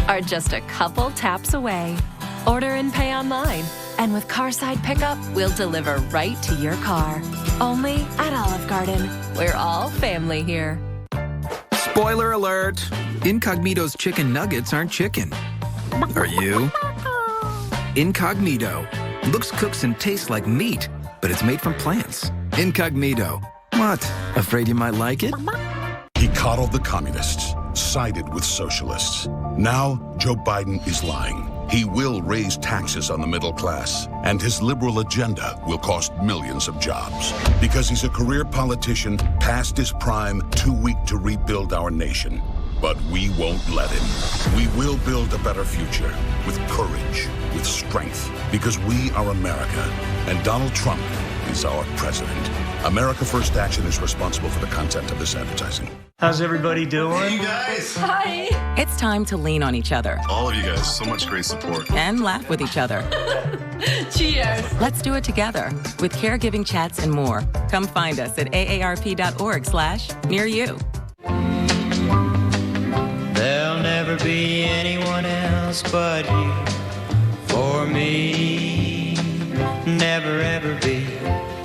are just a couple taps away. Order and pay online. And with Carside Pickup, we'll deliver right to your car. Only at Olive Garden. We're all family here. Spoiler alert! Incognito's chicken nuggets aren't chicken. Are you? Incognito. Looks, cooks, and tastes like meat, but it's made from plants. Incognito. What? Afraid you might like it? He coddled the communists, sided with socialists. Now, Joe Biden is lying. He will raise taxes on the middle class, and his liberal agenda will cost millions of jobs. Because he's a career politician, past his prime, too weak to rebuild our nation. But we won't let him. We will build a better future with courage, with strength, because we are America, and Donald Trump is our president. America First Action is responsible for the content of this advertising. How's everybody doing? Hey, you guys. Hi. It's time to lean on each other. All of you guys, so much great support. And laugh with each other. Cheers. Let's do it together with caregiving chats and more. Come find us at aarp.org/near you. There'll never be anyone else but you. For me, never ever be.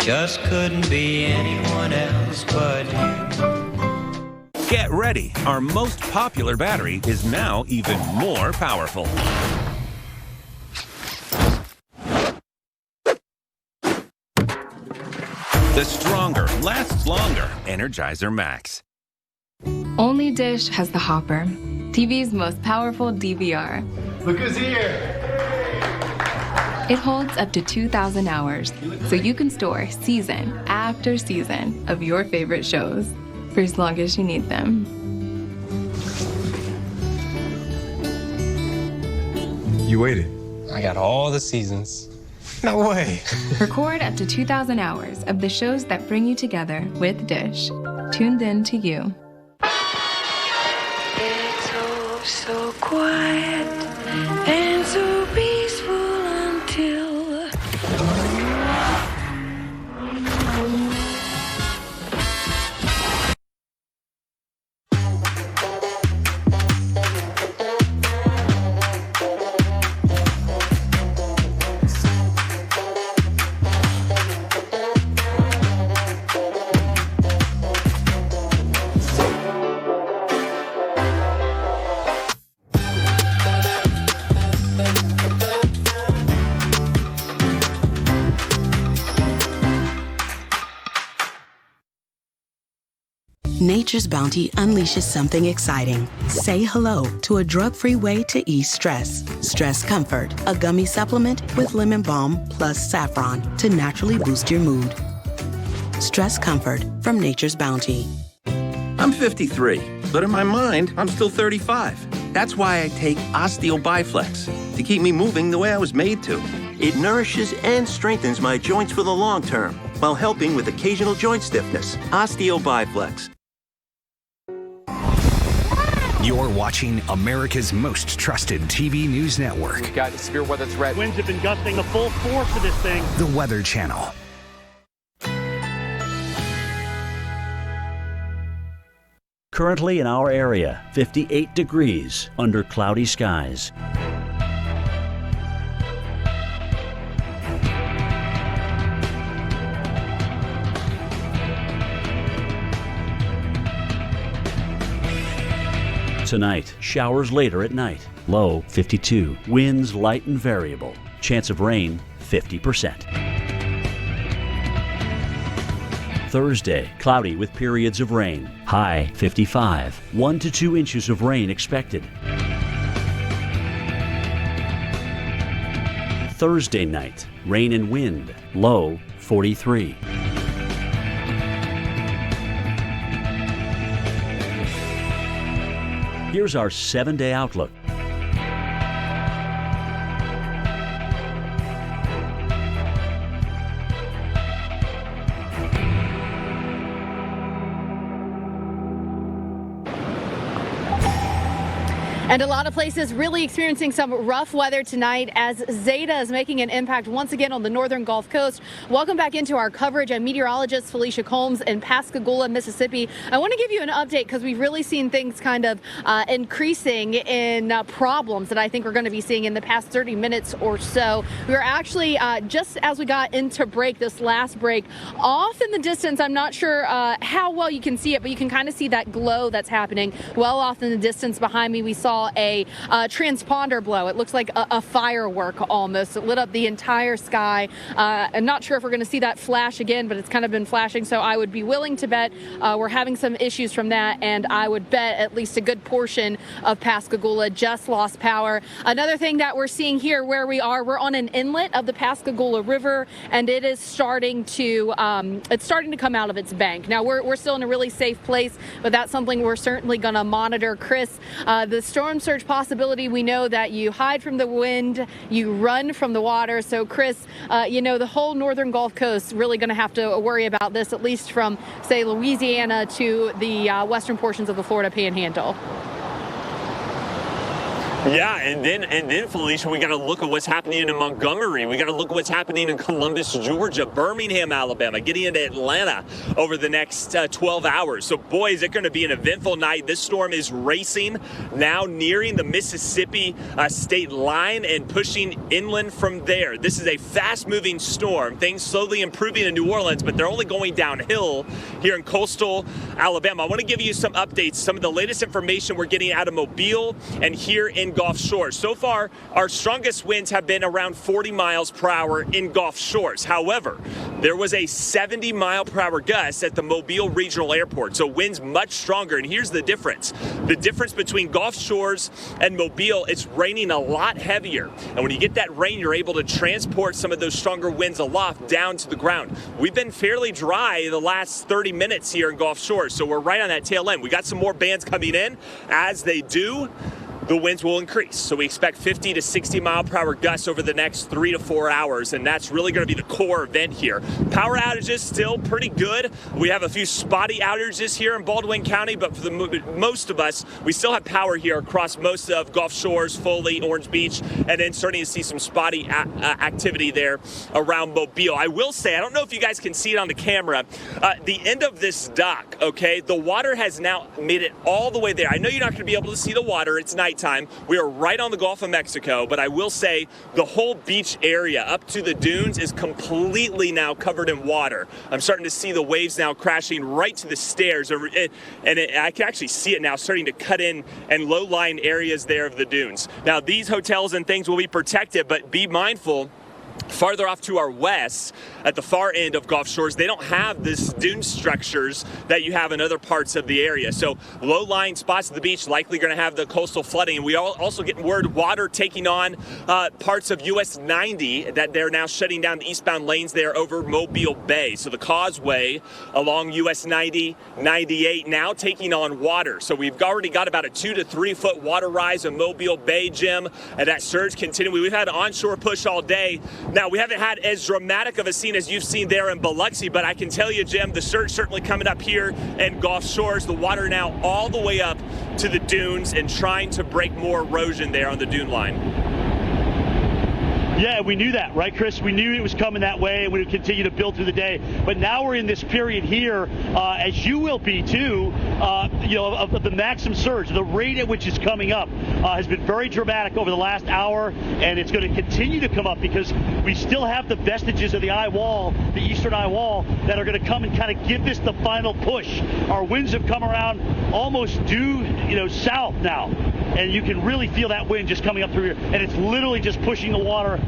Just couldn't be anyone else but you. Get ready. Our most popular battery is now even more powerful. The stronger, lasts longer Energizer Max. Only Dish has the Hopper, TV's most powerful DVR. Look who's here! It holds up to 2,000 hours, so you can store season after season of your favorite shows for as long as you need them. You waited. I got all the seasons. No way. Record up to 2,000 hours of the shows that bring you together with Dish. Tuned in to you. It's oh so quiet and so peaceful until Nature's Bounty unleashes something exciting. Say hello to a drug-free way to ease stress. Stress Comfort, a gummy supplement with lemon balm plus saffron to naturally boost your mood. Stress Comfort from Nature's Bounty. I'm 53, but in my mind, I'm still 35. That's why I take Osteo Biflex to keep me moving the way I was made to. It nourishes and strengthens my joints for the long term while helping with occasional joint stiffness. Osteo Biflex. You're watching America's most trusted TV news network. We've got a severe weather threat. Winds have been gusting the full force of this thing. The Weather Channel. Currently in our area, 58 degrees under cloudy skies. Tonight, showers later at night. Low 52. Winds light and variable. Chance of rain 50%. Thursday, cloudy with periods of rain. High 55. 1 to 2 inches of rain expected. Thursday night, rain and wind. Low 43. Here's our 7-day outlook. And a lot of places really experiencing some rough weather tonight as Zeta is making an impact once again on the northern Gulf Coast. Welcome back into our coverage. I'm meteorologist Felicia Combs in Pascagoula, Mississippi. I want to give you an update because we've really seen things kind of increasing in problems that I think we're going to be seeing in the past 30 minutes or so. We were actually, just as we got into break, this last break, off in the distance, I'm not sure how well you can see it, but you can kind of see that glow that's happening well off in the distance behind me. We saw a transponder blow. It looks like a firework almost. It lit up the entire sky. I'm not sure if we're going to see that flash again, but it's kind of been flashing, so I would be willing to bet we're having some issues from that, and I would bet at least a good portion of Pascagoula just lost power. Another thing that we're seeing here where we are, we're on an inlet of the Pascagoula River, and it is starting to come out of its bank. Now, we're still in a really safe place, but that's something we're certainly going to monitor. Chris, the storm surge possibility, we know that you hide from the wind, you run from the water. So, Chris, the whole northern Gulf Coast really going to have to worry about this, at least from, say, Louisiana to the western portions of the Florida Panhandle. Yeah, and then Felicia, we got to look at what's happening in Montgomery. We got to look at what's happening in Columbus, Georgia, Birmingham, Alabama, getting into Atlanta over the next 12 hours. So, boy, is it going to be an eventful night. This storm is racing, now nearing the Mississippi state line and pushing inland from there. This is a fast-moving storm. Things slowly improving in New Orleans, but they're only going downhill here in coastal Alabama. I want to give you some updates, some of the latest information we're getting out of Mobile and here in Gulf Shores. So far, our strongest winds have been around 40 miles per hour in Gulf Shores. However, there was a 70-mile-per-hour gust at the Mobile Regional Airport, so winds much stronger. And here's the difference. The difference between Gulf Shores and Mobile, it's raining a lot heavier. And when you get that rain, you're able to transport some of those stronger winds aloft down to the ground. We've been fairly dry the last 30 minutes here in Gulf Shores, so we're right on that tail end. We got some more bands coming in. As they do, the winds will increase. So we expect 50 to 60 mile per hour gusts over the next 3 to 4 hours, and that's really going to be the core event here. Power outages still pretty good. We have a few spotty outages here in Baldwin County, but for the most of us, we still have power here across most of Gulf Shores, Foley, Orange Beach, and then starting to see some spotty activity there around Mobile. I will say, I don't know if you guys can see it on the camera, the end of this dock, okay, the water has now made it all the way there. I know you're not going to be able to see the water. It's nighttime. We are right on the Gulf of Mexico, but I will say the whole beach area up to the dunes is completely now covered in water. I'm starting to see the waves now crashing right to the stairs, and I can actually see it now starting to cut in and low-lying areas there of the dunes. Now, these hotels and things will be protected, but be mindful. Farther off to our west, at the far end of Gulf Shores, they don't have this dune structures that you have in other parts of the area. So low-lying spots of the beach likely going to have the coastal flooding. And we also get word water taking on parts of US 90 that they're now shutting down the eastbound lanes there over Mobile Bay. So the causeway along US 90, 98 now taking on water. So we've already got about a 2 to 3 foot water rise in Mobile Bay, Jim, and that surge continuing. We've had an onshore push all day. Now, we haven't had as dramatic of a scene as you've seen there in Biloxi, but I can tell you, Jim, the surge certainly coming up here in Gulf Shores. The water now all the way up to the dunes and trying to break more erosion there on the dune line. Yeah, we knew that, right, Chris? We knew it was coming that way, and we would continue to build through the day. But now we're in this period here, as you will be too, of the maximum surge. The rate at which it's coming up has been very dramatic over the last hour, and it's going to continue to come up because we still have the vestiges of the eye wall, the eastern eye wall, that are going to come and kind of give this the final push. Our winds have come around almost due, south now. And you can really feel that wind just coming up through here. And it's literally just pushing the water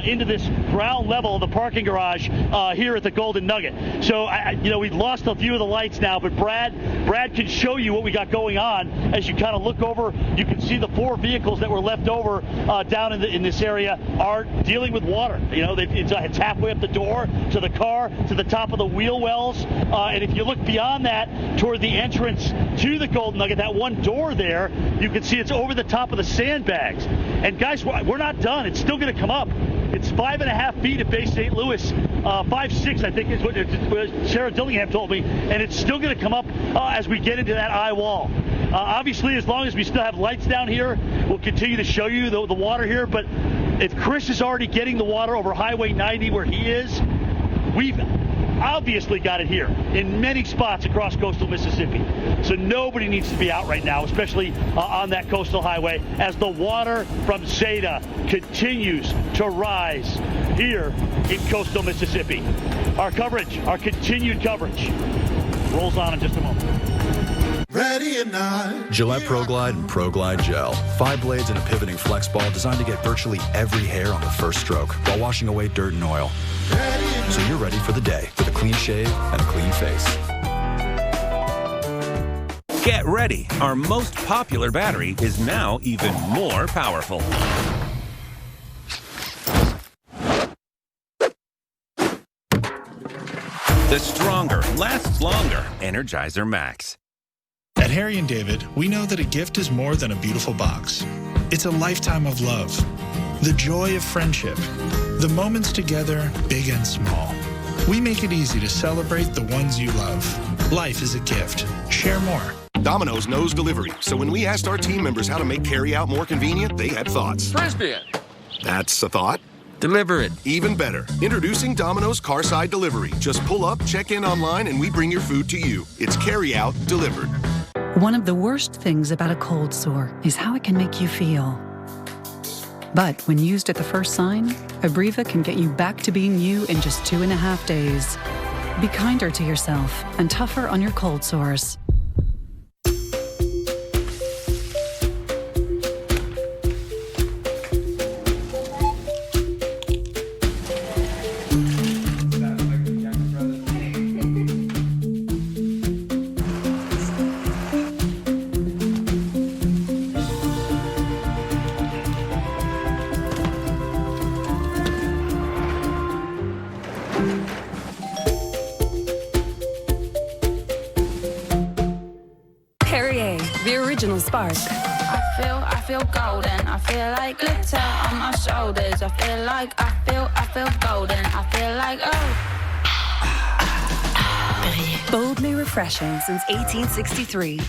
into this ground level of the parking garage here at the Golden Nugget. So, we've lost a few of the lights now, but Brad can show you what we got going on. As you kind of look over, you can see the 4 vehicles that were left over down in this area are dealing with water. It's halfway up the door to the car, to the top of the wheel wells. And if you look beyond that, toward the entrance to the Golden Nugget, that one door there, you can see it's over the top of the sandbags. And guys, we're not done. It's still going to come up. It's 5.5 feet at Bay St. Louis, 5.6 I think is what Sarah Dillingham told me, and it's still going to come up as we get into that eye wall. Obviously, as long as we still have lights down here, we'll continue to show you the water here, but if Chris is already getting the water over Highway 90 where he is, we've obviously got it here in many spots across coastal Mississippi. So nobody needs to be out right now, especially on that coastal highway, as the water from Zeta continues to rise here in coastal Mississippi. Our continued coverage, rolls on in just a moment. Ready or not. Gillette Pro Glide and Pro Glide Gel. 5 blades and a pivoting flex ball designed to get virtually every hair on the first stroke while washing away dirt and oil. So you're ready for the day with a clean shave and a clean face. Get ready. Our most popular battery is now even more powerful. The stronger, lasts longer Energizer Max. At Harry & David, we know that a gift is more than a beautiful box. It's a lifetime of love, the joy of friendship, the moments together, big and small. We make it easy to celebrate the ones you love. Life is a gift. Share more. Domino's knows delivery, so when we asked our team members how to make carry-out more convenient, they had thoughts. Frisbee it. That's a thought. Deliver it. Even better. Introducing Domino's Carside Delivery. Just pull up, check in online, and we bring your food to you. It's carry-out delivered. One of the worst things about a cold sore is how it can make you feel. But when used at the first sign, Abreva can get you back to being you in just 2.5 days. Be kinder to yourself and tougher on your cold sores. Spark. I feel golden. I feel like glitter on my shoulders. I feel golden. I feel like Boldly refreshing since 1863.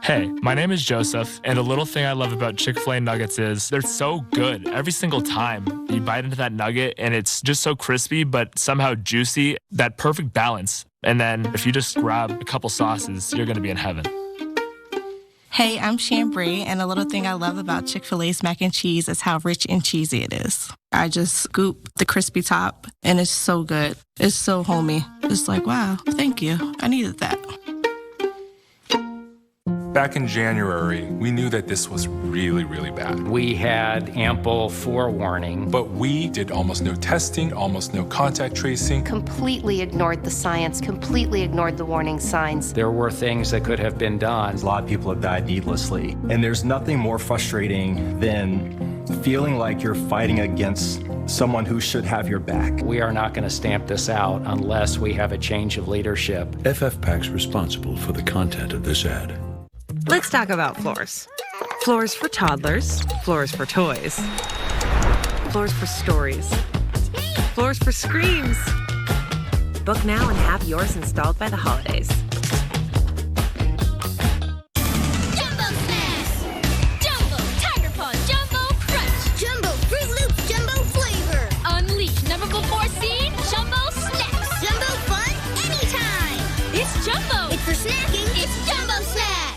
Hey, my name is Joseph, and a little thing I love about Chick-fil-A nuggets is they're so good every single time. You bite into that nugget, and it's just so crispy, but somehow juicy, that perfect balance. And then if you just grab a couple sauces, you're going to be in heaven. Hey, I'm Chambray, and a little thing I love about Chick-fil-A's mac and cheese is how rich and cheesy it is. I just scoop the crispy top, and it's so good. It's so homey. It's like, wow, thank you. I needed that. Back in January, we knew that this was really, really bad. We had ample forewarning. But we did almost no testing, almost no contact tracing. Completely ignored the science, completely ignored the warning signs. There were things that could have been done. A lot of people have died needlessly. And there's nothing more frustrating than feeling like you're fighting against someone who should have your back. We are not going to stamp this out unless we have a change of leadership. FFPAC's responsible for the content of this ad. Let's talk about floors. Floors for toddlers, floors for toys, floors for stories, floors for screams. Book now and have yours installed by the holidays. Jumbo Snacks! Jumbo Tiger Paw Jumbo Crunch! Jumbo Fruit Loops Jumbo Flavor! Unleash never before seen Jumbo Snacks! Jumbo fun anytime! It's Jumbo! It's for snacking! It's Jumbo Snacks!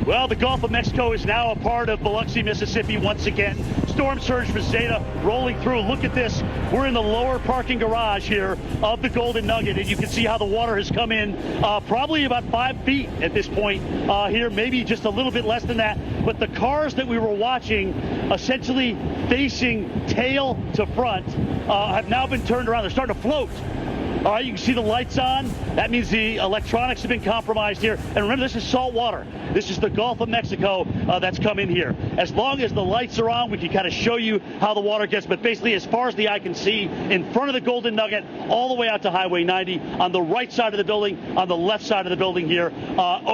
Well, the Gulf of Mexico is now a part of Biloxi, Mississippi once again. Storm surge for Zeta rolling through. Look at this. We're in the lower parking garage here of the Golden Nugget, and you can see how the water has come in probably about 5 feet at this point here, maybe just a little bit less than that. But the cars that we were watching essentially facing tail to front have now been turned around. They're starting to float. All right, you can see the lights on. That means the electronics have been compromised here. And remember, this is salt water. This is the Gulf of Mexico that's come in here. As long as the lights are on, we can kind of show you how the water gets. But basically, as far as the eye can see, in front of the Golden Nugget, all the way out to Highway 90, on the right side of the building, on the left side of the building here,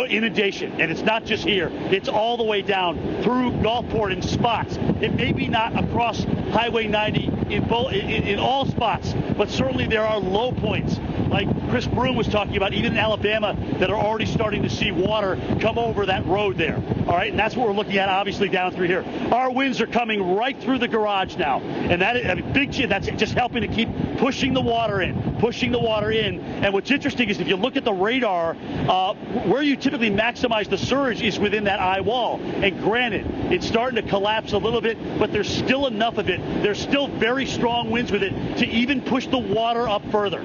inundation. And it's not just here. It's all the way down through Gulfport in spots. It may be not across Highway 90 in all spots, but certainly there are low points, like Chris Broom was talking about, even in Alabama, that are already starting to see water come over that road there. All right, and that's what we're looking at, obviously, down through here. Our winds are coming right through the garage now, and that is a big change. That's just helping to keep pushing the water in. And what's interesting is if you look at the radar, where you typically maximize the surge is within that eye wall. And granted, it's starting to collapse a little bit, but there's still enough of it. There's still very strong winds with it to even push the water up further.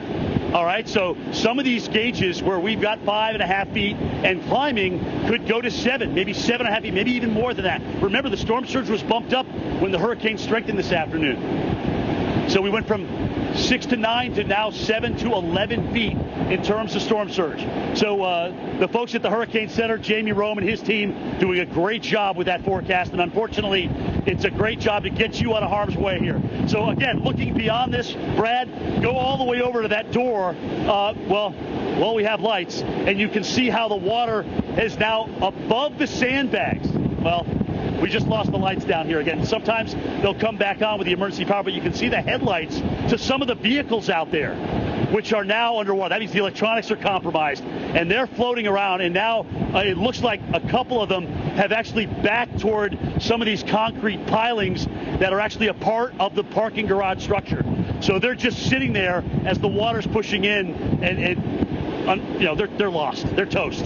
All right, so some of these gauges where we've got 5.5 feet and climbing could go to 7, maybe 7.5 feet, maybe even more than that. Remember, the storm surge was bumped up when the hurricane strengthened this afternoon. So we went from 6 to 9 to now 7 to 11 feet in terms of storm surge. So the folks at the Hurricane Center, Jamie Rome and his team, doing a great job with that forecast. And unfortunately, it's a great job to get you out of harm's way here. So again, looking beyond this, Brad, go all the way over to that door. Well, we have lights, and you can see how the water is now above the sandbags. Well, we just lost the lights down here again. Sometimes they'll come back on with the emergency power, but you can see the headlights to some of the vehicles out there. which are now underwater. That means the electronics are compromised, and they're floating around, and now it looks like a couple of them have actually backed toward some of these concrete pilings that are actually a part of the parking garage structure. So they're just sitting there as the water's pushing in, and they're lost. They're toast.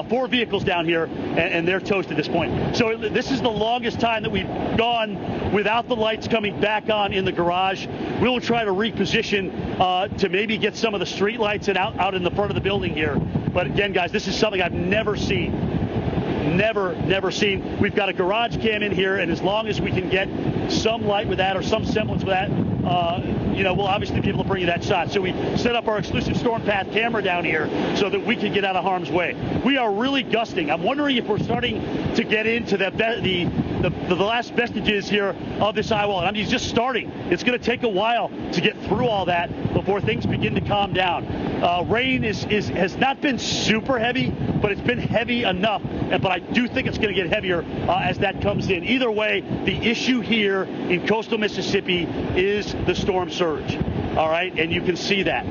4 vehicles down here, and they're toast at this point. So this is the longest time that we've gone without the lights coming back on in the garage. We'll try to reposition to maybe get some of the street lights and out in the front of the building here. But again, guys, this is something I've never seen. Never seen. We've got a garage cam in here, and as long as we can get some light with that or some semblance with that, we'll obviously be able to bring you that shot. So we set up our exclusive storm path camera down here so that we can get out of harm's way. We are really gusting. I'm wondering if we're starting to get into the last vestiges here of this eye wall. I mean, it's just starting. It's going to take a while to get through all that before things begin to calm down. Rain has not been super heavy, but it's been heavy enough. But I do think it's going to get heavier as that comes in. Either way, the issue here in coastal Mississippi is the storm surge. All right, and you can see that.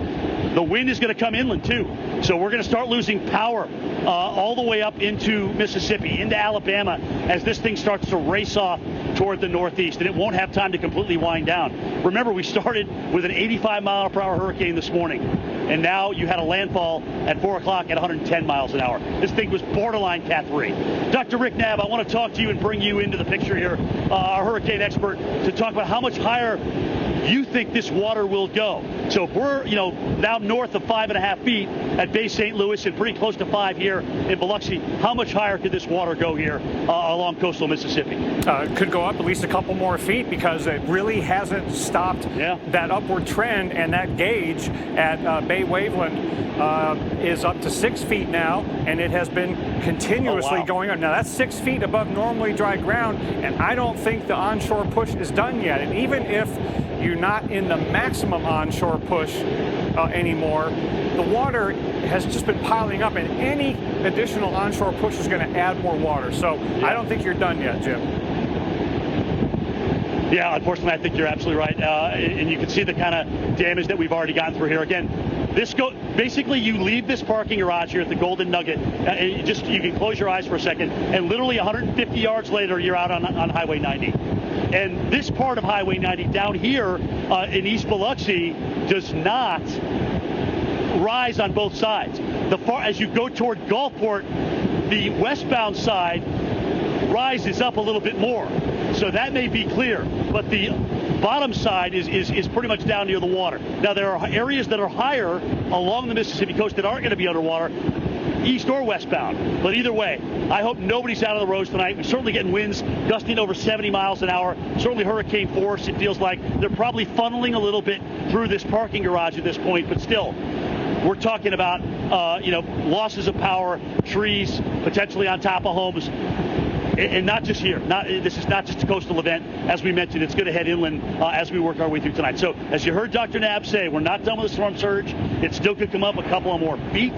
The wind is going to come inland, too. So we're going to start losing power all the way up into Mississippi, into Alabama, as this thing starts to race off toward the northeast, and it won't have time to completely wind down. Remember, we started with an 85-mile-per-hour hurricane this morning, and now you had a landfall at 4 o'clock at 110 miles an hour. This thing was borderline Cat 3. Dr. Rick Knabb, I want to talk to you and bring you into the picture here, our hurricane expert, to talk about how much higher you think this water will go. So if we're, now north of 5.5 feet at Bay St. Louis and pretty close to 5 here in Biloxi, how much higher could this water go here along coastal Mississippi? It could go up at least a couple more feet because it really hasn't stopped that upward trend, and that gauge at Bay Waveland is up to 6 feet now, and it has been continuously going up. Now that's 6 feet above normally dry ground, and I don't think the onshore push is done yet. And even if you're not in the maximum onshore push anymore, the water has just been piling up, and any additional onshore push is going to add more water. So I don't think you're done yet, Jim. Yeah, unfortunately, I think you're absolutely right. And you can see the kind of damage that we've already gotten through here. Again, basically you leave this parking garage here at the Golden Nugget. You can close your eyes for a second, and literally 150 yards later, you're out on Highway 90. And this part of Highway 90 down here in East Biloxi does not rise on both sides. As you go toward Gulfport, the westbound side rises up a little bit more. So that may be clear, but the bottom side is pretty much down near the water. Now, there are areas that are higher along the Mississippi coast that aren't going to be underwater, east or westbound. But either way, I hope nobody's out of the roads tonight. We're certainly getting winds gusting over 70 miles an hour, certainly hurricane force. It feels like they're probably funneling a little bit through this parking garage at this point, but still, we're talking about, losses of power, trees potentially on top of homes. And not just here. This is not just a coastal event. As we mentioned, it's going to head inland as we work our way through tonight. So as you heard Dr. Knabb say, we're not done with the storm surge. It still could come up a couple of more feet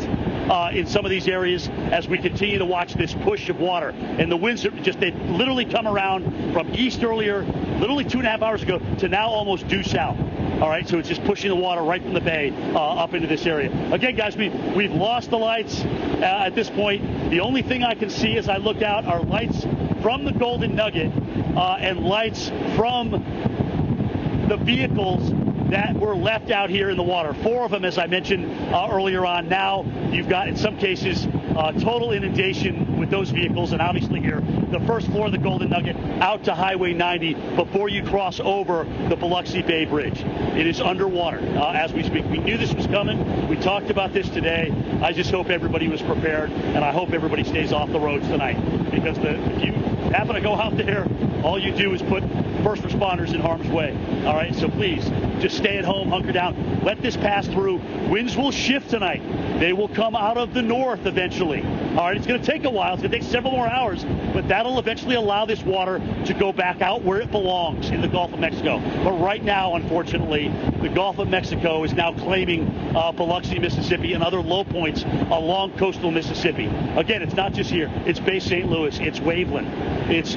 in some of these areas as we continue to watch this push of water. And the winds they literally come around from east earlier, literally 2.5 hours ago, to now almost due south. All right, so it's just pushing the water right from the bay up into this area. Again, guys, we've lost the lights at this point. The only thing I can see as I look out are lights from the Golden Nugget and lights from the vehicles that were left out here in the water. 4 of them, as I mentioned earlier on. Now you've got, in some cases, total inundation with those vehicles, and obviously here, the first floor of the Golden Nugget out to Highway 90 before you cross over the Biloxi Bay Bridge. It is underwater as we speak. We knew this was coming. We talked about this today. I just hope everybody was prepared, and I hope everybody stays off the roads tonight, because if you happen to go out there, all you do is put first responders in harm's way. All right, so please just stay at home, hunker down, let this pass through. Winds will shift tonight. They will come out of the north eventually. All right, it's going to take a while. It's going to take several more hours, but that'll eventually allow this water to go back out where it belongs, in the Gulf of Mexico. But right now, unfortunately, the Gulf of Mexico is now claiming Biloxi, Mississippi, and other low points along coastal Mississippi. Again, it's not just here. It's Bay St. Louis. It's Waveland. It's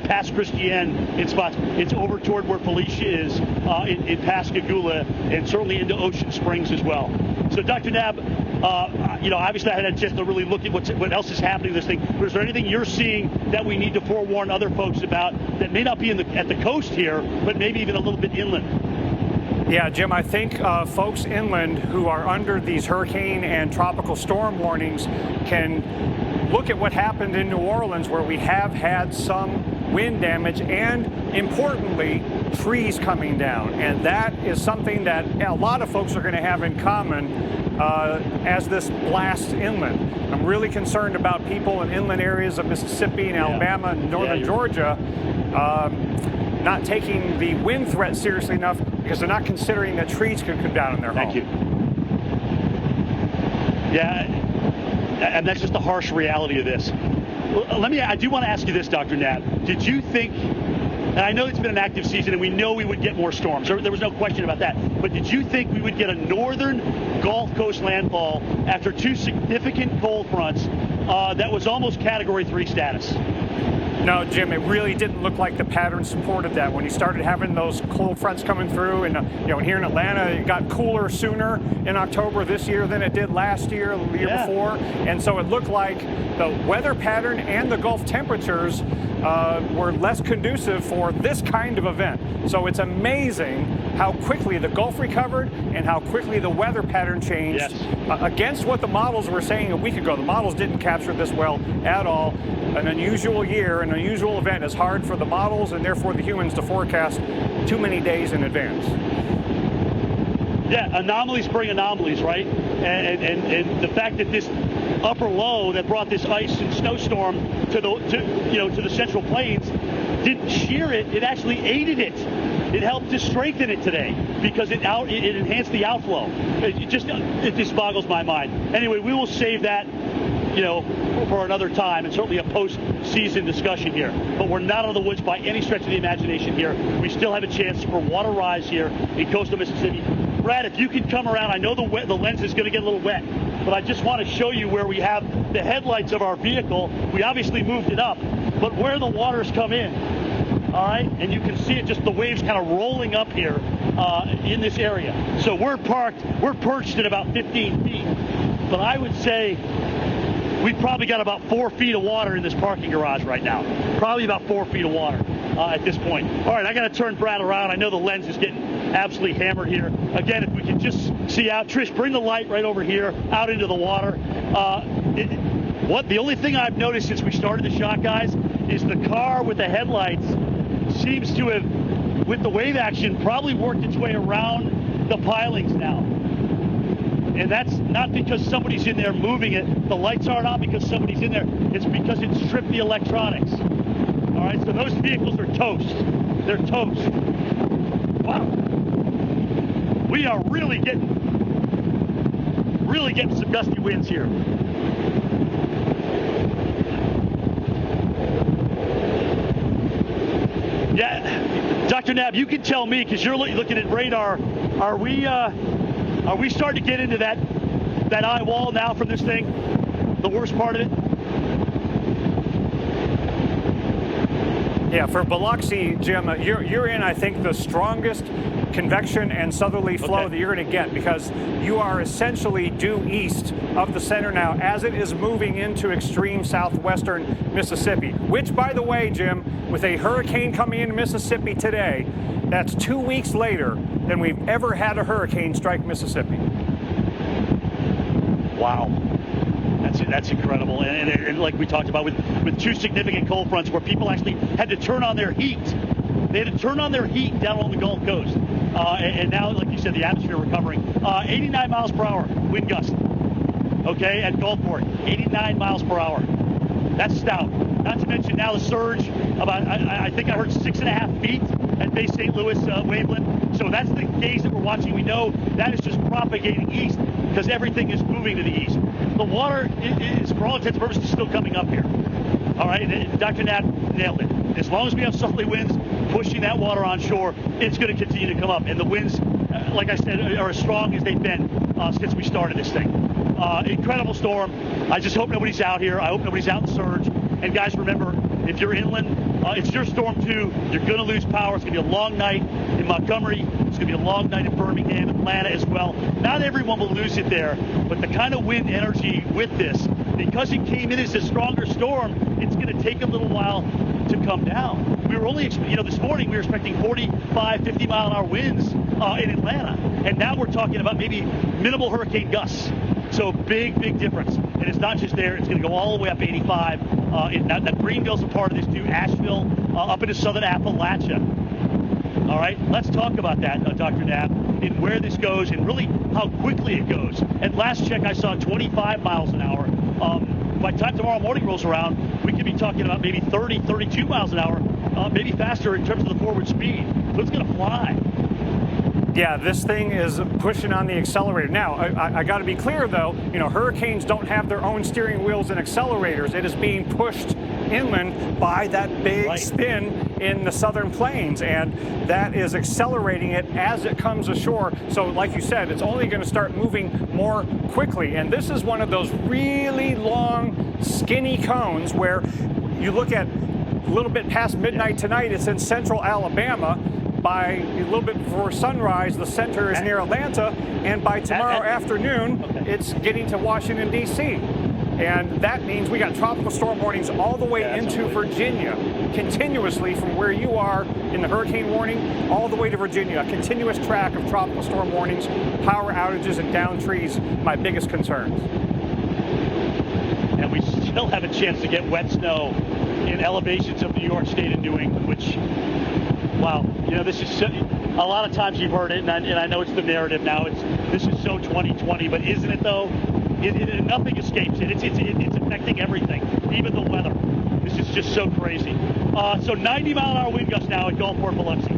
past Christian in spots. It's over toward where Felicia is in Pascagoula and certainly into Ocean Springs as well. So, Dr. Knapp, obviously I had a chance to really look at what else is happening in this thing. But is there anything you're seeing that we need to forewarn other folks about that may not be at the coast here, but maybe even a little bit inland? Yeah, Jim, I think folks inland who are under these hurricane and tropical storm warnings can look at what happened in New Orleans, where we have had some wind damage and, importantly, trees coming down. And that is something that a lot of folks are going to have in common as this blasts inland. I'm really concerned about people in inland areas of Mississippi and Alabama and northern Georgia not taking the wind threat seriously enough because they're not considering that trees could come down in their home. Thank you. Yeah, and that's just the harsh reality of this. I do want to ask you this, Dr. Knapp. Did you think, and I know it's been an active season and we know we would get more storms, there was no question about that, but did you think we would get a northern Gulf Coast landfall after two significant cold fronts that was almost Category 3 status? No, Jim, it really didn't look like the pattern supported that. When you started having those cold fronts coming through, and here in Atlanta, it got cooler sooner in October this year than it did last year, the year before. And so it looked like the weather pattern and the Gulf temperatures were less conducive for this kind of event. So it's amazing how quickly the Gulf recovered and how quickly the weather pattern changed against what the models were saying a week ago. The models didn't capture this well at all. An unusual year, an unusual event is hard for the models and therefore the humans to forecast too many days in advance. Yeah, anomalies bring anomalies, right? And the fact that this upper low that brought this ice and snowstorm to the Central Plains didn't shear it; it actually aided it. It helped to strengthen it today because it enhanced the outflow. It just boggles my mind. Anyway, we will save that, for another time, and certainly a post-season discussion here. But we're not out of the woods by any stretch of the imagination here. We still have a chance for water rise here in coastal Mississippi. Brad, if you can come around, I know the lens is going to get a little wet, but I just want to show you where we have the headlights of our vehicle. We obviously moved it up, but where the water's come in, all right? And you can see it, just the waves kind of rolling up here in this area. So we're perched at about 15 feet, but I would say we've probably got about 4 feet of water in this parking garage right now. Probably about 4 feet of water at this point. All right, I got to turn Brad around. I know the lens is getting absolutely hammered here. Again, if we can just see out. Trish, bring the light right over here, out into the water. The only thing I've noticed since we started the shot, guys, is the car with the headlights seems to have, with the wave action, probably worked its way around the pilings now. And that's not because somebody's in there moving it. The lights aren't on because somebody's in there. It's because it stripped the electronics. All right, so those vehicles are toast. They're toast. Wow. We are really getting some gusty winds here. Yeah, Dr. Knapp, you can tell me, because you're looking at radar. Are we starting to get into that eye wall now from this thing? The worst part of it? Yeah, for Biloxi, Jim, you're in, I think, the strongest convection and southerly flow that you're going to get, because you are essentially due east of the center now as it is moving into extreme southwestern Mississippi, which, by the way, Jim, with a hurricane coming into Mississippi today, that's 2 weeks later than we've ever had a hurricane strike Mississippi. Wow. That's incredible. And like we talked about with two significant cold fronts where people actually had to turn on their heat. They had to turn on their heat down on the Gulf Coast. And now, like you said, the atmosphere recovering. 89 miles per hour wind gust. Okay, at Gulfport. 89 miles per hour. That's stout. Not to mention now the surge about, I think I heard 6.5 feet at Bay St. Louis Waveland. So that's the gauge that we're watching. We know that is just propagating east because everything is moving to the east. The water is, for all intents and purposes, still coming up here. All right, and Dr. Knapp nailed it. As long as we have southerly winds pushing that water on shore, it's going to continue to come up. And the winds, like I said, are as strong as they've been since we started this thing. Incredible storm. I just hope nobody's out here. I hope nobody's out in surge. And guys, remember, if you're inland, it's your storm too. You're going to lose power. It's going to be a long night. It in Montgomery. It's going to be a long night in Birmingham, Atlanta as well. Not everyone will lose it there, but the kind of wind energy with this, because it came in as a stronger storm, it's going to take a little while to come down. We were only, this morning we were expecting 45, 50 mile an hour winds in Atlanta, and now we're talking about maybe minimal hurricane gusts. So big difference. And it's not just there, it's going to go all the way up 85. That Greenville's a part of this too, Asheville, up into southern Appalachia. All right, let's talk about that, Dr. Knapp, and where this goes and really how quickly it goes. At last check, I saw 25 miles an hour. By the time tomorrow morning rolls around, we could be talking about maybe 30, 32 miles an hour, maybe faster in terms of the forward speed. So it's going to fly. Yeah, this thing is pushing on the accelerator. Now, I got to be clear, though, hurricanes don't have their own steering wheels and accelerators. It is being pushed inland by that big spin in the southern plains, and that is accelerating it as it comes ashore. So, like you said, it's only going to start moving more quickly. And this is one of those really long, skinny cones where you look at a little bit past midnight tonight, it's in central Alabama. By a little bit before sunrise, the center is near Atlanta, and by tomorrow afternoon, it's getting to Washington, D.C. And that means we got tropical storm warnings all the way into Virginia, continuously from where you are in the hurricane warning all the way to Virginia. A continuous track of tropical storm warnings, power outages, and downed trees, my biggest concerns. And we still have a chance to get wet snow in elevations of New York State and New England, which... Wow, this is so, a lot of times you've heard it, and I know it's the narrative now. This is so 2020, but isn't it though? Nothing escapes it. It's affecting everything, even the weather. This is just so crazy. So 90 mile an hour wind gusts now at Gulfport, Biloxi.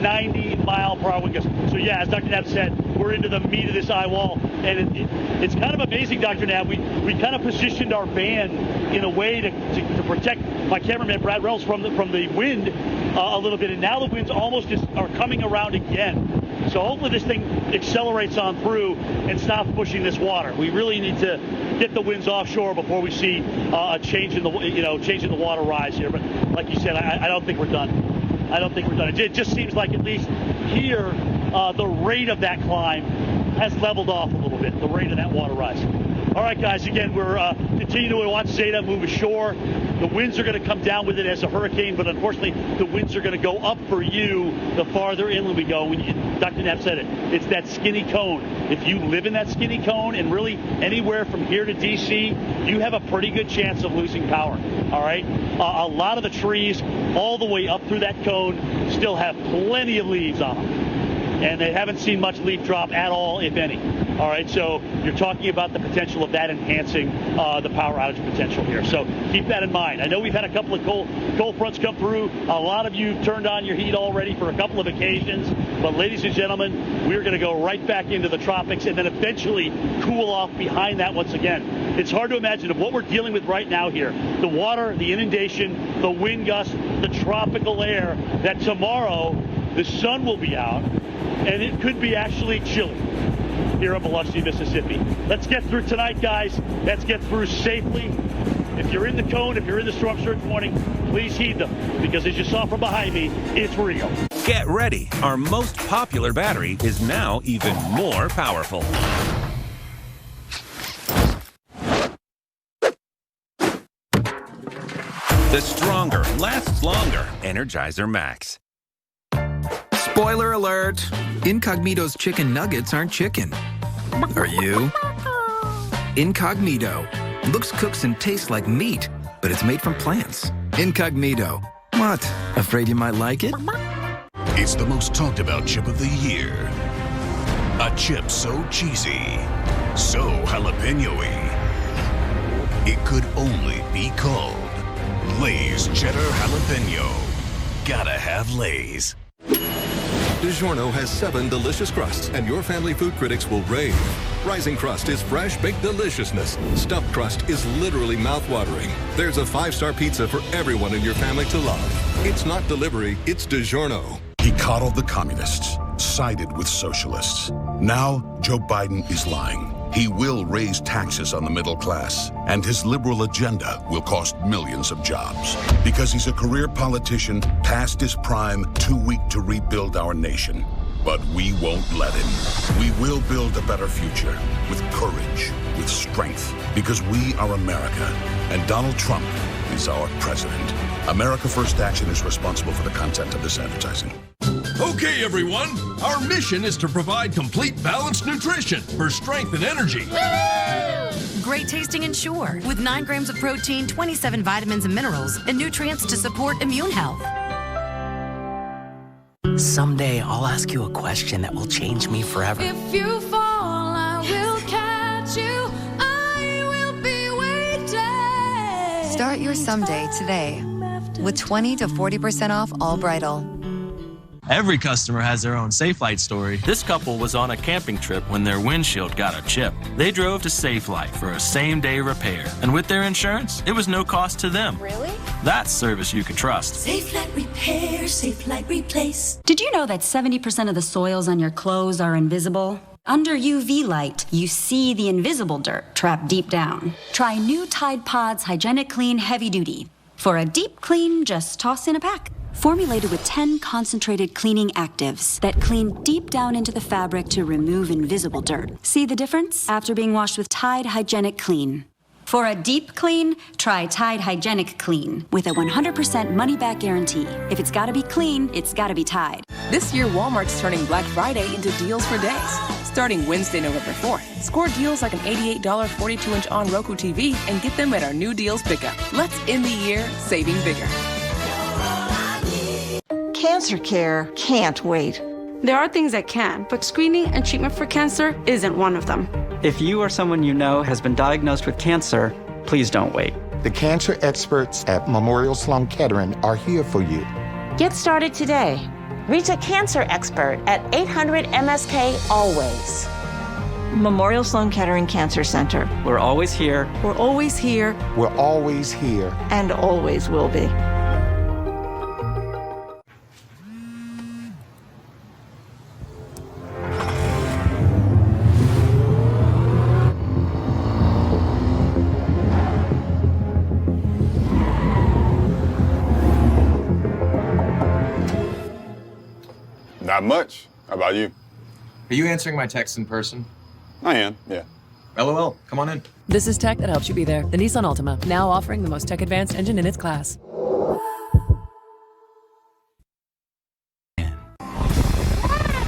90 mile per hour wind gusts. So yeah, as Dr. Knapp said, we're into the meat of this eye wall, and it's kind of amazing, Dr. Knapp. We kind of positioned our van in a way to protect my cameraman Brad Reynolds from the wind a little bit, and now the winds almost are coming around again. So hopefully this thing accelerates on through and stops pushing this water. We really need to get the winds offshore before we see a change in the water rise here. But like you said, I don't think we're done. I don't think we're done. It just seems like at least here the rate of that climb has leveled off a little bit. The rate of that water rise. All right, guys, again, we're continuing to watch Zeta move ashore. The winds are going to come down with it as a hurricane, but unfortunately, the winds are going to go up for you the farther inland we go. Dr. Knapp said it. It's that skinny cone. If you live in that skinny cone and really anywhere from here to D.C., you have a pretty good chance of losing power. All right? A lot of the trees all the way up through that cone still have plenty of leaves on them. And they haven't seen much leaf drop at all, if any. All right, so you're talking about the potential of that enhancing the power outage potential here. So keep that in mind. I know we've had a couple of cold fronts come through. A lot of you turned on your heat already for a couple of occasions. But ladies and gentlemen, we're going to go right back into the tropics and then eventually cool off behind that once again. It's hard to imagine of what we're dealing with right now here. The water, the inundation, the wind gusts, the tropical air, that tomorrow the sun will be out and it could be actually chilly here in Biloxi, Mississippi. Let's get through tonight, guys. Let's get through safely. If you're in the cone, if you're in the storm surge warning, please heed them, because as you saw from behind me, it's real. Get ready. Our most popular battery is now even more powerful. The stronger, lasts longer Energizer Max. Spoiler alert! Incognito's chicken nuggets aren't chicken. Are you? Incognito. Looks, cooks, and tastes like meat, but it's made from plants. Incognito. What? Afraid you might like it? It's the most talked about chip of the year. A chip so cheesy, so jalapeno-y. It could only be called Lay's Cheddar Jalapeno. Gotta have Lay's. DiGiorno has 7 delicious crusts, and your family food critics will rave. Rising Crust is fresh baked deliciousness. Stuffed Crust is literally mouth-watering. There's a 5-star pizza for everyone in your family to love. It's not delivery, it's DiGiorno. He coddled the communists, sided with socialists. Now, Joe Biden is lying. He will raise taxes on the middle class, and his liberal agenda will cost millions of jobs. Because he's a career politician, past his prime, too weak to rebuild our nation. But we won't let him. We will build a better future with courage, with strength, because we are America, and Donald Trump is our president. America First Action is responsible for the content of this advertising. Okay, everyone, our mission is to provide complete balanced nutrition for strength and energy. Great tasting Ensure with 9 grams of protein, 27 vitamins and minerals, and nutrients to support immune health. Someday I'll ask you a question that will change me forever. If you fall, I will catch you. I will be waiting. Start your someday today with 20 to 40% off all bridal. Every customer has their own Safelite story. This couple was on a camping trip when their windshield got a chip. They drove to Safelite for a same-day repair. And with their insurance, it was no cost to them. Really? That's service you can trust. Safelite Repair, Safelite Replace. Did you know that 70% of the soils on your clothes are invisible? Under UV light, you see the invisible dirt trapped deep down. Try new Tide Pods Hygienic Clean Heavy Duty. For a deep clean, just toss in a pack. Formulated with 10 concentrated cleaning actives that clean deep down into the fabric to remove invisible dirt. See the difference after being washed with Tide Hygienic Clean. For a deep clean, try Tide Hygienic Clean with a 100% money-back guarantee. If it's gotta be clean, it's gotta be Tide. This year, Walmart's turning Black Friday into deals for days. Starting Wednesday, November 4th, score deals like an $88 42-inch on Roku TV and get them at our new deals pickup. Let's end the year saving bigger. Cancer care can't wait. There are things that can, but screening and treatment for cancer isn't one of them. If you or someone you know has been diagnosed with cancer, please don't wait. The cancer experts at Memorial Sloan Kettering are here for you. Get started today. Reach a cancer expert at 800-MSK-ALWAYS. Memorial Sloan Kettering Cancer Center. We're always here. We're always here. We're always here. And always will be. Not much. How about you? Are you answering my text in person? I am, yeah. LOL, come on in. This is tech that helps you be there. The Nissan Altima, now offering the most tech-advanced engine in its class.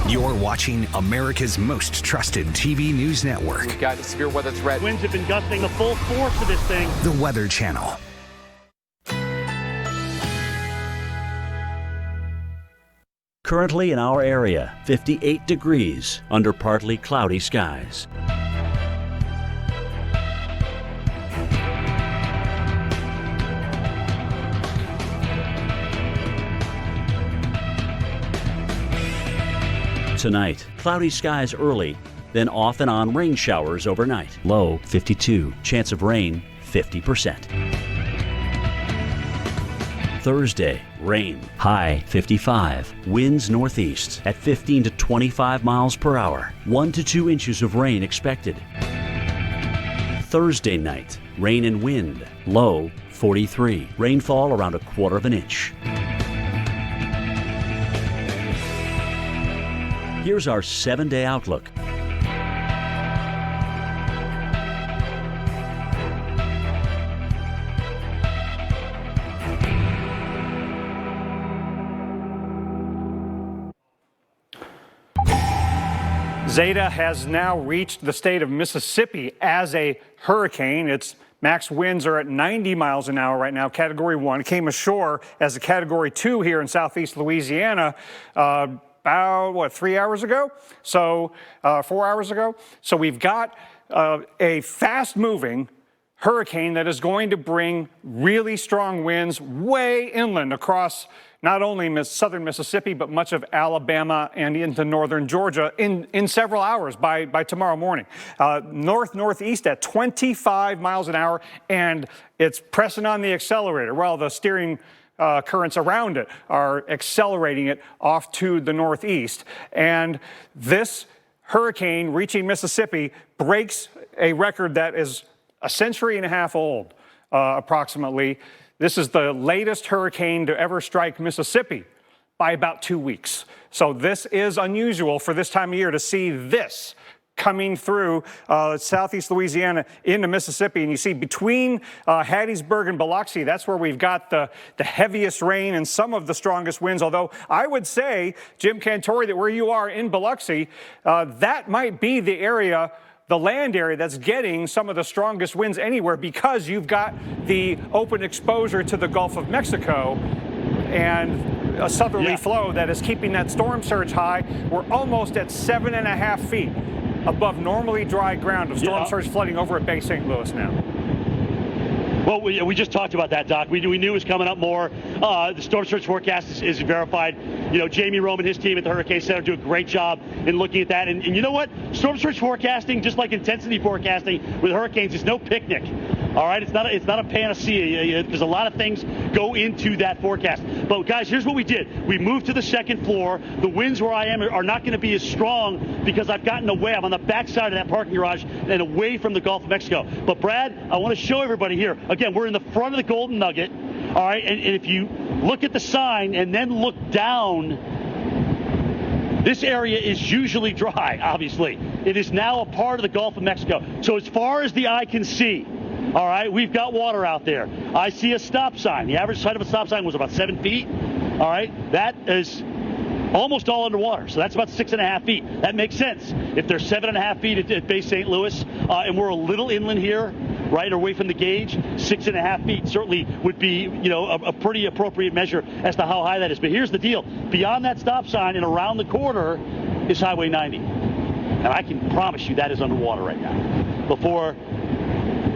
You're watching America's most trusted TV news network. We've got a severe weather threat. Winds have been gusting the full force of this thing. The Weather Channel. Currently in our area, 58 degrees under partly cloudy skies. Tonight, cloudy skies early, then off and on rain showers overnight. Low 52, chance of rain 50%. Thursday, rain, high 55, winds northeast at 15 to 25 miles per hour, 1 to 2 inches of rain expected. Thursday night, rain and wind, low 43, rainfall around 1/4 inch. Here's our 7-day outlook. Zeta has now reached the state of Mississippi as a hurricane. Its max winds are at 90 miles an hour right now, Category 1. It came ashore as a Category 2 here in southeast Louisiana about, 3 hours ago? So 4 hours ago? So we've got a fast-moving hurricane that is going to bring really strong winds way inland across not only southern Mississippi, but much of Alabama and into northern Georgia in several hours by tomorrow morning. Northeast at 25 miles an hour, and it's pressing on the accelerator. Well, the steering currents around it are accelerating it off to the northeast. And this hurricane reaching Mississippi breaks a record that is a century and a half old, approximately. This is the latest hurricane to ever strike Mississippi by about 2 weeks. So this is unusual for this time of year to see this coming through southeast Louisiana into Mississippi. And you see between Hattiesburg and Biloxi, that's where we've got the heaviest rain and some of the strongest winds. Although I would say, Jim Cantori, that where you are in Biloxi, that might be the area, the land area that's getting some of the strongest winds anywhere, because you've got the open exposure to the Gulf of Mexico and a southerly flow that is keeping that storm surge high. We're almost at 7.5 feet above normally dry ground of storm surge flooding over at Bay St. Louis now. Well, we just talked about that, Doc. We knew it was coming up more. The storm surge forecast is verified. You know, Jamie Rome and his team at the Hurricane Center do a great job in looking at that. And you know what? Storm surge forecasting, just like intensity forecasting with hurricanes, is no picnic. All right, it's not a panacea, because a lot of things go into that forecast. But guys, here's what we did. We moved to the second floor. The winds where I am are not going to be as strong because I've gotten away. I'm on the backside of that parking garage and away from the Gulf of Mexico. But Brad, I want to show everybody here. Again, we're in the front of the Golden Nugget. All right, and if you look at the sign and then look down, this area is usually dry, obviously. It is now a part of the Gulf of Mexico. So as far as the eye can see, all right, we've got water out there. I see a stop sign. The average height of a stop sign was about 7 feet. All right, that is almost all underwater. So that's about 6.5 feet. That makes sense. If there's 7.5 feet at Bay St. Louis, and we're a little inland here, right away from the gauge, 6.5 feet certainly would be, you know, a pretty appropriate measure as to how high that is. But here's the deal. Beyond that stop sign and around the corner is Highway 90. And I can promise you that is underwater right now, before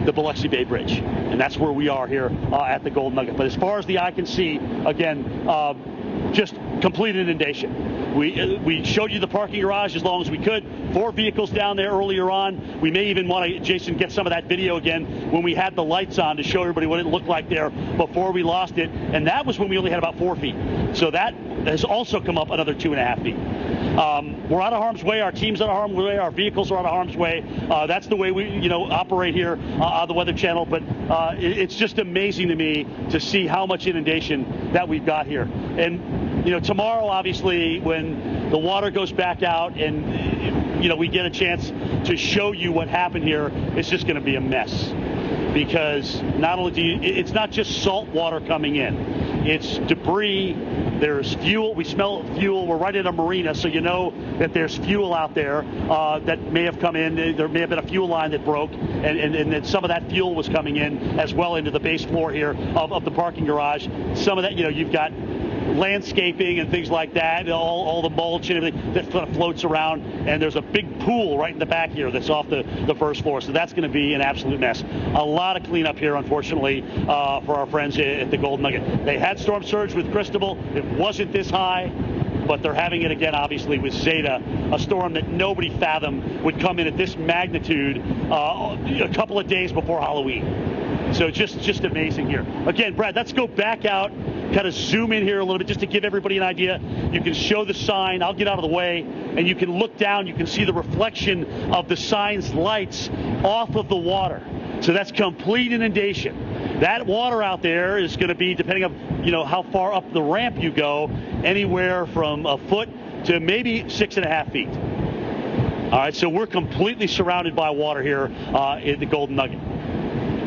the Biloxi Bay Bridge. And that's where we are here at the Golden Nugget. But as far as the eye can see, again, just complete inundation. We showed you the parking garage as long as we could. 4 vehicles down there earlier on. We may even want to, Jason, get some of that video again when we had the lights on to show everybody what it looked like there before we lost it. And that was when we only had about 4 feet. So that has also come up another 2.5 feet. We're out of harm's way. Our team's out of harm's way. Our vehicles are out of harm's way. That's the way we, operate here on the Weather Channel. But it's just amazing to me to see how much inundation that we've got here. And tomorrow, obviously, when the water goes back out and we get a chance to show you what happened here, it's just going to be a mess. Because not only it's not just salt water coming in, it's debris. There's fuel. We smell fuel. We're right in a marina, so you know that there's fuel out there that may have come in. There may have been a fuel line that broke, and then some of that fuel was coming in as well into the base floor here of the parking garage. Some of that, you've got landscaping and things like that, all the mulch and everything that kind of floats around, and there's a big pool right in the back here that's off the first floor, so that's going to be an absolute mess. A lot of cleanup here, unfortunately, for our friends at the Golden Nugget. They had storm surge with Cristobal. It wasn't this high, but they're having it again, obviously, with Zeta, a storm that nobody fathomed would come in at this magnitude a couple of days before Halloween. So just amazing here. Again, Brad, let's go back out, kind of zoom in here a little bit just to give everybody an idea. You can show the sign. I'll get out of the way, and you can look down. You can see the reflection of the sign's lights off of the water. So that's complete inundation. That water out there is going to be, depending on how far up the ramp you go, anywhere from a foot to maybe 6.5 feet. All right, so we're completely surrounded by water here in the Golden Nugget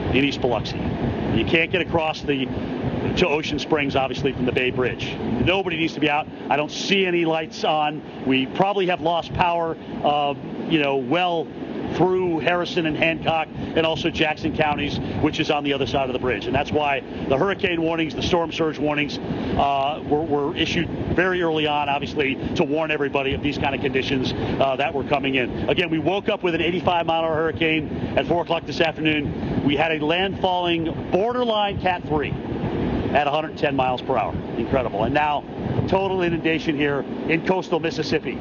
in East Biloxi. You can't get across to Ocean Springs, obviously, from the Bay Bridge. Nobody needs to be out. I don't see any lights on. We probably have lost power, well through Harrison and Hancock and also Jackson counties, which is on the other side of the bridge. And that's why the hurricane warnings, the storm surge warnings were issued very early on, obviously, to warn everybody of these kind of conditions that were coming in. Again, we woke up with an 85-mile-an-hour hurricane at 4 o'clock this afternoon. We had a landfalling borderline Cat 3 at 110 miles per hour. Incredible. And now total inundation here in coastal Mississippi.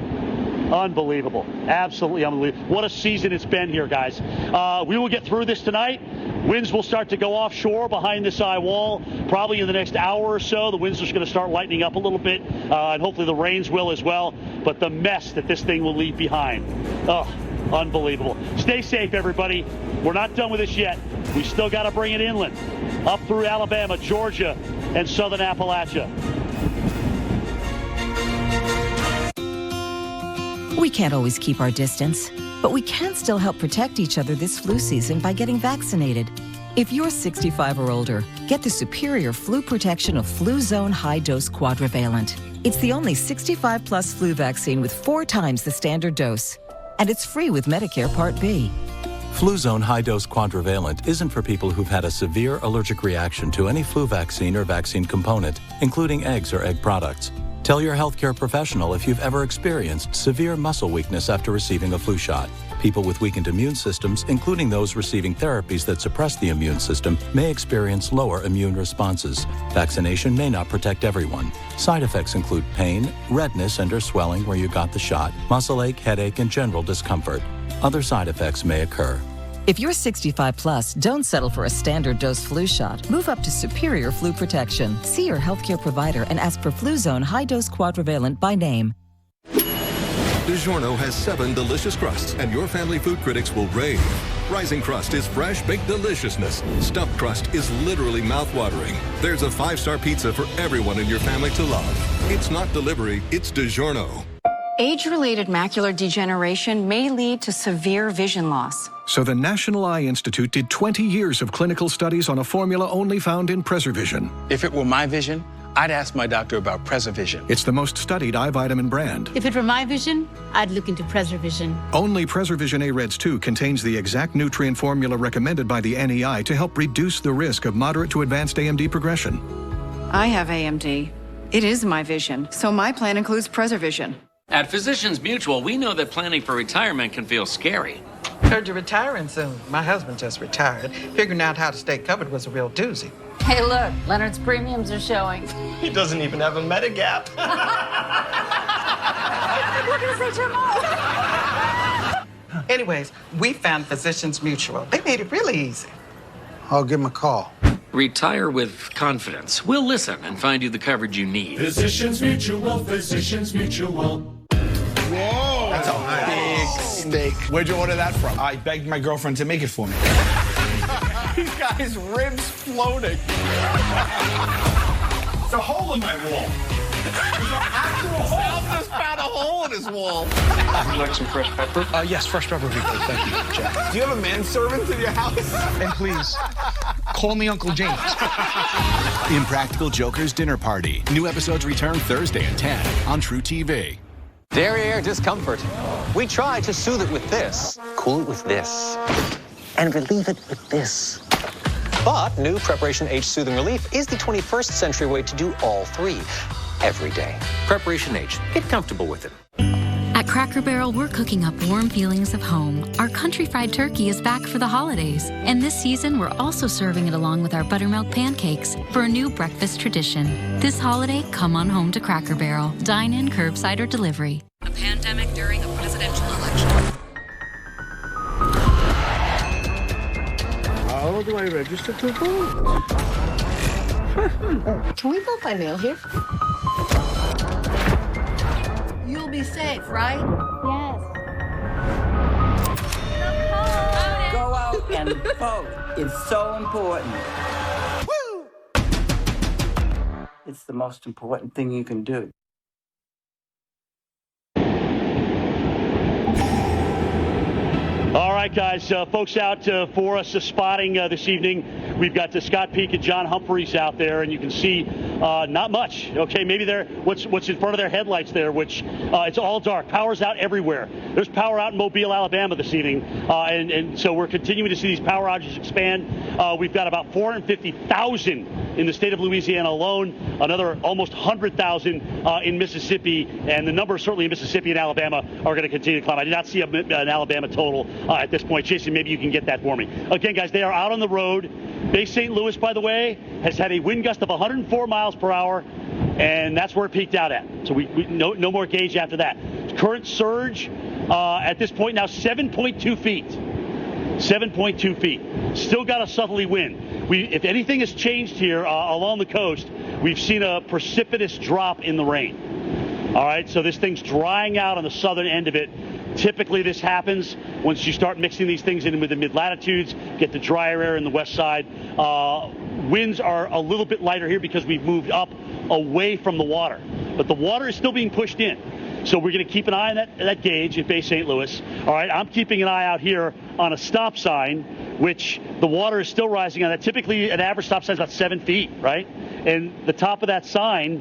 Unbelievable. Absolutely unbelievable. What a season it's been here, guys. We will get through this tonight. Winds will start to go offshore behind this eye wall probably in the next hour or so. The winds are going to start lightening up a little bit, and hopefully the rains will as well. But the mess that this thing will leave behind. Oh, unbelievable. Stay safe, everybody. We're not done with this yet. We still got to bring it inland, up through Alabama, Georgia, and southern Appalachia. We can't always keep our distance, but we can still help protect each other this flu season by getting vaccinated. If you're 65 or older, get the superior flu protection of Fluzone High-Dose Quadrivalent. It's the only 65-plus flu vaccine with 4 times the standard dose. And it's free with Medicare Part B. Fluzone High-Dose Quadrivalent isn't for people who've had a severe allergic reaction to any flu vaccine or vaccine component, including eggs or egg products. Tell your healthcare professional if you've ever experienced severe muscle weakness after receiving a flu shot. People with weakened immune systems, including those receiving therapies that suppress the immune system, may experience lower immune responses. Vaccination may not protect everyone. Side effects include pain, redness and/or swelling where you got the shot, muscle ache, headache, and general discomfort. Other side effects may occur. If you're 65 plus, don't settle for a standard dose flu shot. Move up to superior flu protection. See your healthcare provider and ask for Fluzone High-Dose Quadrivalent by name. DiGiorno has 7 delicious crusts, and your family food critics will rave. Rising crust is fresh baked deliciousness. Stuffed crust is literally mouth-watering. There's a 5-star pizza for everyone in your family to love. It's not delivery, it's DiGiorno. Age-related macular degeneration may lead to severe vision loss. So the National Eye Institute did 20 years of clinical studies on a formula only found in PreserVision. If it were my vision, I'd ask my doctor about PreserVision. It's the most studied eye vitamin brand. If it were my vision, I'd look into PreserVision. Only PreserVision A-Reds 2 contains the exact nutrient formula recommended by the NEI to help reduce the risk of moderate to advanced AMD progression. I have AMD. It is my vision, so my plan includes PreserVision. At Physicians Mutual, we know that planning for retirement can feel scary. Heard you're retiring soon. My husband just retired. Figuring out how to stay covered was a real doozy. Hey, look, Leonard's premiums are showing. He doesn't even have a Medigap. We're gonna say Jamal. Anyways, we found Physicians Mutual. They made it really easy. I'll give him a call. Retire with confidence. We'll listen and find you the coverage you need. Physicians Mutual, Physicians Mutual. Whoa! That's a big steak. Where'd you order that from? I begged my girlfriend to make it for me. He's got his ribs floating. There's a hole in my wall. There's an actual hole. I just found a hole in his wall. Would you like some fresh pepper? Yes, fresh pepper would be good. Thank you, Jack. Do you have a manservant in your house? And please, call me Uncle James. Impractical Joker's Dinner Party. New episodes return Thursday at 10 on True TV. Derriere discomfort. We try to soothe it with this, cool it with this, and relieve it with this. But new Preparation H Soothing Relief is the 21st century way to do all 3 every day. Preparation H. Get comfortable with it. At Cracker Barrel, we're cooking up warm feelings of home. Our country fried turkey is back for the holidays. And this season, we're also serving it along with our buttermilk pancakes for a new breakfast tradition. This holiday, come on home to Cracker Barrel. Dine in, curbside, or delivery. A pandemic during a presidential election. How do I register to vote? Can we vote by mail here? You'll be safe, right? Yes. Go out and vote. It's so important. Woo! It's the most important thing you can do. All right, guys, folks out for us spotting this evening. We've got Scott Peak and John Humphreys out there, and you can see not much. Okay, maybe they're what's in front of their headlights there, which it's all dark. Power's out everywhere. There's power out in Mobile, Alabama this evening, and so we're continuing to see these power outages expand. We've got about 450,000 in the state of Louisiana alone, another almost 100,000 in Mississippi, and the numbers certainly in Mississippi and Alabama are going to continue to climb. I did not see an Alabama total at this point. Jason, maybe you can get that for me. Again, guys, they are out on the road. Bay St. Louis, by the way, has had a wind gust of 104 miles per hour and that's where it peaked out at. So we no more gauge after that. Current surge at this point now 7.2 feet. 7.2 feet. Still got a southerly wind. If anything has changed here along the coast, we've seen a precipitous drop in the rain. All right, so this thing's drying out on the southern end of it. Typically this happens once you start mixing these things in with the mid-latitudes, get the drier air in the west side. Winds are a little bit lighter here because we've moved up away from the water. But the water is still being pushed in. So we're going to keep an eye on that gauge at Bay St. Louis. All right, I'm keeping an eye out here on a stop sign, which the water is still rising on that. Typically, an average stop sign is about 7 feet, right? And the top of that sign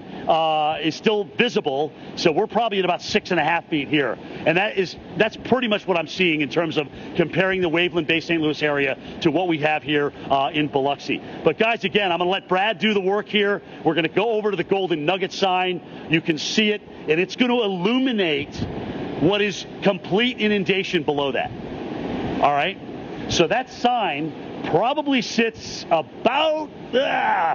is still visible, so we're probably at about 6.5 feet here. And that's pretty much what I'm seeing in terms of comparing the Waveland Bay St. Louis area to what we have here in Biloxi. But guys, again, I'm going to let Brad do the work here. We're going to go over to the Golden Nugget sign. You can see it, and it's going to illuminate what is complete inundation below that. All right? So that sign probably sits about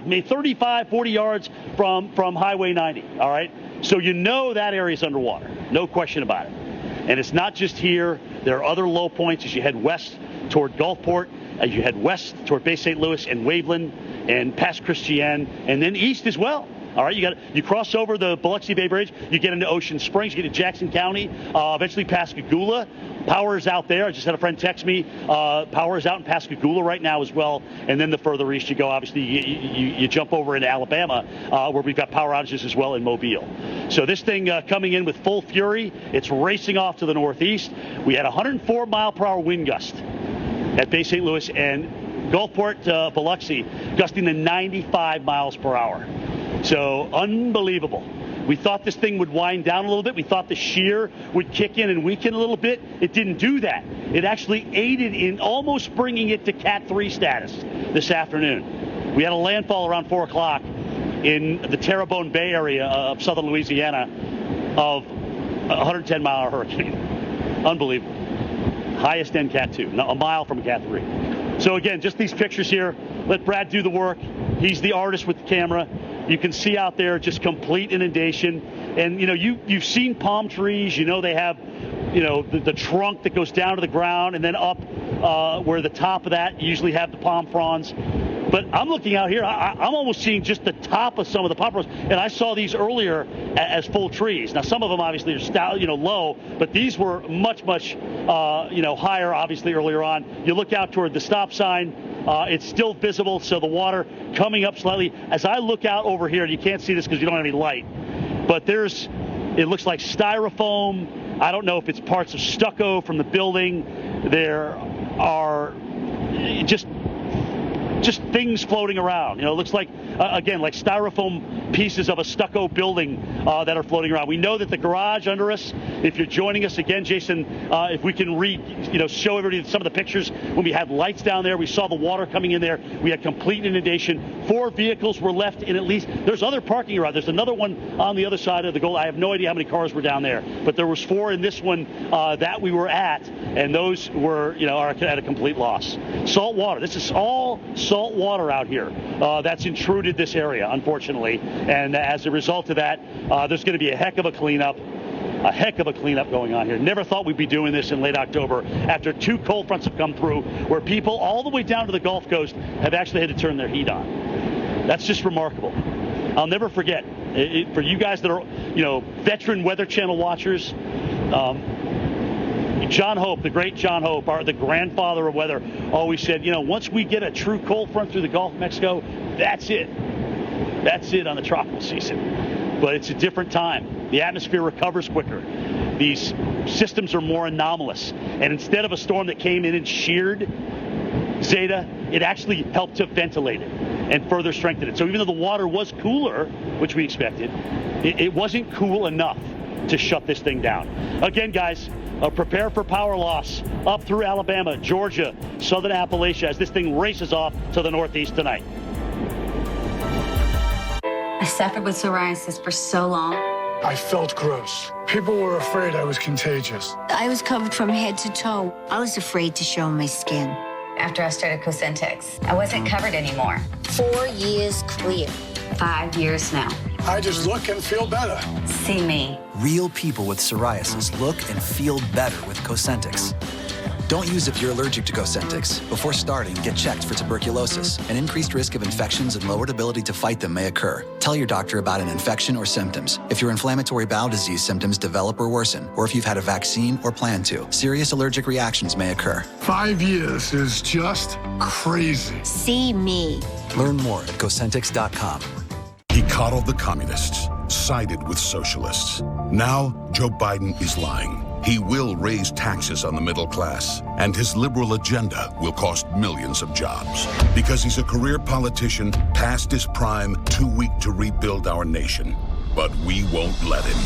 maybe 35, 40 yards from Highway 90, all right? So you know that area is underwater, no question about it. And it's not just here. There are other low points as you head west toward Gulfport, as you head west toward Bay St. Louis and Waveland and past Christiane, and then east as well. All right, you cross over the Biloxi Bay Bridge, you get into Ocean Springs, you get to Jackson County, eventually Pascagoula. Power is out there. I just had a friend text me. Power is out in Pascagoula right now as well. And then the further east you go, obviously, you jump over into Alabama, where we've got power outages as well in Mobile. So this thing coming in with full fury. It's racing off to the northeast. We had 104 mile per hour wind gust at Bay St. Louis and Gulfport, Biloxi, gusting to 95 miles per hour. So unbelievable. We thought this thing would wind down a little bit. We thought the shear would kick in and weaken a little bit. It didn't do that. It actually aided in almost bringing it to Cat 3 status this afternoon. We had a landfall around 4 o'clock in the Terrebonne Bay area of southern Louisiana of a 110-mile hurricane. Unbelievable. Highest end Cat 2, a mile from Cat 3. So again, just these pictures here. Let Brad do the work. He's the artist with the camera. You can see out there just complete inundation. And, you know, you've seen palm trees. You know they have, you know, the trunk that goes down to the ground and then up where the top of that you usually have the palm fronds. But I'm looking out here. I'm almost seeing just the top of some of the palm fronds. And I saw these earlier as full trees. Now, some of them obviously are low, but these were much, higher, obviously, earlier on. You look out toward the stop sign. It's still visible, so the water coming up slightly. As I look out over here, you can't see this because you don't have any light, but it looks like styrofoam. I don't know if it's parts of stucco from the building. There are just things floating around. You know, it looks like, again, like styrofoam pieces of a stucco building that are floating around. We know that the garage under us, if you're joining us again, Jason, if we can show everybody some of the pictures when we had lights down there, we saw the water coming in there. We had complete inundation. 4 vehicles were left in at least. There's other parking around. There's another one on the other side of the goal. I have no idea how many cars were down there, but there was 4 in this one that we were at, and those were, are at a complete loss. Salt water. This is all salt water out here that's intruded this area, unfortunately, and as a result of that, there's going to be a heck of a cleanup going on here. Never thought we'd be doing this in late October after 2 cold fronts have come through where people all the way down to the Gulf Coast have actually had to turn their heat on. That's just remarkable. I'll never forget. For you guys that are, veteran Weather Channel watchers, John Hope, the great John Hope, the grandfather of weather, always said, once we get a true cold front through the Gulf of Mexico, that's it. That's it on the tropical season. But it's a different time. The atmosphere recovers quicker. These systems are more anomalous. And instead of a storm that came in and sheared Zeta, it actually helped to ventilate it and further strengthen it. So even though the water was cooler, which we expected, it wasn't cool enough to shut this thing down. Again, guys, prepare for power loss up through Alabama, Georgia, southern Appalachia as this thing races off to the northeast tonight. I suffered with psoriasis for so long. I felt gross. People were afraid I was contagious. I was covered from head to toe. I was afraid to show my skin. After I started Cosentyx, I wasn't covered anymore. 4 years clear. 5 years now. I just look and feel better. See me. Real people with psoriasis look and feel better with Cosentyx. Don't use if you're allergic to Cosentyx. Before starting, get checked for tuberculosis. An increased risk of infections and lowered ability to fight them may occur. Tell your doctor about an infection or symptoms. If your inflammatory bowel disease symptoms develop or worsen, or if you've had a vaccine or plan to, serious allergic reactions may occur. 5 years is just crazy. See me. Learn more at Cosentyx.com. He coddled the communists, sided with socialists. Now, Joe Biden is lying. He will raise taxes on the middle class, and his liberal agenda will cost millions of jobs. Because he's a career politician, past his prime, too weak to rebuild our nation. But we won't let him.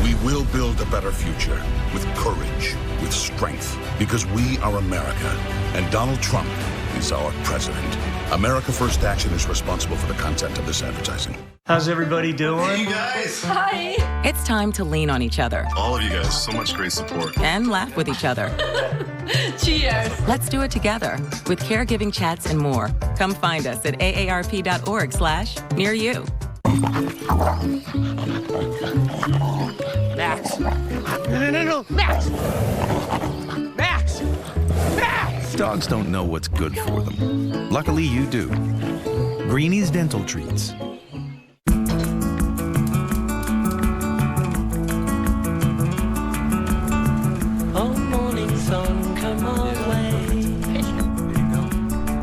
We will build a better future with courage, with strength, because we are America, and Donald Trump is our president. America First Action is responsible for the content of this advertising. How's everybody doing? Hey, you guys. Hi. It's time to lean on each other. All of you guys, so much great support. And laugh with each other. Cheers. Let's do it together with caregiving chats and more. Come find us at aarp.org/near you. Max. No. Max. Max. Max. Dogs don't know what's good for them. Luckily, you do. Greenie's Dental Treats. Oh, morning sun, come our way. There you go.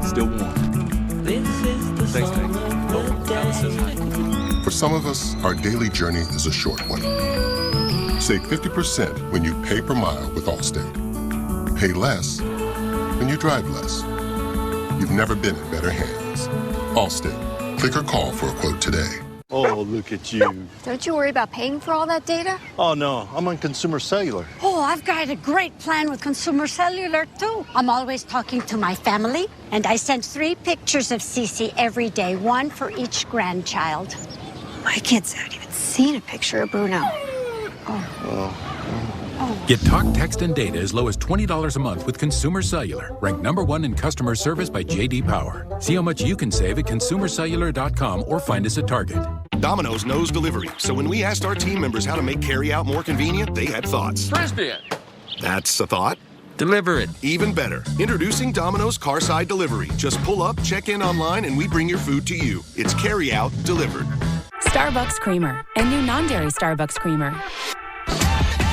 Still warm. This is the song of the day. For some of us, our daily journey is a short one. Save 50% when you pay per mile with Allstate. Pay less when you drive less. You've never been in better hands. Allstate. Click or call for a quote today. Oh, look at you. Don't you worry about paying for all that data? Oh, no, I'm on Consumer Cellular. Oh, I've got a great plan with Consumer Cellular, too. I'm always talking to my family, and I send 3 pictures of Cece every day, 1 for each grandchild. My kids haven't even seen a picture of Bruno. Get talk, text, and data as low as $20 a month with Consumer Cellular, ranked #1 in customer service by J.D. Power. See how much you can save at consumercellular.com or find us at Target. Domino's knows delivery, so when we asked our team members how to make carry-out more convenient, they had thoughts. Frisbee it. That's a thought. Deliver it. Even better. Introducing Domino's Carside Delivery. Just pull up, check in online, and we bring your food to you. It's carry-out delivered. Starbucks Creamer, a new non-dairy Starbucks Creamer.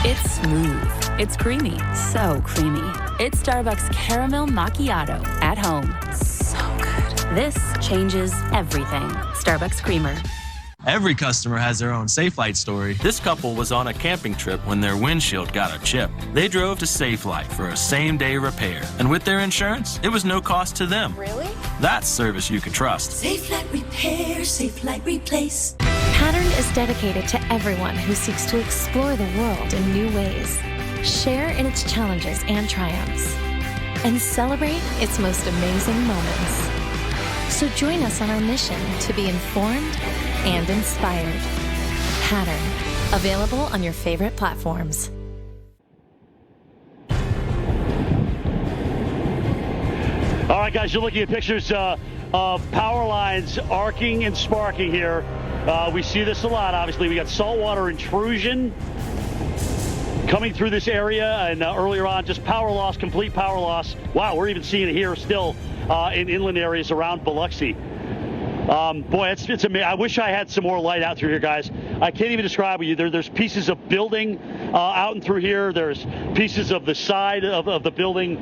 It's smooth. It's creamy. So creamy. It's Starbucks Caramel Macchiato at home. So good. This changes everything. Starbucks Creamer. Every customer has their own Safelite story. This couple was on a camping trip when their windshield got a chip. They drove to Safelite for a same-day repair. And with their insurance, it was no cost to them. Really? That's service you can trust. Safelite Repair, Safelite Replace. Pattern is dedicated to everyone who seeks to explore the world in new ways, share in its challenges and triumphs, and celebrate its most amazing moments. So join us on our mission to be informed and inspired. Pattern, available on your favorite platforms. All right, guys, you're looking at pictures of power lines arcing and sparking here. We see this a lot, obviously. We got saltwater intrusion coming through this area, and earlier on, just power loss, complete power loss. Wow, we're even seeing it here still in inland areas around Biloxi. Boy, it's amazing. I wish I had some more light out through here, guys. I can't even describe with you. There's pieces of building out and through here. There's pieces of the side of the building,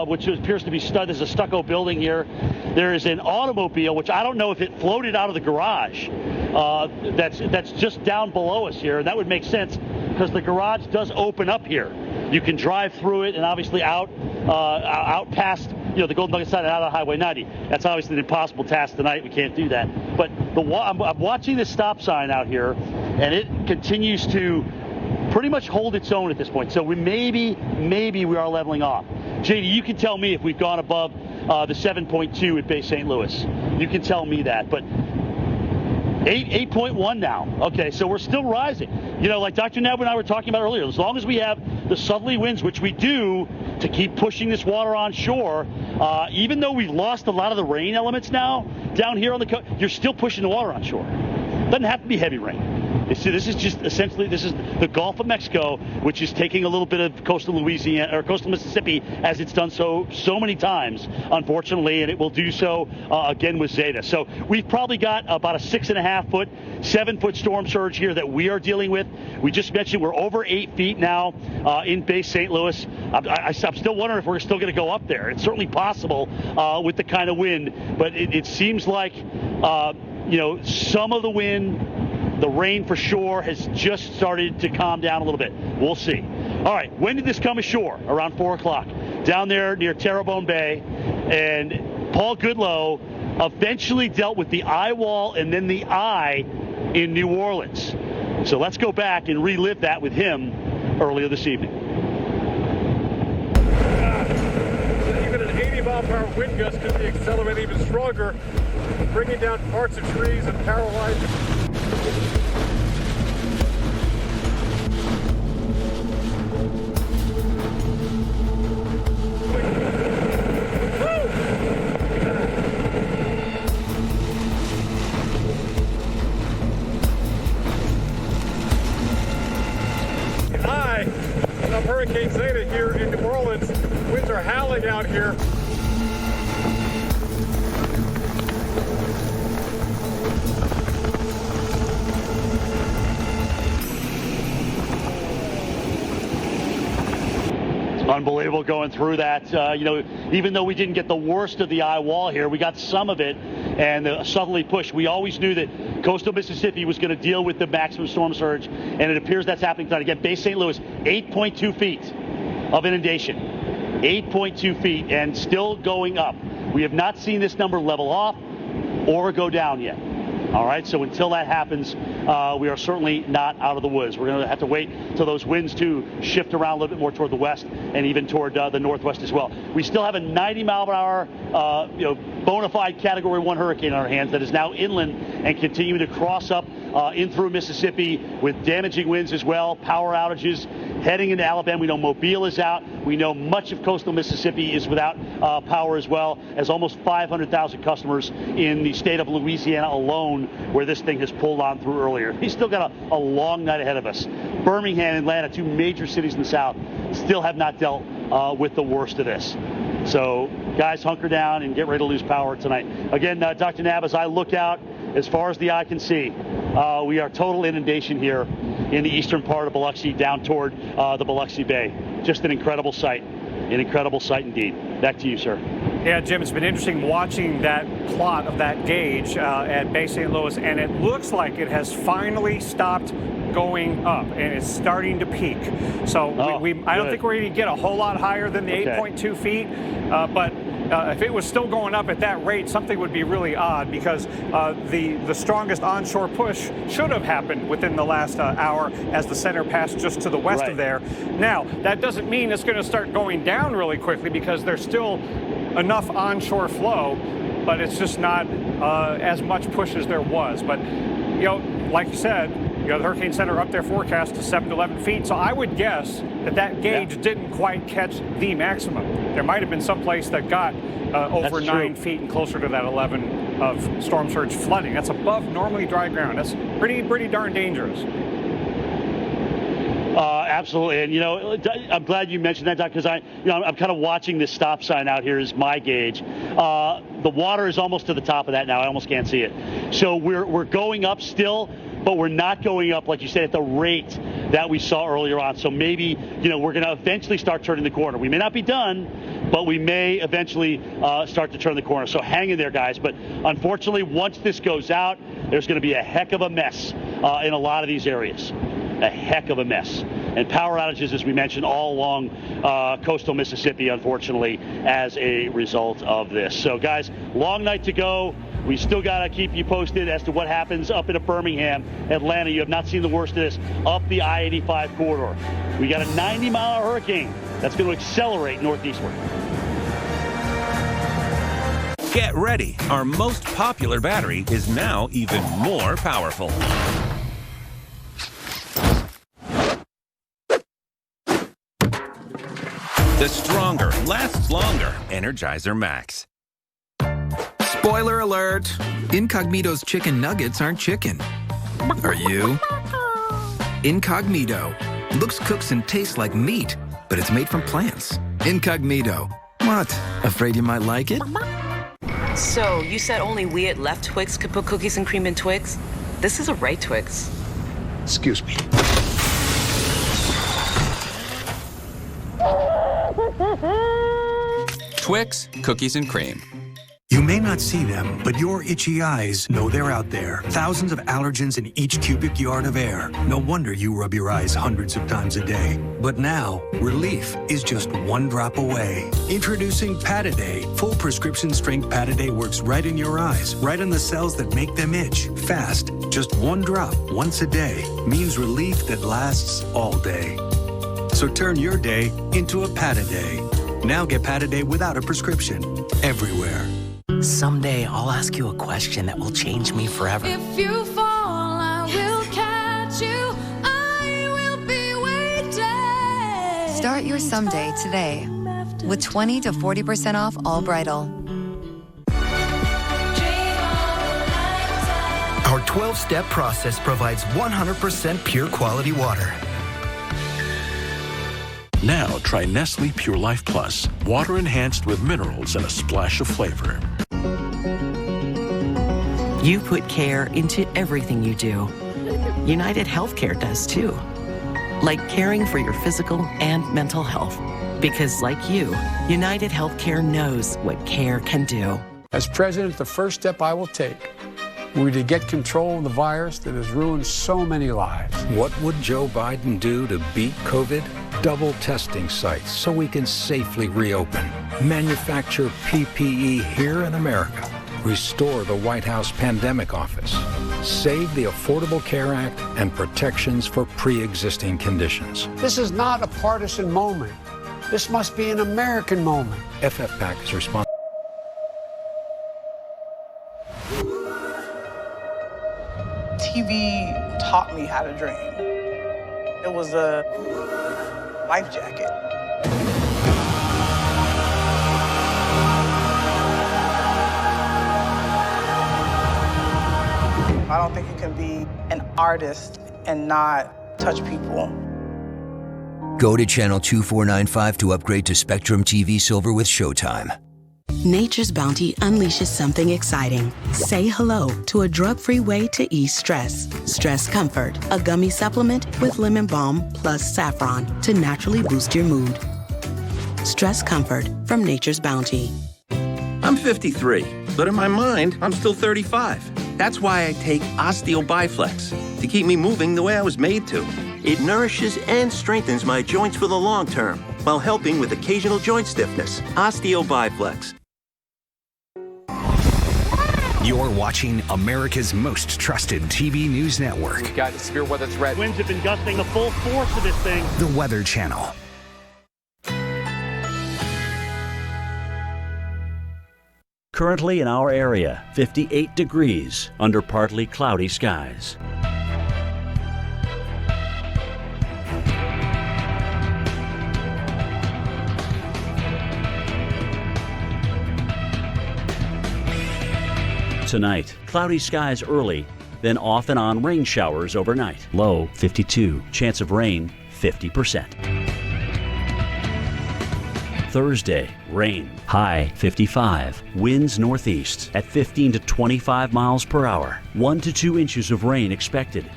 which appears to be there's a stucco building here. There is an automobile, which I don't know if it floated out of the garage. That's just down below us here, and that would make sense because the garage does open up here. You can drive through it and obviously out past the Golden Nugget side and out on Highway 90. That's obviously an impossible task tonight. We can't do that. But I'm watching this stop sign out here, and it continues to pretty much hold its own at this point. So maybe we are leveling off. JD, you can tell me if we've gone above the 7.2 at Bay St. Louis. You can tell me that. But 8.1 now. Okay, so we're still rising. Like Dr. Neb and I were talking about earlier, as long as we have the southerly winds, which we do, to keep pushing this water on shore, even though we've lost a lot of the rain elements now down here on the coast, you're still pushing the water on shore. Doesn't have to be heavy rain. This is just essentially the Gulf of Mexico, which is taking a little bit of coastal Louisiana or coastal Mississippi, as it's done so many times, unfortunately, and it will do so again with Zeta. So we've probably got about a 6.5 foot, 7 foot storm surge here that we are dealing with. We just mentioned we're over 8 feet now in base St. Louis. I'm still wondering if we're still going to go up there. It's certainly possible with the kind of wind, but it seems like some of the wind, the rain for sure, has just started to calm down a little bit. We'll see. All right, when did this come ashore? Around 4 o'clock. Down there near Terrebonne Bay. And Paul Goodloe eventually dealt with the eye wall and then the eye in New Orleans. So let's go back and relive that with him earlier this evening. Even an 80-mile-per-hour wind gust could be accelerating even stronger, bringing down parts of trees and paralyzing. Hurricane Zeta here in New Orleans. Winds are howling out here. It's unbelievable going through that. Even though we didn't get the worst of the eye wall here, we got some of it, and the southerly push. We always knew that coastal Mississippi was going to deal with the maximum storm surge, and it appears that's happening tonight. Again, base St. Louis, 8.2 feet of inundation, 8.2 feet, and still going up. We have not seen this number level off or go down yet. All right, so until that happens, we are certainly not out of the woods. We're going to have to wait till those winds to shift around a little bit more toward the west and even toward the northwest as well. We still have a 90-mile-per-hour, bona fide Category 1 hurricane on our hands that is now inland and continuing to cross up in through Mississippi with damaging winds as well, power outages heading into Alabama. We know Mobile is out. We know much of coastal Mississippi is without power as well, as almost 500,000 customers in the state of Louisiana alone, where this thing has pulled on through earlier. He's still got a long night ahead of us. Birmingham and Atlanta, two major cities in the South, still have not dealt with the worst of this. So, guys, hunker down and get ready to lose power tonight. Again, Dr. Nab, as I look out, as far as the eye can see, we are total inundation here in the eastern part of Biloxi down toward the Biloxi Bay. Just an incredible sight. An incredible sight indeed. Back to you, sir. Yeah, Jim, it's been interesting watching that plot of that gauge at Bay St. Louis, and it looks like it has finally stopped going up, and it's starting to peak. So I don't think we're going to get a whole lot higher than the 8.2 feet, but if it was still going up at that rate, something would be really odd, because the strongest onshore push should have happened within the last hour as the center passed just to the west of there. Now, that doesn't mean it's going to start going down really quickly, because there's still enough onshore flow, but it's just not as much push as there was. But, like you said, the Hurricane Center up their forecast to 7 to 11 feet. So I would guess that gauge didn't quite catch the maximum. There might have been some place that got over 9 feet and closer to that 11 of storm surge flooding. That's above normally dry ground. That's pretty darn dangerous. Absolutely, and I'm glad you mentioned that, Doc, because I'm kind of watching this stop sign out here is my gauge. The water is almost to the top of that now. I almost can't see it. So we're going up still, but we're not going up, like you said, at the rate that we saw earlier on. So maybe, we're going to eventually start turning the corner. We may not be done, but we may eventually start to turn the corner. So hang in there, guys. But unfortunately, once this goes out, there's going to be a heck of a mess in a lot of these areas. A heck of a mess. And power outages, as we mentioned, all along coastal Mississippi, unfortunately, as a result of this. So, guys, long night to go. We still got to keep you posted as to what happens up in Birmingham, Atlanta. You have not seen the worst of this up the I-85 corridor. We got a 90-mile hurricane that's going to accelerate northeastward. Get ready. Our most popular battery is now even more powerful. The stronger, lasts longer Energizer Max. Spoiler alert! Incognito's chicken nuggets aren't chicken. Are you? Incognito. Looks, cooks, and tastes like meat, but it's made from plants. Incognito. What? Afraid you might like it? So, you said only we at Left Twix could put cookies and cream in Twix? This is a right Twix. Excuse me. Twix, cookies and cream. You may not see them, but your itchy eyes know they're out there. Thousands of allergens in each cubic yard of air. No wonder you rub your eyes hundreds of times a day. But now, relief is just one drop away. Introducing Pataday. Full prescription strength Pataday works right in your eyes, right on the cells that make them itch. Fast. Just one drop once a day means relief that lasts all day. So turn your day into a Pataday. Now get Pataday without a prescription. Everywhere. Someday I'll ask you a question that will change me forever. If you fall, I will catch you. I will be waiting. Start your someday today with 20 to 40% off all bridal. Our 12-step process provides 100% pure quality water. Now try Nestle Pure Life Plus, water enhanced with minerals and a splash of flavor. You put care into everything you do. United Healthcare does too. Like caring for your physical and mental health. Because like you, United Healthcare knows what care can do. As president, the first step I will take will be to get control of the virus that has ruined so many lives. What would Joe Biden do to beat COVID? Double testing sites so we can safely reopen. Manufacture PPE here in America. Restore the White House Pandemic Office. Save the Affordable Care Act and protections for pre-existing conditions. This is not a partisan moment. This must be an American moment. FFPAC is responsible. TV taught me how to dream. It was a life jacket. I don't think you can be an artist and not touch people. Go to channel 2495 to upgrade to Spectrum TV Silver with Showtime. Nature's Bounty unleashes something exciting. Say hello to a drug-free way to ease stress. Stress Comfort, a gummy supplement with lemon balm plus saffron to naturally boost your mood. Stress Comfort from Nature's Bounty. I'm 53, but in my mind, I'm still 35. That's why I take Osteo Biflex to keep me moving the way I was made to. It nourishes and strengthens my joints for the long term while helping with occasional joint stiffness. Osteo Biflex. You're watching America's most trusted TV news network. We've got a severe weather threat. Winds have been gusting the full force of this thing. The Weather Channel. Currently in our area, 58 degrees under partly cloudy skies. Tonight, cloudy skies early, then off and on rain showers overnight. Low 52, chance of rain 50%. Thursday, rain, high 55, winds northeast at 15 to 25 miles per hour, 1 to 2 inches of rain expected.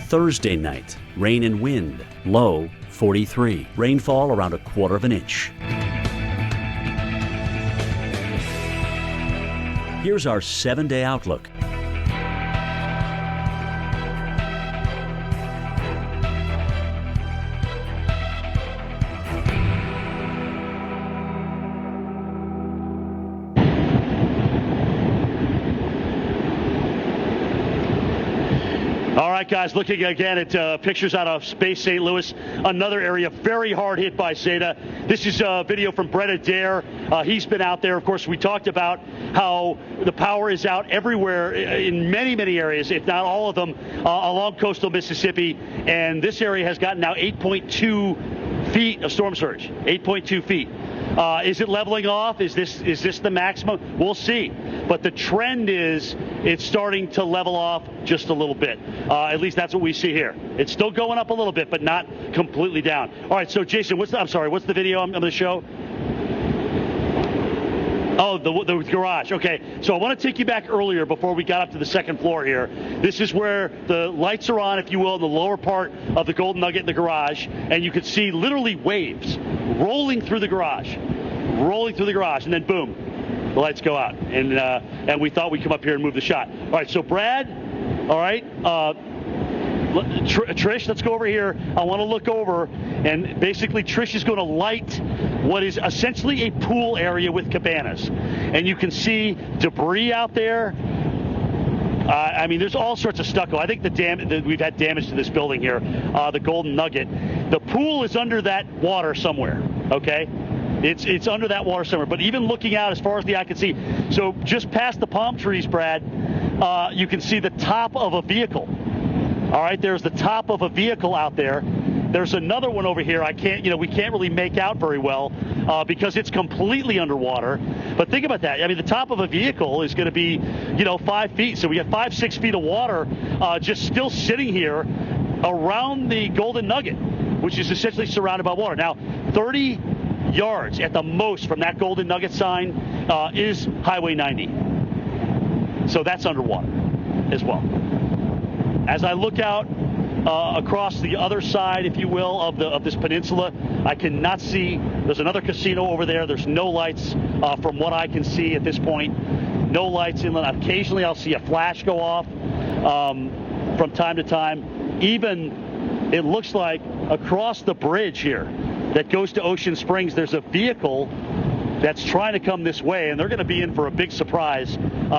Thursday night, rain and wind, low 43, rainfall around 1/4 inch. Here's our 7-day outlook. All right, guys, looking again at pictures out of Space St. Louis, another area very hard hit by Zeta. This is video from Brett Adair. He's been out there. Of course, we talked about how the power is out everywhere in many, many areas, if not all of them, along coastal Mississippi. And this area has gotten now 8.2 feet of storm surge, 8.2 feet. Is it leveling off? Is this the maximum? We'll see. But the trend is it's starting to level off just a little bit. At least that's what we see here. It's still going up a little bit, but not completely down. All right, so Jason, what's the video I'm going to show? Oh, the garage. Okay, so I want to take you back earlier before we got up to the second floor here. This is where the lights are on, if you will, in the lower part of the Golden Nugget in the garage, and you could see literally waves rolling through the garage, and then boom, the lights go out, and we thought we'd come up here and move the shot. All right, so Brad, all right, Trish, let's go over here. I want to look over, and basically Trish is going to light what is essentially a pool area with cabanas. And you can see debris out there. I mean, there's all sorts of stucco. I think we've had damage to this building here, the Golden Nugget. The pool is under that water somewhere, okay? It's under that water somewhere. But even looking out as far as the eye can see, so just past the palm trees, Brad, you can see the top of a vehicle. All right, there's the top of a vehicle out there. There's another one over here. We can't really make out very well because it's completely underwater. But think about that. I mean, the top of a vehicle is going to be, 5 feet. So we have 5-6 feet of water just still sitting here around the Golden Nugget, which is essentially surrounded by water. Now, 30 yards at the most from that Golden Nugget sign is Highway 90. So that's underwater as well. As I look out across the other side, if you will, of this peninsula, I cannot see. There's another casino over there. There's no lights from what I can see at this point. No lights inland. Occasionally I'll see a flash go off from time to time. Even it looks like across the bridge here that goes to Ocean Springs, there's a vehicle that's trying to come this way, and they're going to be in for a big surprise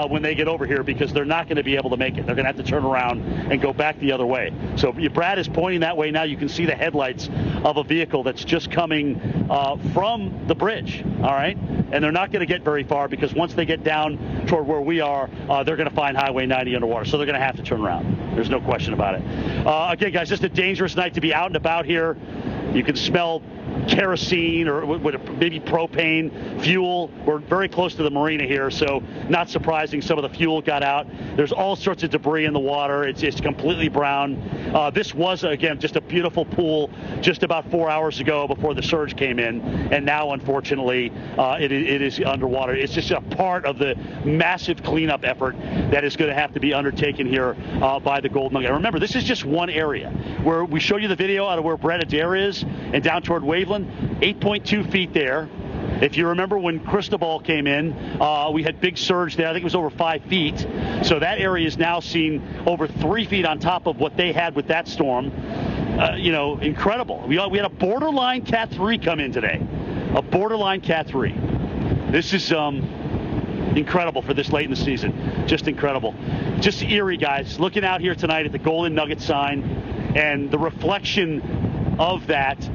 when they get over here because they're not going to be able to make it. They're going to have to turn around and go back the other way. So Brad is pointing that way now. You can see the headlights of a vehicle that's just coming from the bridge, all right? And they're not going to get very far because once they get down toward where we are, they're going to find Highway 90 underwater. So they're going to have to turn around. There's no question about it. Again, guys, just a dangerous night to be out and about here. You can smell kerosene or maybe propane fuel. We're very close to the marina here, so not surprising some of the fuel got out. There's all sorts of debris in the water. It's completely brown. This was, again, just a beautiful pool just about 4 hours ago before the surge came in, and now, unfortunately, it is underwater. It's just a part of the massive cleanup effort that is going to have to be undertaken here by the Golden Nugget. Remember, this is just one area where we showed you the video out of where Brett Adair is and down toward Waveland, 8.2 feet there. If you remember when Cristobal came in, we had big surge there. I think it was over 5 feet. So that area is now seen over 3 feet on top of what they had with that storm. Incredible. We had a borderline Cat 3 come in today. A borderline Cat 3. This is incredible for this late in the season. Just incredible. Just eerie, guys. Looking out here tonight at the Golden Nugget sign and the reflection of that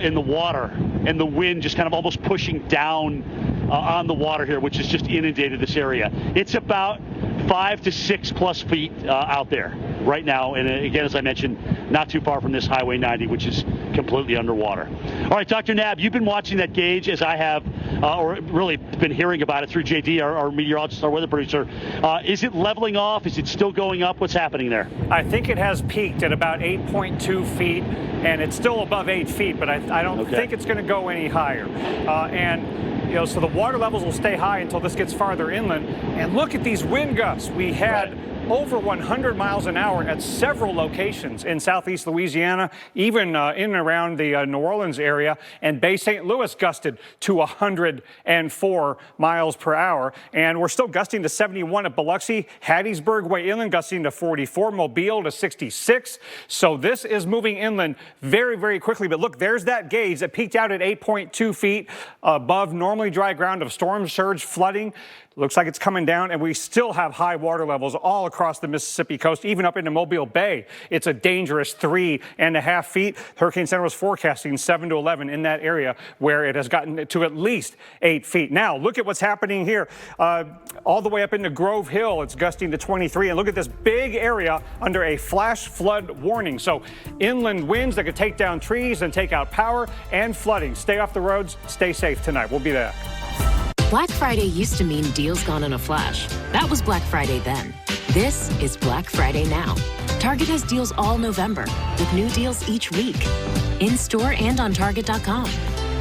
in the water and the wind just kind of almost pushing down on the water here, which has just inundated this area. It's about 5 to 6 plus feet out there right now. And again, as I mentioned, not too far from this Highway 90, which is completely underwater. All right, Dr. Nab, you've been watching that gauge as I have, or really been hearing about it through JD, our meteorologist, our weather producer. Is it leveling off? Is it still going up? What's happening there? I think it has peaked at about 8.2 feet, and it's still above 8 feet, but I don't think it's going to go any higher. So the water levels will stay high until this gets farther inland. And look at these wind gusts. We had over 100 miles an hour at several locations in southeast Louisiana, even in and around the New Orleans area, and Bay St. Louis gusted to 104 miles per hour. And we're still gusting to 71 at Biloxi, Hattiesburg way inland gusting to 44, Mobile to 66. So this is moving inland very, very quickly. But look, there's that gauge that peaked out at 8.2 feet above normally dry ground of storm surge flooding. Looks like it's coming down, and we still have high water levels all across across the Mississippi coast, even up into Mobile Bay. It's a dangerous 3.5 feet. Hurricane Center was forecasting 7 to 11 in that area, where it has gotten to at least 8 feet. Now, look at what's happening here. All the way up into Grove Hill, it's gusting to 23. And look at this big area under a flash flood warning. So inland winds that could take down trees and take out power and flooding. Stay off the roads. Stay safe tonight. We'll be there. Black Friday used to mean deals gone in a flash. That was Black Friday then. This is Black Friday now. Target has deals all November, with new deals each week. In-store and on Target.com.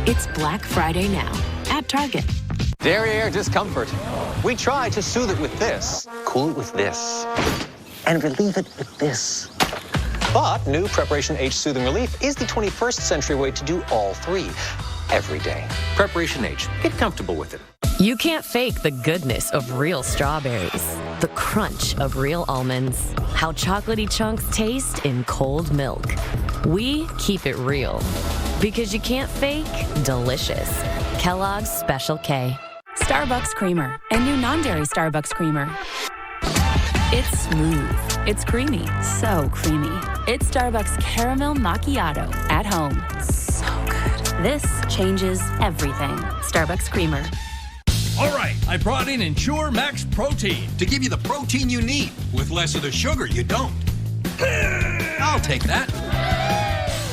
It's Black Friday now at Target. Derriere discomfort. We try to soothe it with this, cool it with this, and relieve it with this. But new Preparation H Soothing Relief is the 21st century way to do all three every day. Preparation H. Get comfortable with it. You can't fake the goodness of real strawberries, the crunch of real almonds, how chocolatey chunks taste in cold milk. We keep it real, because you can't fake delicious. Kellogg's Special K. Starbucks Creamer, a new non-dairy Starbucks Creamer. It's smooth. It's creamy. So creamy. It's Starbucks Caramel Macchiato at home. So good. This changes everything. Starbucks Creamer. All right, I brought in Ensure Max Protein to give you the protein you need with less of the sugar you don't. I'll take that.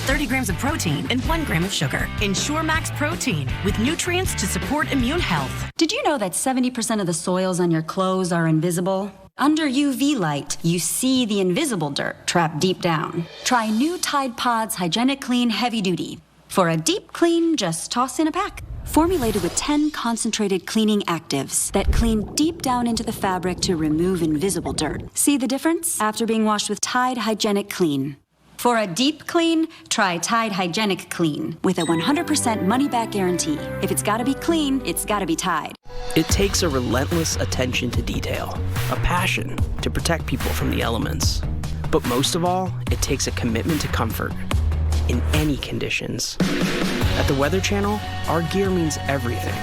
30 grams of protein and 1 gram of sugar. Ensure Max Protein with nutrients to support immune health. Did you know that 70% of the soils on your clothes are invisible? Under UV light, you see the invisible dirt trapped deep down. Try new Tide Pods Hygienic Clean Heavy Duty. For a deep clean, just toss in a pack. Formulated with 10 concentrated cleaning actives that clean deep down into the fabric to remove invisible dirt. See the difference after being washed with Tide Hygienic Clean. For a deep clean, try Tide Hygienic Clean with a 100% money-back guarantee. If it's gotta be clean, it's gotta be Tide. It takes a relentless attention to detail, a passion to protect people from the elements. But most of all, it takes a commitment to comfort in any conditions. At the Weather Channel, our gear means everything.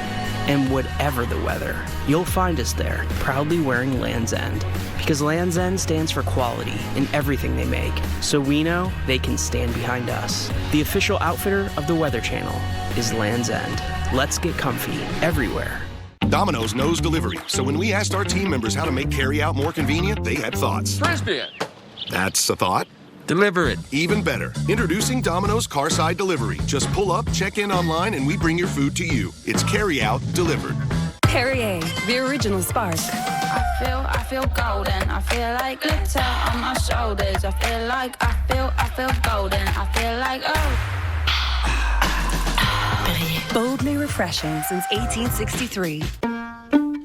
And whatever the weather, you'll find us there, proudly wearing Land's End. Because Land's End stands for quality in everything they make, so we know they can stand behind us. The official outfitter of the Weather Channel is Land's End. Let's get comfy everywhere. Domino's knows delivery, so when we asked our team members how to make carry-out more convenient, they had thoughts. Frisbee it. That's a thought. Deliver it. Even better. Introducing Domino's Carside Delivery. Just pull up, check in online, and we bring your food to you. It's carry-out delivered. Perrier, the original spark. I feel golden. I feel like glitter on my shoulders. I feel golden. I feel like, Perrier. Boldly refreshing since 1863.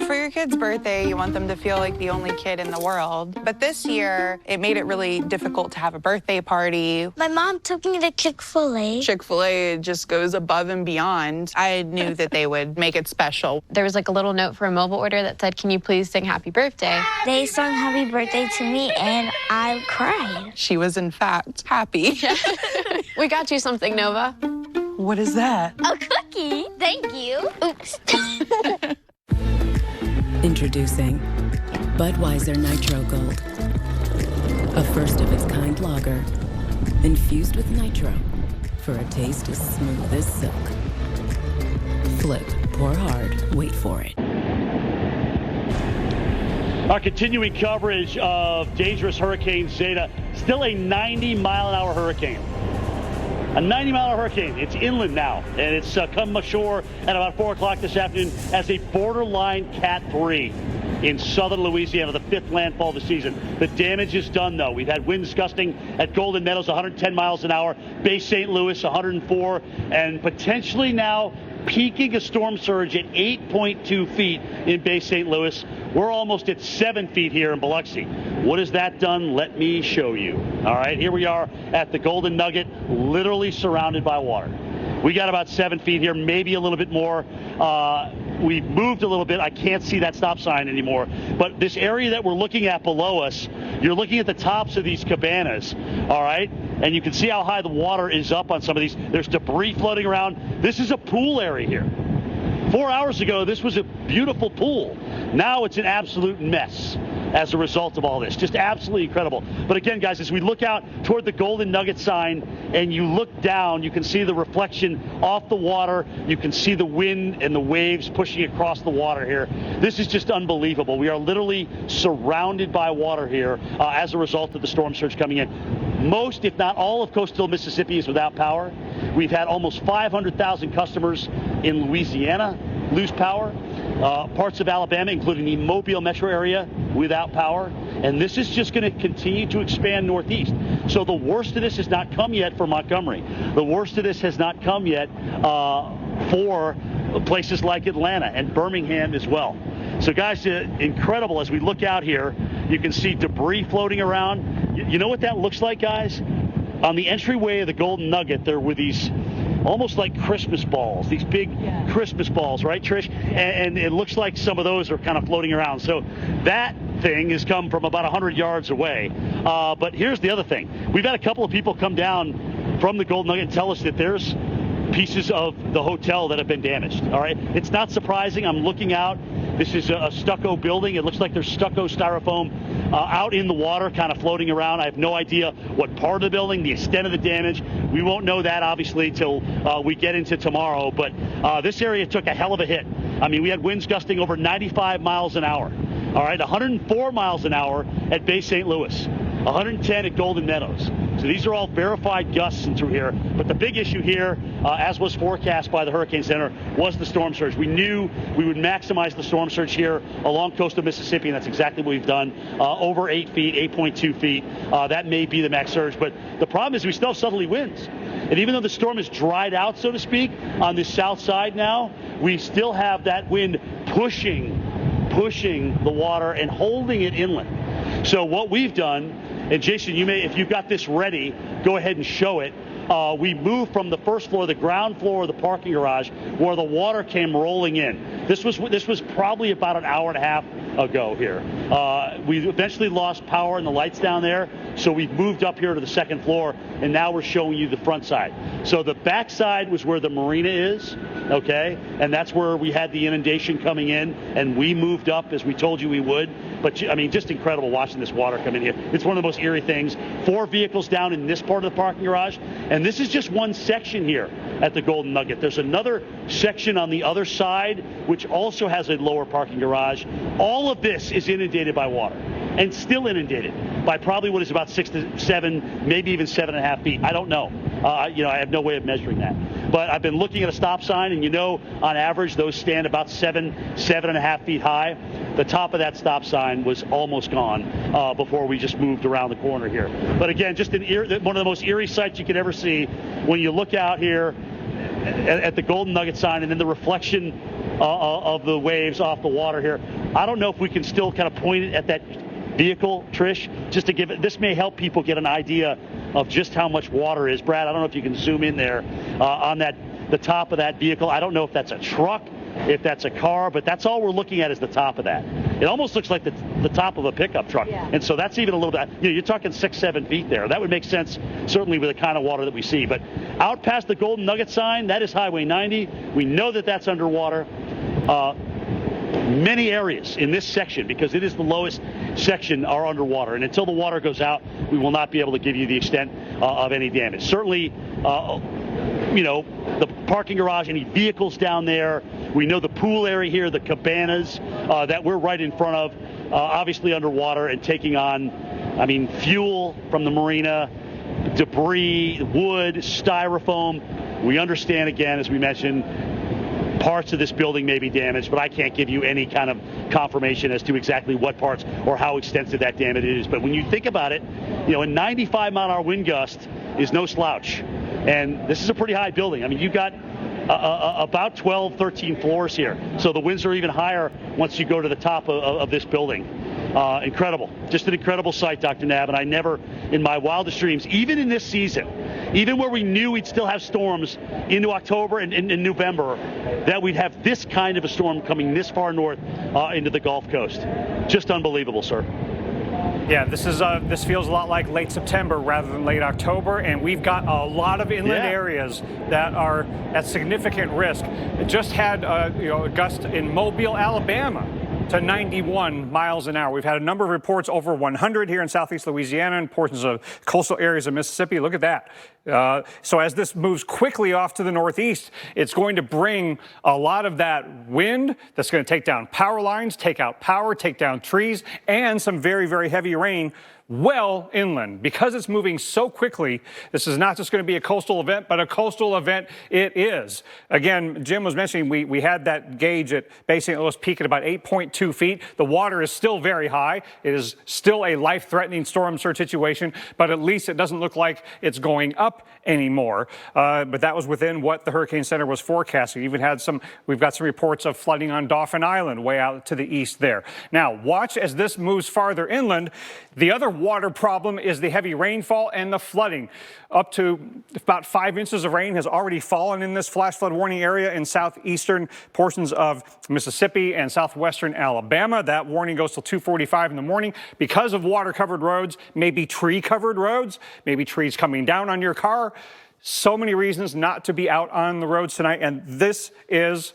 For your kid's birthday, you want them to feel like the only kid in the world. But this year, it made it really difficult to have a birthday party. My mom took me to Chick-fil-A. Chick-fil-A just goes above and beyond. I knew that they would make it special. There was like a little note for a mobile order that said, "Can you please sing happy birthday?" They sung happy birthday to me, and I cried. She was, in fact, happy. We got you something, Nova. What is that? A cookie. Thank you. Oops. Introducing Budweiser Nitro Gold, a first-of-its-kind lager infused with nitro for a taste as smooth as silk. Flip, pour hard, wait for it. Our continuing coverage of dangerous Hurricane Zeta, still a 90-mile-an-hour hurricane. A 90-mile hurricane. It's inland now, and it's come ashore at about 4 o'clock this afternoon as a borderline Cat 3 in southern Louisiana, the 5th landfall of the season. The damage is done, though. We've had winds gusting at Golden Meadows 110 miles an hour, Bay St. Louis 104, and potentially now peaking a storm surge at 8.2 feet in Bay St. Louis. We're almost at 7 feet here in Biloxi. What has that done? Let me show you. All right, here we are at the Golden Nugget, literally surrounded by water. We got about 7 feet here, maybe a little bit more. We've moved a little bit. I can't see that stop sign anymore. But this area that we're looking at below us, you're looking at the tops of these cabanas, all right? And you can see how high the water is up on some of these. There's debris floating around. This is a pool area here. 4 hours ago, this was a beautiful pool. Now it's an absolute mess. as a result of all this. Just absolutely incredible. But again, guys, as we look out toward the Golden Nugget sign and you look down, you can see the reflection off the water. You can see the wind and the waves pushing across the water here. This is just unbelievable. We are literally surrounded by water here as a result of the storm surge coming in. Most, if not all, of coastal Mississippi is without power. We've had almost 500,000 customers in Louisiana lose power. Parts of Alabama, including the Mobile metro area, without power. And this is just going to continue to expand northeast. So the worst of this has not come yet for Montgomery. The worst of this has not come yet for places like Atlanta and Birmingham as well. So, guys, incredible. As we look out here, you can see debris floating around. You know what that looks like, guys? On the entryway of the Golden Nugget, there were these almost like Christmas balls, these big Christmas balls, right, Trish? And it looks like some of those are kind of floating around. So that thing has come from about 100 yards away. But here's the other thing. We've had a couple of people come down from the Golden Nugget and tell us that there's pieces of the hotel that have been damaged. All right. It's not surprising. I'm looking out. This is a stucco building. It looks like there's stucco styrofoam out in the water, kind of floating around. I have no idea what part of the building, the extent of the damage. We won't know that, obviously, till we get into tomorrow. But this area took a hell of a hit. I mean, we had winds gusting over 95 miles an hour. All right, 104 miles an hour at Bay St. Louis, 110 at Golden Meadows. So these are all verified gusts through here. But the big issue here, as was forecast by the Hurricane Center, was the storm surge. We knew we would maximize the storm surge here along coastal Mississippi, and that's exactly what we've done. Over 8 feet, 8.2 feet. That may be the max surge. But the problem is we still have southerly winds. And even though the storm is dried out, so to speak, on the south side now, we still have that wind pushing the water and holding it inland. So what we've done, and Jason, you may, if you've got this ready, go ahead and show it. We moved from the first floor, the ground floor of the parking garage, where the water came rolling in. This was probably about an hour and a half ago here. We eventually lost power and the lights down there, so we moved up here to the second floor, and now we're showing you the front side. So the back side was where the marina is, okay, and that's where we had the inundation coming in, and we moved up as we told you we would. But, I mean, just incredible watching this water come in here. It's one of the most eerie things. 4 vehicles down in this part of the parking garage, and this is just one section here at the Golden Nugget. There's another section on the other side, which also has a lower parking garage. All of this is inundated by water, and still inundated by probably what is about 6 to 7, maybe even 7.5 feet. I don't know. I have no way of measuring that. But I've been looking at a stop sign, and on average, those stand about 7.5 feet high. The top of that stop sign was almost gone before we just moved around the corner here. But again, just one of the most eerie sights you could ever see when you look out here at the Golden Nugget sign and then the reflection of the waves off the water here. I don't know if we can still kind of point it at that vehicle, Trish, just to give it. This may help people get an idea of just how much water is. Brad, I don't know if you can zoom in there on the top of that vehicle. I don't know if that's a truck, if that's a car, but that's all we're looking at is the top of that. It almost looks like the top of a pickup truck. Yeah. And so that's even a little bit, you're talking 6-7 feet there. That would make sense, certainly with the kind of water that we see. But out past the Golden Nugget sign, that is Highway 90. We know that that's underwater. Many areas in this section, because it is the lowest section, are underwater. And until the water goes out, we will not be able to give you the extent of any damage. Certainly, the parking garage, any vehicles down there. We know the pool area here, the cabanas that we're right in front of, obviously underwater and taking on, fuel from the marina, debris, wood, styrofoam. We understand, again, as we mentioned, parts of this building may be damaged, but I can't give you any kind of confirmation as to exactly what parts or how extensive that damage is. But when you think about it, a 95-mile-an-hour wind gust is no slouch. And this is a pretty high building. You've got about 12, 13 floors here. So the winds are even higher once you go to the top of this building. Incredible. Just an incredible sight, Dr. Nab. And I never, in my wildest dreams, even in this season, even where we knew we'd still have storms into October and November, that we'd have this kind of a storm coming this far north into the Gulf Coast. Just unbelievable, sir. Yeah, this feels a lot like late September rather than late October, and we've got a lot of inland areas that are at significant risk. It just had a gust in Mobile, Alabama, to 91 miles an hour. We've had a number of reports over 100 here in southeast Louisiana and portions of coastal areas of Mississippi. Look at that. So as this moves quickly off to the northeast, it's going to bring a lot of that wind that's going to take down power lines, take out power, take down trees, and some very, very heavy rain well inland. Because it's moving so quickly, this is not just going to be a coastal event, but a coastal event it is. Again, Jim was mentioning we had that gauge at Bay St. Louis peak at about 8.2 feet. The water is still very high. It is still a life-threatening storm surge situation, but at least it doesn't look like it's going up anymore. But that was within what the Hurricane Center was forecasting. We've got some reports of flooding on Dauphin Island way out to the east there. Now, watch as this moves farther inland. The other water problem is the heavy rainfall and the flooding. Up to about 5 inches of rain has already fallen in this flash flood warning area in southeastern portions of Mississippi and southwestern Alabama. That warning goes till 2:45 in the morning because of water-covered roads, maybe tree-covered roads, maybe trees coming down on your car. So many reasons not to be out on the roads tonight, and this is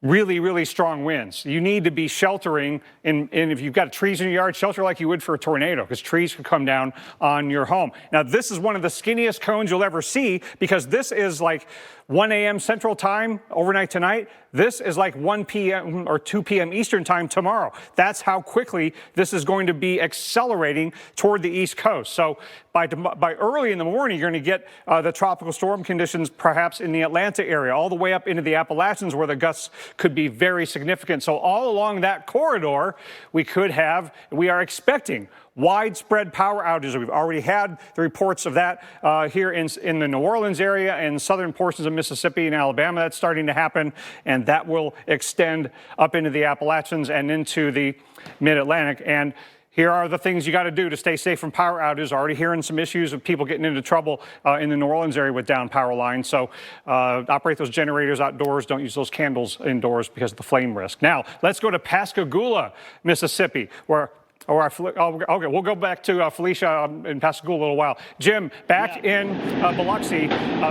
really, really strong winds. You need to be sheltering, and if you've got trees in your yard, shelter like you would for a tornado, because trees could come down on your home. Now, this is one of the skinniest cones you'll ever see, because this is like 1 a.m. Central Time overnight tonight. This is like 1 p.m. or 2 p.m. Eastern Time tomorrow. That's how quickly this is going to be accelerating toward the East Coast. So by early in the morning, you're going to get the tropical storm conditions perhaps in the Atlanta area, all the way up into the Appalachians where the gusts could be very significant. So all along that corridor, we are expecting widespread power outages. We've already had the reports of that here in the New Orleans area and southern portions of Mississippi and Alabama. That's starting to happen, and that will extend up into the Appalachians and into the mid-Atlantic. And here are the things you got to do to stay safe from power outages. Already hearing some issues of people getting into trouble in the New Orleans area with down power lines. So operate those generators outdoors. Don't use those candles indoors because of the flame risk. Now, let's go to Pascagoula, Mississippi, where okay, we'll go back to Felicia in Pascagoula a little while. Jim, back in Biloxi,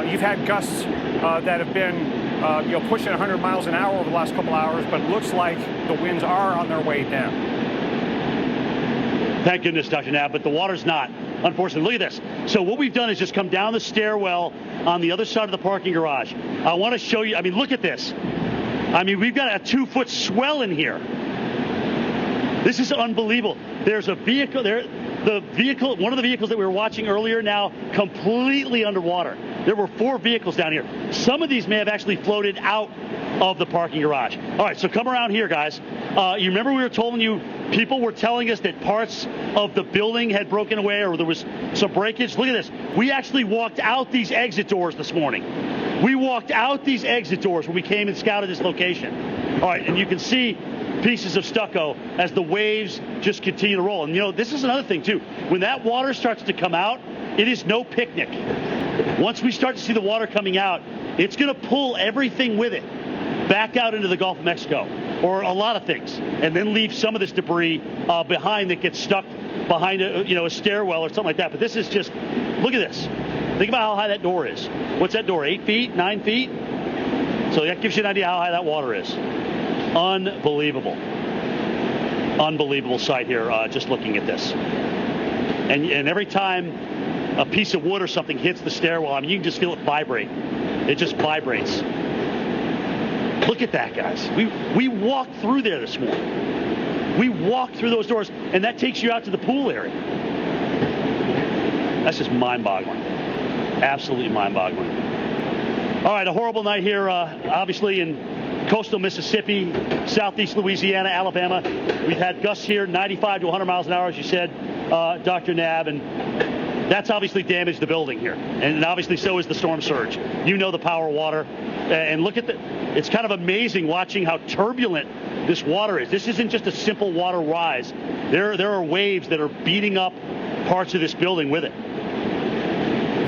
you've had gusts that have been pushing 100 miles an hour over the last couple hours, but it looks like the winds are on their way down. Thank goodness, Dr. Nab, but the water's not, unfortunately. Look at this. So what we've done is just come down the stairwell on the other side of the parking garage. I want to show you, look at this. We've got a 2-foot swell in here. This is unbelievable. There's a vehicle there. One of the vehicles that we were watching earlier now completely underwater. There were 4 vehicles down here. Some of these may have actually floated out of the parking garage. All right, so come around here, guys. You remember we were telling you, people were telling us that parts of the building had broken away or there was some breakage. Look at this. We actually walked out these exit doors this morning. We walked out these exit doors when we came and scouted this location. All right, and you can see pieces of stucco as the waves just continue to roll. And this is another thing too. When that water starts to come out, it is no picnic. Once we start to see the water coming out, it's going to pull everything with it back out into the Gulf of Mexico, or a lot of things, and then leave some of this debris behind that gets stuck behind a stairwell or something like that. But this is just, look at this. Think about how high that door is. What's that door, 8 feet, 9 feet? So that gives you an idea how high that water is. Unbelievable. Unbelievable sight here, just looking at this. And every time a piece of wood or something hits the stairwell, you can just feel it vibrate. It just vibrates. Look at that, guys. We walked through there this morning. We walked through those doors, and that takes you out to the pool area. That's just mind-boggling. Absolutely mind-boggling. All right, a horrible night here, obviously, in coastal Mississippi, southeast Louisiana, Alabama. We've had gusts here, 95 to 100 miles an hour, as you said, Dr. Nab, and that's obviously damaged the building here. And obviously so is the storm surge. You know the power water. And look at it's kind of amazing watching how turbulent this water is. This isn't just a simple water rise. There are waves that are beating up parts of this building with it.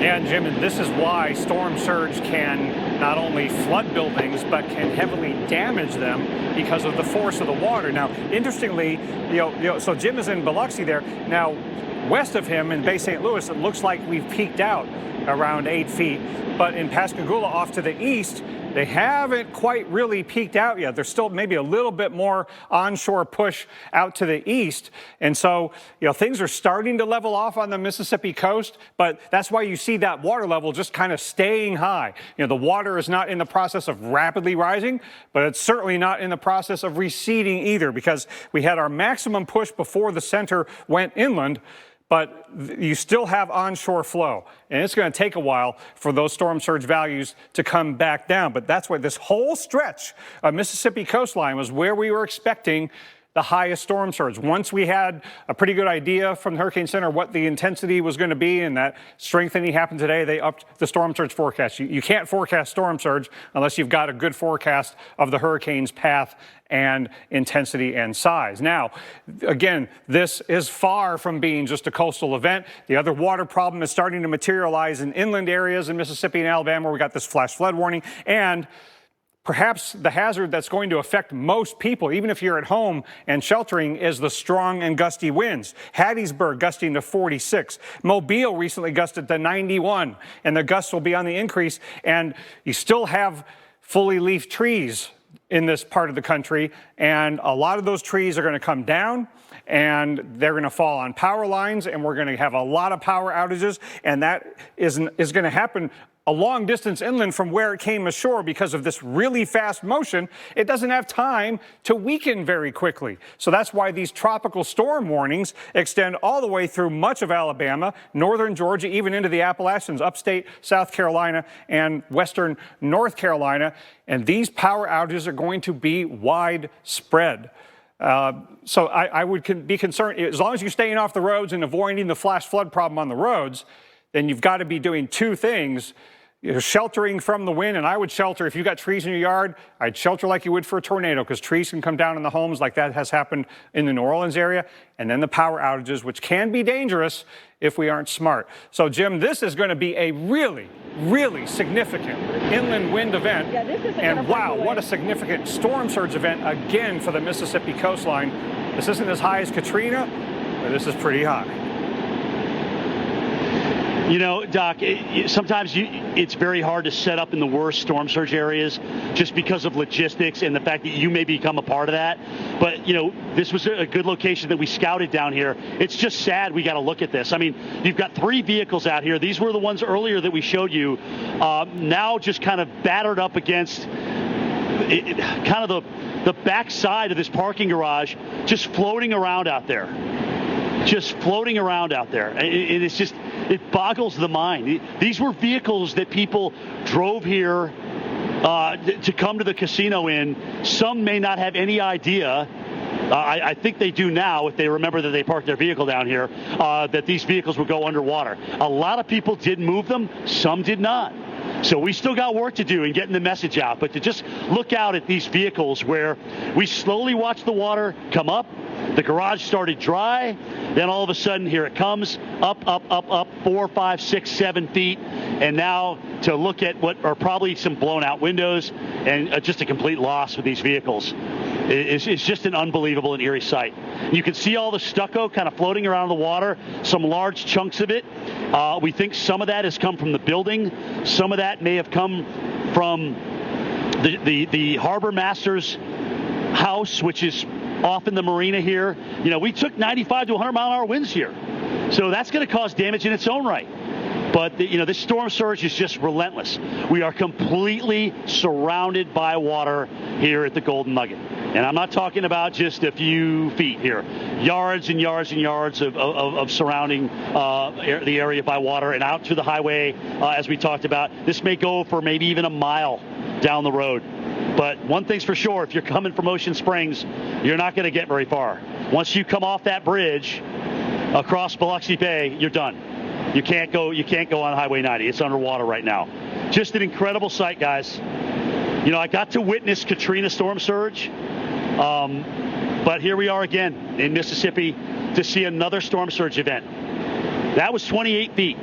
Yeah, and Jim, and this is why storm surge can not only flood buildings, but can heavily damage them because of the force of the water. Now, interestingly, so Jim is in Biloxi there. Now, west of him in Bay St. Louis, it looks like we've peaked out around 8 feet. But in Pascagoula off to the east, they haven't quite really peaked out yet. There's still maybe a little bit more onshore push out to the east. And so, things are starting to level off on the Mississippi coast, but that's why you see that water level just kind of staying high. The water is not in the process of rapidly rising, but it's certainly not in the process of receding either, because we had our maximum push before the center went inland, but you still have onshore flow, and it's going to take a while for those storm surge values to come back down. But that's why this whole stretch of Mississippi coastline was where we were expecting the highest storm surge. Once we had a pretty good idea from the Hurricane Center what the intensity was going to be, and that strengthening happened today, they upped the storm surge forecast. You can't forecast storm surge unless you've got a good forecast of the hurricane's path and intensity and size. Now, again, this is far from being just a coastal event. The other water problem is starting to materialize in inland areas in Mississippi and Alabama, where we got this flash flood warning. And perhaps the hazard that's going to affect most people, even if you're at home and sheltering, is the strong and gusty winds. Hattiesburg gusting to 46. Mobile recently gusted to 91, and the gusts will be on the increase. And you still have fully leafed trees in this part of the country, and a lot of those trees are going to come down, and they're going to fall on power lines, and we're going to have a lot of power outages, and that is going to happen a long distance inland from where it came ashore. Because of this really fast motion, it doesn't have time to weaken very quickly. So that's why these tropical storm warnings extend all the way through much of Alabama, northern Georgia, even into the Appalachians, upstate South Carolina, and western North Carolina. And these power outages are going to be widespread. So I would be concerned, as long as you're staying off the roads and avoiding the flash flood problem on the roads, then you've got to be doing two things. Sheltering from the wind, and I would shelter, if you've got trees in your yard, I'd shelter like you would for a tornado, because trees can come down in the homes like that has happened in the New Orleans area. And then the power outages, which can be dangerous if we aren't smart. So, Jim, this is going to be a really, really significant inland wind event. Yeah, this isn't and wow, what a significant storm surge event again for the Mississippi coastline. This isn't as high as Katrina, but this is pretty high. Doc, sometimes it's very hard to set up in the worst storm surge areas just because of logistics and the fact that you may become a part of that. But, this was a good location that we scouted down here. It's just sad we got to look at this. I mean, you've got 3 vehicles out here. These were the ones earlier that we showed you. Now just kind of battered up against kind of the backside of this parking garage, just floating around out there. It boggles the mind. These were vehicles that people drove here to come to the casino in. Some may not have any idea. I think they do now, if they remember that they parked their vehicle down here, that these vehicles would go underwater. A lot of people did move them. Some did not. So we still got work to do in getting the message out. But to just look out at these vehicles where we slowly watch the water come up, the garage started dry, then all of a sudden here it comes, up, 4, 5, 6, 7 feet. And now to look at what are probably some blown out windows and just a complete loss with these vehicles. It's just an unbelievable and eerie sight. You can see all the stucco kind of floating around the water, some large chunks of it. We think some of that has come from the building. Some of that may have come from the harbor master's house, which is off in the marina here. We took 95 to 100 mile an hour winds here. So that's going to cause damage in its own right. But, this storm surge is just relentless. We are completely surrounded by water here at the Golden Nugget. And I'm not talking about just a few feet here. Yards and yards and yards of surrounding the area by water and out to the highway, as we talked about. This may go for maybe even a mile down the road. But one thing's for sure, if you're coming from Ocean Springs, you're not going to get very far. Once you come off that bridge across Biloxi Bay, you're done. You can't go on Highway 90. It's underwater right now. Just an incredible sight, guys. I got to witness Katrina storm surge, but here we are again in Mississippi to see another storm surge event. That was 28 feet.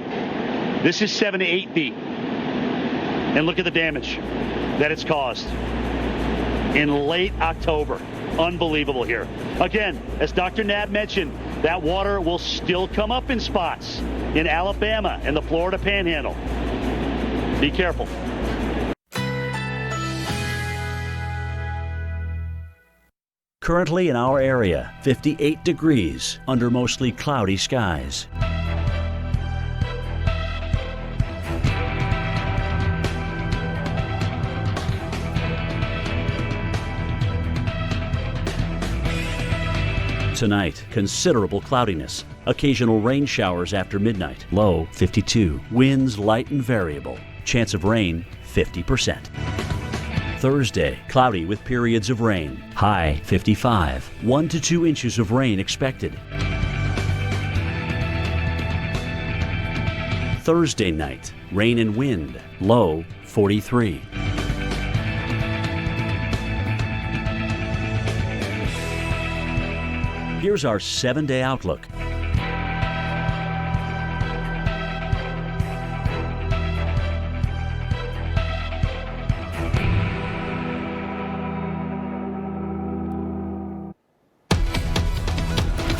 This is 7 to 8 feet. And look at the damage that it's caused in late October. Unbelievable here. Again, as Dr. Nab mentioned, that water will still come up in spots in Alabama and the Florida Panhandle. Be careful. Currently in our area, 58 degrees under mostly cloudy skies. Tonight, considerable cloudiness. Occasional rain showers after midnight. Low 52. Winds light and variable. Chance of rain 50%. Thursday, cloudy with periods of rain. High 55. 1 to 2 inches of rain expected. Thursday night, rain and wind. Low 43. Here's our 7-day outlook.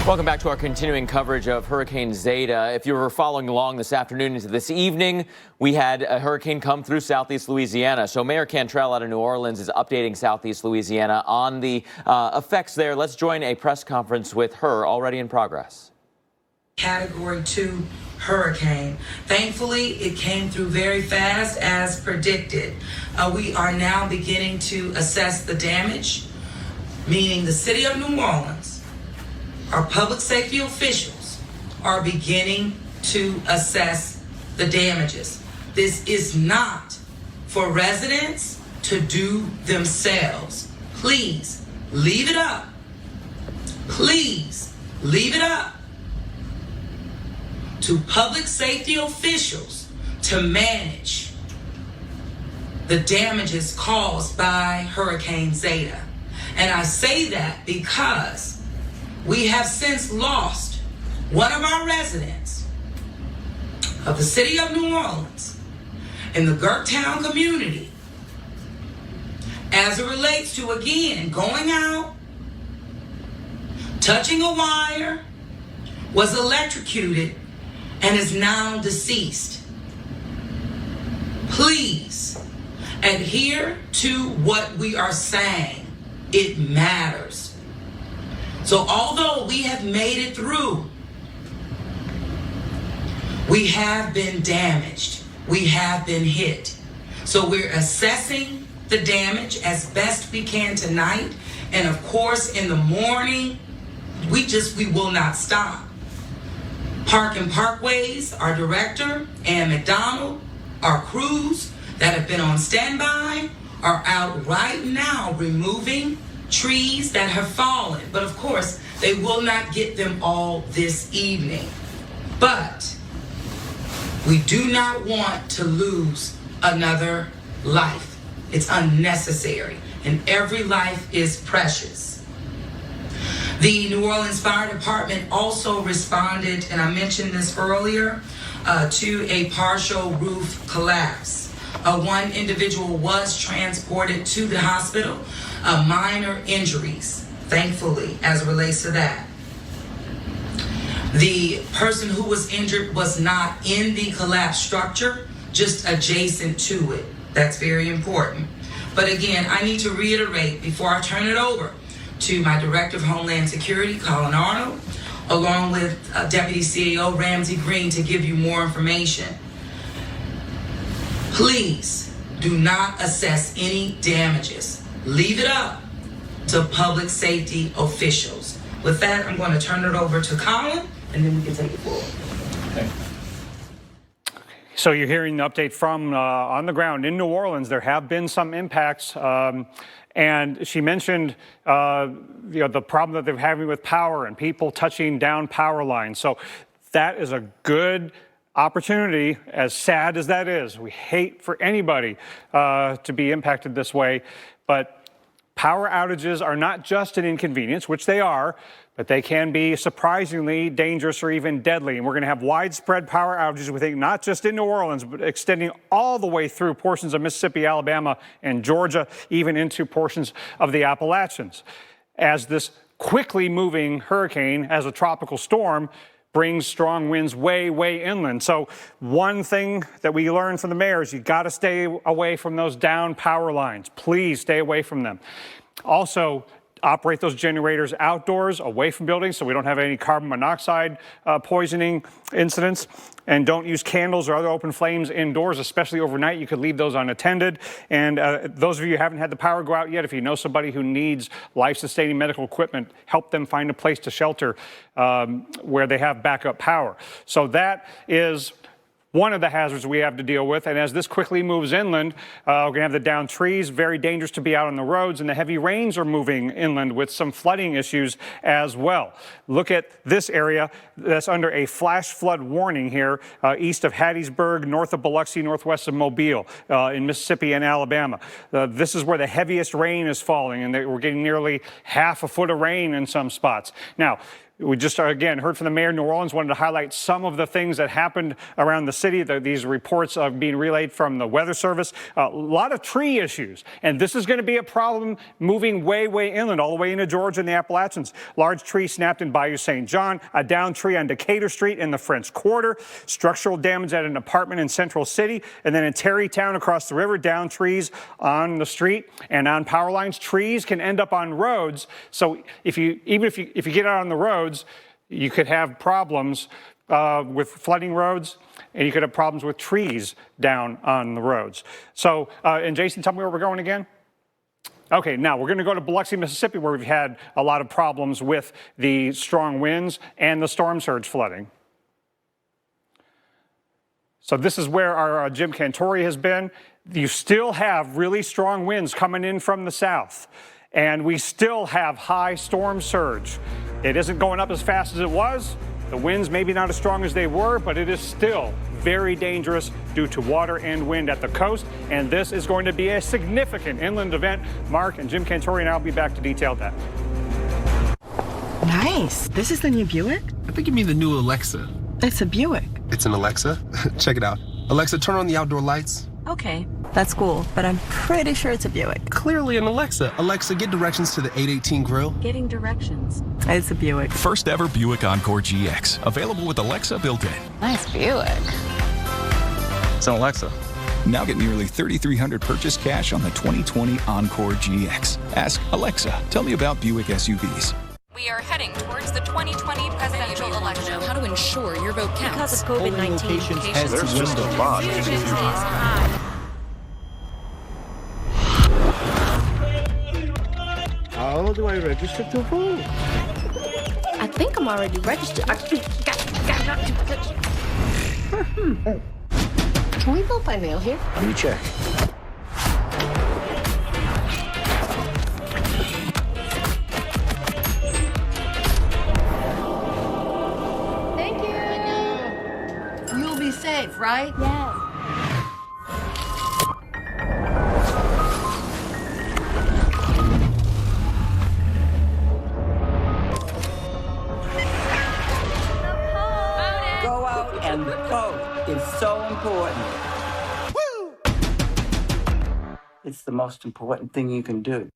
Welcome back to our continuing coverage of Hurricane Zeta. If you were following along this afternoon into this evening, we had a hurricane come through southeast Louisiana. So Mayor Cantrell out of New Orleans is updating southeast Louisiana on the effects there. Let's join a press conference with her already in progress. Category 2 hurricane. Thankfully, it came through very fast as predicted. We are now beginning to assess the damage, meaning the city of New Orleans, our public safety officials are beginning to assess the damages. This is not for residents to do themselves. Please leave it up. Please leave it up to public safety officials to manage the damages caused by Hurricane Zeta. And I say that because we have since lost one of our residents of the city of New Orleans in the Gertown community as it relates to, again, going out, touching a wire, was electrocuted, and is now deceased. Please adhere to what we are saying. It matters. So although we have made it through, we have been damaged. We have been hit. So we're assessing the damage as best we can tonight. And of course, in the morning, we will not stop. Park and Parkways, our director, Ann McDonald, our crews that have been on standby are out right now removing trees that have fallen. But of course, they will not get them all this evening. But we do not want to lose another life. It's unnecessary, and every life is precious. The New Orleans Fire Department also responded, and I mentioned this earlier, to a partial roof collapse. One individual was transported to the hospital, minor injuries, thankfully, as it relates to that. The person who was injured was not in the collapsed structure, just adjacent to it. That's very important. But again, I need to reiterate before I turn it over to my Director of Homeland Security, Colin Arnold, along with Deputy CEO Ramsey Green, to give you more information. Please do not assess any damages. Leave it up to public safety officials. With that, I'm going to turn it over to Colin, and then we can take it forward. Okay. So you're hearing the update from on the ground in New Orleans. There have been some impacts. And she mentioned the problem that they're having with power and people touching down power lines. So that is a good opportunity, as sad as that is. We hate for anybody to be impacted this way. But power outages are not just an inconvenience, which they are, but they can be surprisingly dangerous or even deadly. And we're going to have widespread power outages, we think, not just in New Orleans, but extending all the way through portions of Mississippi, Alabama, and Georgia, even into portions of the Appalachians. As this quickly moving hurricane, as a tropical storm, brings strong winds way, way inland. So one thing that we learned from the mayor is you got to stay away from those down power lines. Please stay away from them. Also, operate those generators outdoors, away from buildings, so we don't have any carbon monoxide poisoning incidents. And don't use candles or other open flames indoors, especially overnight. You could leave those unattended. And those of you who haven't had the power go out yet, if you know somebody who needs life-sustaining medical equipment, help them find a place to shelter where they have backup power. So that is one of the hazards we have to deal with. And as this quickly moves inland, we're going to have the downed trees, very dangerous to be out on the roads, and the heavy rains are moving inland with some flooding issues as well. Look at this area that's under a flash flood warning here, east of Hattiesburg, north of Biloxi, northwest of Mobile, in Mississippi and Alabama. This is where the heaviest rain is falling, and we're getting nearly half a foot of rain in some spots. Now, we just, again, heard from the mayor of New Orleans, wanted to highlight some of the things that happened around the city. These reports of being relayed from the Weather Service. A lot of tree issues. And this is going to be a problem moving way, way inland, all the way into Georgia and the Appalachians. Large tree snapped in Bayou St. John, a downed tree on Decatur Street in the French Quarter, structural damage at an apartment in Central City, and then in Terrytown across the river, downed trees on the street and on power lines. Trees can end up on roads. So if you get out on the road, you could have problems with flooding roads, and you could have problems with trees down on the roads. So, and Jason, tell me where we're going again? Okay, now we're going to go to Biloxi, Mississippi, where we've had a lot of problems with the strong winds and the storm surge flooding. So this is where our Jim Cantori has been. You still have really strong winds coming in from the south, and we still have high storm surge. It isn't going up as fast as it was. The winds maybe not as strong as they were, but it is still very dangerous due to water and wind at the coast. And this is going to be a significant inland event. Mark and Jim Cantori and I will be back to detail that. Nice. This is the new Buick? I think you mean the new Alexa. It's a Buick. It's an Alexa? Check it out. Alexa, turn on the outdoor lights. Okay, that's cool, but I'm pretty sure it's a Buick. Clearly an Alexa. Alexa, get directions to the 818 grill. Getting directions. It's a Buick. First ever Buick Encore GX. Available with Alexa built in. Nice Buick. It's an Alexa. Now get nearly $3,300 purchase cash on the 2020 Encore GX. Ask Alexa, tell me about Buick SUVs. We are heading towards the 2020 presidential election. How to ensure your vote counts. Because of COVID-19. There's just a lot. How do I register to vote? I think I'm already registered. Can we vote by mail here? Let me check. Thank you. You'll be safe, right? Yes. And vote is so important. Woo! It's the most important thing you can do.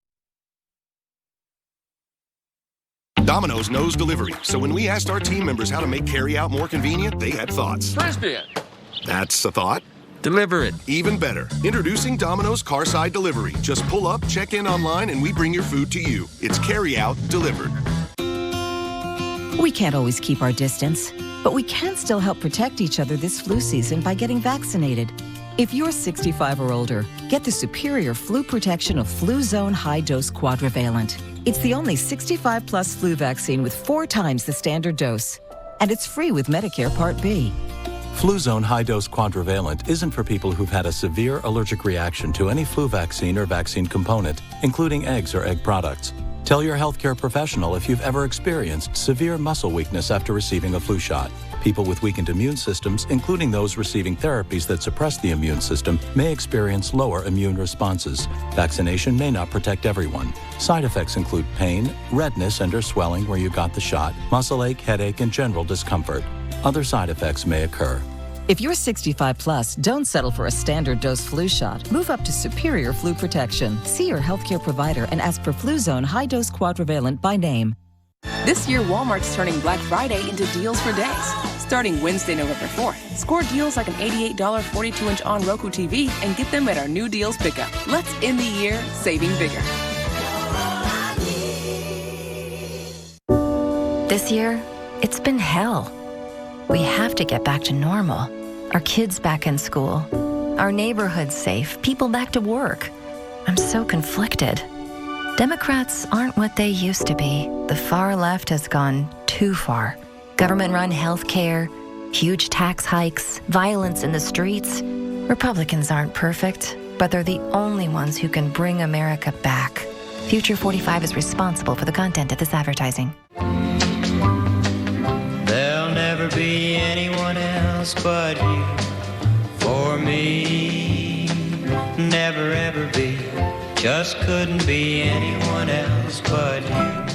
Domino's knows delivery, so when we asked our team members how to make carry-out more convenient, they had thoughts. Frisbee. That's a thought. Deliver it. Even better. Introducing Domino's Carside Delivery. Just pull up, check in online, and we bring your food to you. It's carry-out delivered. We can't always keep our distance, but we can still help protect each other this flu season by getting vaccinated. If you're 65 or older, get the superior flu protection of Fluzone High Dose Quadrivalent. It's the only 65-plus flu vaccine with 4 times the standard dose. And it's free with Medicare Part B. Fluzone High Dose Quadrivalent isn't for people who've had a severe allergic reaction to any flu vaccine or vaccine component, including eggs or egg products. Tell your healthcare professional if you've ever experienced severe muscle weakness after receiving a flu shot. People with weakened immune systems, including those receiving therapies that suppress the immune system, may experience lower immune responses. Vaccination may not protect everyone. Side effects include pain, redness and/or swelling where you got the shot, muscle ache, headache, and general discomfort. Other side effects may occur. If you're 65 plus, don't settle for a standard dose flu shot. Move up to superior flu protection. See your healthcare provider and ask for Fluzone High Dose Quadrivalent by name. This year, Walmart's turning Black Friday into deals for days. Starting Wednesday, November 4th, score deals like an $88 42-inch on Roku TV and get them at our new deals pickup. Let's end the year saving bigger. This year, it's been hell. We have to get back to normal. Our kids back in school. Our neighborhoods safe. People back to work. I'm so conflicted. Democrats aren't what they used to be. The far left has gone too far. Government-run health care, huge tax hikes, violence in the streets. Republicans aren't perfect, but they're the only ones who can bring America back. Future 45 is responsible for the content of this advertising. There'll never be anyone else but you for me. Never ever be. Just couldn't be anyone else but you.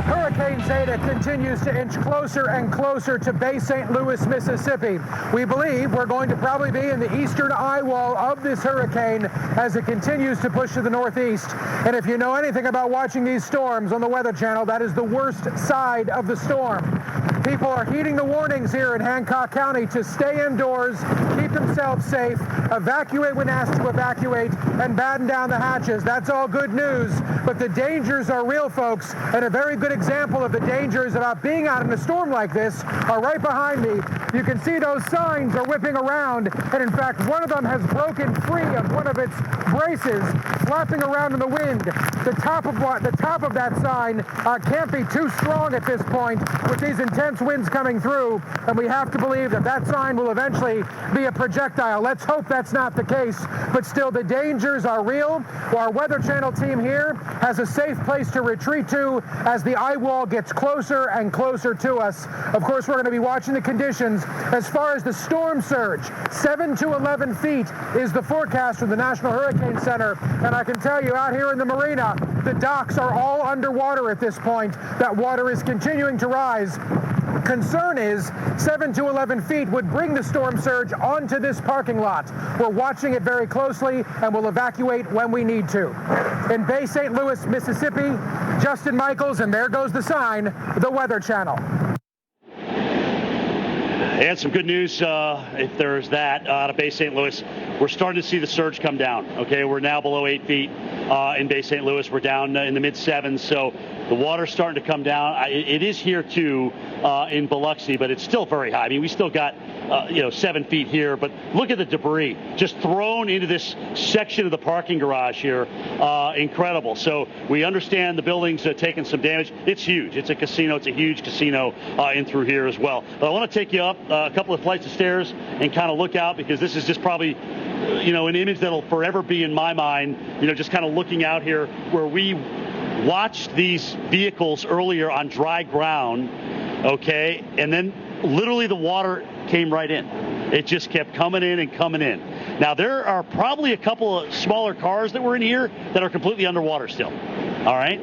Hurricane Zeta continues to inch closer and closer to Bay St. Louis, Mississippi. We believe we're going to probably be in the eastern eye wall of this hurricane as it continues to push to the northeast. And if you know anything about watching these storms on the Weather Channel, that is the worst side of the storm. People are heeding the warnings here in Hancock County to stay indoors, keep themselves safe, evacuate when asked to evacuate, and batten down the hatches. That's all good news, but the dangers are real, folks, and a very good example of the dangers about being out in a storm like this are right behind me. You can see those signs are whipping around, and in fact, one of them has broken free of one of its braces, flapping around in the wind. The top of that sign can't be too strong at this point with these intense winds coming through, and we have to believe that that sign will eventually be a projectile. Let's hope that's not the case, but still the dangers are real. Our Weather Channel team here has a safe place to retreat to as the eye wall gets closer and closer to us. Of course, we're going to be watching the conditions. As far as the storm surge, 7 to 11 feet is the forecast from the National Hurricane Center, and I can tell you out here in the marina, the docks are all underwater at this point. That water is continuing to rise. Concern is 7 to 11 feet would bring the storm surge onto this parking lot. We're watching it very closely and will evacuate when we need to. In Bay St. Louis, Mississippi, Justin Michaels, and there goes the sign, the Weather Channel. And some good news, if there's that, out of Bay St. Louis. We're starting to see the surge come down. Okay, we're now below 8 feet in Bay St. Louis. We're down in the mid-7s, so the water's starting to come down. It is here, too, in Biloxi, but it's still very high. I mean, we still got, 7 feet here, but look at the debris just thrown into this section of the parking garage here. Incredible. So we understand the building's taking some damage. It's huge. It's a casino. It's a huge casino in through here as well. But I want to take you up a couple of flights of stairs and kind of look out, because this is just probably an image that'll forever be in my mind, just kind of looking out here where we watched these vehicles earlier on dry ground, okay, and then literally the water came right in. It just kept coming in and coming in. Now, there are probably a couple of smaller cars that were in here that are completely underwater still, all right?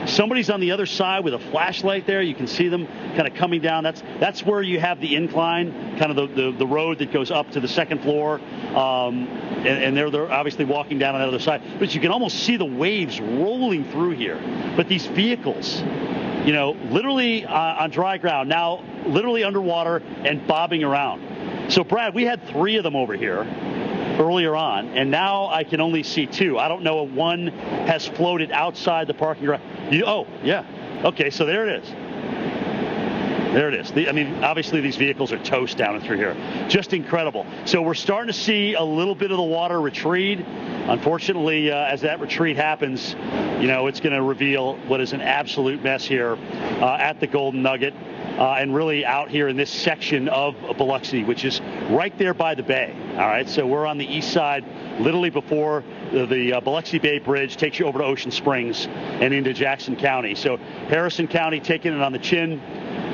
Somebody's on the other side with a flashlight there. You can see them kind of coming down. That's where you have the incline, kind of the road that goes up to the second floor. And they're obviously walking down on the other side. But you can almost see the waves rolling through here. But these vehicles, literally on dry ground, now literally underwater and bobbing around. So, Brad, we had 3 of them over here earlier on, and now I can only see 2. I don't know if one has floated outside the parking garage. Oh, yeah. Okay, so there it is. There it is. Obviously these vehicles are toast down and through here. Just incredible. So we're starting to see a little bit of the water retreat. Unfortunately, as that retreat happens, it's going to reveal what is an absolute mess here at the Golden Nugget. And really out here in this section of Biloxi, which is right there by the bay. All right, so we're on the east side, literally before the Biloxi Bay Bridge takes you over to Ocean Springs and into Jackson County. So Harrison County taking it on the chin.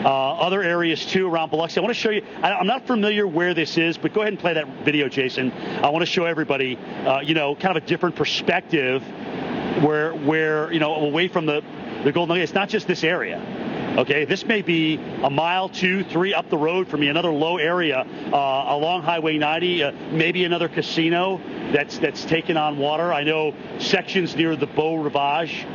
Other areas, too, around Biloxi. I want to show you. I'm not familiar where this is, but go ahead and play that video, Jason. I want to show everybody, kind of a different perspective where away from the Golden Nugget. It's not just this area. Okay, this may be a mile, 2, 3 up the road from me, another low area along Highway 90, maybe another casino that's taken on water. I know sections near the Beau Rivage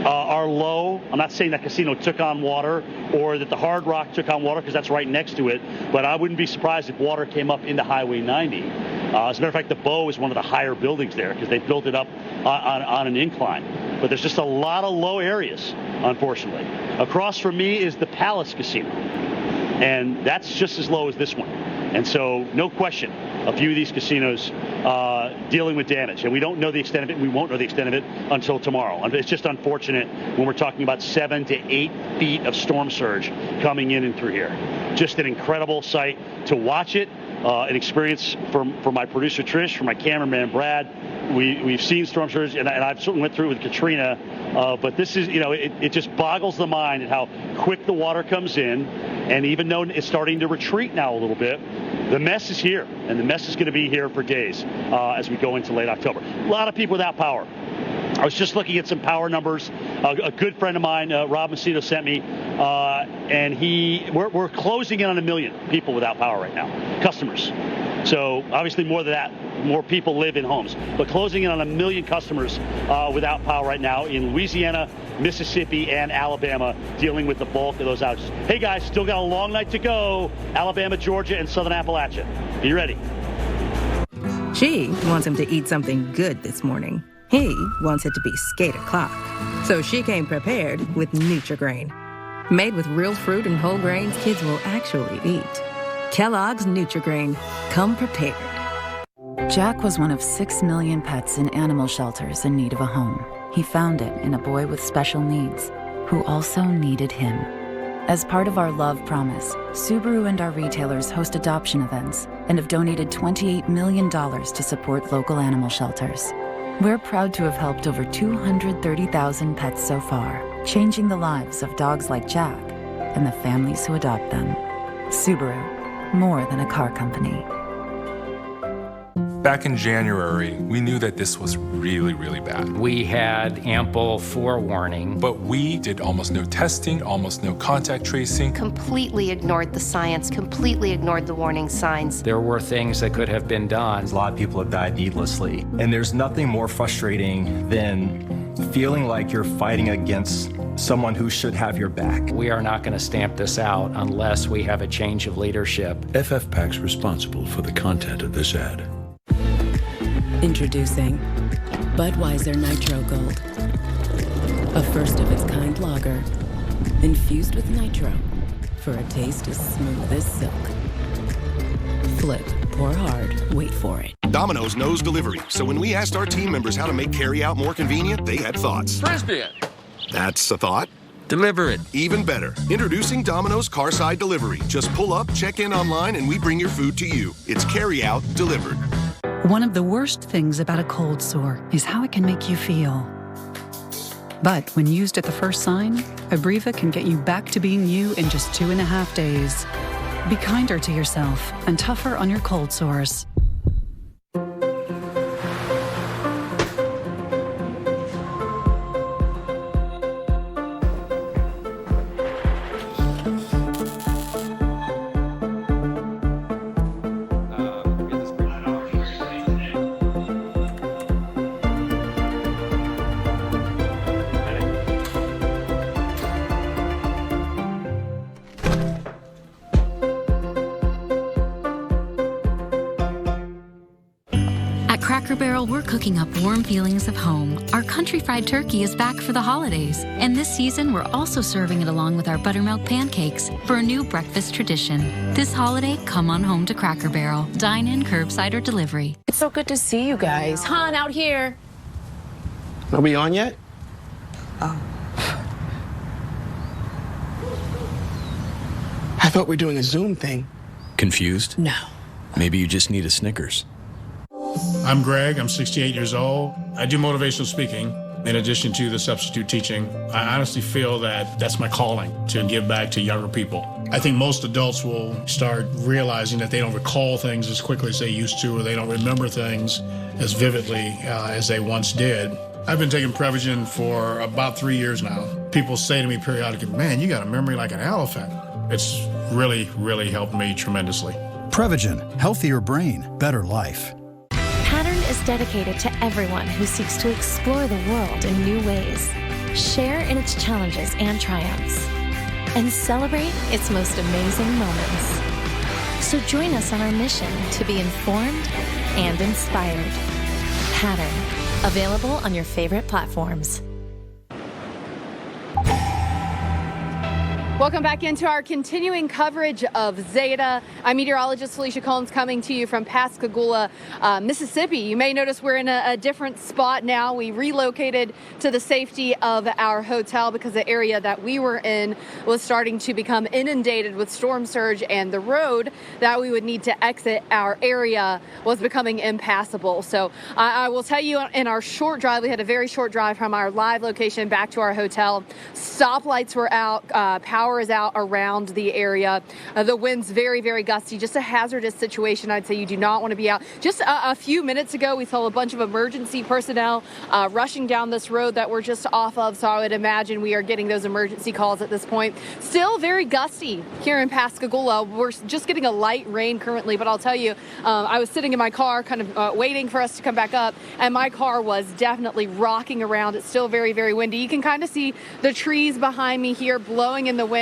are low. I'm not saying that casino took on water or that the Hard Rock took on water, because that's right next to it, but I wouldn't be surprised if water came up into Highway 90. As a matter of fact, the Beau is one of the higher buildings there because they built it up on an incline. but there's just a lot of low areas, unfortunately. Across from me is the Palace Casino, and that's just as low as this one. And so, no question, a few of these casinos dealing with damage, and we don't know the extent of it. We won't know the extent of it until tomorrow. It's just unfortunate when we're talking about 7 to 8 feet of storm surge coming in and through here. Just an incredible sight to watch it, an experience for my producer Trish, for my cameraman Brad. We've seen storm surge, and I've certainly went through it with Katrina, but this is, it just boggles the mind at how quick the water comes in. And even though it's starting to retreat now a little bit, the mess is here, and the mess is going to be here for days as we go into late October. A lot of people without power. I was just looking at some power numbers. A good friend of mine, Rob Macedo, sent me, and we're closing in on 1 million people without power right now, customers. So obviously more than that, more people live in homes, but closing in on 1 million customers without power right now in Louisiana, Mississippi, and Alabama, dealing with the bulk of those outages. Hey guys, still got a long night to go. Alabama, Georgia, and Southern Appalachia. Are you ready? She wants him to eat something good this morning. He wants it to be skate o'clock. So she came prepared with Nutri-Grain. Made with real fruit and whole grains kids will actually eat. Kellogg's Nutri-Grain. Come prepared. Jack was one of 6 million pets in animal shelters in need of a home. He found it in a boy with special needs who also needed him. As part of our love promise, Subaru and our retailers host adoption events and have donated $28 million to support local animal shelters. We're proud to have helped over 230,000 pets so far, changing the lives of dogs like Jack and the families who adopt them. Subaru, more than a car company. Back in January, we knew that this was really, really bad. We had ample forewarning. But we did almost no testing, almost no contact tracing. Completely ignored the science, completely ignored the warning signs. There were things that could have been done. A lot of people have died needlessly. And there's nothing more frustrating than feeling like you're fighting against someone who should have your back. We are not going to stamp this out unless we have a change of leadership. FFPAC's responsible for the content of this ad. Introducing Budweiser Nitro Gold, a first-of-its-kind lager infused with nitro for a taste as smooth as silk. Flip, pour hard, wait for it. Domino's knows delivery, so when we asked our team members how to make carry-out more convenient, they had thoughts. Frisbee it. That's a thought. Deliver it. Even better. Introducing Domino's Carside Delivery. Just pull up, check in online, and we bring your food to you. It's carry-out delivered. One of the worst things about a cold sore is how it can make you feel. But when used at the first sign, Abreva can get you back to being you in just 2.5 days. Be kinder to yourself and tougher on your cold sores. Cracker Barrel, we're cooking up warm feelings of home. Our country fried turkey is back for the holidays. And this season, we're also serving it along with our buttermilk pancakes for a new breakfast tradition. This holiday, come on home to Cracker Barrel. Dine in, curbside, or delivery. It's so good to see you guys. Han, out here. Are we on yet? Oh. I thought we were doing a Zoom thing. Confused? No. Maybe you just need a Snickers. I'm Greg. I'm 68 years old. I do motivational speaking in addition to the substitute teaching. I honestly feel that that's my calling, to give back to younger people. I think most adults will start realizing that they don't recall things as quickly as they used to, or they don't remember things as vividly as they once did. I've been taking Prevagen for about 3 years now. People say to me periodically, man, you got a memory like an elephant. It's really, really helped me tremendously. Prevagen, healthier brain, better life. Pattern is dedicated to everyone who seeks to explore the world in new ways, share in its challenges and triumphs, and celebrate its most amazing moments. So join us on our mission to be informed and inspired. Pattern, available on your favorite platforms. Welcome back into our continuing coverage of Zeta. I'm meteorologist Felicia Combs coming to you from Pascagoula, Mississippi. You may notice we're in a different spot now. We relocated to the safety of our hotel because the area that we were in was starting to become inundated with storm surge, and the road that we would need to exit our area was becoming impassable. So I will tell you, in our short drive, we had a very short drive from our live location back to our hotel. Stoplights were out, power is out around the area. The wind's very, very gusty, just a hazardous situation. I'd say you do not want to be out. Just a few minutes ago, we saw a bunch of emergency personnel rushing down this road that we're just off of, so I would imagine we are getting those emergency calls at this point. Still very gusty here in Pascagoula. We're just getting a light rain currently, but I'll tell you, I was sitting in my car kind of waiting for us to come back up, and my car was definitely rocking around. It's still very, very windy. You can kind of see the trees behind me here blowing in the wind.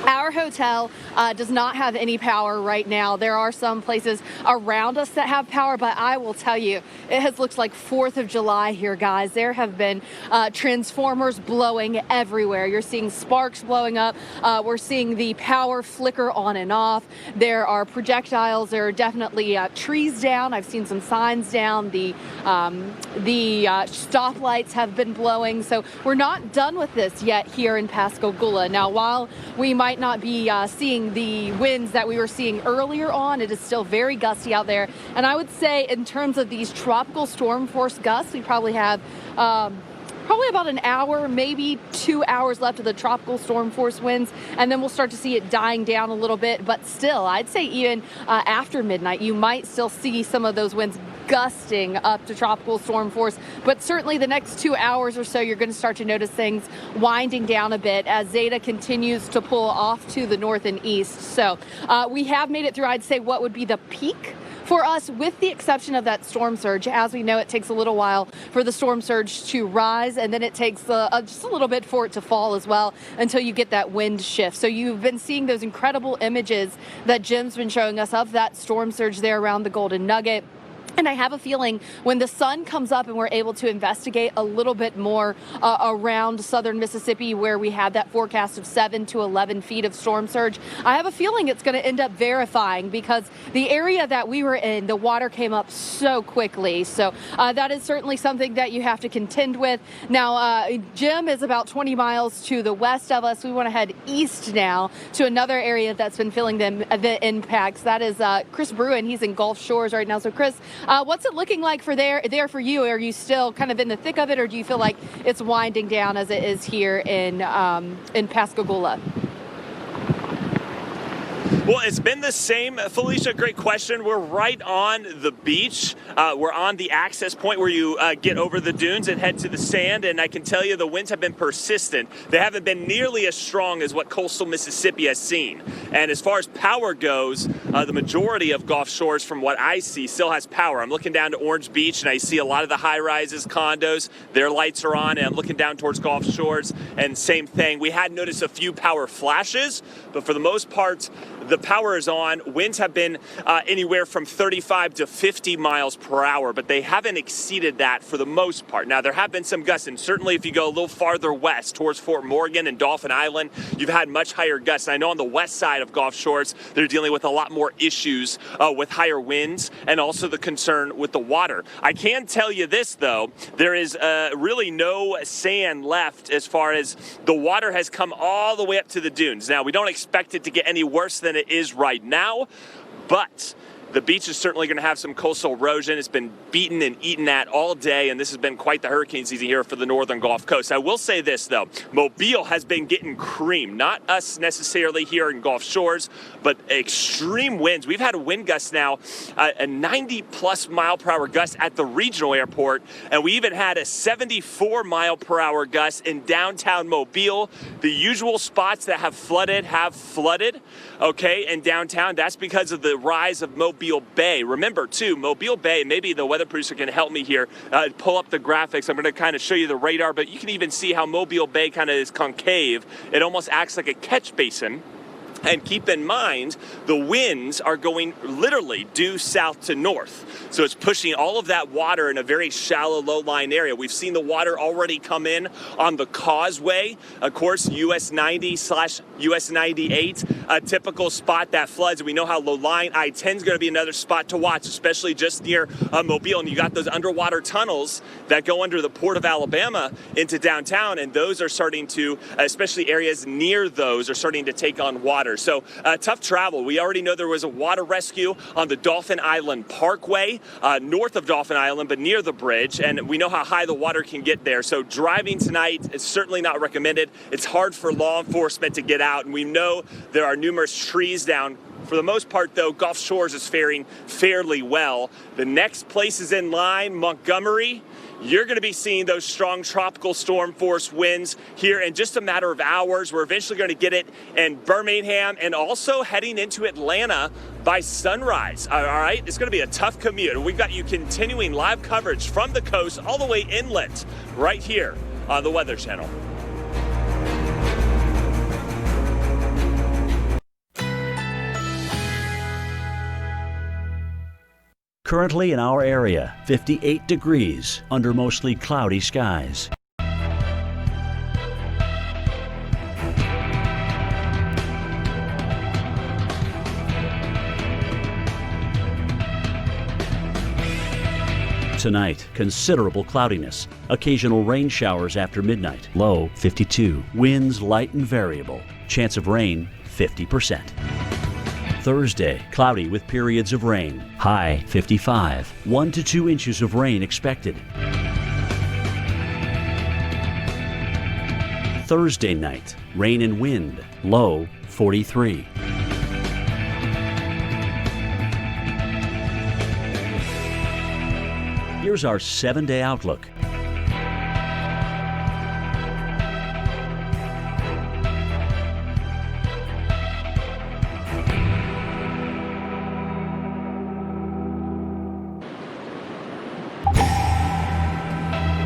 Our hotel does not have any power right now. There are some places around us that have power, but I will tell you, it has looked like 4th of July here, guys. There have been transformers blowing everywhere. You're seeing sparks blowing up. We're seeing the power flicker on and off. There are projectiles. There are definitely trees down. I've seen some signs down. The stoplights have been blowing. So we're not done with this yet here in Pascagoula. Now, while we might not be seeing the winds that we were seeing earlier on, it is still very gusty out there. And I would say in terms of these tropical storm force gusts, we probably have probably about an hour, maybe 2 hours left of the tropical storm force winds, and then we'll start to see it dying down a little bit. But still, I'd say even after midnight, you might still see some of those winds gusting up to tropical storm force. But certainly the next 2 hours or so, you're going to start to notice things winding down a bit as Zeta continues to pull off to the north and east. So we have made it through, I'd say, what would be the peak for us, with the exception of that storm surge. As we know, it takes a little while for the storm surge to rise, and then it takes just a little bit for it to fall as well until you get that wind shift. So you've been seeing those incredible images that Jim's been showing us of that storm surge there around the Golden Nugget. And I have a feeling when the sun comes up and we're able to investigate a little bit more around southern Mississippi, where we had that forecast of 7 to 11 feet of storm surge, I have a feeling it's going to end up verifying, because the area that we were in, the water came up so quickly. So that is certainly something that you have to contend with. Now, Jim is about 20 miles to the west of us. We want to head east now to another area that's been feeling the impacts. That is Chris Bruin. He's in Gulf Shores right now. So, Chris, what's it looking like for there for you? Are you still kind of in the thick of it, or do you feel like it's winding down as it is here in Pascagoula? Well, it's been the same, Felicia. Great question. We're right on the beach. We're on the access point where you get over the dunes and head to the sand. And I can tell you the winds have been persistent. They haven't been nearly as strong as what coastal Mississippi has seen. And as far as power goes, the majority of Gulf Shores, from what I see, still has power. I'm looking down to Orange Beach, and I see a lot of the high-rises, condos. Their lights are on, and I'm looking down towards Gulf Shores, and same thing. We had noticed a few power flashes, but for the most part, the power is on. Winds have been anywhere from 35 to 50 miles per hour, but they haven't exceeded that for the most part. Now, there have been some gusts, and certainly if you go a little farther west towards Fort Morgan and Dauphin Island, you've had much higher gusts. And I know on the west side of Gulf Shores, they're dealing with a lot more issues with higher winds and also the concern with the water. I can tell you this, though. There is really no sand left as far as the water has come all the way up to the dunes. Now, we don't expect it to get any worse than it is right now, but the beach is certainly going to have some coastal erosion. It's been beaten and eaten at all day, and this has been quite the hurricane season here for the northern Gulf Coast. I will say this, though. Mobile has been getting creamed. Not us necessarily here in Gulf Shores, but extreme winds. We've had wind gusts now, a 90-plus mile-per-hour gust at the regional airport, and we even had a 74-mile-per-hour gust in downtown Mobile. The usual spots that have flooded, okay, in downtown. That's because of the rise of Mobile Bay. Remember, too, Mobile Bay, maybe the weather producer can help me here, pull up the graphics. I'm going to kind of show you the radar, but you can even see how Mobile Bay kind of is concave. It almost acts like a catch basin. And keep in mind, the winds are going literally due south to north. So it's pushing all of that water in a very shallow, low-lying area. We've seen the water already come in on the causeway. Of course, US 90/US 98, a typical spot that floods. And we know how low-lying I-10 is going to be another spot to watch, especially just near Mobile. And you got those underwater tunnels that go under the Port of Alabama into downtown. And those are starting to, especially areas near those, are starting to take on water. So tough travel. We already know there was a water rescue on the Dolphin Island Parkway, north of Dolphin Island, but near the bridge. And we know how high the water can get there. So driving tonight is certainly not recommended. It's hard for law enforcement to get out. And we know there are numerous trees down. For the most part, though, Gulf Shores is faring fairly well. The next places in line, Montgomery. You're going to be seeing those strong tropical storm force winds here in just a matter of hours. We're eventually going to get it in Birmingham and also heading into Atlanta by sunrise. All right, it's going to be a tough commute. We've got you continuing live coverage from the coast all the way inland right here on the Weather Channel. Currently in our area, 58 degrees under mostly cloudy skies. Tonight, considerable cloudiness. Occasional rain showers after midnight. Low 52. Winds light and variable. Chance of rain 50%. Thursday, cloudy with periods of rain. High 55. 1 to 2 inches of rain expected. Thursday night, rain and wind. Low 43. Here's our 7-day outlook.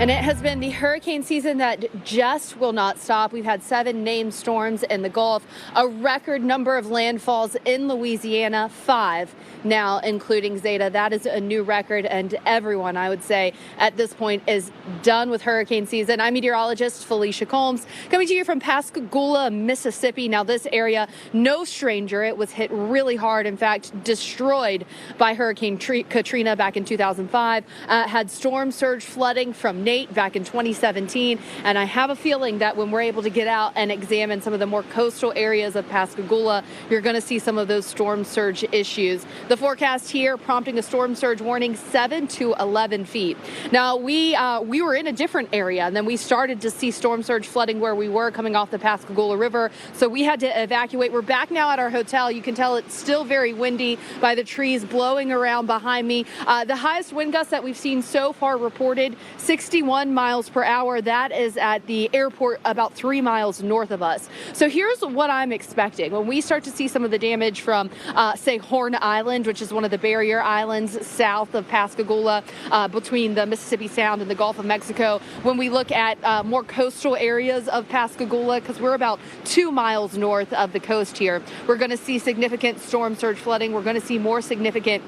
And it has been the hurricane season that just will not stop. We've had 7 named storms in the Gulf, a record number of landfalls in Louisiana, 5 now, including Zeta. That is a new record, and everyone, I would say, at this point is done with hurricane season. I'm meteorologist Felicia Combs, coming to you from Pascagoula, Mississippi. Now, this area, no stranger. It was hit really hard, in fact, destroyed by Hurricane Katrina back in 2005. Had storm surge flooding from Nate back in 2017. And I have a feeling that when we're able to get out and examine some of the more coastal areas of Pascagoula, you're going to see some of those storm surge issues. The forecast here prompting a storm surge warning 7 to 11 feet. Now, we were in a different area, and then we started to see storm surge flooding where we were coming off the Pascagoula River. So we had to evacuate. We're back now at our hotel. You can tell it's still very windy by the trees blowing around behind me. The highest wind gusts that we've seen so far reported, 61 miles per hour. That is at the airport about 3 miles north of us. So here's what I'm expecting. When we start to see some of the damage from, say, Horn Island, which is one of the barrier islands south of Pascagoula, between the Mississippi Sound and the Gulf of Mexico. When we look at more coastal areas of Pascagoula, because we're about 2 miles north of the coast here, we're going to see significant storm surge flooding. We're going to see more significant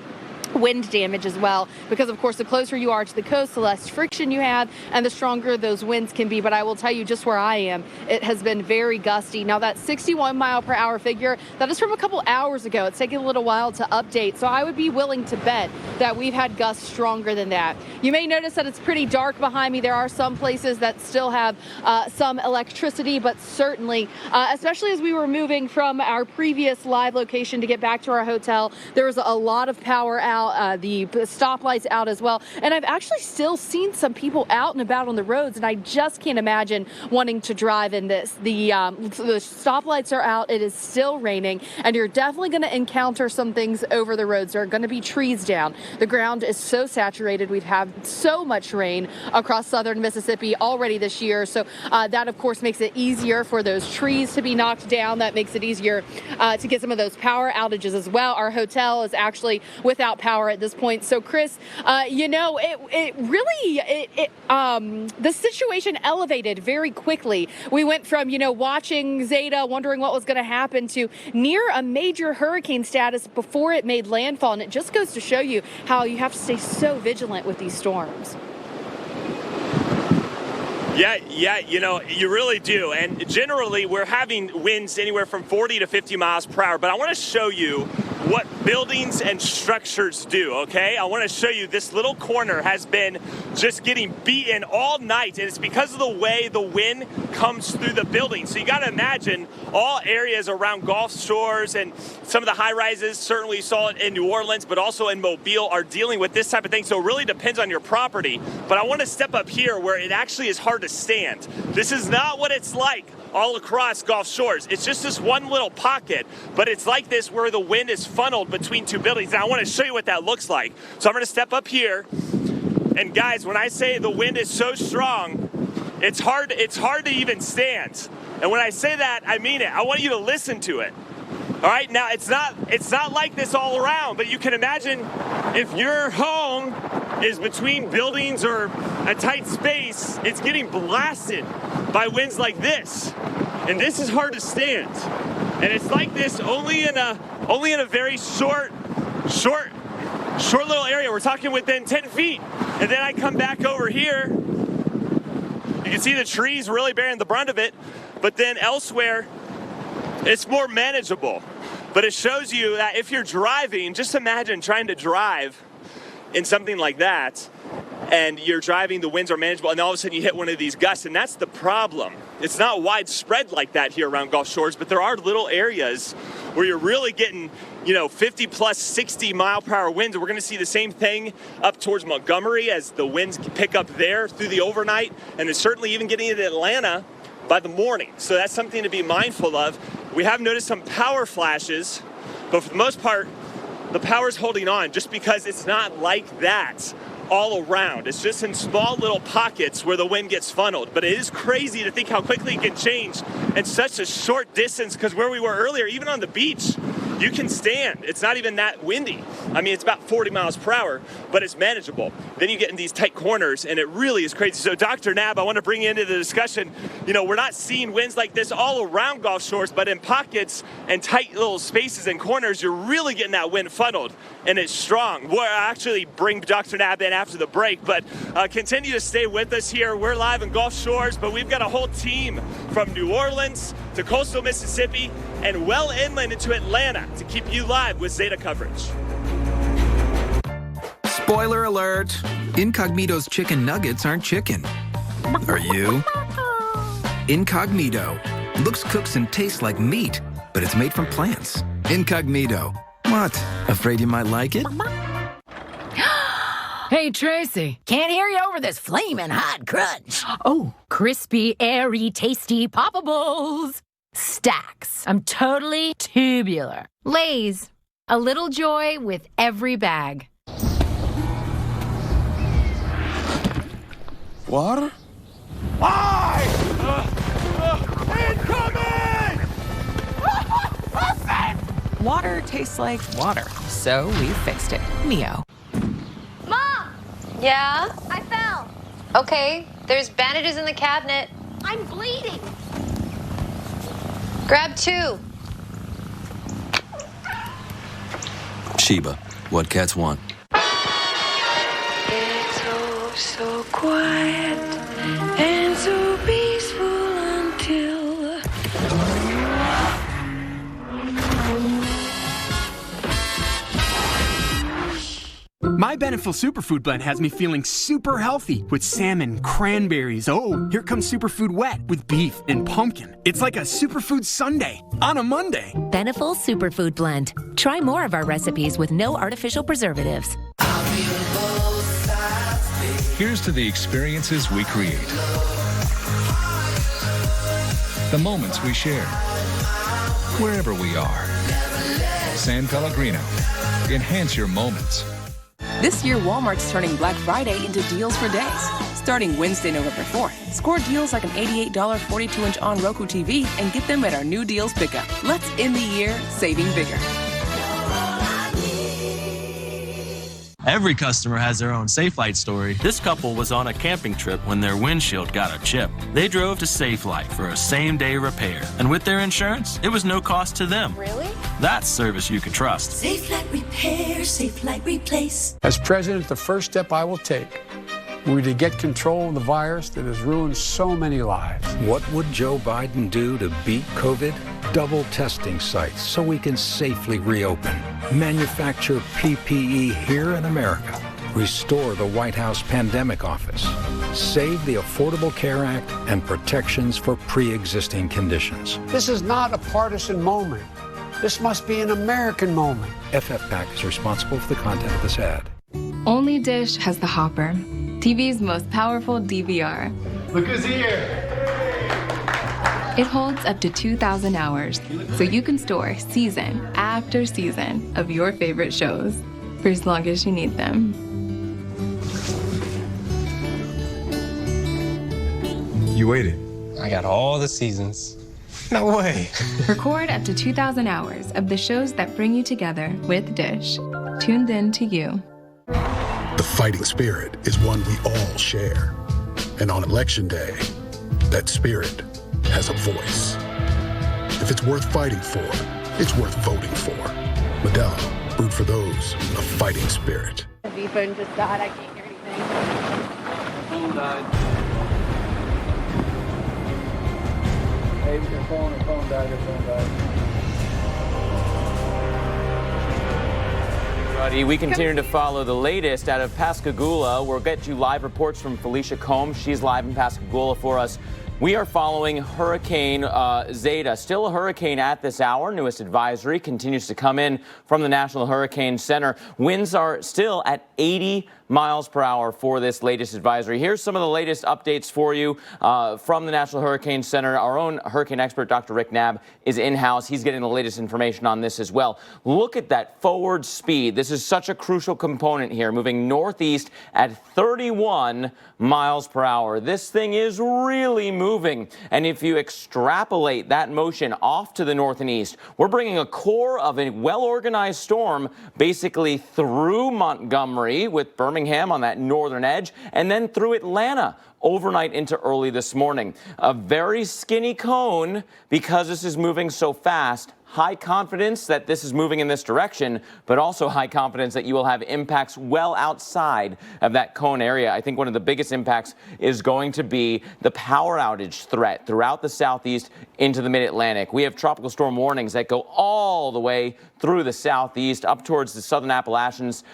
wind damage as well, because of course the closer you are to the coast, the less friction you have and the stronger those winds can be. But I will tell you, just where I am, it has been very gusty. Now, that 61 mile per hour figure, that is from a couple hours ago. It's taking a little while to update, so I would be willing to bet that we've had gusts stronger than that. You may notice that it's pretty dark behind me. There are some places that still have some electricity, but certainly, especially as we were moving from our previous live location to get back to our hotel, there was a lot of power out. The stoplights out as well. And I've actually still seen some people out and about on the roads, and I just can't imagine wanting to drive in this. The stoplights are out. It is still raining, and you're definitely going to encounter some things over the roads. There are going to be trees down. The ground is so saturated. We've had so much rain across southern Mississippi already this year. So that, of course, makes it easier for those trees to be knocked down. That makes it easier to get some of those power outages as well. Our hotel is actually without power hour at this point. So, Chris, it really the situation elevated very quickly. We went from, watching Zeta, wondering what was going to happen, to near a major hurricane status before it made landfall. And it just goes to show you how you have to stay so vigilant with these storms. Yeah, you really do. And generally, we're having winds anywhere from 40 to 50 miles per hour. But I want to show you what buildings and structures do, okay? I want to show you this little corner has been just getting beaten all night. And it's because of the way the wind comes through the building. So you got to imagine all areas around Gulf Shores and some of the high rises, certainly you saw it in New Orleans, but also in Mobile, are dealing with this type of thing. So it really depends on your property. But I want to step up here where it actually is hard to stand. This is not what it's like all across Gulf Shores. It's just this one little pocket, but it's like this where the wind is funneled between two buildings. And I want to show you what that looks like. So I'm going to step up here. And guys, when I say the wind is so strong, it's hard to even stand. And when I say that, I mean it. I want you to listen to it. All right, now it's not like this all around, but you can imagine if your home is between buildings or a tight space, it's getting blasted by winds like this. And this is hard to stand. And it's like this only in a very short little area. We're talking within 10 feet. And then I come back over here. You can see the trees really bearing the brunt of it. But then elsewhere, it's more manageable. But it shows you that if you're driving, just imagine trying to drive in something like that, and you're driving, the winds are manageable, and all of a sudden you hit one of these gusts, and that's the problem. It's not widespread like that here around Gulf Shores, but there are little areas where you're really getting, 50 plus 60 mile per hour winds. And we're going to see the same thing up towards Montgomery as the winds pick up there through the overnight, and it's certainly even getting into Atlanta by the morning. So that's something to be mindful of. We have noticed some power flashes, but for the most part, the power's holding on just because it's not like that all around. It's just in small little pockets where the wind gets funneled. But it is crazy to think how quickly it can change in such a short distance, because where we were earlier, even on the beach, you can stand. It's not even that windy. I mean, it's about 40 miles per hour, but it's manageable. Then you get in these tight corners, and it really is crazy. So, Dr. Knabb, I want to bring you into the discussion. We're not seeing winds like this all around Gulf Shores, but in pockets and tight little spaces and corners, you're really getting that wind funneled, and it's strong. We'll actually bring Dr. Knabb in after the break, but continue to stay with us here. We're live in Gulf Shores, but we've got a whole team from New Orleans to coastal Mississippi and well inland into Atlanta to keep you live with Zeta coverage. Spoiler alert! Incognito's chicken nuggets aren't chicken. Are you? Incognito. Looks, cooks, and tastes like meat, but it's made from plants. Incognito. What? Afraid you might like it? Hey, Tracy. Can't hear you over this flaming hot crunch. Oh, crispy, airy, tasty poppables. Stacks. I'm totally tubular. Lay's. A little joy with every bag. Water? Water tastes like water, so we fixed it. Neo. Mom! Yeah? I fell. Okay, there's bandages in the cabinet. I'm bleeding. Grab 2. Sheba, what cats want? It's oh so quiet and so peaceful until My Beneful Superfood Blend has me feeling super healthy with salmon, cranberries. Oh, here comes Superfood Wet with beef and pumpkin. It's like a superfood sundae on a Monday. Beneful Superfood Blend. Try more of our recipes with no artificial preservatives. Here's to the experiences we create, the moments we share, wherever we are. San Pellegrino. Enhance your moments. This year, Walmart's turning Black Friday into deals for days. Starting Wednesday, November 4th, score deals like an $88 42-inch on Roku TV and get them at our new deals pickup. Let's end the year saving bigger. Every customer has their own Safelite story. This couple was on a camping trip when their windshield got a chip. They drove to Safelite for a same-day repair. And with their insurance, it was no cost to them. Really? That's service you can trust. Safelite Repair, Safelite Replace. As president, the first step I will take will be to get control of the virus that has ruined so many lives. What would Joe Biden do to beat COVID? Double testing sites so we can safely reopen. Manufacture PPE here in America. Restore the White House Pandemic Office. Save the Affordable Care Act and protections for pre-existing conditions. This is not a partisan moment. This must be an American moment. FFPAC is responsible for the content of this ad. Only Dish has the Hopper, TV's most powerful DVR. Look who's here. It holds up to 2,000 hours, so you can store season after season of your favorite shows for as long as you need them. You waited. I got all the seasons. No way. Record up to 2,000 hours of the shows that bring you together with Dish. Tuned in to you. The fighting spirit is one we all share. And on Election Day, that spirit has a voice. If it's worth fighting for, it's worth voting for. Medella, root for those with a fighting spirit. The phone just died. I can't hear anything. Phone died. Hey, your phone died, your phone died. Everybody, we continue to follow the latest out of Pascagoula. We'll get you live reports from Felicia Combs. She's live in Pascagoula for us. We are following Hurricane Zeta, still a hurricane at this hour. Newest advisory continues to come in from the National Hurricane Center. Winds are still at 80 miles per hour for this latest advisory. Here's some of the latest updates for you from the National Hurricane Center. Our own hurricane expert, Dr. Rick Knabb, is in-house. He's getting the latest information on this as well. Look at that forward speed. This is such a crucial component here, moving northeast at 31 miles per hour. This thing is really moving. And if you extrapolate that motion off to the north and east, we're bringing a core of a well-organized storm basically through Montgomery with Birmingham on that northern edge, and then through Atlanta overnight into early this morning. A very skinny cone because this is moving so fast. High confidence that this is moving in this direction, but also high confidence that you will have impacts well outside of that cone area. I think one of the biggest impacts is going to be the power outage threat throughout the southeast into the mid-Atlantic. We have tropical storm warnings that go all the way through the southeast up towards the southern Appalachians.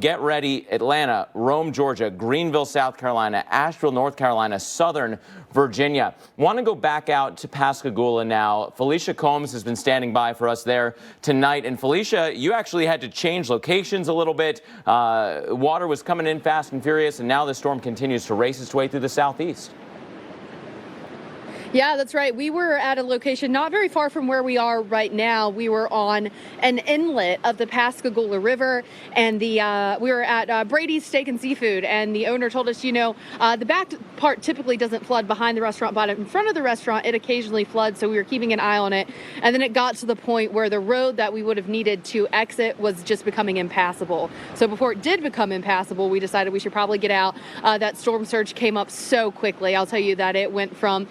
Get ready, Atlanta, Rome, Georgia, Greenville, South Carolina, Asheville, North Carolina, southern Virginia. Want to go back out to Pascagoula now. Felicia Combs has been standing by for us there tonight. And Felicia, you actually had to change locations a little bit. Water was coming in fast and furious, and now the storm continues to race its way through the southeast. Yeah, that's right. We were at a location not very far from where we are right now. We were on an inlet of the Pascagoula River, and we were at Brady's Steak and Seafood, and the owner told us, the back part typically doesn't flood behind the restaurant, but in front of the restaurant, it occasionally floods, so we were keeping an eye on it. And then it got to the point where the road that we would have needed to exit was just becoming impassable. So before it did become impassable, we decided we should probably get out. That storm surge came up so quickly. I'll tell you that it went from,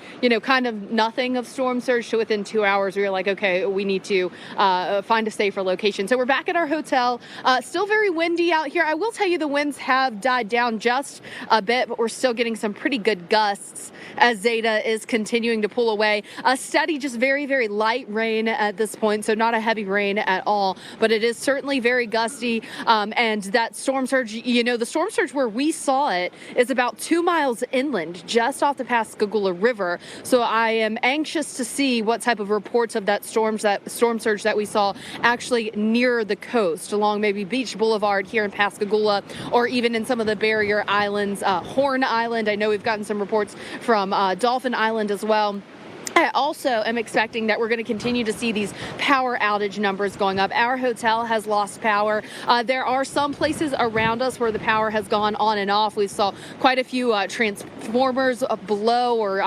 kind of nothing of storm surge to within 2 hours. We were like, okay, we need to find a safer location. So we're back at our hotel. Still very windy out here. I will tell you the winds have died down just a bit, but we're still getting some pretty good gusts as Zeta is continuing to pull away. A steady, just very, very light rain at this point, so not a heavy rain at all, but it is certainly very gusty. And that storm surge, the storm surge where we saw it is about 2 miles inland, just off the Pascagoula River. So I am anxious to see what type of reports of that storm surge that we saw actually near the coast, along maybe Beach Boulevard here in Pascagoula, or even in some of the barrier islands, Horn Island. I know we've gotten some reports from Dolphin Island as well. I also am expecting that we're going to continue to see these power outage numbers going up. Our hotel has lost power. There are some places around us where the power has gone on and off. We saw quite a few transformers below, or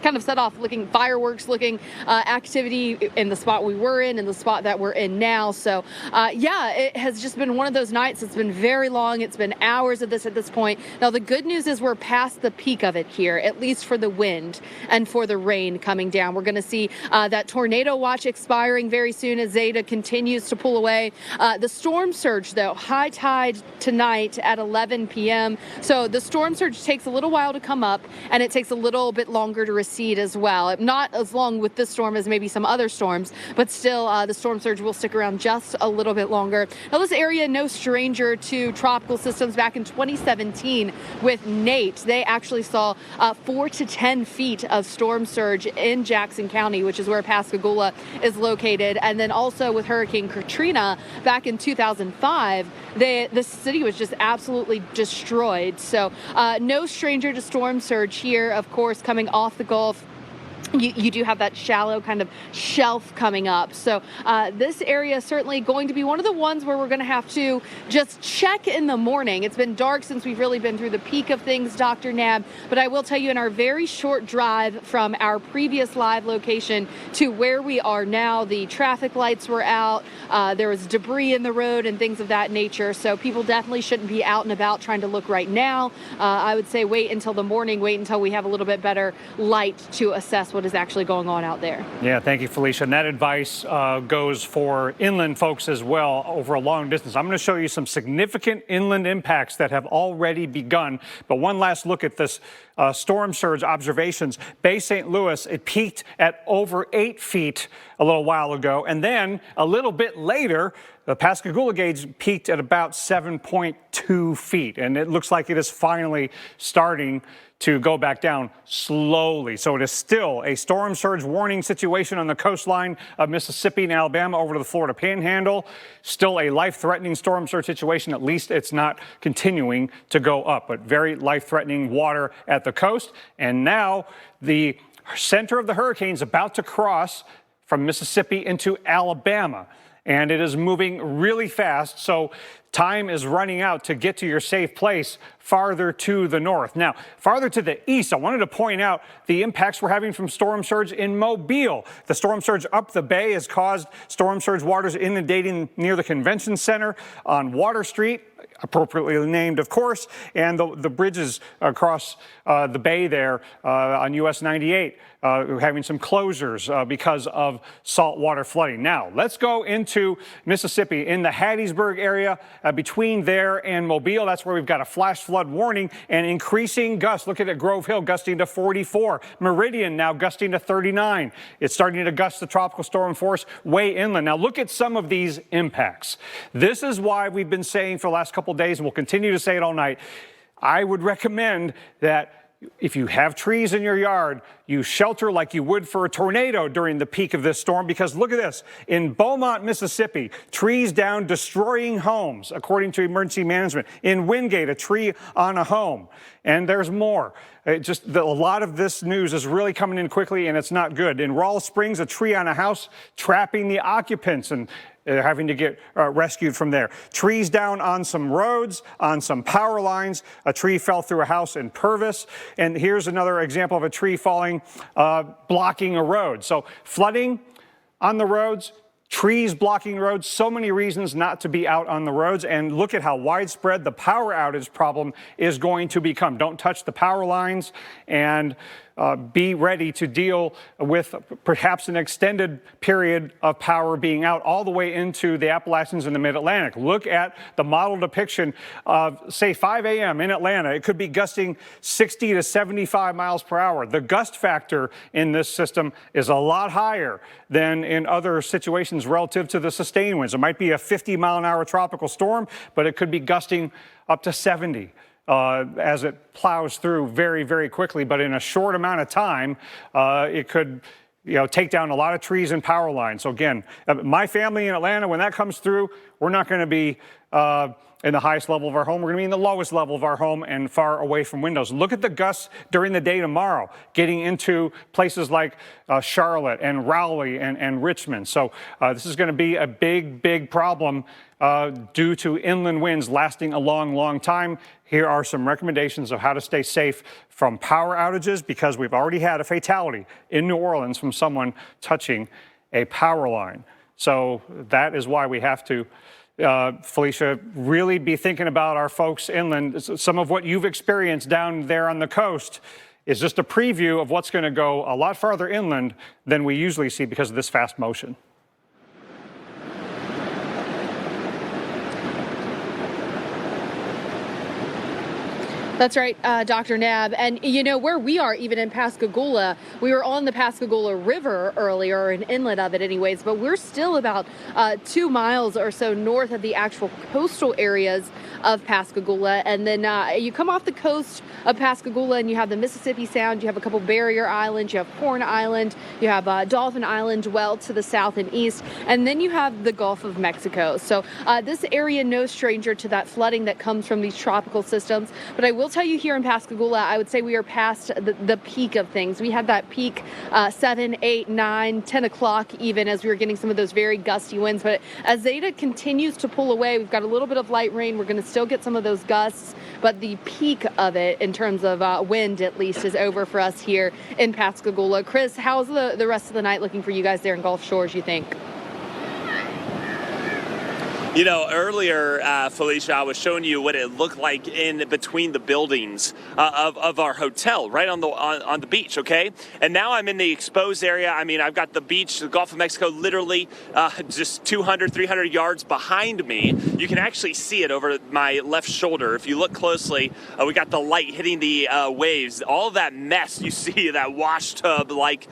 kind of set off looking fireworks looking activity in the spot we were in and the spot that we're in now. So yeah, it has just been one of those nights. It's been very long. It's been hours of this at this point. Now the good news is we're past the peak of it here, at least for the wind and for the rain coming down. We're going to see that tornado watch expiring very soon as Zeta continues to pull away. The storm surge, though, high tide tonight at 11 p.m. So the storm surge takes a little while to come up, and it takes a little bit longer to recede as well. Not as long with this storm as maybe some other storms, but still the storm surge will stick around just a little bit longer. Now, this area, no stranger to tropical systems. Back in 2017 with Nate, they actually saw 4 to 10 feet of storm surge in Jackson County, which is where Pascagoula is located. And then also with Hurricane Katrina back in 2005, the city was just absolutely destroyed. So no stranger to storm surge here, of course, coming off the Gulf. You do have that shallow kind of shelf coming up. So this area is certainly going to be one of the ones where we're going to have to just check in the morning. It's been dark since we've really been through the peak of things, Dr. Nab. But I will tell you, in our very short drive from our previous live location to where we are now, the traffic lights were out. There was debris in the road and things of that nature. So people definitely shouldn't be out and about trying to look right now. I would say wait until the morning, wait until we have a little bit better light to assess what is actually going on out there. Yeah, thank you, Felicia. And that advice goes for inland folks as well over a long distance. I'm going to show you some significant inland impacts that have already begun. But one last look at this storm surge observations. Bay St. Louis, it peaked at over 8 feet a little while ago. And then a little bit later, the Pascagoula gauge peaked at about 7.2 feet. And it looks like it is finally starting to go back down slowly. So it is still a storm surge warning situation on the coastline of Mississippi and Alabama over to the Florida Panhandle. Still a life-threatening storm surge situation. At least it's not continuing to go up, but very life-threatening water at the coast. And now the center of the hurricane is about to cross from Mississippi into Alabama. And it is moving really fast, so time is running out to get to your safe place farther to the north. Now, farther to the east, I wanted to point out the impacts we're having from storm surge in Mobile. The storm surge up the bay has caused storm surge waters inundating near the convention center on Water Street, appropriately named, of course, and the bridges across the bay there on US 98 having some closures because of saltwater flooding. Now, let's go into Mississippi in the Hattiesburg area between there and Mobile. That's where we've got a flash flood warning and increasing gusts. Look at it, Grove Hill gusting to 44. Meridian now gusting to 39. It's starting to gust the tropical storm force way inland. Now, look at some of these impacts. This is why we've been saying for the last couple of days, and we'll continue to say it all night, I would recommend that if you have trees in your yard, you shelter like you would for a tornado during the peak of this storm, because look at this. In Beaumont, Mississippi, trees down, destroying homes, according to emergency management. In Wingate, a tree on a home. And there's more. A lot of this news is really coming in quickly, and it's not good. In Rawls Springs, a tree on a house trapping the occupants, and they're having to get rescued from there. Trees down on some roads, on some power lines. A tree fell through a house in Purvis. And here's another example of a tree falling, blocking a road. So flooding on the roads, trees blocking roads, so many reasons not to be out on the roads. And look at how widespread the power outage problem is going to become. Don't touch the power lines, and be ready to deal with perhaps an extended period of power being out all the way into the Appalachians and the Mid-Atlantic. Look at the model depiction of, say, 5 a.m. in Atlanta. It could be gusting 60 to 75 miles per hour. The gust factor in this system is a lot higher than in other situations relative to the sustained winds. It might be a 50-mile-an-hour tropical storm, but it could be gusting up to 70. As it plows through very, very quickly, but in a short amount of time, it could take down a lot of trees and power lines. So again, my family in Atlanta, when that comes through, we're not going to be in the highest level of our home. We're going to be in the lowest level of our home and far away from windows. Look at the gusts during the day tomorrow, getting into places like Charlotte and Raleigh and Richmond. So this is going to be a big, big problem due to inland winds lasting a long, long time. Here are some recommendations of how to stay safe from power outages, because we've already had a fatality in New Orleans from someone touching a power line. So that is why we have to, Felicia, really be thinking about our folks inland. Some of what you've experienced down there on the coast is just a preview of what's going to go a lot farther inland than we usually see because of this fast motion. That's right, Dr. Nab. And, where we are, even in Pascagoula, we were on the Pascagoula River earlier, or an inlet of it anyways, but we're still about 2 miles or so north of the actual coastal areas of Pascagoula. And then you come off the coast of Pascagoula and you have the Mississippi Sound, you have a couple barrier islands, you have Horn Island, you have Dolphin Island well to the south and east, and then you have the Gulf of Mexico. So this area, no stranger to that flooding that comes from these tropical systems. But I will tell you, here in Pascagoula, I would say we are past the peak of things. We had that peak 7, 8, 9, 10 o'clock even, as we were getting some of those very gusty winds. But as Zeta continues to pull away, we've got a little bit of light rain. We're going to still get some of those gusts, but the peak of it in terms of wind, at least, is over for us here in Pascagoula. Chris, how's the rest of the night looking for you guys there in Gulf Shores, you think? Earlier, Felicia, I was showing you what it looked like in between the buildings of our hotel, right on the beach, okay? And now I'm in the exposed area. I mean, I've got the beach, the Gulf of Mexico, literally just 200, 300 yards behind me. You can actually see it over my left shoulder. If you look closely, we got the light hitting the waves. All of that mess you see, that wash tub-like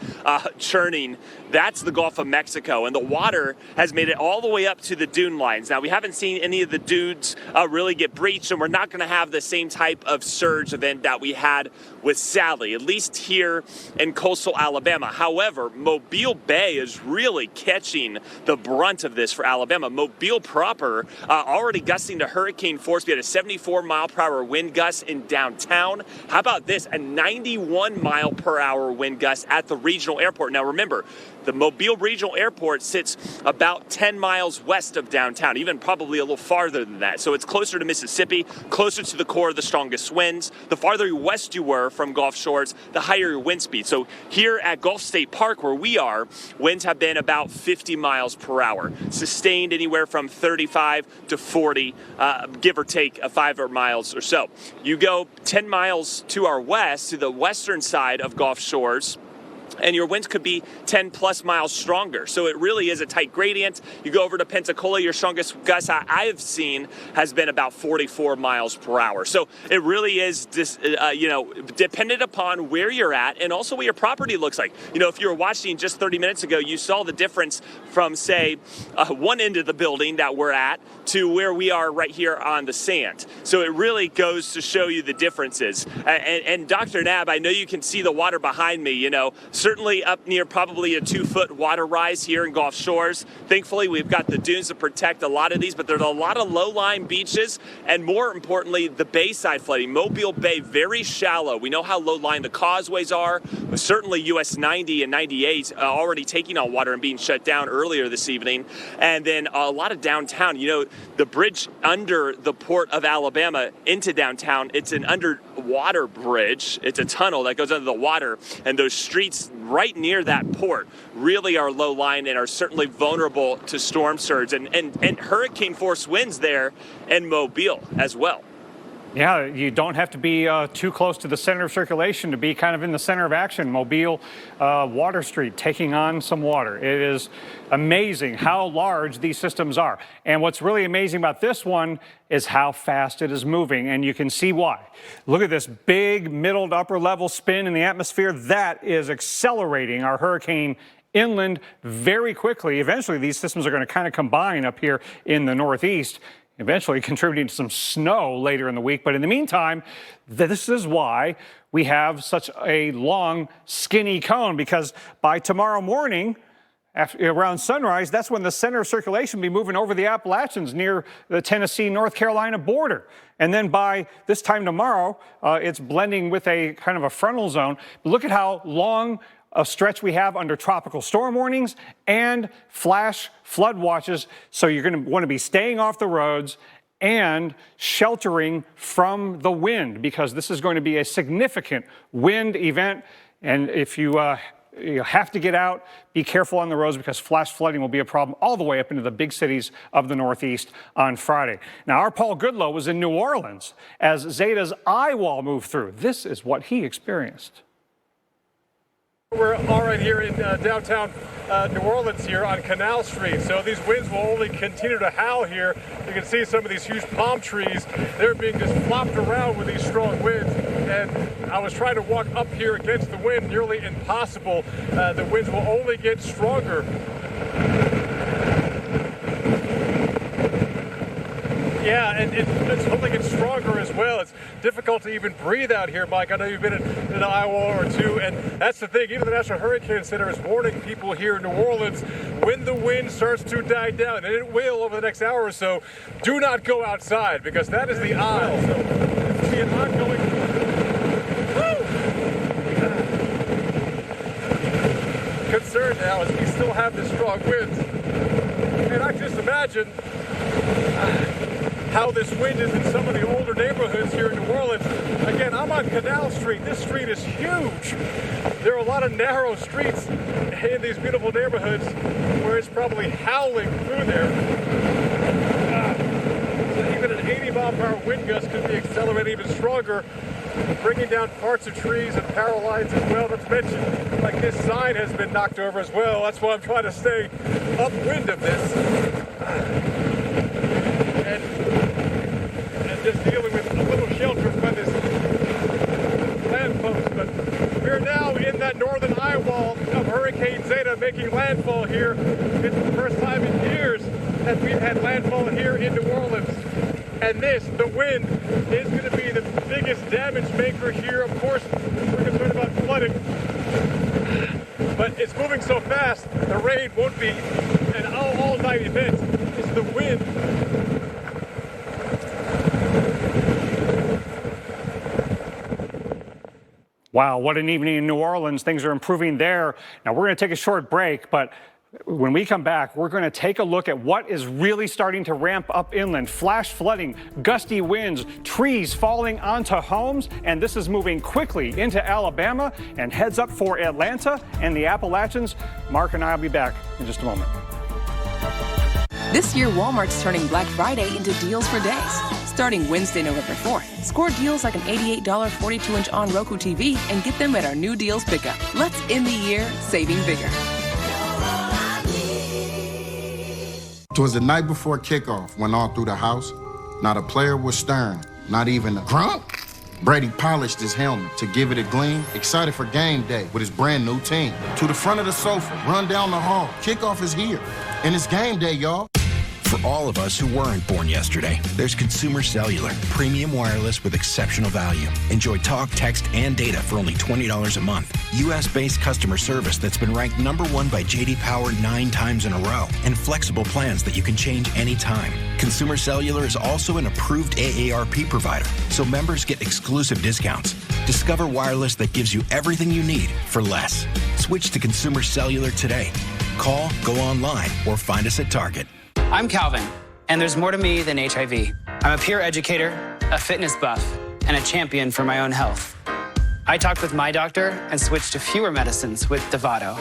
churning, that's the Gulf of Mexico. And the water has made it all the way up to the dune lines. Now, we haven't seen any of the dunes really get breached, and we're not going to have the same type of surge event that we had with Sally, at least here in coastal Alabama. However, Mobile Bay is really catching the brunt of this for Alabama. Mobile proper already gusting to hurricane force. We had a 74-mile-per-hour wind gust in downtown. How about this? A 91-mile-per-hour wind gust at the regional airport. Now, remember, the Mobile Regional Airport sits about 10 miles west of downtown, even probably a little farther than that. So it's closer to Mississippi, closer to the core of the strongest winds. The farther west you were from Gulf Shores, the higher your wind speed. So here at Gulf State Park, where we are, winds have been about 50 miles per hour, sustained anywhere from 35 to 40, give or take 5 miles or so. You go 10 miles to our west, to the western side of Gulf Shores, and your winds could be 10 plus miles stronger. So it really is a tight gradient. You go over to Pensacola, your strongest gust I've seen has been about 44 miles per hour. So it really is dependent upon where you're at and also what your property looks like. If you were watching just 30 minutes ago, you saw the difference from, say, one end of the building that we're at to where we are right here on the sand. So it really goes to show you the differences. And Dr. Nab, I know you can see the water behind me, certainly up near probably a 2-foot water rise here in Gulf Shores. Thankfully, we've got the dunes to protect a lot of these, but there's a lot of low-lying beaches, and more importantly, the bayside flooding. Mobile Bay, very shallow. We know how low-lying the causeways are. Certainly US 90 and 98 already taking on water and being shut down earlier this evening. And then a lot of downtown. The bridge under the port of Alabama into downtown, it's an underwater bridge. It's a tunnel that goes under the water, and those streets right near that port really are low lying and are certainly vulnerable to storm surge and hurricane force winds there in Mobile as well. Yeah, you don't have to be too close to the center of circulation to be kind of in the center of action. Mobile, Water Street, taking on some water. It is amazing how large these systems are. And what's really amazing about this one is how fast it is moving, and you can see why. Look at this big middle to upper level spin in the atmosphere. That is accelerating our hurricane inland very quickly. Eventually, these systems are going to kind of combine up here in the northeast. eventually contributing to some snow later in the week. But in the meantime, this is why we have such a long, skinny cone, because by tomorrow morning, around sunrise, that's when the center of circulation will be moving over the Appalachians near the Tennessee-North Carolina border. And then by this time tomorrow, it's blending with a kind of a frontal zone. But look at how long a stretch we have under tropical storm warnings and flash flood watches. So you're going to want to be staying off the roads and sheltering from the wind, because this is going to be a significant wind event. And if you have to get out, be careful on the roads, because flash flooding will be a problem all the way up into the big cities of the Northeast on Friday. Now, our Paul Goodlow was in New Orleans as Zeta's eye wall moved through. This is what he experienced. We're all right here in downtown New Orleans here on Canal Street. So these winds will only continue to howl here. You can see some of these huge palm trees. They're being just flopped around with these strong winds. And I was trying to walk up here against the wind, nearly impossible. The winds will only get stronger. Yeah, and it's only gets stronger as well. It's difficult to even breathe out here, Mike. I know you've been in an eye wall or two, and that's the thing. Even the National Hurricane Center is warning people here in New Orleans, when the wind starts to die down, and it will over the next hour or so, do not go outside, because that is the eye. So it's be an ongoing concern now as we still have this strong winds. And I just imagine how this wind is in some of the older neighborhoods here in New Orleans. Again, I'm on Canal Street. This street is huge. There are a lot of narrow streets in these beautiful neighborhoods where it's probably howling through there. So even an 80-mile-per-hour wind gust could be accelerating even stronger, bringing down parts of trees and power lines as well. Not to mention, like, this sign has been knocked over as well. That's why I'm trying to stay upwind of this. And just dealing with a little shelter by this landfall. But we're now in that northern eye wall of Hurricane Zeta making landfall here. It's the first time in years that we've had landfall here in New Orleans. And the wind, is going to be the biggest damage maker here. Of course, we're concerned about flooding. But it's moving so fast, the rain won't be an all-night event. It's the wind. Wow, what an evening in New Orleans. Things are improving there. Now, we're going to take a short break, but when we come back, we're going to take a look at what is really starting to ramp up inland. Flash flooding, gusty winds, trees falling onto homes, and this is moving quickly into Alabama and heads up for Atlanta and the Appalachians. Mark and I will be back in just a moment. This year, Walmart's turning Black Friday into deals for days. Starting Wednesday, November 4th, score deals like an $88 42-inch on Roku TV and get them at our new deals pickup. Let's end the year saving bigger. It was the night before kickoff, went all through the house. Not a player was stirring, not even a grunt. Brady polished his helmet to give it a gleam, excited for game day with his brand new team. To the front of the sofa, run down the hall, kickoff is here. And it's game day, y'all. For all of us who weren't born yesterday, there's Consumer Cellular, premium wireless with exceptional value. Enjoy talk, text, and data for only $20 a month. U.S.-based customer service that's been ranked #1 by J.D. Power 9 times in a row, and flexible plans that you can change anytime. Consumer Cellular is also an approved AARP provider, so members get exclusive discounts. Discover wireless that gives you everything you need for less. Switch to Consumer Cellular today. Call, go online, or find us at Target. I'm Calvin, and there's more to me than HIV. I'm a peer educator, a fitness buff, and a champion for my own health. I talked with my doctor and switched to fewer medicines with Dovato.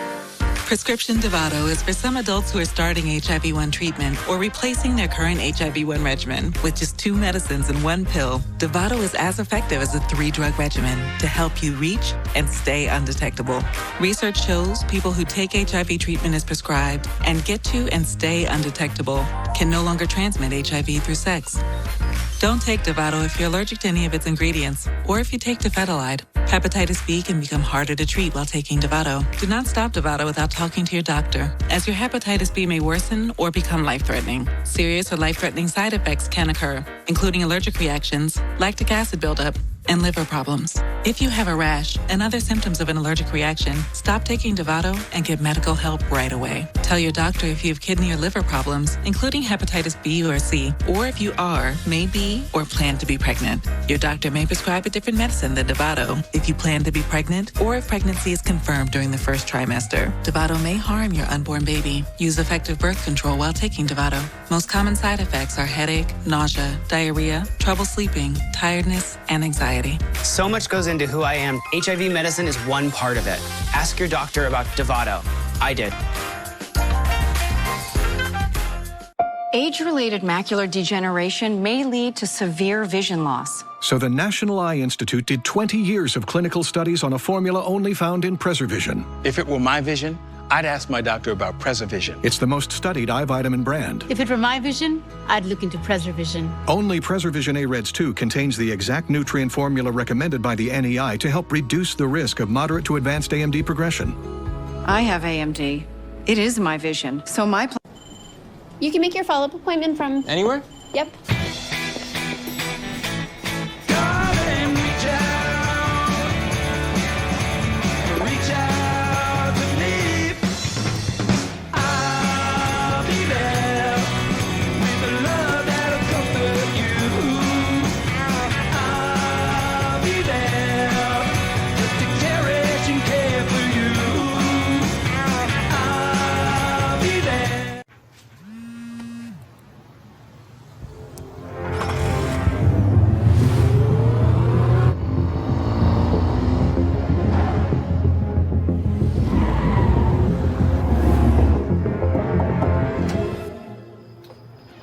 Prescription Dovato is for some adults who are starting HIV-1 treatment or replacing their current HIV-1 regimen with just 2 medicines in 1 pill. Dovato is as effective as a 3-drug regimen to help you reach and stay undetectable. Research shows people who take HIV treatment as prescribed and get to and stay undetectable can no longer transmit HIV through sex. Don't take Dovato if you're allergic to any of its ingredients, or if you take Dofetilide. Hepatitis B can become harder to treat while taking Dovato. Do not stop Dovato without talking to your doctor, as your hepatitis B may worsen or become life-threatening. Serious or life-threatening side effects can occur, including allergic reactions, lactic acid buildup, and liver problems. If you have a rash and other symptoms of an allergic reaction, stop taking Dovato and get medical help right away. Tell your doctor if you have kidney or liver problems, including hepatitis B or C, or if you are, may be, or plan to be pregnant. Your doctor may prescribe a different medicine than Dovato if you plan to be pregnant or if pregnancy is confirmed during the first trimester. Dovato may harm your unborn baby. Use effective birth control while taking Dovato. Most common side effects are headache, nausea, diarrhea, trouble sleeping, tiredness, and anxiety. So much goes into who I am. HIV medicine is one part of it. Ask your doctor about Dovato. I did. Age-related macular degeneration may lead to severe vision loss. So the National Eye Institute did 20 years of clinical studies on a formula only found in PreserVision. If it were my vision, I'd ask my doctor about PreserVision. It's the most studied eye vitamin brand. If it were my vision, I'd look into PreserVision. Only PreserVision AREDS 2 contains the exact nutrient formula recommended by the NEI to help reduce the risk of moderate to advanced AMD progression. I have AMD. It is my vision. So my You can make your follow-up appointment from Anywhere? Yep.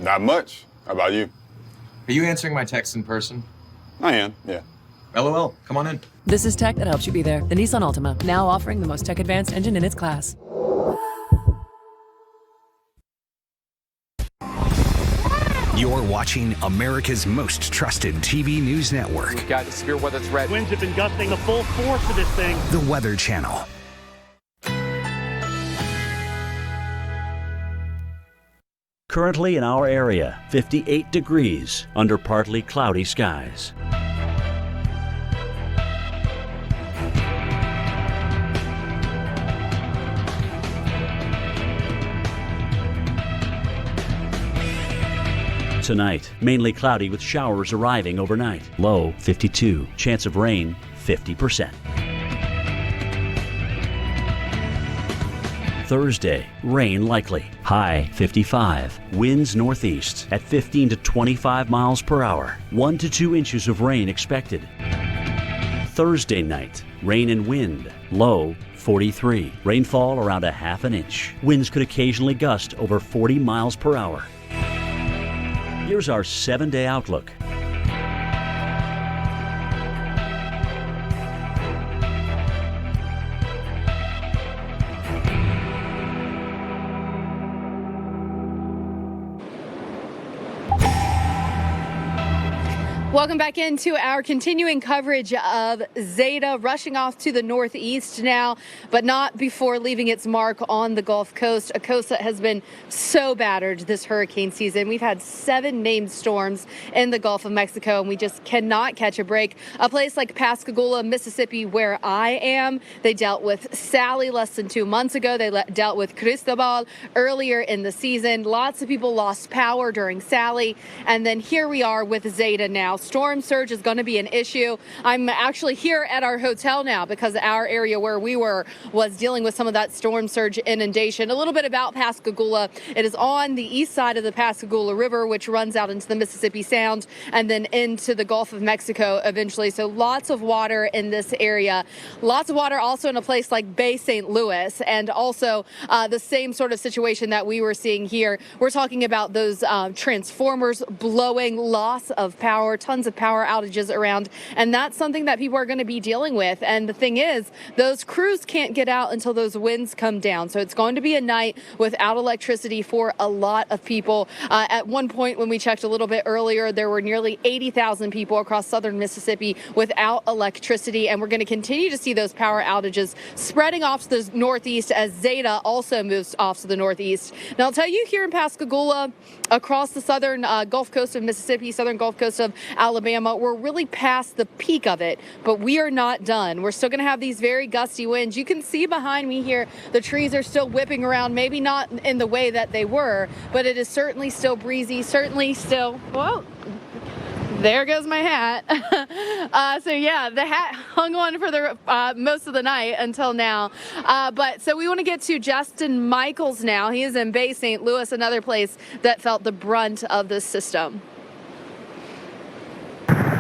Not much. How about you? Are you answering my text in person? I am, yeah. LOL, come on in. This is tech that helps you be there. The Nissan Altima, now offering the most tech-advanced engine in its class. You're watching America's most trusted TV news network. We've got a severe weather threat. Winds have been gusting the full force of this thing. The Weather Channel. Currently in our area, 58 degrees under partly cloudy skies. Tonight, mainly cloudy with showers arriving overnight. Low 52, chance of rain 50%. Thursday, rain likely. High 55. Winds northeast at 15 to 25 miles per hour. 1 to 2 inches of rain expected. Thursday night, rain and wind. Low 43. Rainfall around a half an inch. Winds could occasionally gust over 40 miles per hour. Here's our 7-day outlook. Welcome back into our continuing coverage of Zeta, rushing off to the northeast now, but not before leaving its mark on the Gulf Coast, a coast that has been so battered this hurricane season. We've had 7 named storms in the Gulf of Mexico, and we just cannot catch a break. A place like Pascagoula, Mississippi, where I am, they dealt with Sally less than 2 months ago. They dealt with Cristobal earlier in the season. Lots of people lost power during Sally, and then here we are with Zeta now. Storm surge is going to be an issue. I'm actually here at our hotel now because our area where we were was dealing with some of that storm surge inundation. A little bit about Pascagoula. It is on the east side of the Pascagoula River, which runs out into the Mississippi Sound and then into the Gulf of Mexico eventually. So lots of water in this area. Lots of water also in a place like Bay St. Louis, and also the same sort of situation that we were seeing here. We're talking about those transformers blowing, loss of power, tons of power outages around, and that's something that people are going to be dealing with. And the thing is, those crews can't get out until those winds come down. So it's going to be a night without electricity for a lot of people. At one point, when we checked a little bit earlier, there were nearly 80,000 people across southern Mississippi without electricity, and we're going to continue to see those power outages spreading off to the northeast as Zeta also moves off to the northeast. Now, I'll tell you, here in Pascagoula, across the southern Gulf Coast of Mississippi, southern Gulf Coast of Alabama, we're really past the peak of it, but we are not done. We're still going to have these very gusty winds. You can see behind me here, the trees are still whipping around, maybe not in the way that they were, but it is certainly still breezy, certainly still, whoa, there goes my hat. So yeah, the hat hung on for the most of the night until now. But so we want to get to Justin Michaels now. He is in Bay St. Louis, another place that felt the brunt of this system.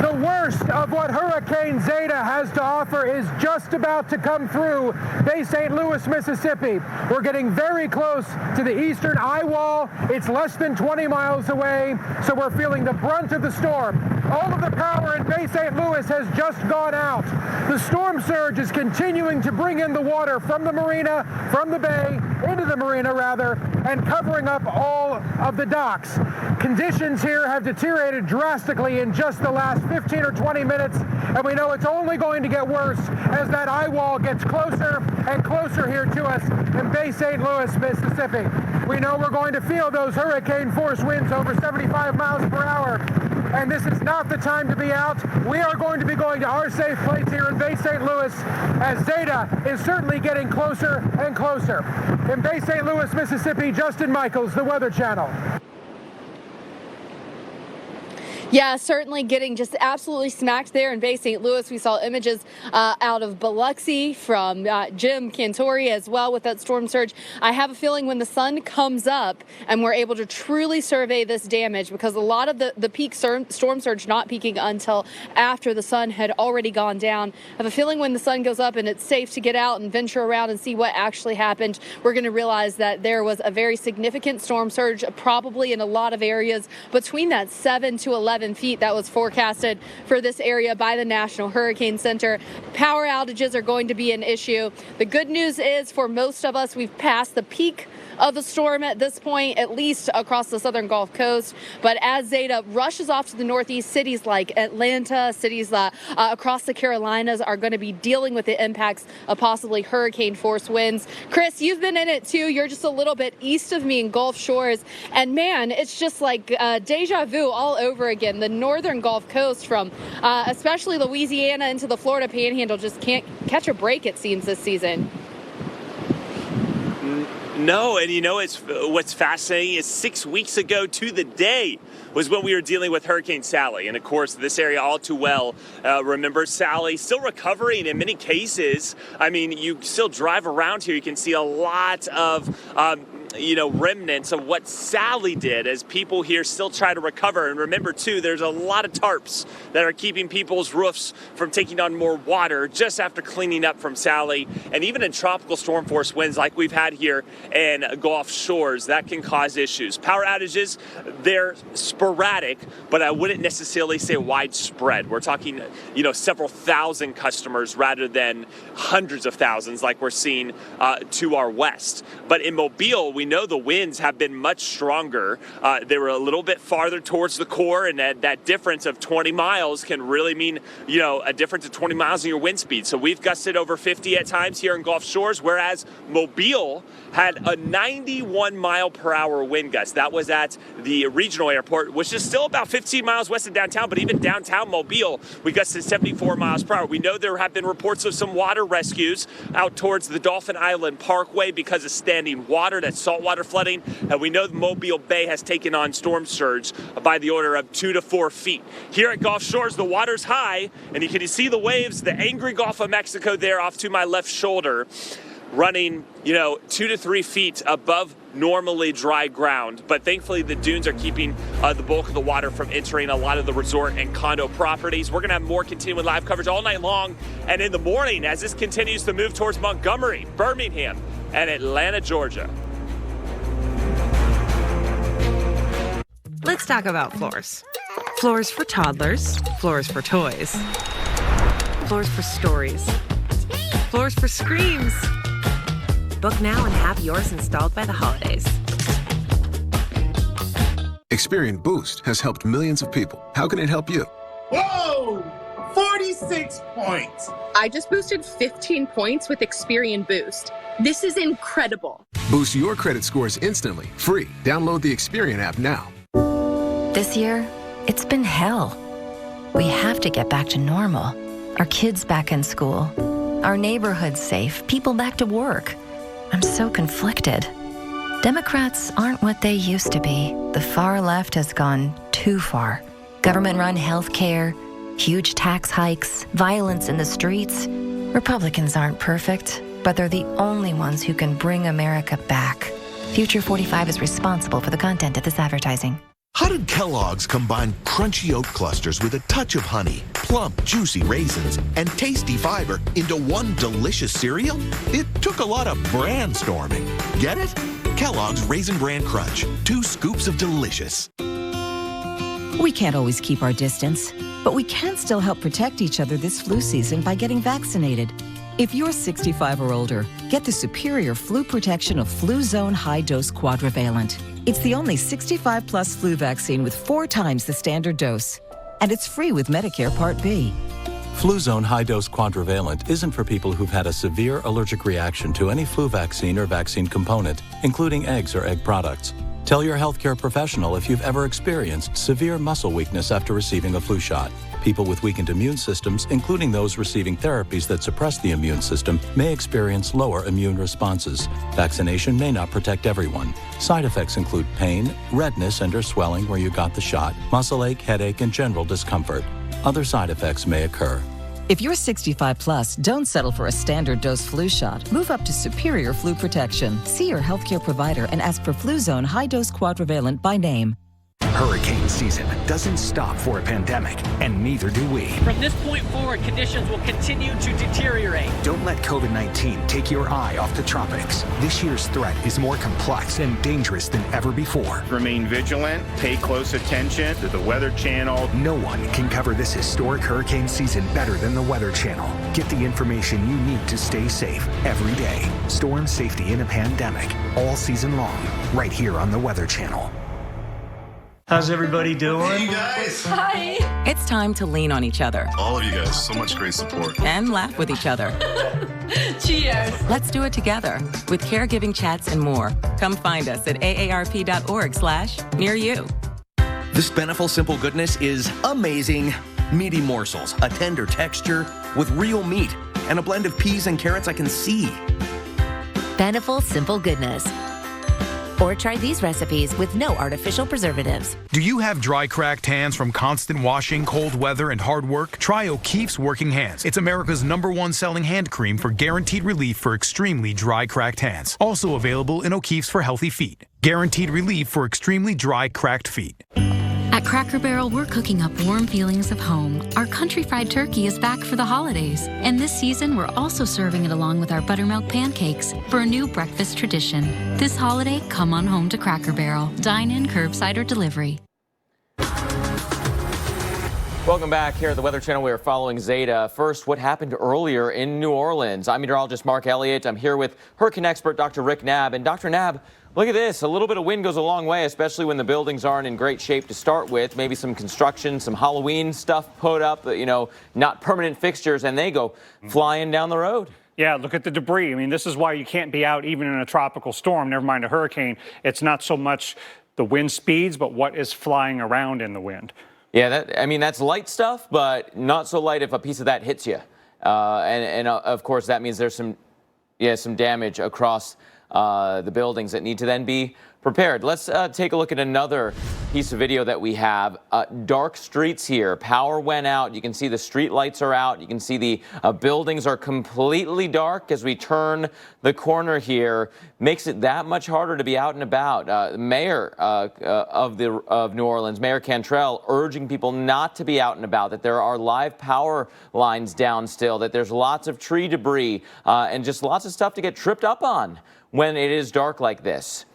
The worst of what Hurricane Zeta has to offer is just about to come through Bay St. Louis, Mississippi. We're getting very close to the eastern eye wall. It's less than 20 miles away, so we're feeling the brunt of the storm. All of the power in Bay St. Louis has just gone out. The storm surge is continuing to bring in the water from the marina, from the bay, into the marina rather, and covering up all of the docks. Conditions here have deteriorated drastically in just the last 15 or 20 minutes, and we know it's only going to get worse as that eye wall gets closer and closer here to us in Bay St. Louis, Mississippi. We know we're going to feel those hurricane force winds over 75 miles per hour, and this is not the time to be out. We are going to be going to our safe place here in Bay St. Louis as Zeta is certainly getting closer and closer. In Bay St. Louis, Mississippi, Justin Michaels, the Weather Channel. Yeah, certainly getting just absolutely smacked there in Bay St. Louis. We saw images out of Biloxi from Jim Cantori as well with that storm surge. I have a feeling when the sun comes up and we're able to truly survey this damage, because a lot of the peak storm surge not peaking until after the sun had already gone down. I have a feeling when the sun goes up and it's safe to get out and venture around and see what actually happened, we're going to realize that there was a very significant storm surge, probably in a lot of areas between that 7 to 11 feet that was forecasted for this area by the National Hurricane Center. Power outages are going to be an issue. The good news is for most of us, we've passed the peak of the storm at this point, at least across the southern Gulf Coast. But as Zeta rushes off to the northeast, cities like Atlanta, cities across the Carolinas are going to be dealing with the impacts of possibly hurricane force winds. Chris, you've been in it too. You're just a little bit east of me in Gulf Shores. And man, it's just like deja vu all over again. The northern Gulf Coast from especially Louisiana into the Florida Panhandle just can't catch a break, it seems, this season. No, and you know what's fascinating is 6 weeks ago to the day was when we were dealing with Hurricane Sally. And of course, this area all too well remembers Sally, still recovering in many cases. I mean, you still drive around here, you can see a lot of remnants of what Sally did as people here still try to recover. And remember too, there's a lot of tarps that are keeping people's roofs from taking on more water just after cleaning up from Sally. And even in tropical storm force winds like we've had here in Gulf Shores, that can cause issues. Power outages, they're sporadic, but I wouldn't necessarily say widespread. We're talking, several thousand customers rather than hundreds of thousands like we're seeing to our west. But in Mobile, we know the winds have been much stronger. They were a little bit farther towards the core, and that difference of 20 miles can really mean, a difference of 20 miles in your wind speed. So we've gusted over 50 at times here in Gulf Shores, whereas Mobile had a 91 mile per hour wind gust. That was at the regional airport, which is still about 15 miles west of downtown, but even downtown Mobile, we gusted 74 miles per hour. We know there have been reports of some water rescues out towards the Dolphin Island Parkway because of standing water, that's saltwater flooding, and we know the Mobile Bay has taken on storm surge by the order of 2 to 4 feet. Here at Gulf Shores, the water's high, and you can see the waves, the angry Gulf of Mexico there off to my left shoulder, running, 2 to 3 feet above normally dry ground. But thankfully, the dunes are keeping the bulk of the water from entering a lot of the resort and condo properties. We're going to have more continuing live coverage all night long and in the morning as this continues to move towards Montgomery, Birmingham, and Atlanta, Georgia. Let's talk about floors. Floors for toddlers, floors for toys, floors for stories, floors for screams. Book now and have yours installed by the holidays. Experian Boost has helped millions of people. How can it help you? Whoa! 46 points! I just boosted 15 points with Experian Boost. This is incredible. Boost your credit scores instantly, free. Download the Experian app now. This year, it's been hell. We have to get back to normal. Our kids back in school. Our neighborhood safe. People back to work. I'm so conflicted. Democrats aren't what they used to be. The far left has gone too far. Government-run health care, huge tax hikes, violence in the streets. Republicans aren't perfect, but they're the only ones who can bring America back. Future 45 is responsible for the content of this advertising. How did Kellogg's combine crunchy oat clusters with a touch of honey, plump, juicy raisins, and tasty fiber into one delicious cereal? It took a lot of brainstorming. Get it? Kellogg's Raisin Bran Crunch. 2 scoops of delicious. We can't always keep our distance, but we can still help protect each other this flu season by getting vaccinated. If you're 65 or older, get the superior flu protection of Fluzone High Dose Quadrivalent. It's the only 65-plus flu vaccine with 4 times the standard dose. And it's free with Medicare Part B. Fluzone High Dose Quadrivalent isn't for people who've had a severe allergic reaction to any flu vaccine or vaccine component, including eggs or egg products. Tell your healthcare professional if you've ever experienced severe muscle weakness after receiving a flu shot. People with weakened immune systems, including those receiving therapies that suppress the immune system, may experience lower immune responses. Vaccination may not protect everyone. Side effects include pain, redness and/or swelling where you got the shot, muscle ache, headache, and general discomfort. Other side effects may occur. If you're 65 plus, don't settle for a standard dose flu shot. Move up to superior flu protection. See your healthcare provider and ask for Fluzone High Dose Quadrivalent by name. Hurricane season doesn't stop for a pandemic, and neither do we. From this point forward, conditions will continue to deteriorate. Don't let COVID-19 take your eye off the tropics. This year's threat is more complex and dangerous than ever before. Remain vigilant, pay close attention to the Weather Channel. No one can cover this historic hurricane season better than the Weather Channel. Get the information you need to stay safe every day. Storm safety in a pandemic, all season long, right here on the Weather Channel. How's everybody doing? Hey, you guys. Hi. It's time to lean on each other. All of you guys, so much great support. And laugh with each other. Cheers. Let's do it together with caregiving chats and more. Come find us at aarp.org/near you. This Beneful Simple Goodness is amazing. Meaty morsels, a tender texture with real meat, and a blend of peas and carrots I can see. Beneful Simple Goodness. Or try these recipes with no artificial preservatives. Do you have dry, cracked hands from constant washing, cold weather, and hard work? Try O'Keefe's Working Hands. It's America's #1 selling hand cream for guaranteed relief for extremely dry, cracked hands. Also available in O'Keefe's for healthy feet. Guaranteed relief for extremely dry, cracked feet. At Cracker Barrel, we're cooking up warm feelings of home. Our country fried turkey is back for the holidays. And this season, we're also serving it along with our buttermilk pancakes for a new breakfast tradition. This holiday, come on home to Cracker Barrel. Dine in, curbside, or delivery. Welcome back here at the Weather Channel. We are following Zeta. First, what happened earlier in New Orleans? I'm meteorologist Mark Elliott. I'm here with hurricane expert Dr. Rick Knabb. And Dr. Knabb, look at this. A little bit of wind goes a long way, especially when the buildings aren't in great shape to start with. Maybe some construction, some Halloween stuff put up, not permanent fixtures, and they go flying down the road. Yeah, look at the debris. I mean, this is why you can't be out even in a tropical storm, never mind a hurricane. It's not so much the wind speeds, but what is flying around in the wind. Yeah, that's light stuff, but not so light if a piece of that hits you. And of course, that means there's some damage across the buildings that need to then be prepared. Let's take a look at another piece of video that we have. Dark streets here. Power went out. You can see the street lights are out. You can see the buildings are completely dark as we turn the corner here. Makes it that much harder to be out and about. Mayor of New Orleans, Mayor Cantrell, urging people not to be out and about, that there are live power lines down still, that there's lots of tree debris and just lots of stuff to get tripped up on when it is dark like this.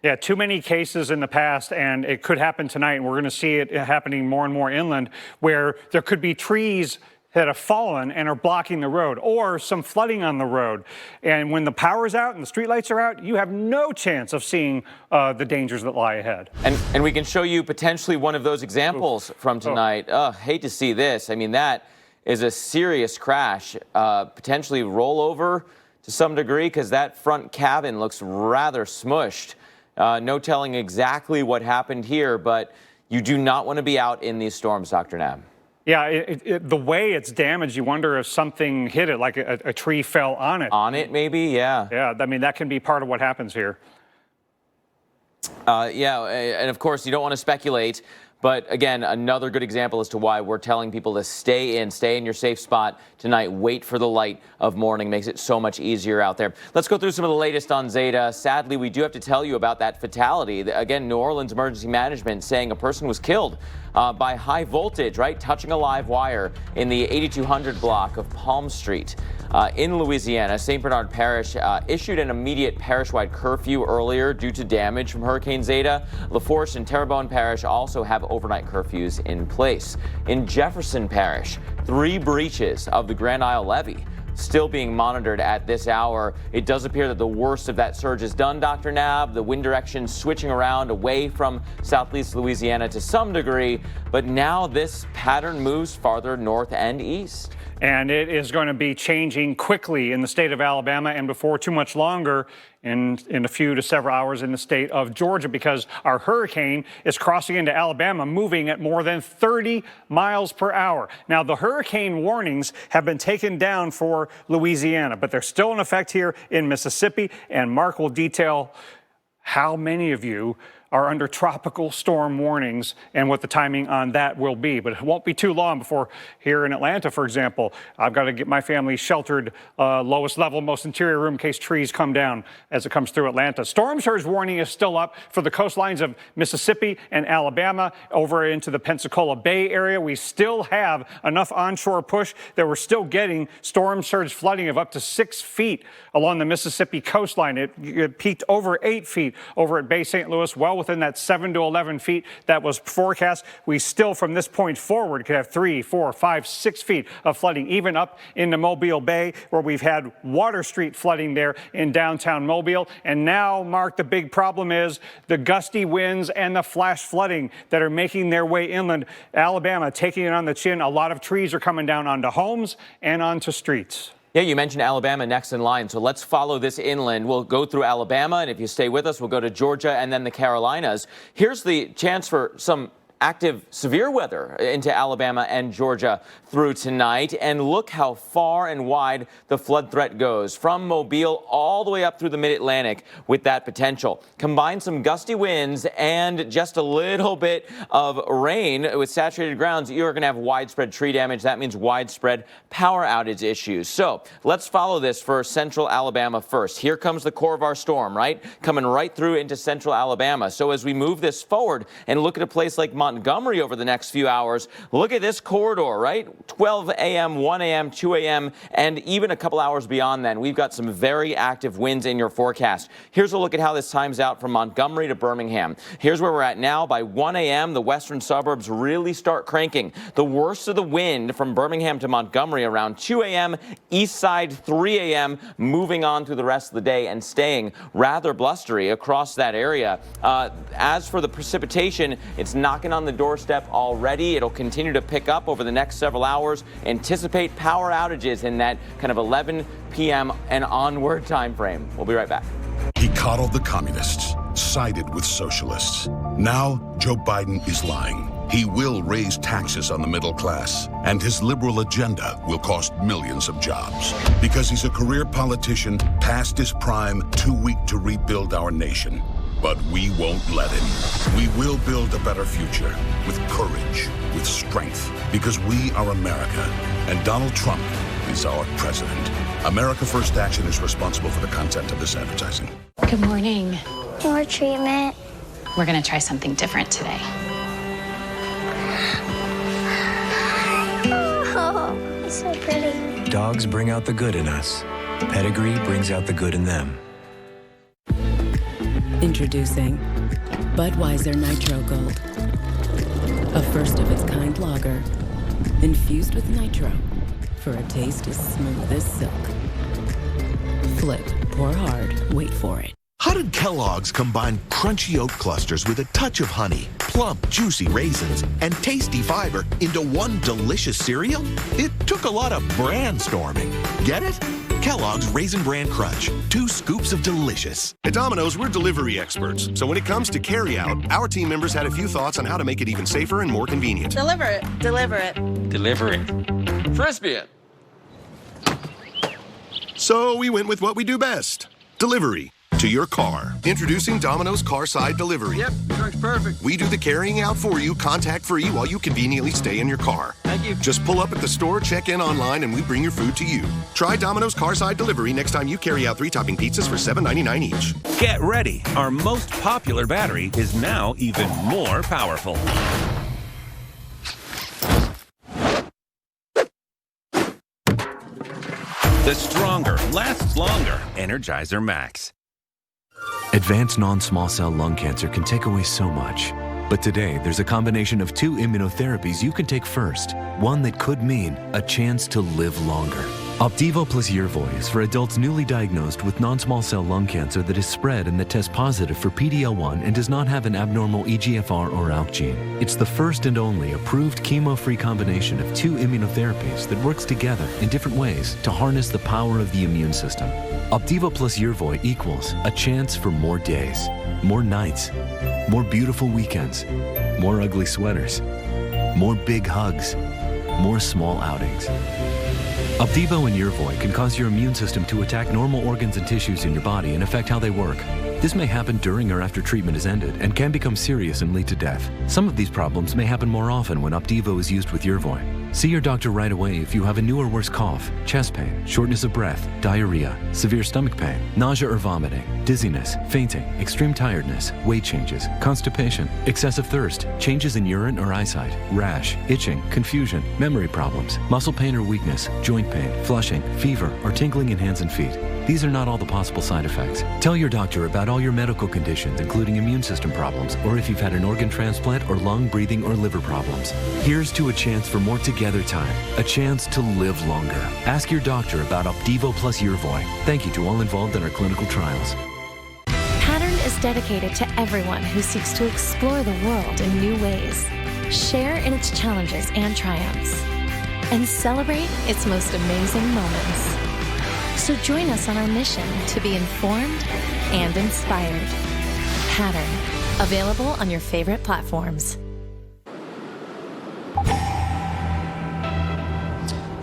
Yeah, too many cases in the past, and it could happen tonight. And we're going to see it happening more and more inland, where there could be trees that have fallen and are blocking the road, or some flooding on the road. And when the power's out and the streetlights are out, you have no chance of seeing the dangers that lie ahead. And we can show you potentially one of those examples from tonight. Hate to see this. I mean, that is a serious crash, potentially rollover to some degree, because that front cabin looks rather smushed. No telling exactly what happened here, but you do not want to be out in these storms, Dr. Knabb. Yeah, the way it's damaged, you wonder if something hit it, like a tree fell on it. On it, maybe, yeah. Yeah, I mean, that can be part of what happens here. Yeah, and of course, you don't want to speculate. But again, another good example as to why we're telling people to stay in your safe spot tonight. Wait for the light of morning. Makes it so much easier out there. Let's go through some of the latest on Zeta. Sadly, we do have to tell you about that fatality. Again, New Orleans Emergency Management saying a person was killed by high voltage, right? Touching a live wire in the 8200 block of Palm Street. In Louisiana, St. Bernard Parish issued an immediate parish-wide curfew earlier due to damage from Hurricane Zeta. LaForce and Terrebonne Parish also have overnight curfews in place. In Jefferson Parish, 3 breaches of the Grand Isle Levee still being monitored at this hour. It does appear that the worst of that surge is done, Dr. Knabb. The wind direction switching around away from southeast Louisiana to some degree, but now this pattern moves farther north and east. And it is going to be changing quickly in the state of Alabama, and before too much longer, in a few to several hours in the state of Georgia, because our hurricane is crossing into Alabama, moving at more than 30 miles per hour. Now, the hurricane warnings have been taken down for Louisiana, but they're still in effect here in Mississippi, and Mark will detail how many of you are under tropical storm warnings and what the timing on that will be. But it won't be too long before, here in Atlanta, for example, I've got to get my family sheltered, lowest level, most interior room in case trees come down as it comes through Atlanta. Storm surge warning is still up for the coastlines of Mississippi and Alabama over into the Pensacola Bay area. We still have enough onshore push that we're still getting storm surge flooding of up to 6 feet along the Mississippi coastline. It peaked over 8 feet over at Bay St. Louis, well within that 7 to 11 feet that was forecast. We still, from this point forward, could have 3, 4, 5, 6 feet of flooding, even up into Mobile Bay, where we've had Water Street flooding there in downtown Mobile. And now, Mark, the big problem is the gusty winds and the flash flooding that are making their way inland. Alabama taking it on the chin. A lot of trees are coming down onto homes and onto streets. Yeah, you mentioned Alabama next in line, so let's follow this inland. We'll go through Alabama, and if you stay with us, we'll go to Georgia and then the Carolinas. Here's the chance for some active severe weather into Alabama and Georgia through tonight. And look how far and wide the flood threat goes, from Mobile all the way up through the mid-Atlantic with that potential. Combine some gusty winds and just a little bit of rain with saturated grounds, you're going to have widespread tree damage. That means widespread power outage issues. So let's follow this for central Alabama first. Here comes the core of our storm, right? Coming right through into central Alabama. So as we move this forward and look at a place like Montgomery over the next few hours, look at this corridor, right? 12 a.m., 1 a.m., 2 a.m., and even a couple hours beyond then. We've got some very active winds in your forecast. Here's a look at how this times out from Montgomery to Birmingham. Here's where we're at now. By 1 a.m., the western suburbs really start cranking. The worst of the wind from Birmingham to Montgomery around 2 a.m., east side 3 a.m., moving on through the rest of the day and staying rather blustery across that area. As for the precipitation, it's knocking on the doorstep already. It'll continue to pick up over the next several hours. Anticipate power outages in that kind of 11 p.m. and onward time frame. We'll be right back. He coddled the communists, sided with socialists. Now, Joe Biden is lying. He will raise taxes on the middle class, and his liberal agenda will cost millions of jobs. Because he's a career politician, past his prime, too weak to rebuild our nation. But we won't let him. We will build a better future with courage, with strength, because we are America, and Donald Trump is our president. America First Action is responsible for the content of this advertising. Good morning. More treatment. We're going to try something different today. Oh, it's so pretty. Dogs bring out the good in us. Pedigree brings out the good in them. Introducing Budweiser Nitro Gold, a first-of-its-kind lager infused with nitro for a taste as smooth as silk. Flip, pour hard, wait for it. How did Kellogg's combine crunchy oat clusters with a touch of honey, plump, juicy raisins, and tasty fiber into one delicious cereal? It took a lot of brainstorming. Get it? Kellogg's Raisin Bran Crunch. 2 scoops of delicious. At Domino's, we're delivery experts. So when it comes to carry-out, our team members had a few thoughts on how to make it even safer and more convenient. Deliver it. Deliver it. Deliver it. Frisbee it. So we went with what we do best. Delivery. To your car. Introducing Domino's Carside Delivery. Yep, truck's perfect. We do the carrying out for you, contact-free, while you conveniently stay in your car. Thank you. Just pull up at the store, check in online, and we bring your food to you. Try Domino's Carside Delivery next time you carry out 3-topping pizzas for $7.99 each. Get ready. Our most popular battery is now even more powerful. The stronger, lasts longer Energizer Max. Advanced non-small cell lung cancer can take away so much. But today, there's a combination of 2 immunotherapies you can take first. One that could mean a chance to live longer. Opdivo plus Yervoy is for adults newly diagnosed with non-small cell lung cancer that is spread and that tests positive for PD-L1 and does not have an abnormal EGFR or ALK gene. It's the first and only approved chemo-free combination of 2 immunotherapies that works together in different ways to harness the power of the immune system. Opdivo plus Yervoy equals a chance for more days, more nights, more beautiful weekends, more ugly sweaters, more big hugs, more small outings. Opdivo and Yervoy can cause your immune system to attack normal organs and tissues in your body and affect how they work. This may happen during or after treatment is ended and can become serious and lead to death. Some of these problems may happen more often when Opdivo is used with Yervoy. See your doctor right away if you have a new or worse cough, chest pain, shortness of breath, diarrhea, severe stomach pain, nausea or vomiting, dizziness, fainting, extreme tiredness, weight changes, constipation, excessive thirst, changes in urine or eyesight, rash, itching, confusion, memory problems, muscle pain or weakness, joint pain, flushing, fever, or tingling in hands and feet. These are not all the possible side effects. Tell your doctor about all your medical conditions, including immune system problems, or if you've had an organ transplant or lung, breathing, or liver problems. Here's to a chance for more together time, a chance to live longer. Ask your doctor about Opdivo plus Yervoy. Thank you to all involved in our clinical trials. Pattern is dedicated to everyone who seeks to explore the world in new ways, share in its challenges and triumphs, and celebrate its most amazing moments. So join us on our mission to be informed and inspired. Pattern, available on your favorite platforms.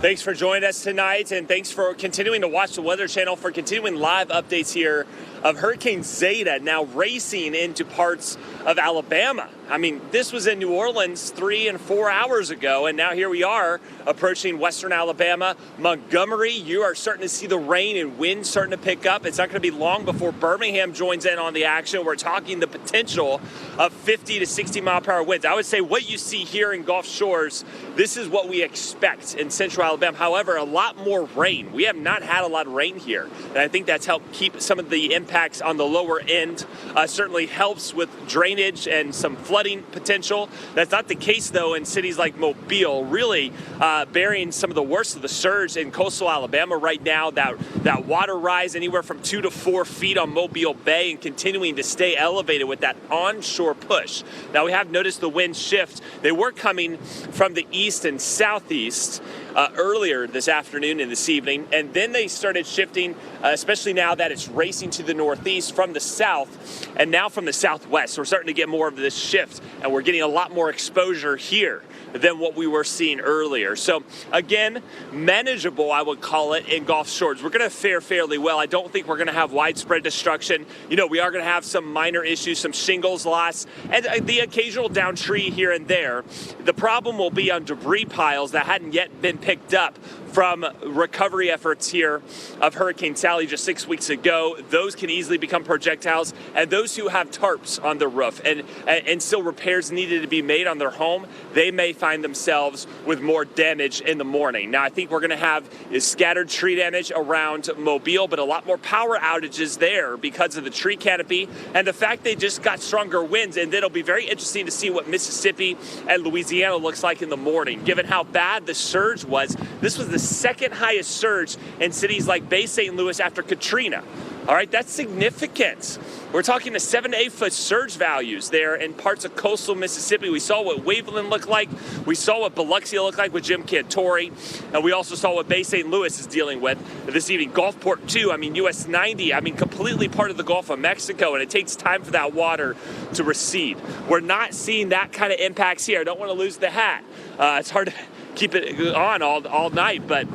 Thanks for joining us tonight, and thanks for continuing to watch the Weather Channel for continuing live updates here of Hurricane Zeta now racing into parts of Alabama. I mean, this was in New Orleans 3 and 4 hours ago, and now here we are approaching western Alabama, Montgomery. You are starting to see the rain and wind starting to pick up. It's not going to be long before Birmingham joins in on the action. We're talking the potential of 50 to 60 mile per hour winds. I would say what you see here in Gulf Shores, this is what we expect in central Alabama. However, a lot more rain. We have not had a lot of rain here, and I think that's helped keep some of the impacts on the lower end. Certainly helps with drainage and some flooding potential. That's not the case, though, in cities like Mobile, really bearing some of the worst of the surge in coastal Alabama right now. That water rise anywhere from 2 to 4 feet on Mobile Bay and continuing to stay elevated with that onshore push. Now, we have noticed the wind shift. They were coming from the east and southeast earlier this afternoon and this evening, and then they started shifting, especially now that it's racing to the northeast from the south and now from the southwest. So we're starting to get more of this shift, and we're getting a lot more exposure here than what we were seeing earlier. So again, manageable, I would call it, in Gulf Shores. We're going to fare fairly well. I don't think we're going to have widespread destruction. You know, we are going to have some minor issues, some shingles loss, and the occasional down tree here and there. The problem will be on debris piles that hadn't yet been picked up from recovery efforts here of Hurricane Sally just 6 weeks ago. Those can easily become projectiles, and those who have tarps on the roof and still repairs needed to be made on their home, they may find themselves with more damage in the morning. Now, I think we're going to have scattered tree damage around Mobile, but a lot more power outages there because of the tree canopy and the fact they just got stronger winds. And it'll be very interesting to see what Mississippi and Louisiana looks like in the morning. Given how bad the surge was, this was the second highest surge in cities like Bay St. Louis after Katrina. All right, that's significant. We're talking to 7 to 8 foot surge values there in parts of coastal Mississippi. We saw what Waveland looked like. We saw what Biloxi looked like with Jim Cantori. And we also saw what Bay St. Louis is dealing with this evening. Gulfport, too. I mean, US 90. I mean, completely part of the Gulf of Mexico. And it takes time for that water to recede. We're not seeing that kind of impacts here. I don't want to lose the hat. It's hard to keep it on all night, but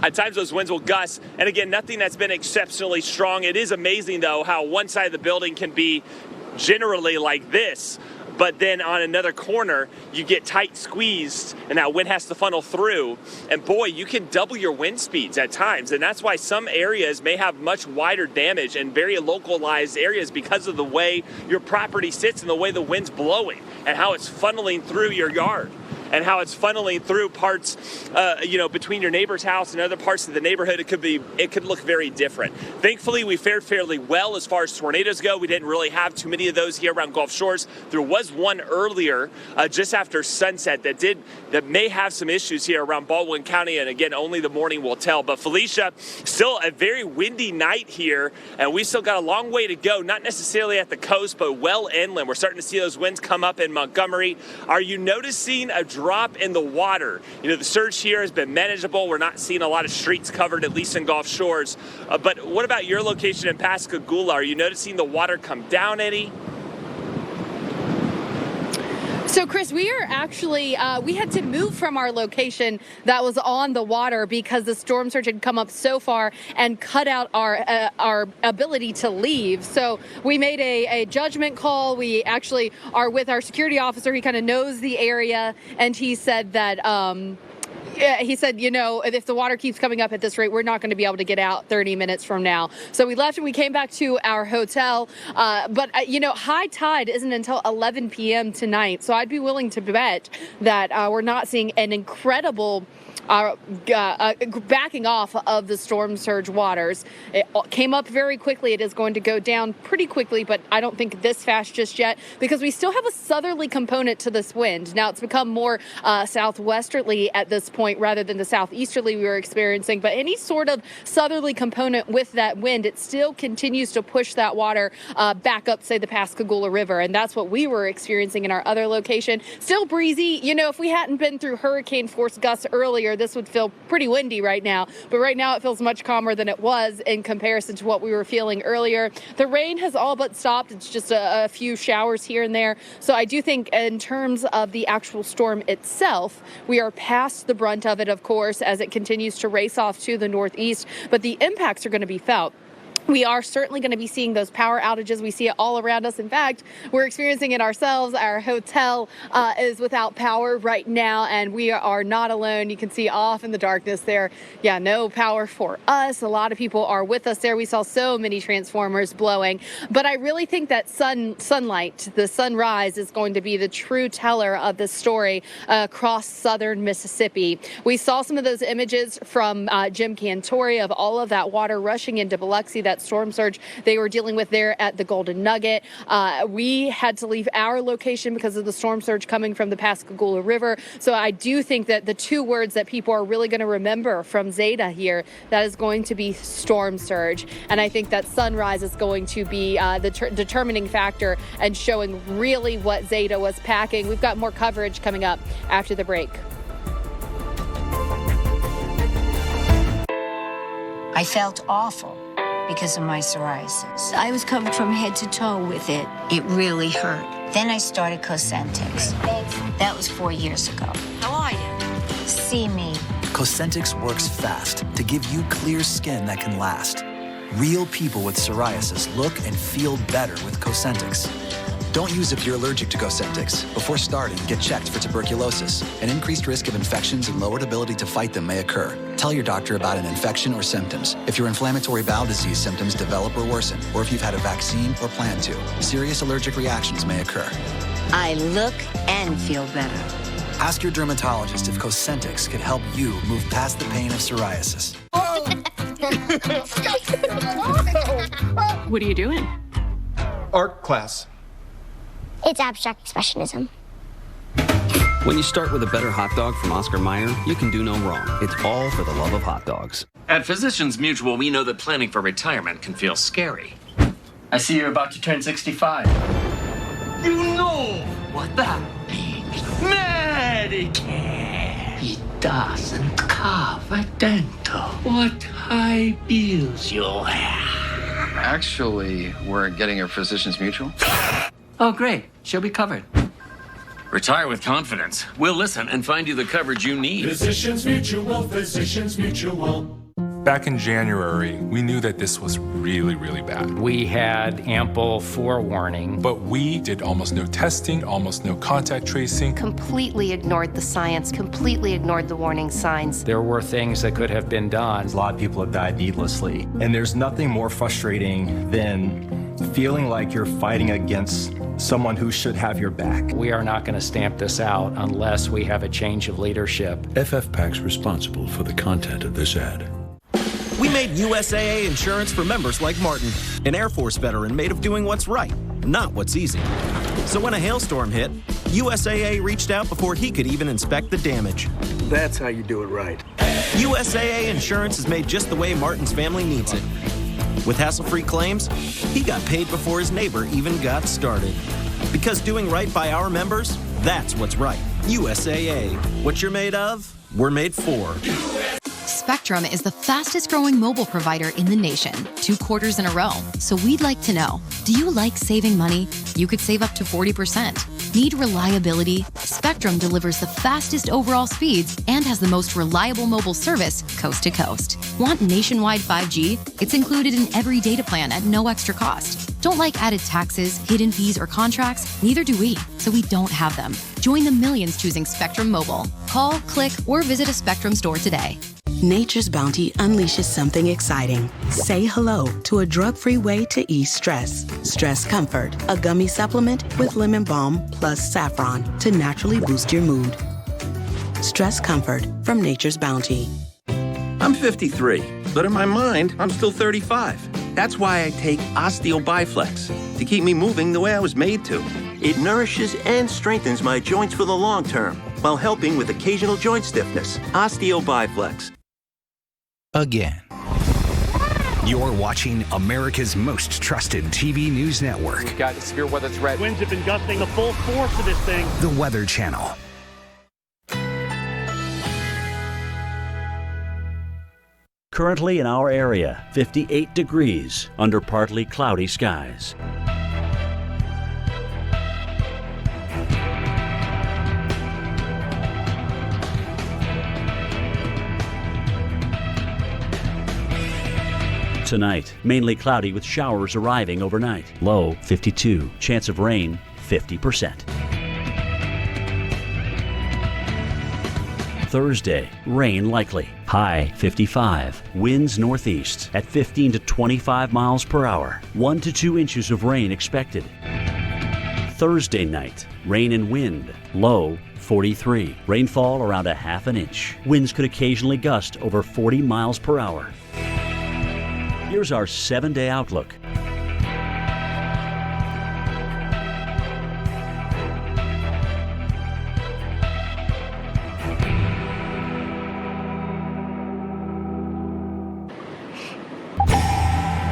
at times those winds will gust, and again, nothing that's been exceptionally strong. It is amazing, though, how one side of the building can be generally like this, but then on another corner, you get tight squeezed, and that wind has to funnel through, and boy, you can double your wind speeds at times, and that's why some areas may have much wider damage and very localized areas because of the way your property sits and the way the wind's blowing and how it's funneling through your yard. And how it's funneling through parts, between your neighbor's house and other parts of the neighborhood. It could look very different. Thankfully, we fared fairly well as far as tornadoes go. We didn't really have too many of those here around Gulf Shores. There was one earlier, just after sunset, that may have some issues here around Baldwin County. And again, only the morning will tell. But Felicia, still a very windy night here, and we still got a long way to go. Not necessarily at the coast, but well inland. We're starting to see those winds come up in Montgomery. Are you noticing a drop in the water? You know, the surge here has been manageable. We're not seeing a lot of streets covered, at least in Gulf Shores. But what about your location in Pascagoula? Are you noticing the water come down any? So, Chris, we are actually, we had to move from our location that was on the water because the storm surge had come up so far and cut out our ability to leave. So we made a judgment call. We actually are with our security officer. He kind of knows the area, and he said that he said, if the water keeps coming up at this rate, we're not going to be able to get out 30 minutes from now. So we left and we came back to our hotel. But high tide isn't until 11 p.m. tonight. So I'd be willing to bet that we're not seeing an incredible backing off of the storm surge waters. It came up very quickly. It is going to go down pretty quickly, but I don't think this fast just yet because we still have a southerly component to this wind. Now it's become more southwesterly at this point rather than the southeasterly we were experiencing, but any sort of southerly component with that wind, it still continues to push that water back up, say, the Pascagoula River, and that's what we were experiencing in our other location. Still breezy. If we hadn't been through hurricane force gusts earlier, this would feel pretty windy right now, but right now it feels much calmer than it was in comparison to what we were feeling earlier. The rain has all but stopped. It's just a few showers here and there. So I do think in terms of the actual storm itself, we are past the brunt of it, of course, as it continues to race off to the northeast, but the impacts are going to be felt. We are certainly going to be seeing those power outages. We see it all around us. In fact, we're experiencing it ourselves. Our hotel is without power right now, and we are not alone. You can see off in the darkness there. Yeah, no power for us. A lot of people are with us there. We saw so many transformers blowing. But I really think that sunlight, the sunrise, is going to be the true teller of this story across southern Mississippi. We saw some of those images from Jim Cantori of all of that water rushing into Biloxi, that storm surge they were dealing with there at the Golden Nugget. We had to leave our location because of the storm surge coming from the Pascagoula River. So I do think that the two words that people are really going to remember from Zeta here, that is going to be storm surge. And I think that sunrise is going to be the determining factor and showing really what Zeta was packing. We've got more coverage coming up after the break. I felt awful because of my psoriasis. I was covered from head to toe with it. It really hurt. Then I started Cosentix. That was 4 years ago. How are you? See me. Cosentix works fast to give you clear skin that can last. Real people with psoriasis look and feel better with Cosentix. Don't use if you're allergic to Cosentix. Before starting, get checked for tuberculosis. An increased risk of infections and lowered ability to fight them may occur. Tell your doctor about an infection or symptoms. If your inflammatory bowel disease symptoms develop or worsen, or if you've had a vaccine or plan to, serious allergic reactions may occur. I look and feel better. Ask your dermatologist if Cosentix could help you move past the pain of psoriasis. What are you doing? Art class. It's abstract expressionism. When you start with a better hot dog from Oscar Mayer, you can do no wrong. It's all for the love of hot dogs. At Physicians Mutual, we know that planning for retirement can feel scary. I see you're about to turn 65. You know what that means. Medicare. It doesn't cover dental. What high bills you'll have. Actually, we're getting a Physicians Mutual. Oh, great. She'll be covered. Retire with confidence. We'll listen and find you the coverage you need. Physicians Mutual, Physicians Mutual. Back in January, we knew that this was really, really bad. We had ample forewarning. But we did almost no testing, almost no contact tracing. Completely ignored the science, completely ignored the warning signs. There were things that could have been done. A lot of people have died needlessly. And there's nothing more frustrating than feeling like you're fighting against someone who should have your back. We are not going to stamp this out unless we have a change of leadership. FFPAC's responsible for the content of this ad. We made USAA insurance for members like Martin, an Air Force veteran made of doing what's right, not what's easy. So when a hailstorm hit, USAA reached out before he could even inspect the damage. That's how you do it right. USAA insurance is made just the way Martin's family needs it. With hassle-free claims, he got paid before his neighbor even got started. Because doing right by our members, that's what's right. USAA. What you're made of, we're made for. Spectrum is the fastest growing mobile provider in the nation, 2 quarters in a row. So we'd like to know, do you like saving money? You could save up to 40%. Need reliability? Spectrum delivers the fastest overall speeds and has the most reliable mobile service coast to coast. Want nationwide 5G? It's included in every data plan at no extra cost. Don't like added taxes, hidden fees, or contracts? Neither do we, so we don't have them. Join the millions choosing Spectrum Mobile. Call, click, or visit a Spectrum store today. Nature's Bounty unleashes something exciting. Say hello to a drug-free way to ease stress. Stress Comfort, a gummy supplement with lemon balm plus saffron to naturally boost your mood. Stress Comfort from Nature's Bounty. I'm 53, but in my mind, I'm still 35. That's why I take Osteo Biflex, to keep me moving the way I was made to. It nourishes and strengthens my joints for the long term, while helping with occasional joint stiffness. Osteo Biflex. Again. You're watching America's most trusted TV news network. We've got a severe weather threat. Winds have been gusting the full force of this thing. The Weather Channel. Currently in our area, 58 degrees under partly cloudy skies. Tonight, mainly cloudy with showers arriving overnight. Low 52. Chance of rain 50%. Thursday, rain likely. High 55. Winds northeast at 15 to 25 miles per hour. 1 to 2 inches of rain expected. Thursday night, rain and wind. Low 43. Rainfall around a half an inch. Winds could occasionally gust over 40 miles per hour. Here's our 7-day outlook.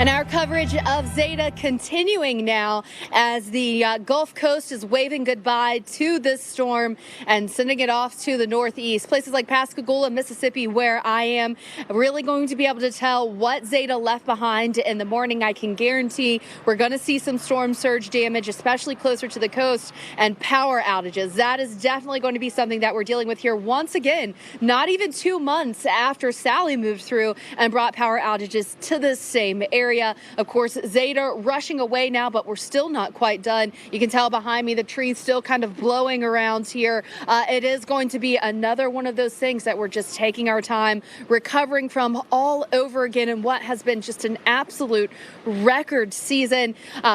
And our coverage of Zeta continuing now as the Gulf Coast is waving goodbye to this storm and sending it off to the northeast. Places like Pascagoula, Mississippi, where I am, really going to be able to tell what Zeta left behind in the morning. I can guarantee we're going to see some storm surge damage, especially closer to the coast, and power outages. That is definitely going to be something that we're dealing with here once again, not even 2 months after Sally moved through and brought power outages to this same area. area. Of course, Zeta rushing away now, but we're still not quite done. You can tell behind me the trees still kind of blowing around here. It is going to be another one of those things that we're just taking our time recovering from all over again in what has been just an absolute record season.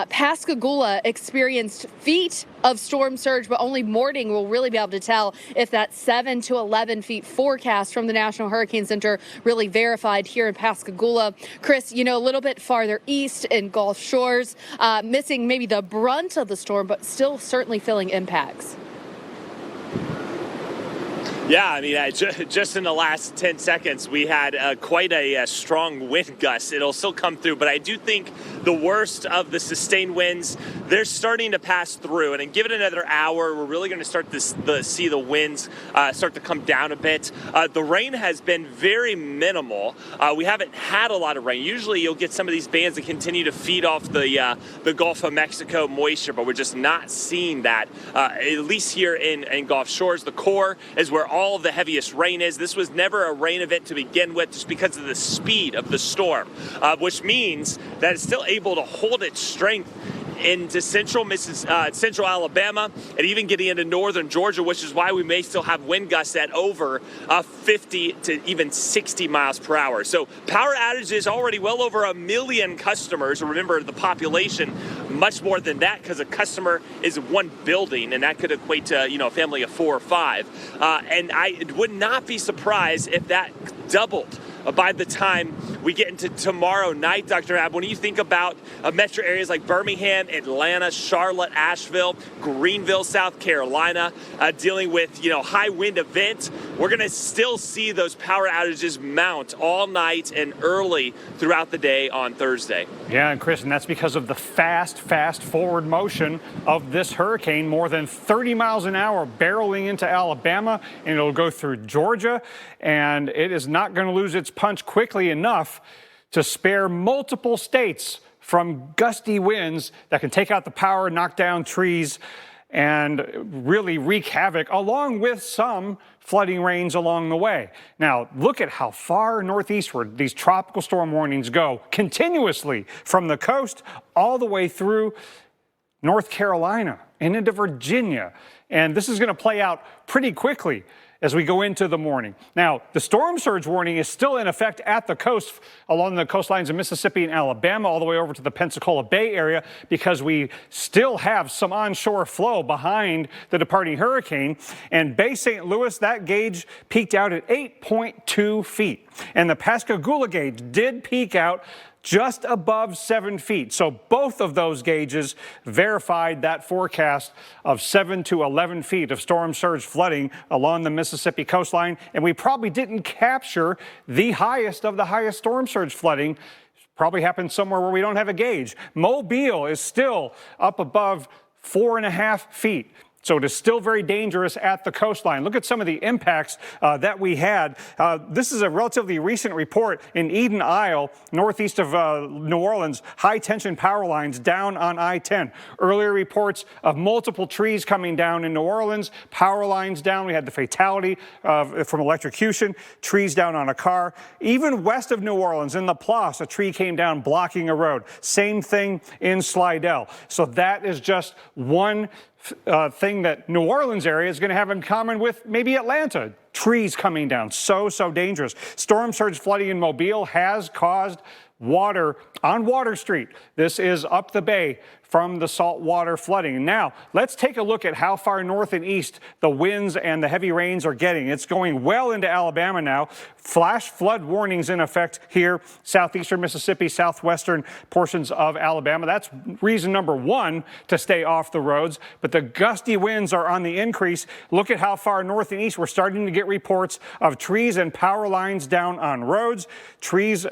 Pascagoula experienced feet of storm surge, but only morning will really be able to tell if that 7 to 11 feet forecast from the National Hurricane Center really verified here in Pascagoula. Chris, you know, a little bit farther east in Gulf Shores, missing maybe the brunt of the storm, but still certainly feeling impacts. Yeah, I mean, just in the last 10 seconds, we had quite a strong wind gust. It'll still come through, but I do think the worst of the sustained winds, they're starting to pass through. And give it another hour, we're really going to start to see the winds start to come down a bit. The rain has been very minimal. We haven't had a lot of rain. Usually you'll get some of these bands that continue to feed off the Gulf of Mexico moisture, but we're just not seeing that, at least here in Gulf Shores. The core is where all of the heaviest rain is. This was never a rain event to begin with just because of the speed of the storm, which means that it's still able to hold its strength into central Alabama and even getting into northern Georgia, which is why we may still have wind gusts at over 50 to even 60 miles per hour. So power outages already well over 1 million customers. Remember, the population much more than that because a customer is one building, and that could equate to a family of 4 or 5. And I would not be surprised if that doubled by the time we get into tomorrow night, Dr. Ab. When you think about metro areas like Birmingham, Atlanta, Charlotte, Asheville, Greenville, South Carolina, dealing with high wind events, we're going to still see those power outages mount all night and early throughout the day on Thursday. Yeah, and Chris, and that's because of the fast forward motion of this hurricane, more than 30 miles an hour barreling into Alabama, and it'll go through Georgia, and it is not going to lose its punch quickly enough to spare multiple states from gusty winds that can take out the power, knock down trees, and really wreak havoc, along with some flooding rains along the way. Now, look at how far northeastward these tropical storm warnings go, continuously from the coast all the way through North Carolina and into Virginia. And this is going to play out pretty quickly as we go into the morning. Now, the storm surge warning is still in effect at the coast, along the coastlines of Mississippi and Alabama, all the way over to the Pensacola Bay area, because we still have some onshore flow behind the departing hurricane. And Bay St. Louis, that gauge peaked out at 8.2 feet. And the Pascagoula gauge did peak out just above 7 feet. So both of those gauges verified that forecast of 7 to 11 feet of storm surge flooding along the Mississippi coastline. And we probably didn't capture the highest of the highest storm surge flooding. Probably happened somewhere where we don't have a gauge. Mobile is still up above 4.5 feet. So it is still very dangerous at the coastline. Look at some of the impacts that we had. This is a relatively recent report in Eden Isle, northeast of New Orleans, high-tension power lines down on I-10. Earlier reports of multiple trees coming down in New Orleans, power lines down. We had the fatality from electrocution, trees down on a car. Even west of New Orleans, in La Place, a tree came down blocking a road. Same thing in Slidell. So that is just one thing that New Orleans area is going to have in common with maybe Atlanta. Trees coming down, so dangerous. Storm surge flooding in Mobile has caused water on Water Street. This is up the bay from the saltwater flooding. Now, let's take a look at how far north and east the winds and the heavy rains are getting. It's going well into Alabama now. Flash flood warnings in effect here, southeastern Mississippi, southwestern portions of Alabama. That's reason number one to stay off the roads. But the gusty winds are on the increase. Look at how far north and east we're starting to get reports of trees and power lines down on roads. Trees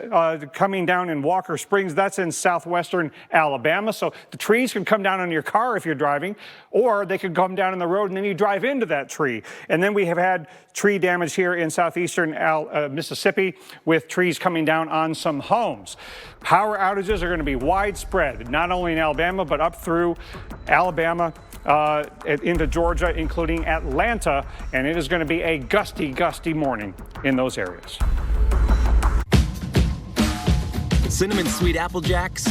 coming down in Walker Springs. That's in southwestern Alabama. So the trees can come down on your car if you're driving, or they could come down on the road and then you drive into that tree. And then we have had tree damage here in southeastern Mississippi with trees coming down on some homes. Power outages are going to be widespread, not only in Alabama, but up through Alabama into Georgia, including Atlanta. And it is going to be a gusty morning in those areas. Cinnamon Sweet Apple Jacks,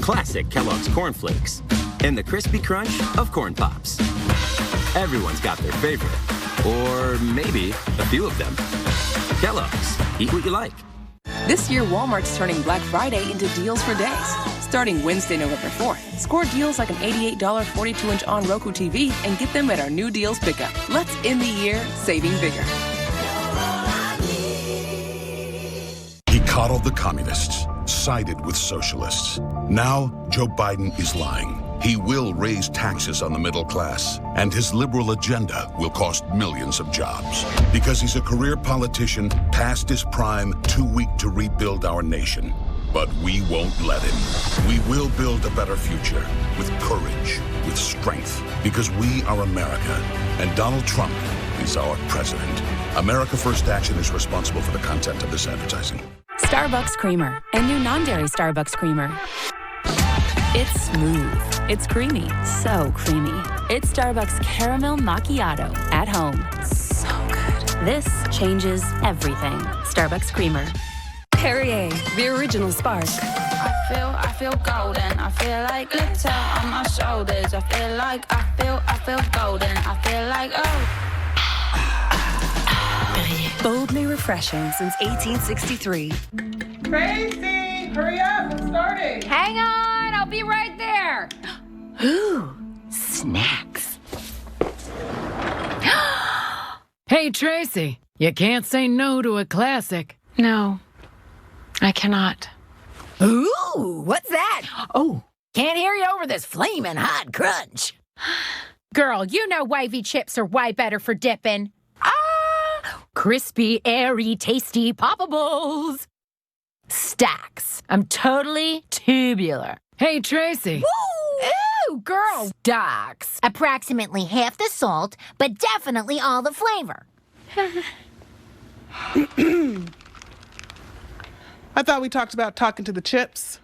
classic Kellogg's Corn Flakes, and the crispy crunch of Corn Pops. Everyone's got their favorite, or maybe a few of them. Kellogg's, eat what you like. This year, Walmart's turning Black Friday into deals for days. Starting Wednesday, November 4th, score deals like an $88 42-inch on Roku TV and get them at our new deals pickup. Let's end the year saving bigger. He coddled the communists, sided with socialists. Now, Joe Biden is lying. He will raise taxes on the middle class, and his liberal agenda will cost millions of jobs. Because he's a career politician, past his prime, too weak to rebuild our nation. But we won't let him. We will build a better future with courage, with strength, because we are America, and Donald Trump is our president. America First Action is responsible for the content of this advertising. Starbucks Creamer, a new non-dairy Starbucks Creamer. It's smooth. It's creamy. So creamy. It's Starbucks Caramel Macchiato at home. So good. This changes everything. Starbucks Creamer. Perrier, the original spark. I feel golden. I feel like glitter on my shoulders. I feel golden. I feel like, Perrier. Boldly refreshing since 1863. Tracy, hurry up, it's starting. Hang on, I'll be right there. Ooh, snacks. Hey, Tracy, you can't say no to a classic. No, I cannot. Ooh, what's that? Oh, can't hear you over this flaming hot crunch. Girl, you know wavy chips are way better for dipping. Crispy, airy, tasty poppables. Stacks. I'm totally tubular. Hey, Tracy. Woo! Ew, girl. Stacks. Approximately half the salt, but definitely all the flavor. I thought we talked about talking to the chips.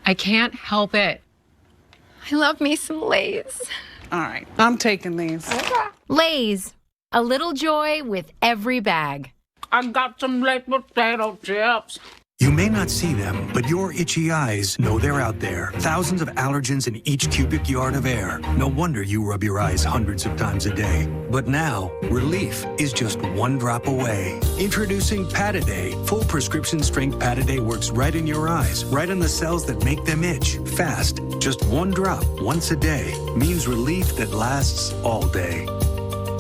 I can't help it. I love me some Lay's. All right, I'm taking these. Lay's. A little joy with every bag. I got some baked potato chips. You may not see them, but your itchy eyes know they're out there. Thousands of allergens in each cubic yard of air. No wonder you rub your eyes hundreds of times a day. But now, relief is just one drop away. Introducing Pataday. Full prescription strength Pataday works right in your eyes, right on the cells that make them itch. Fast. Just one drop once a day means relief that lasts all day.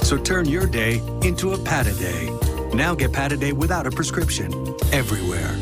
So turn your day into a Pataday. Now get Pataday without a prescription. Everywhere.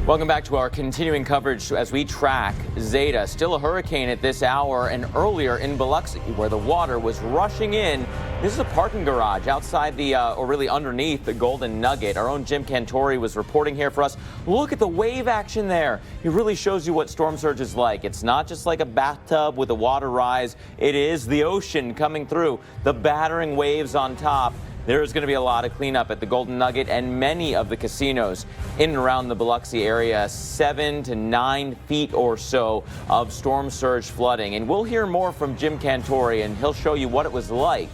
Welcome back to our continuing coverage as we track Zeta, still a hurricane at this hour, and earlier in Biloxi where the water was rushing in. This is a parking garage outside the, or really underneath the Golden Nugget. Our own Jim Cantori was reporting here for us. Look at the wave action there. It really shows you what storm surge is like. It's not just like a bathtub with a water rise. It is the ocean coming through, the battering waves on top. There's going to be a lot of cleanup at the Golden Nugget and many of the casinos in and around the Biloxi area. 7 to 9 feet or so of storm surge flooding. And we'll hear more from Jim Cantori, and he'll show you what it was like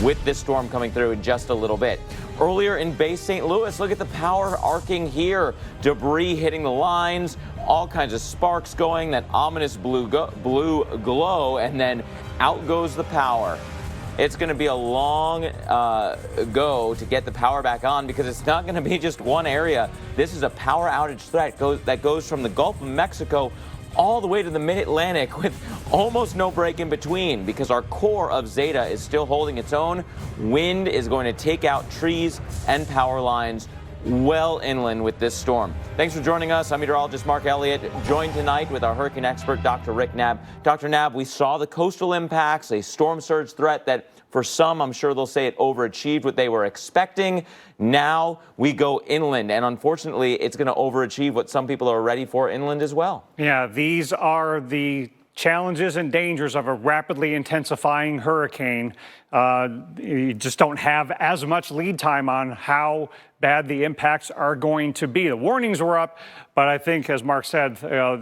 with this storm coming through in just a little bit. Earlier in Bay St. Louis, look at the power arcing here. Debris hitting the lines, all kinds of sparks going, that ominous blue glow, and then out goes the power. It's going to be a long go to get the power back on because it's not going to be just one area. This is a power outage threat that goes from the Gulf of Mexico all the way to the mid-Atlantic with almost no break in between because our core of Zeta is still holding its own. Wind is going to take out trees and power lines well inland with this storm. Thanks for joining us. I'm meteorologist Mark Elliott, joined tonight with our hurricane expert, Dr. Rick Knabb. Dr. Knabb, we saw the coastal impacts, a storm surge threat that for some, I'm sure they'll say it overachieved what they were expecting. Now we go inland, and unfortunately, it's going to overachieve what some people are ready for inland as well. Yeah, these are the challenges and dangers of a rapidly intensifying hurricane. You just don't have as much lead time on how bad the impacts are going to be. The warnings were up, but I think, as Mark said,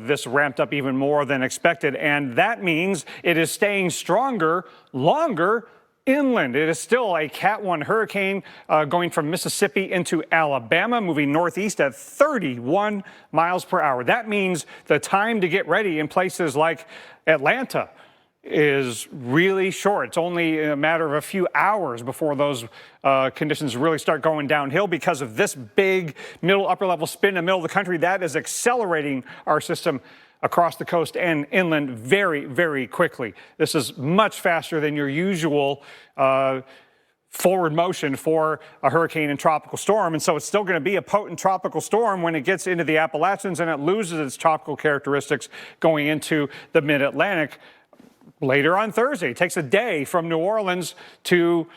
this ramped up even more than expected, and that means it is staying stronger longer inland. It is still a Cat 1 hurricane going from Mississippi into Alabama, moving northeast at 31 miles per hour. That means the time to get ready in places like Atlanta is really short. It's only a matter of a few hours before those conditions really start going downhill because of this big upper level spin in the middle of the country that is accelerating our system across the coast and inland very, very quickly. This is much faster than your usual forward motion for a hurricane and tropical storm. And so it's still going to be a potent tropical storm when it gets into the Appalachians, and it loses its tropical characteristics going into the mid-Atlantic later on Thursday. It takes a day from New Orleans to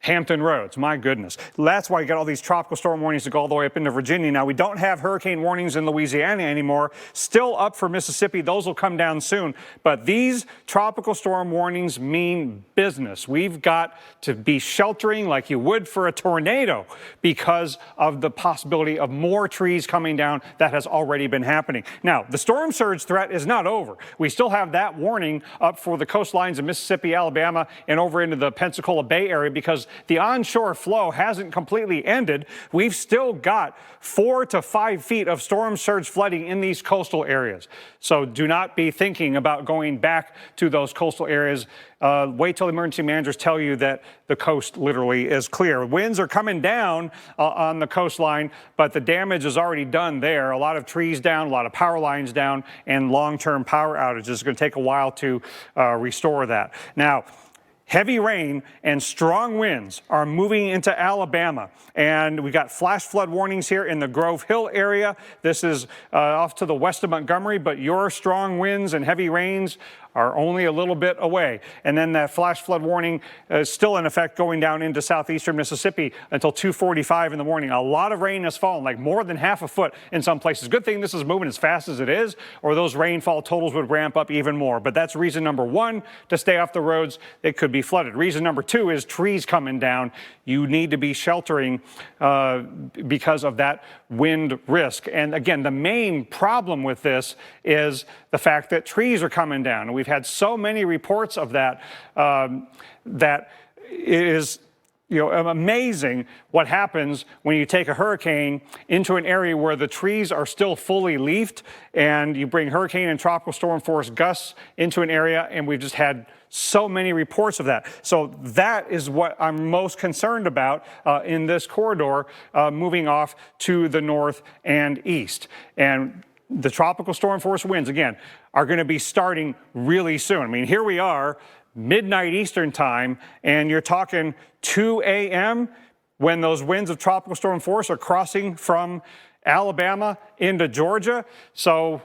Hampton Roads. My goodness. That's why you got all these tropical storm warnings to go all the way up into Virginia. Now, we don't have hurricane warnings in Louisiana anymore. Still up for Mississippi. Those will come down soon. But these tropical storm warnings mean business. We've got to be sheltering like you would for a tornado because of the possibility of more trees coming down. That has already been happening. Now, the storm surge threat is not over. We still have that warning up for the coastlines of Mississippi, Alabama, and over into the Pensacola Bay area because the onshore flow hasn't completely ended. We've still got 4 to 5 feet of storm surge flooding in these coastal areas. So do not be thinking about going back to those coastal areas. Wait till emergency managers tell you that the coast literally is clear. Winds are coming down on the coastline, but the damage is already done there. A lot of trees down, a lot of power lines down, and long-term power outages. It's going to take a while to restore that. Now, heavy rain and strong winds are moving into Alabama, and we got flash flood warnings here in the Grove Hill area. This is off to the west of Montgomery, but your strong winds and heavy rains are only a little bit away. And then that flash flood warning is still in effect going down into southeastern Mississippi until 2:45 in the morning. A lot of rain has fallen, like more than half a foot in some places. Good thing this is moving as fast as it is, or those rainfall totals would ramp up even more. But that's reason number one to stay off the roads. It could be flooded. Reason number two is trees coming down. You need to be sheltering because of that wind risk. And again, the main problem with this is the fact that trees are coming down. And we've had so many reports of that, that it is amazing what happens when you take a hurricane into an area where the trees are still fully leafed, and you bring hurricane and tropical storm force gusts into an area, and we've just had so many reports of that. So that is what I'm most concerned about in this corridor moving off to the north and east. And the tropical storm force winds, again, are going to be starting really soon. I mean, here we are, midnight Eastern time, and you're talking 2 a.m. when those winds of tropical storm force are crossing from Alabama into Georgia. So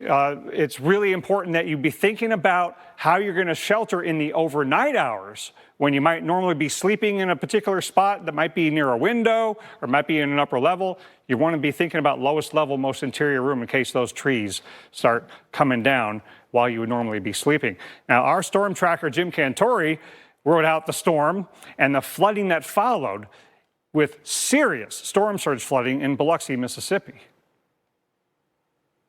it's really important that you be thinking about how you're going to shelter in the overnight hours when you might normally be sleeping in a particular spot that might be near a window or might be in an upper level. You want to be thinking about lowest level, most interior room in case those trees start coming down while you would normally be sleeping. Now, our storm tracker, Jim Cantori, wrote out the storm and the flooding that followed with serious storm surge flooding in Biloxi, Mississippi.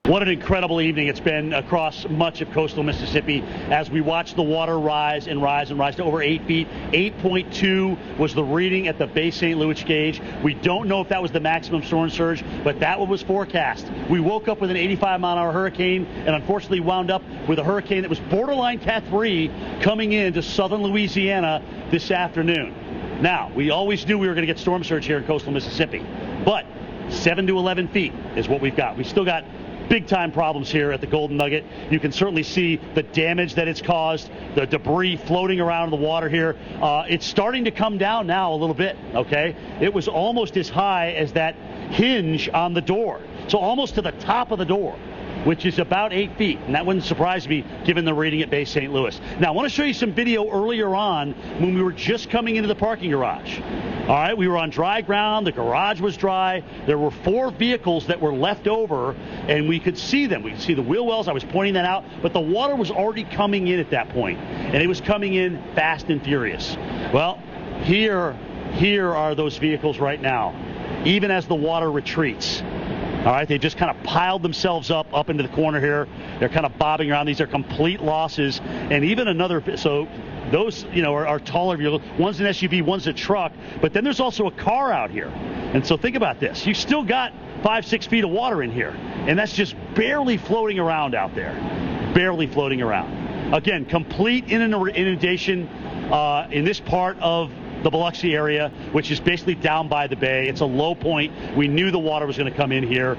What an incredible evening it's been across much of coastal Mississippi as we watch the water rise and rise and rise to over 8 feet. 8.2 was the reading at the Bay St. Louis gauge. We don't know if that was the maximum storm surge, but that one was forecast. We woke up with an 85-mile-an-hour hurricane and unfortunately wound up with a hurricane that was borderline Cat 3 coming into southern Louisiana this afternoon. Now, we always knew we were going to get storm surge here in coastal Mississippi, but 7 to 11 feet is what we've got. We still got big time problems here at the Golden Nugget. You can certainly see the damage that it's caused, the debris floating around in the water here. It's starting to come down now a little bit, okay? It was almost as high as that hinge on the door. So almost to the top of the door, which is about 8 feet. And that wouldn't surprise me given the reading at Bay St. Louis. Now, I want to show you some video earlier on when we were just coming into the parking garage. All right, we were on dry ground. The garage was dry. There were 4 vehicles that were left over, and we could see them. We could see the wheel wells. I was pointing that out. But the water was already coming in at that point, and it was coming in fast and furious. Well, here are those vehicles right now, even as the water retreats. All right, they just kind of piled themselves up into the corner here. They're kind of bobbing around. These are complete losses. And even another, so those, are taller vehicles. One's an SUV, one's a truck. But then there's also a car out here. And so think about this. You still got 5-6 feet of water in here. And that's just barely floating around out there. Barely floating around. Again, complete inundation in this part of the Biloxi area, which is basically down by the bay. It's a low point. We knew the water was going to come in here.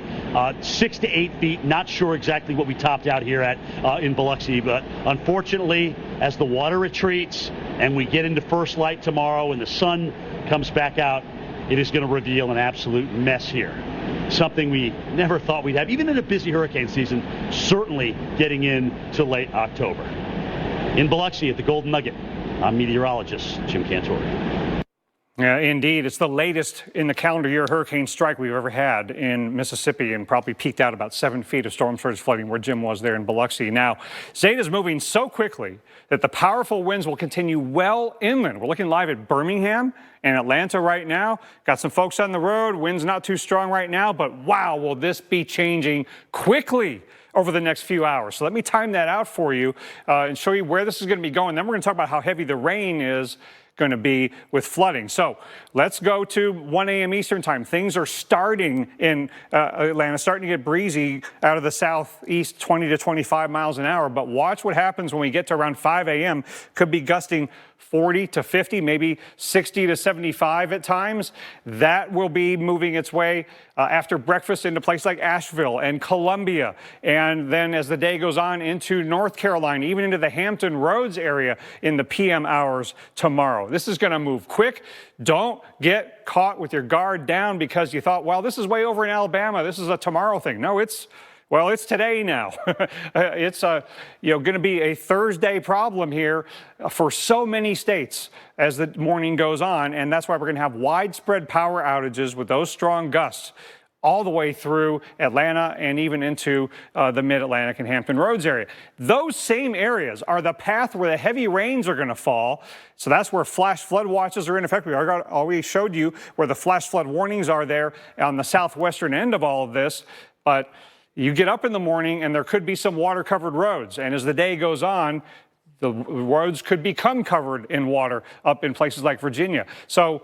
6 to 8 feet. Not sure exactly what we topped out here at in Biloxi, but unfortunately, as the water retreats and we get into first light tomorrow and the sun comes back out, it is going to reveal an absolute mess here. Something we never thought we'd have, even in a busy hurricane season, certainly getting into late October. In Biloxi at the Golden Nugget, I'm meteorologist Jim Cantori. Yeah, indeed. It's the latest in the calendar year hurricane strike we've ever had in Mississippi, and probably peaked out about 7 feet of storm surge flooding where Jim was there in Biloxi. Now, Zeta is moving so quickly that the powerful winds will continue well inland. We're looking live at Birmingham and Atlanta right now. Got some folks on the road. Wind's not too strong right now, but wow, will this be changing quickly over the next few hours. So let me time that out for you and show you where this is going to be going. Then we're going to talk about how heavy the rain is going to be with flooding. So let's go to 1 a.m. Eastern time. Things are starting in Atlanta, starting to get breezy out of the southeast, 20 to 25 miles an hour. But watch what happens when we get to around 5 a.m. Could be gusting 40 to 50, maybe 60 to 75 at times. That will be moving its way after breakfast into places like Asheville and Columbia. And then as the day goes on into North Carolina, even into the Hampton Roads area in the PM hours tomorrow. This is going to move quick. Don't get caught with your guard down because you thought, well, this is way over in Alabama. This is a tomorrow thing. No, it's today now. It's going to be a Thursday problem here for so many states as the morning goes on, and that's why we're going to have widespread power outages with those strong gusts all the way through Atlanta and even into the Mid-Atlantic and Hampton Roads area. Those same areas are the path where the heavy rains are going to fall. So that's where flash flood watches are in effect. We already showed you where the flash flood warnings are there on the southwestern end of all of this, but you get up in the morning and there could be some water-covered roads. And as the day goes on, the roads could become covered in water up in places like Virginia. So,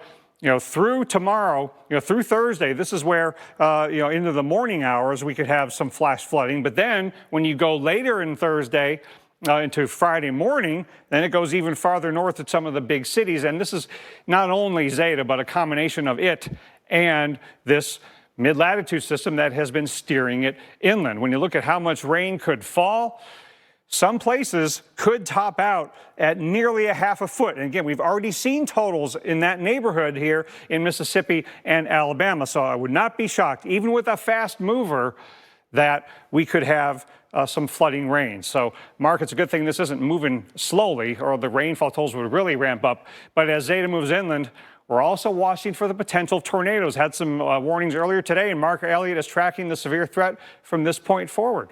through tomorrow, through Thursday, this is where, into the morning hours, we could have some flash flooding. But then when you go later in Thursday, into Friday morning, then it goes even farther north at some of the big cities. And this is not only Zeta, but a combination of it and this mid-latitude system that has been steering it inland. When you look at how much rain could fall, some places could top out at nearly a half a foot. And again, we've already seen totals in that neighborhood here in Mississippi and Alabama. So I would not be shocked, even with a fast mover, that we could have some flooding rain. So, Mark, it's a good thing this isn't moving slowly, or the rainfall totals would really ramp up. But as Zeta moves inland, we're also watching for the potential tornadoes. Had some warnings earlier today, and Mark Elliott is tracking the severe threat from this point forward.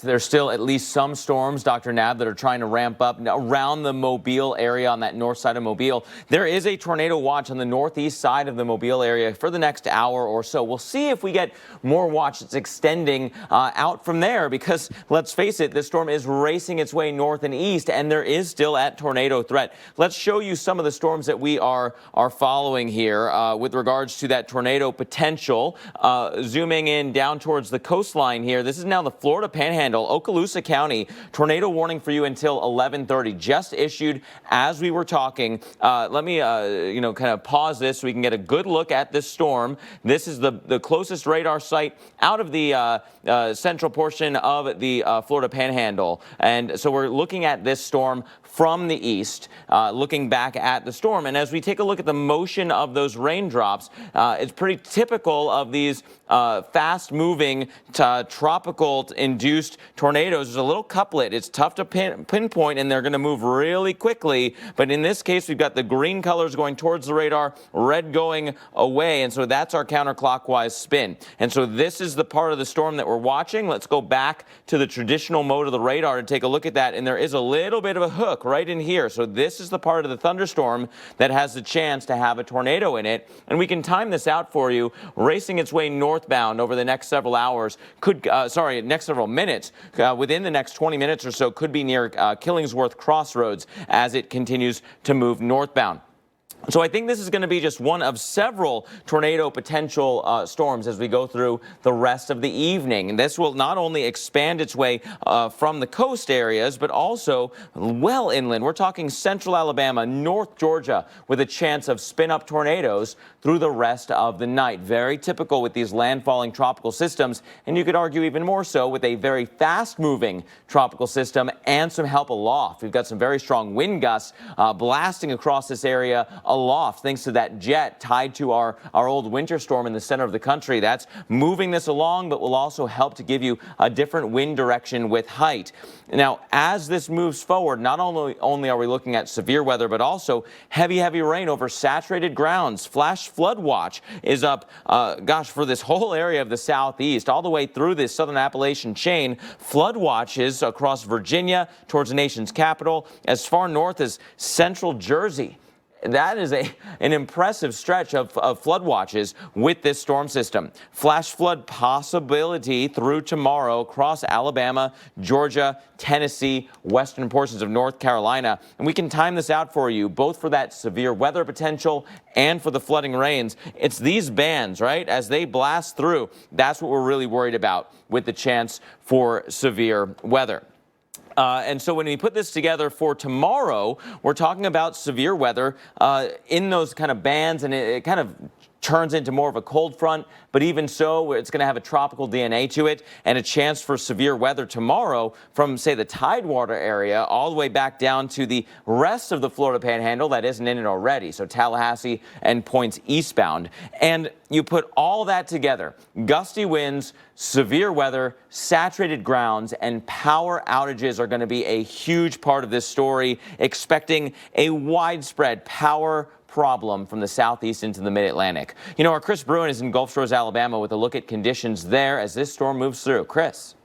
There's still at least some storms, Dr. Nab, that are trying to ramp up around the Mobile area on that north side of Mobile. There is a tornado watch on the northeast side of the Mobile area for the next hour or so. We'll see if we get more watch that's extending out from there because, let's face it, this storm is racing its way north and east, and there is still a tornado threat. Let's show you some of the storms that we are following here with regards to that tornado potential. Zooming in down towards the coastline here, this is now the Florida Panhandle Panhandle, Okaloosa County, tornado warning for you until 11:30, just issued as we were talking. Let me, kind of pause this so we can get a good look at this storm. This is the closest radar site out of the central portion of the Florida Panhandle. And so we're looking at this storm from the east, looking back at the storm. And as we take a look at the motion of those raindrops, it's pretty typical of these fast-moving tropical-induced tornadoes. There's a little couplet. It's tough to pinpoint, and they're going to move really quickly. But in this case, we've got the green colors going towards the radar, red going away, and so that's our counterclockwise spin. And so this is the part of the storm that we're watching. Let's go back to the traditional mode of the radar to take a look at that, and there is a little bit of a hook right in here. So this is the part of the thunderstorm that has the chance to have a tornado in it, and we can time this out for you. Racing its way northbound over the next several hours, next several minutes, within the next 20 minutes or so, could be near Killingsworth Crossroads as it continues to move northbound. So I think this is going to be just one of several tornado potential storms as we go through the rest of the evening. And this will not only expand its way from the coast areas, but also well inland. We're talking central Alabama, North Georgia, with a chance of spin-up tornadoes through the rest of the night. Very typical with these landfalling tropical systems, and you could argue even more so with a very fast-moving tropical system and some help aloft. We've got some very strong wind gusts blasting across this area aloft, thanks to that jet tied to our old winter storm in the center of the country. That's moving this along, but will also help to give you a different wind direction with height. Now, as this moves forward, not only are we looking at severe weather, but also heavy rain over saturated grounds. Flash flood watch is up, for this whole area of the southeast, all the way through this southern Appalachian chain. Flood watches across Virginia towards the nation's capital, as far north as central Jersey. That is an impressive stretch of flood watches with this storm system. Flash flood possibility through tomorrow across Alabama, Georgia, Tennessee, western portions of North Carolina. And we can time this out for you, both for that severe weather potential and for the flooding rains. It's these bands, right? As they blast through, that's what we're really worried about with the chance for severe weather. And so when we put this together for tomorrow, we're talking about severe weather in those kind of bands, and it kind of turns into more of a cold front, but even so, it's going to have a tropical DNA to it and a chance for severe weather tomorrow from, say, the Tidewater area all the way back down to the rest of the Florida Panhandle that isn't in it already, so Tallahassee and points eastbound. And you put all that together, gusty winds, severe weather, saturated grounds, and power outages are going to be a huge part of this story, expecting a widespread power problem from the southeast into the mid-Atlantic. You know, our Chris Bruin is in Gulf Shores, Alabama with a look at conditions there as this storm moves through. Chris.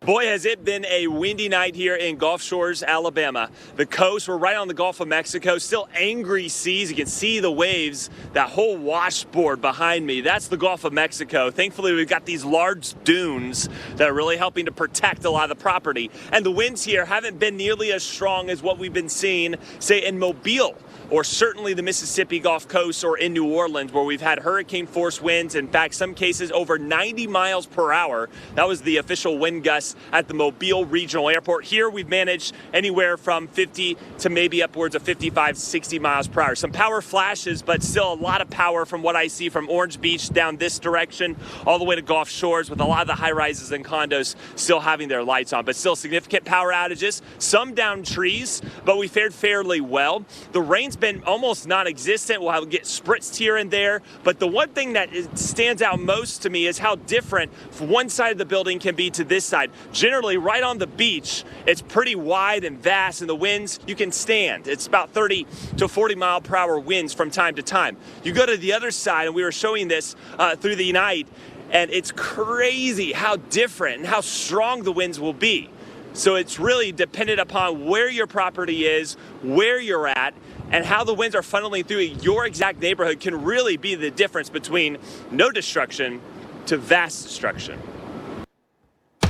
Boy, has it been a windy night here in Gulf Shores, Alabama. The coast, we're right on the Gulf of Mexico, still angry seas. You can see the waves, that whole washboard behind me. That's the Gulf of Mexico. Thankfully, we've got these large dunes that are really helping to protect a lot of the property. And the winds here haven't been nearly as strong as what we've been seeing, say, in Mobile, or certainly the Mississippi Gulf Coast or in New Orleans, where we've had hurricane force winds. In fact, some cases over 90 miles per hour. That was the official wind gusts at the Mobile Regional Airport. Here we've managed anywhere from 50 to maybe upwards of 55, 60 miles per hour. Some power flashes, but still a lot of power from what I see from Orange Beach down this direction all the way to Gulf Shores, with a lot of the high rises and condos still having their lights on, but still significant power outages, some down trees, but we fared fairly well. The rain's been almost non-existent. We'll get spritzed here and there, but the one thing that stands out most to me is how different one side of the building can be to this side. Generally, right on the beach, it's pretty wide and vast, and the winds you can stand. It's about 30 to 40 mile per hour winds from time to time. You go to the other side, and we were showing this through the night, and it's crazy how different and how strong the winds will be. So it's really dependent upon where your property is, where you're at, and how the winds are funneling through your exact neighborhood can really be the difference between no destruction to vast destruction.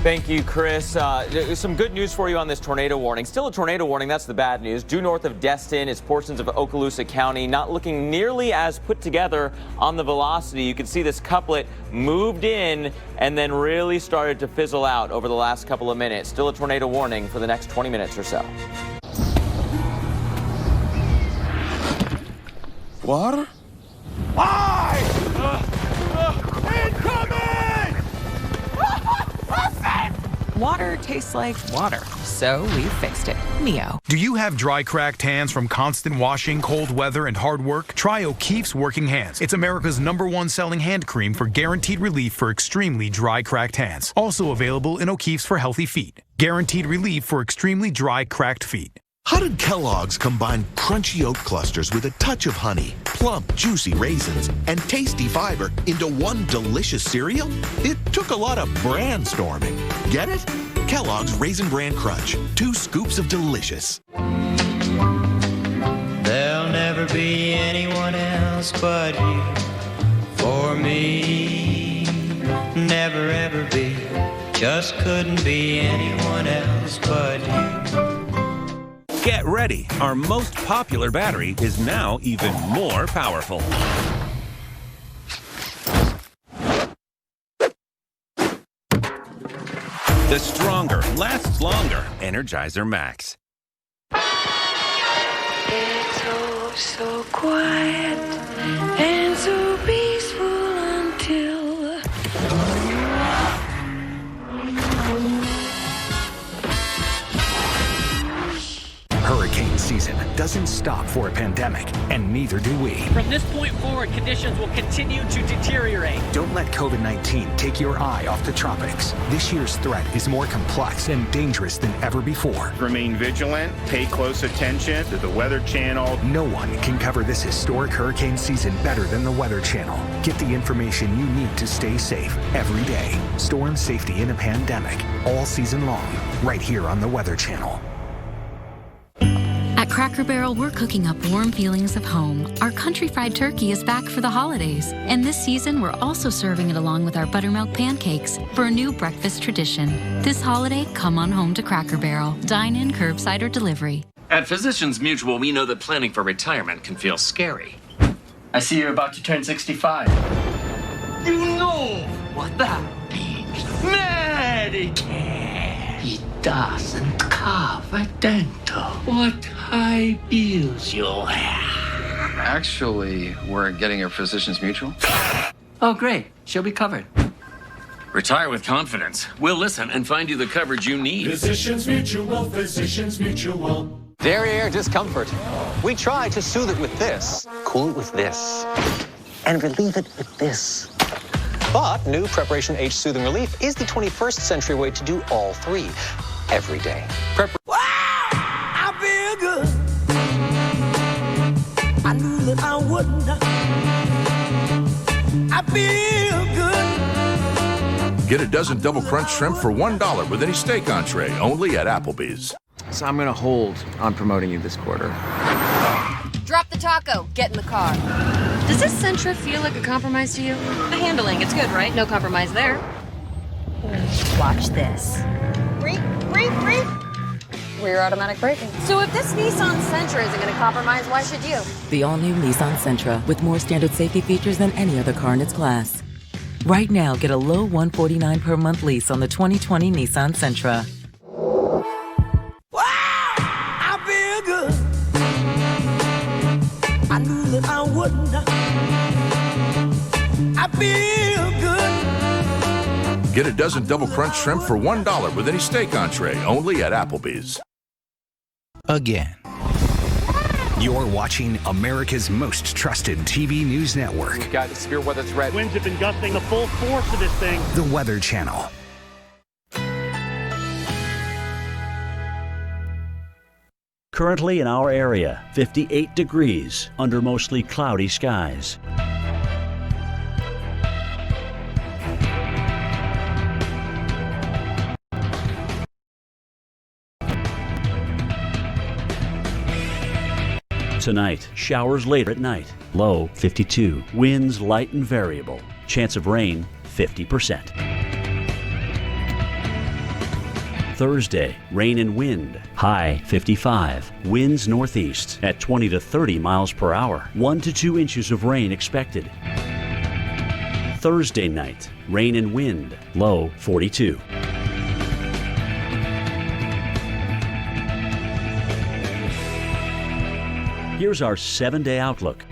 Thank you, Chris. Some good news for you on this tornado warning. Still a tornado warning, that's the bad news. Due north of Destin is portions of Okaloosa County, not looking nearly as put together on the velocity. You can see this couplet moved in and then really started to fizzle out over the last couple of minutes. Still a tornado warning for the next 20 minutes or so. Water? Water tastes like water, so we fixed it. Neo. Do you have dry, cracked hands from constant washing, cold weather, and hard work? Try O'Keefe's Working Hands. It's America's #1 selling hand cream for guaranteed relief for extremely dry, cracked hands. Also available in O'Keefe's for healthy feet. Guaranteed relief for extremely dry, cracked feet. How did Kellogg's combine crunchy oat clusters with a touch of honey, plump, juicy raisins, and tasty fiber into one delicious cereal? It took a lot of brainstorming. Get it? Kellogg's Raisin Bran Crunch. 2 scoops of delicious. There'll never be anyone else but you. For me, never ever be. Just couldn't be anyone else but you. Get ready. Our most popular battery is now even more powerful. The stronger, lasts longer Energizer Max. It's oh so quiet and so peaceful until Hurricane season doesn't stop for a pandemic, and neither do we. From this point forward, conditions will continue to deteriorate. Don't let COVID-19 take your eye off the tropics. This year's threat is more complex and dangerous than ever before. Remain vigilant, pay close attention to the Weather Channel. No one can cover this historic hurricane season better than the Weather Channel. Get the information you need to stay safe every day. Storm safety in a pandemic, all season long, right here on the Weather Channel. At Cracker Barrel, we're cooking up warm feelings of home. Our country fried turkey is back for the holidays. And this season, we're also serving it along with our buttermilk pancakes for a new breakfast tradition. This holiday, come on home to Cracker Barrel. Dine in, curbside, or delivery. At Physicians Mutual, we know that planning for retirement can feel scary. I see you're about to turn 65. You know what that means. Medicare. It doesn't cover dental. What high bills you'll have. Actually, we're getting a Physicians Mutual. Oh, great. She'll be covered. Retire with confidence. We'll listen and find you the coverage you need. Physicians Mutual, Physicians Mutual. Derriere discomfort. We try to soothe it with this, cool it with this, and relieve it with this. But new Preparation H Soothing Relief is the 21st century way to do all three every day. I feel good. I knew that I wouldn't. I feel good. Get a dozen double crunch shrimp for $1 with any steak entree, only at Applebee's. So I'm going to hold on promoting you this quarter. Drop the taco. Get in the car. Does this Sentra feel like a compromise to you? The handling, it's good, right? No compromise there. Watch this. Brake. Rear automatic braking. So if this Nissan Sentra isn't going to compromise, why should you? The all-new Nissan Sentra with more standard safety features than any other car in its class. Right now, get a low $149 per month lease on the 2020 Nissan Sentra. I feel good. I knew that I wouldn't. I feel good. Get a dozen double crunch shrimp for $1 with any steak entree, only at Applebee's. Again. You're watching America's most trusted TV news network. We've got a severe weather threat. Winds have been gusting the full force of this thing. The Weather Channel. Currently in our area, 58 degrees under mostly cloudy skies. Tonight, showers later at night. Low 52. Winds light and variable. Chance of rain 50%. Thursday, rain and wind, high 55. Winds northeast at 20 to 30 miles per hour. 1 to 2 inches of rain expected. Thursday night, rain and wind, low 42. Here's our 7-day outlook.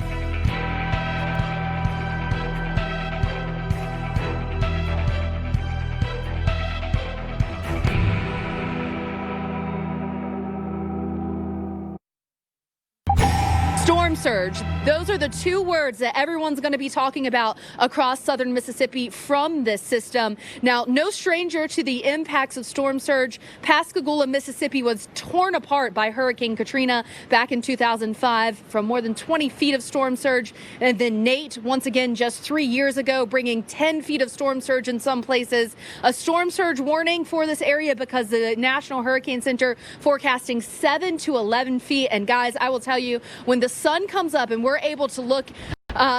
Storm surge. Those are the two words that everyone's going to be talking about across southern Mississippi from this system. Now, no stranger to the impacts of storm surge. Pascagoula, Mississippi was torn apart by Hurricane Katrina back in 2005 from more than 20 feet of storm surge. And then Nate, once again, just 3 years ago, bringing 10 feet of storm surge in some places. A storm surge warning for this area because the National Hurricane Center forecasting 7 to 11 feet. And guys, I will tell you, when the sun comes up and we're able to look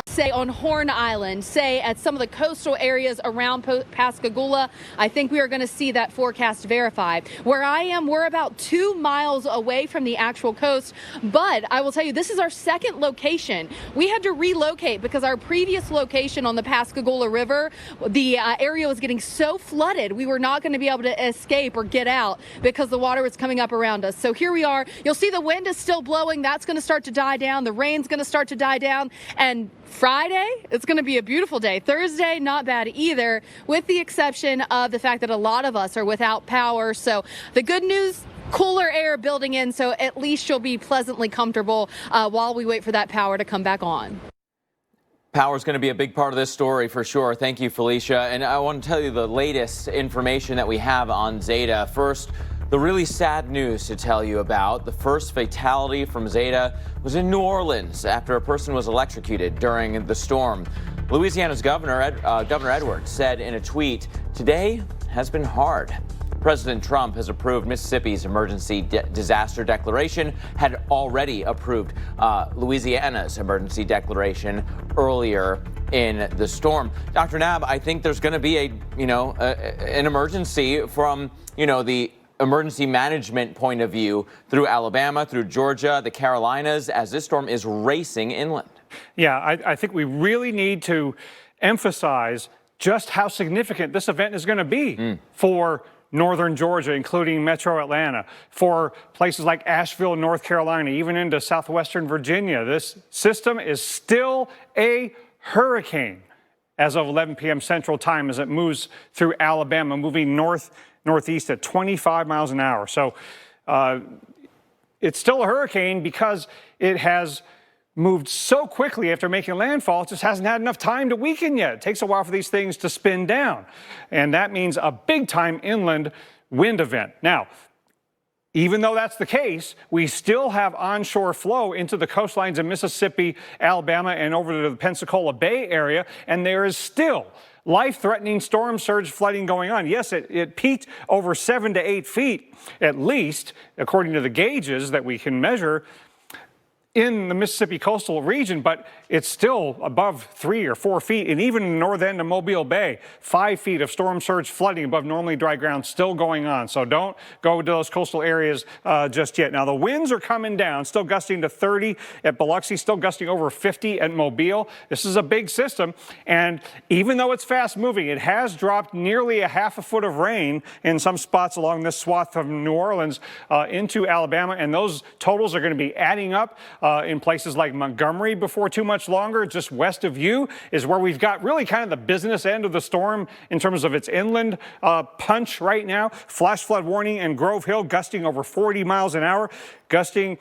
say on Horn Island, say at some of the coastal areas around Pascagoula, I think we are going to see that forecast verified. Where I am, we're about 2 miles away from the actual coast, but I will tell you, this is our second location. We had to relocate because our previous location on the Pascagoula River, the area was getting so flooded, we were not going to be able to escape or get out because the water was coming up around us. So here we are. You'll see the wind is still blowing. That's going to start to die down. The rain's going to start to die down. And Friday, it's going to be a beautiful day. Thursday, not bad either, with the exception of the fact that a lot of us are without power. So the good news, cooler air building in, so at least you'll be pleasantly comfortable while we wait for that power to come back on. Power is going to be a big part of this story for sure. Thank you, Felicia. And I want to tell you the latest information that we have on Zeta. First, the really sad news to tell you about. The first fatality from Zeta was in New Orleans after a person was electrocuted during the storm. Louisiana's Governor Edwards said in a tweet, "Today has been hard." President Trump has approved Mississippi's emergency disaster declaration, had already approved Louisiana's emergency declaration earlier in the storm. Dr. Knabb, I think there's going to be an emergency from, the emergency management point of view through Alabama, through Georgia, the Carolinas, as this storm is racing inland. Yeah, I think we really need to emphasize just how significant this event is going to be for northern Georgia, including metro Atlanta, for places like Asheville, North Carolina, even into southwestern Virginia. This system is still a hurricane as of 11 p.m. Central Time as it moves through Alabama, moving northeast at 25 miles an hour. So it's still a hurricane because it has moved so quickly after making landfall. It just hasn't had enough time to weaken yet. It takes a while for these things to spin down. And that means a big-time inland wind event. Now, even though that's the case, we still have onshore flow into the coastlines of Mississippi, Alabama, and over to the Pensacola Bay area, and there is still life-threatening storm surge flooding going on. Yes, it peaked over 7 to 8 feet, at least, according to the gauges that we can measure in the Mississippi coastal region, but it's still above 3 or 4 feet, and even in the north end of Mobile Bay, 5 feet of storm surge flooding above normally dry ground still going on. So don't go to those coastal areas just yet. Now, the winds are coming down, still gusting to 30 at Biloxi, still gusting over 50 at Mobile. This is a big system, and even though it's fast moving, it has dropped nearly a half a foot of rain in some spots along this swath of New Orleans into Alabama, and those totals are going to be adding up in places like Montgomery before too much longer. Just west of you is where we've got really kind of the business end of the storm in terms of its inland punch right now. Flash flood warning in Grove Hill, gusting over 40 miles an hour, gusting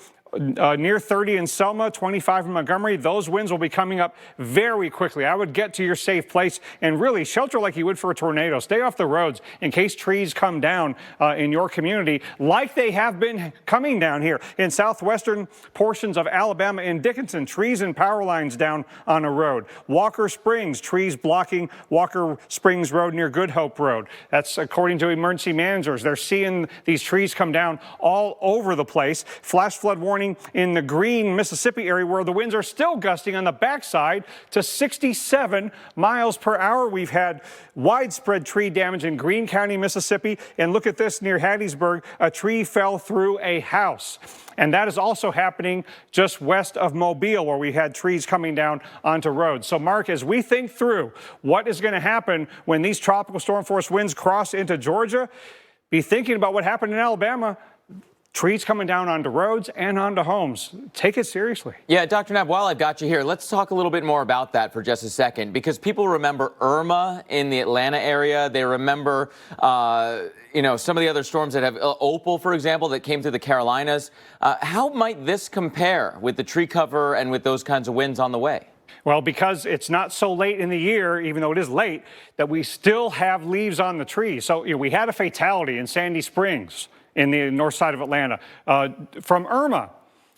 near 30 in Selma, 25 in Montgomery. Those winds will be coming up very quickly. I would get to your safe place and really shelter like you would for a tornado. Stay off the roads in case trees come down in your community, like they have been coming down here in southwestern portions of Alabama and Dickinson. Trees and power lines down on a road. Walker Springs, trees blocking Walker Springs Road near Good Hope Road. That's according to emergency managers. They're seeing these trees come down all over the place. Flash flood warning running in the Green, Mississippi area where the winds are still gusting on the backside to 67 miles per hour. We've had widespread tree damage in Greene County, Mississippi. And look at this near Hattiesburg. A tree fell through a house. And that is also happening just west of Mobile, where we had trees coming down onto roads. So, Mark, as we think through what is going to happen when these tropical storm force winds cross into Georgia, be thinking about what happened in Alabama. Trees coming down onto roads and onto homes. Take it seriously. Yeah, Dr. Knapp, while I've got you here, let's talk a little bit more about that for just a second, because people remember Irma in the Atlanta area. They remember, some of the other storms that have Opal, for example, that came through the Carolinas. How might this compare with the tree cover and with those kinds of winds on the way? Well, because it's not so late in the year, even though it is late, that we still have leaves on the trees. So, we had a fatality in Sandy Springs in the north side of Atlanta from Irma.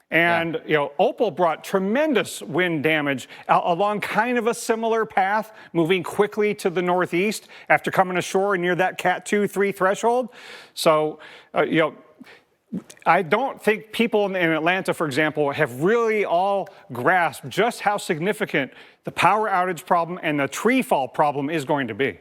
And, Opal brought tremendous wind damage along kind of a similar path, moving quickly to the northeast after coming ashore near that Cat 2-3 threshold. So, I don't think people in Atlanta, for example, have really all grasped just how significant the power outage problem and the tree fall problem is going to be.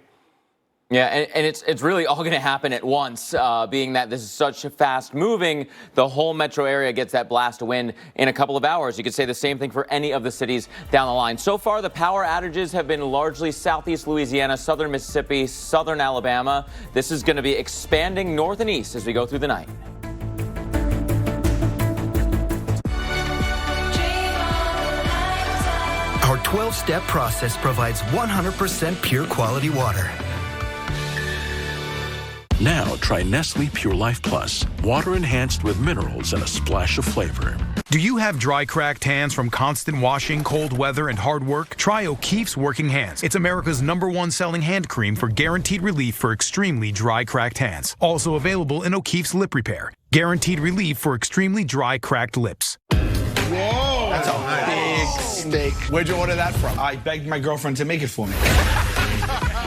Yeah, and it's really all going to happen at once, being that this is such fast moving. The whole metro area gets that blast of wind in a couple of hours. You could say the same thing for any of the cities down the line. So far, the power outages have been largely southeast Louisiana, southern Mississippi, southern Alabama. This is going to be expanding north and east as we go through the night. Our 12-step process provides 100% pure quality water. Now try Nestle Pure Life Plus, water enhanced with minerals and a splash of flavor. Do you have dry, cracked hands from constant washing, cold weather, and hard work? Try O'Keefe's Working Hands. It's America's #1 selling hand cream for guaranteed relief for extremely dry, cracked hands. Also available in O'Keefe's Lip Repair. Guaranteed relief for extremely dry, cracked lips. Whoa! That's a big steak. Where'd you order that from? I begged my girlfriend to make it for me.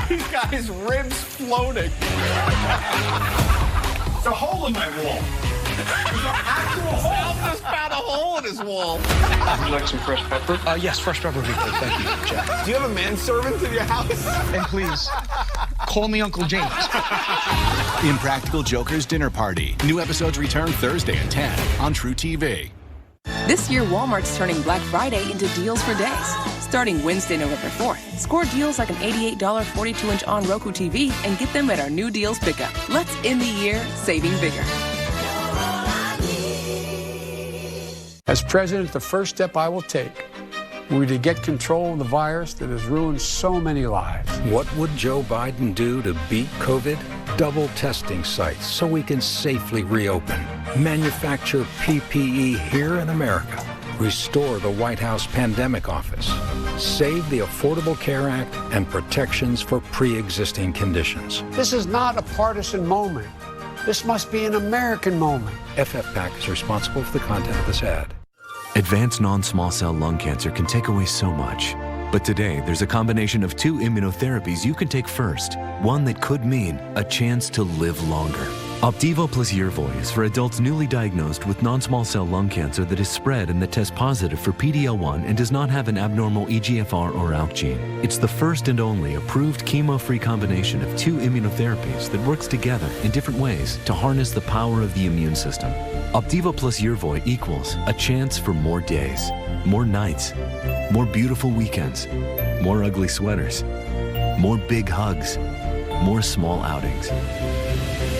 He's got his ribs floating. It's a hole in my wall. There's an actual hole. I just found a hole in his wall. Would you like some fresh pepper? Yes, fresh pepper would be good. Thank you, Jack. Do you have a manservant in your house? And please, call me Uncle James. Impractical Joker's Dinner Party. New episodes return Thursday at 10 on True TV. This year, Walmart's turning Black Friday into deals for days. Starting Wednesday, November 4th, score deals like an $88 42-inch on Roku TV and get them at our new deals pickup. Let's end the year saving bigger. As president, the first step I will take will be to get control of the virus that has ruined so many lives. What would Joe Biden do to beat COVID? Double testing sites so we can safely reopen. Manufacture PPE here in America. Restore the White House Pandemic Office. Save the Affordable Care Act and protections for pre-existing conditions. This is not a partisan moment. This must be an American moment. FFPAC is responsible for the content of this ad. Advanced non-small cell lung cancer can take away so much. But today, there's a combination of 2 immunotherapies you can take first. One that could mean a chance to live longer. Opdivo plus Yervoy is for adults newly diagnosed with non-small cell lung cancer that is spread and that tests positive for PD-L1 and does not have an abnormal EGFR or ALK gene. It's the first and only approved chemo-free combination of 2 immunotherapies that works together in different ways to harness the power of the immune system. Opdivo plus Yervoy equals a chance for more days, more nights, more beautiful weekends, more ugly sweaters, more big hugs, more small outings.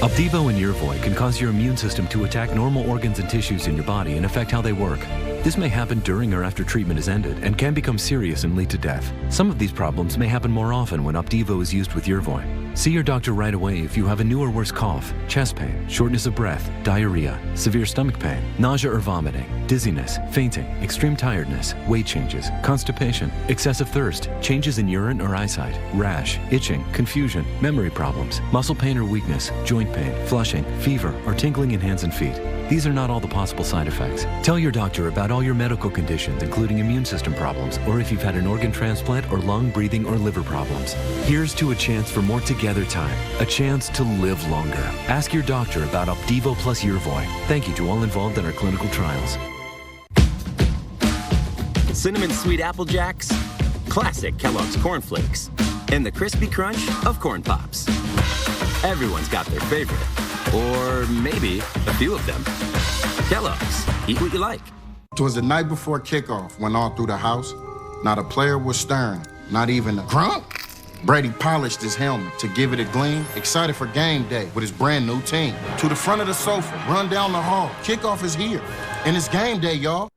Opdivo and Yervoy can cause your immune system to attack normal organs and tissues in your body and affect how they work. This may happen during or after treatment is ended and can become serious and lead to death. Some of these problems may happen more often when Opdivo is used with Yervoy. See your doctor right away if you have a new or worse cough, chest pain, shortness of breath, diarrhea, severe stomach pain, nausea or vomiting, dizziness, fainting, extreme tiredness, weight changes, constipation, excessive thirst, changes in urine or eyesight, rash, itching, confusion, memory problems, muscle pain or weakness, joint pain, flushing, fever, or tingling in hands and feet. These are not all the possible side effects. Tell your doctor about all your medical conditions, including immune system problems, or if you've had an organ transplant or lung, breathing, or liver problems. Here's to a chance for more together time, a chance to live longer. Ask your doctor about Opdivo plus Yervoy. Thank you to all involved in our clinical trials. Cinnamon Sweet Apple Jacks, classic Kellogg's Corn Flakes, and the crispy crunch of Corn Pops. Everyone's got their favorite, or maybe a few of them. Kellogg's, eat what you like. It was the night before kickoff when all through the house, not a player was stirring, not even a grunt. Brady polished his helmet to give it a gleam, excited for game day with his brand new team. To the front of the sofa, run down the hall, kickoff is here, and it's game day, y'all.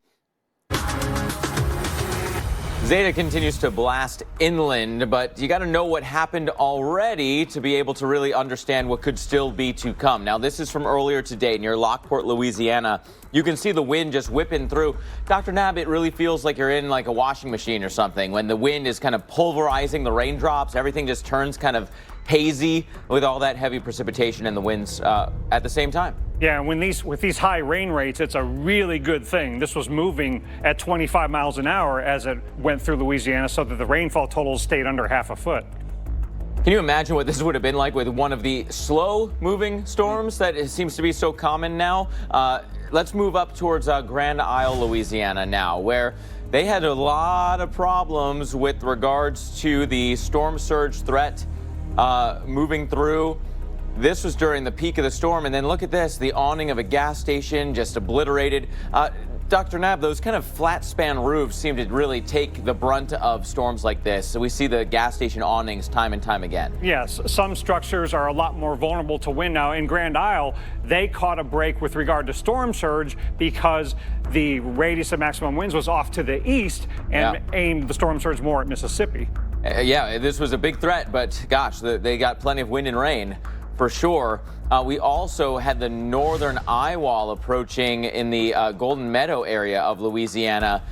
Zeta continues to blast inland, but you got to know what happened already to be able to really understand what could still be to come. Now, this is from earlier today near Lockport, Louisiana. You can see the wind just whipping through. Dr. Nab, it really feels like you're in like a washing machine or something. When the wind is kind of pulverizing the raindrops, everything just turns kind of hazy with all that heavy precipitation and the winds at the same time. Yeah, and with these high rain rates, it's a really good thing. This was moving at 25 miles an hour as it went through Louisiana, so that the rainfall totals stayed under half a foot. Can you imagine what this would have been like with one of the slow-moving storms that seems to be so common now? Let's move up towards Grand Isle, Louisiana now, where they had a lot of problems with regards to the storm surge threat moving through. This was during the peak of the storm, and then look at this, the awning of a gas station just obliterated. Dr. Nab, those kind of flat span roofs seem to really take the brunt of storms like this. So we see the gas station awnings time and time again. Yes, some structures are a lot more vulnerable to wind now. In Grand Isle, they caught a break with regard to storm surge because the radius of maximum winds was off to the east and aimed the storm surge more at Mississippi. Yeah, this was a big threat, but gosh, they got plenty of wind and rain. For sure. We also had the northern eye wall approaching in the Golden Meadow area of Louisiana.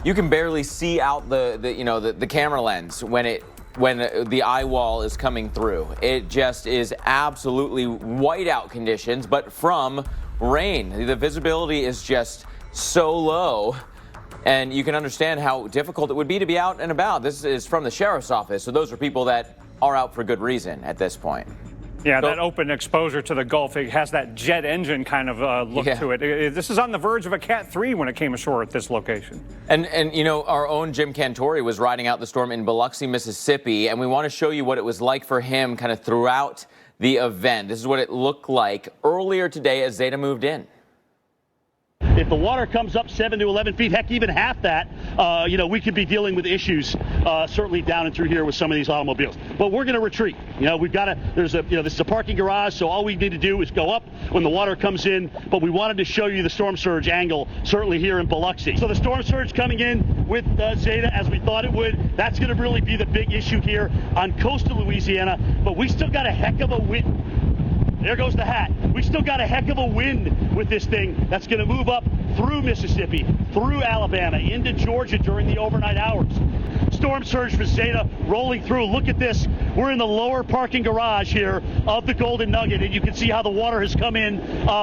You can barely see out the camera lens when the eye wall is coming through. It just is absolutely whiteout conditions, but from rain. The visibility is just so low, and you can understand how difficult it would be to be out and about. This is from the sheriff's office, so those are people that are out for good reason at this point. Yeah, that open exposure to the Gulf, it has that jet engine kind of look to it. This is on the verge of a Cat 3 when it came ashore at this location. And you know, our own Jim Cantori was riding out the storm in Biloxi, Mississippi, and we want to show you what it was like for him kind of throughout the event. This is what it looked like earlier today as Zeta moved in. If the water comes up 7 to 11 feet, heck, even half that, we could be dealing with issues certainly down and through here with some of these automobiles. But we're going to retreat. We've got to, this is a parking garage, so all we need to do is go up when the water comes in. But we wanted to show you the storm surge angle, certainly here in Biloxi. So the storm surge coming in with Zeta as we thought it would. That's going to really be the big issue here on coastal Louisiana. But we still got a heck of a wind. There goes the hat. We still got a heck of a wind with this thing that's going to move up through Mississippi, through Alabama, into Georgia during the overnight hours. Storm surge for Zeta rolling through. Look at this. We're in the lower parking garage here of the Golden Nugget, and you can see how the water has come in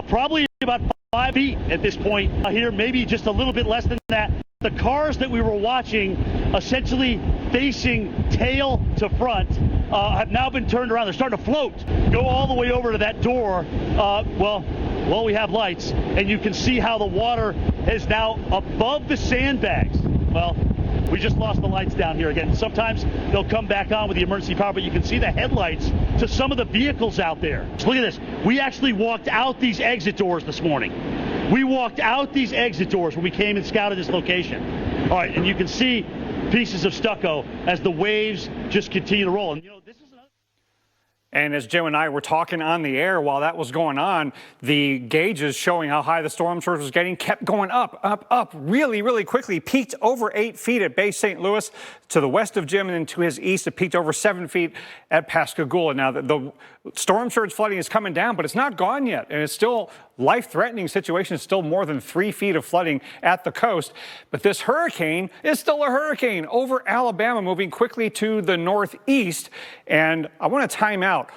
probably about 5 feet at this point here, maybe just a little bit less than that. The cars that we were watching essentially facing tail to front have now been turned around. They're starting to float. Go all the way over to that door. Well, we have lights, and you can see how the water is now above the sandbags. Well, we just lost the lights down here again. Sometimes they'll come back on with the emergency power, but you can see the headlights to some of the vehicles out there. So look at this. We actually walked out these exit doors this morning. We walked out these exit doors when we came and scouted this location. All right, and you can see pieces of stucco as the waves just continue to roll. And And as Jim and I were talking on the air while that was going on, the gauges showing how high the storm surge was getting kept going up really, really quickly. Peaked over 8 feet at Bay St. Louis to the west of Jim, and then to his east, it peaked over 7 feet at Pascagoula. Now, the storm surge flooding is coming down, but it's not gone yet, and it's still life-threatening situation. It's still more than 3 feet of flooding at the coast. But this hurricane is still a hurricane over Alabama, moving quickly to the northeast. And I want to time out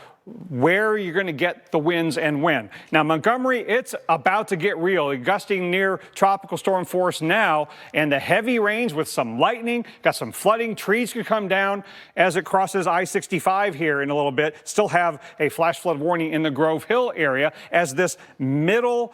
where you're going to get the winds and when. Now, Montgomery, it's about to get real. Gusting near tropical storm force now, and the heavy rains with some lightning, got some flooding. Trees could come down as it crosses I-65 here in a little bit. Still have a flash flood warning in the Grove Hill area as this middle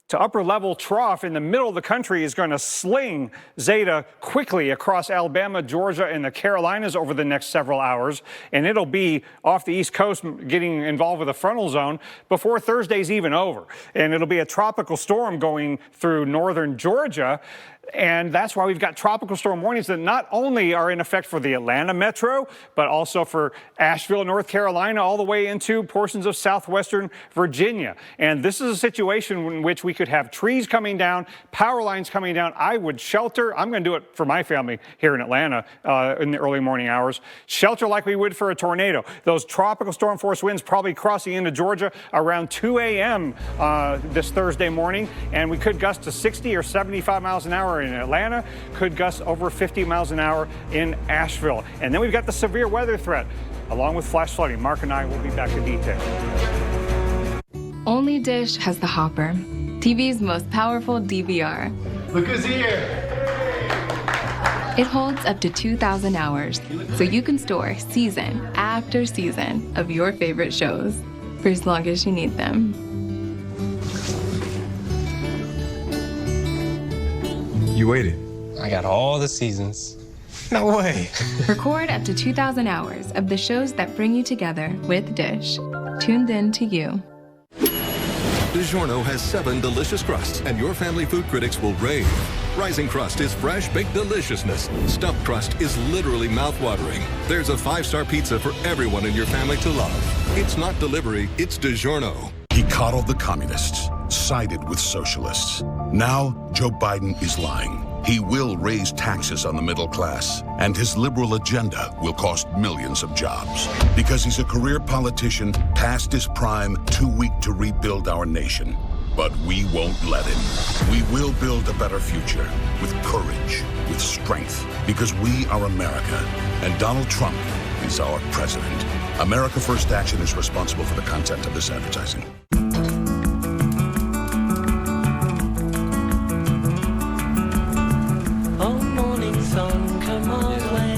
to upper level trough in the middle of the country is going to sling Zeta quickly across Alabama, Georgia, and the Carolinas over the next several hours. And it'll be off the East Coast getting involved with a frontal zone before Thursday's even over. And it'll be a tropical storm going through northern Georgia. And that's why we've got tropical storm warnings that not only are in effect for the Atlanta metro, but also for Asheville, North Carolina, all the way into portions of southwestern Virginia. And this is a situation in which we could have trees coming down, power lines coming down. I would shelter. I'm going to do it for my family here in Atlanta in the early morning hours. Shelter like we would for a tornado. Those tropical storm force winds probably crossing into Georgia around 2 a.m. This Thursday morning. And we could gust to 60 or 75 miles an hour in Atlanta, could gust over 50 miles an hour in Asheville. And then we've got the severe weather threat, along with flash flooding. Mark and I will be back in detail. Only Dish has the Hopper, TV's most powerful DVR. Look who's here! It holds up to 2,000 hours, so you can store season after season of your favorite shows for as long as you need them. You waited. I got all the seasons. No way. Record up to 2,000 hours of the shows that bring you together with Dish. Tuned in to you. DiGiorno has 7 delicious crusts, and your family food critics will rave. Rising crust is fresh baked deliciousness. Stuffed crust is literally mouth-watering. There's a 5-star pizza for everyone in your family to love. It's not delivery, it's DiGiorno. He coddled the communists, sided with socialists. Now, Joe Biden is lying. He will raise taxes on the middle class, and his liberal agenda will cost millions of jobs. Because he's a career politician, past his prime, too weak to rebuild our nation. But we won't let him. We will build a better future with courage, with strength, because we are America, and Donald Trump is our president. America First Action is responsible for the content of this advertising. Oh, morning sun, come our way.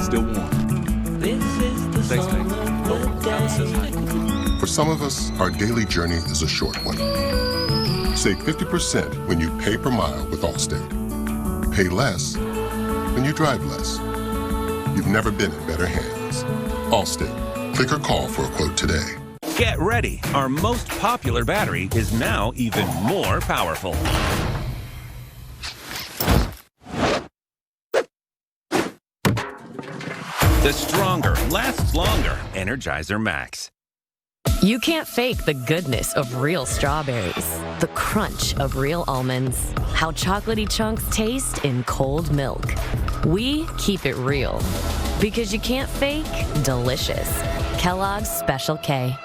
Still warm. This is the song of the day. For some of us, our daily journey is a short one. Save 50% when you pay per mile with Allstate. Pay less when you drive less. You've never been in better hands. Allstate. Click or call for a quote today. Get ready. Our most popular battery is now even more powerful. The stronger, lasts longer Energizer Max. You can't fake the goodness of real strawberries, the crunch of real almonds, how chocolatey chunks taste in cold milk. We keep it real, because you can't fake delicious. Kellogg's Special K.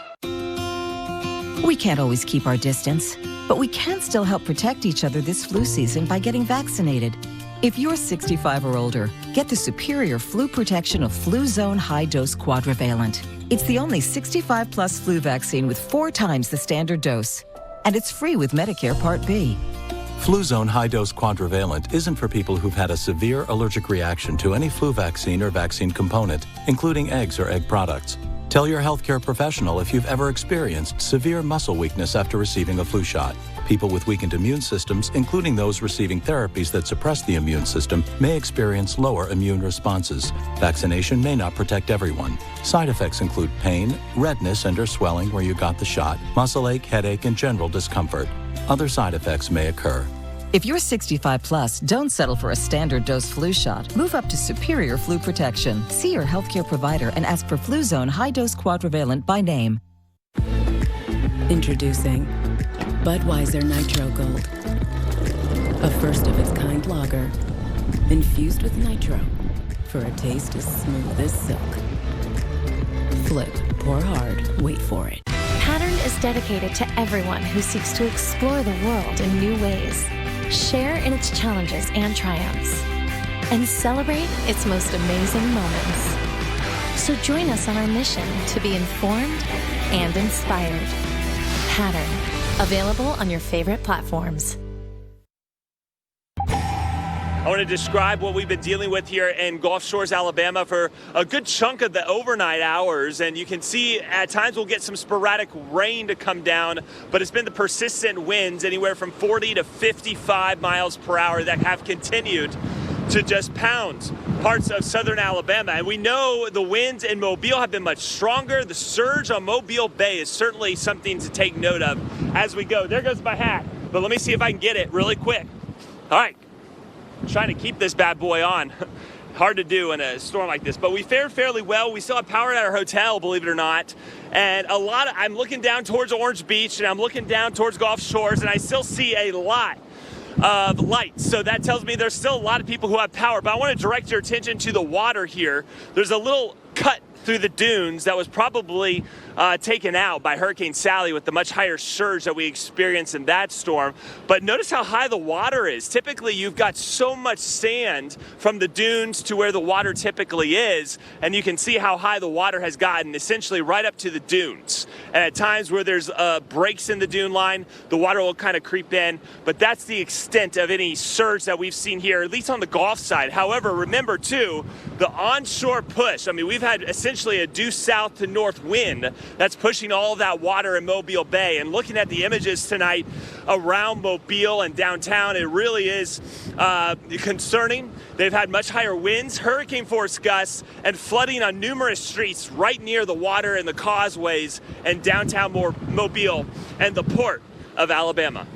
We can't always keep our distance, but we can still help protect each other this flu season by getting vaccinated. If you're 65 or older, get the superior flu protection of Fluzone High-Dose Quadrivalent. It's the only 65-plus flu vaccine with 4 times the standard dose. And it's free with Medicare Part B. Fluzone High-Dose Quadrivalent isn't for people who've had a severe allergic reaction to any flu vaccine or vaccine component, including eggs or egg products. Tell your healthcare professional if you've ever experienced severe muscle weakness after receiving a flu shot. People with weakened immune systems, including those receiving therapies that suppress the immune system, may experience lower immune responses. Vaccination may not protect everyone. Side effects include pain, redness and/or swelling where you got the shot, muscle ache, headache, and general discomfort. Other side effects may occur. If you're 65 plus, don't settle for a standard dose flu shot. Move up to superior flu protection. See your healthcare provider and ask for Fluzone High-Dose Quadrivalent by name. Introducing Budweiser Nitro Gold, a first-of-its-kind lager infused with nitro for a taste as smooth as silk. Flip, pour hard, wait for it. Pattern is dedicated to everyone who seeks to explore the world in new ways, share in its challenges and triumphs, and celebrate its most amazing moments. So join us on our mission to be informed and inspired. Pattern, available on your favorite platforms. I want to describe what we've been dealing with here in Gulf Shores, Alabama for a good chunk of the overnight hours. And you can see at times we'll get some sporadic rain to come down, but it's been the persistent winds anywhere from 40 to 55 miles per hour that have continued to just pound parts of southern Alabama. And we know the winds in Mobile have been much stronger. The surge on Mobile Bay is certainly something to take note of as we go. There goes my hat, but let me see if I can get it really quick. All right, trying to keep this bad boy on. Hard to do in a storm like this, but we fared fairly well. We still have power at our hotel, believe it or not. And I'm looking down towards Orange Beach and I'm looking down towards Gulf Shores and I still see a lot of lights. So that tells me there's still a lot of people who have power, but I want to direct your attention to the water here. There's a little cut through the dunes that was probably taken out by Hurricane Sally with the much higher surge that we experienced in that storm. But notice how high the water is. Typically, you've got so much sand from the dunes to where the water typically is, and you can see how high the water has gotten, essentially right up to the dunes. And at times where there's breaks in the dune line, the water will kind of creep in, but that's the extent of any surge that we've seen here, at least on the Gulf side. However, remember too, the onshore push. I mean, we've had essentially a due south to north wind that's pushing all of that water in Mobile Bay. And looking at the images tonight around Mobile and downtown, it really is concerning. They've had much higher winds, hurricane force gusts, and flooding on numerous streets right near the water and the causeways in downtown Mobile and the port of Alabama.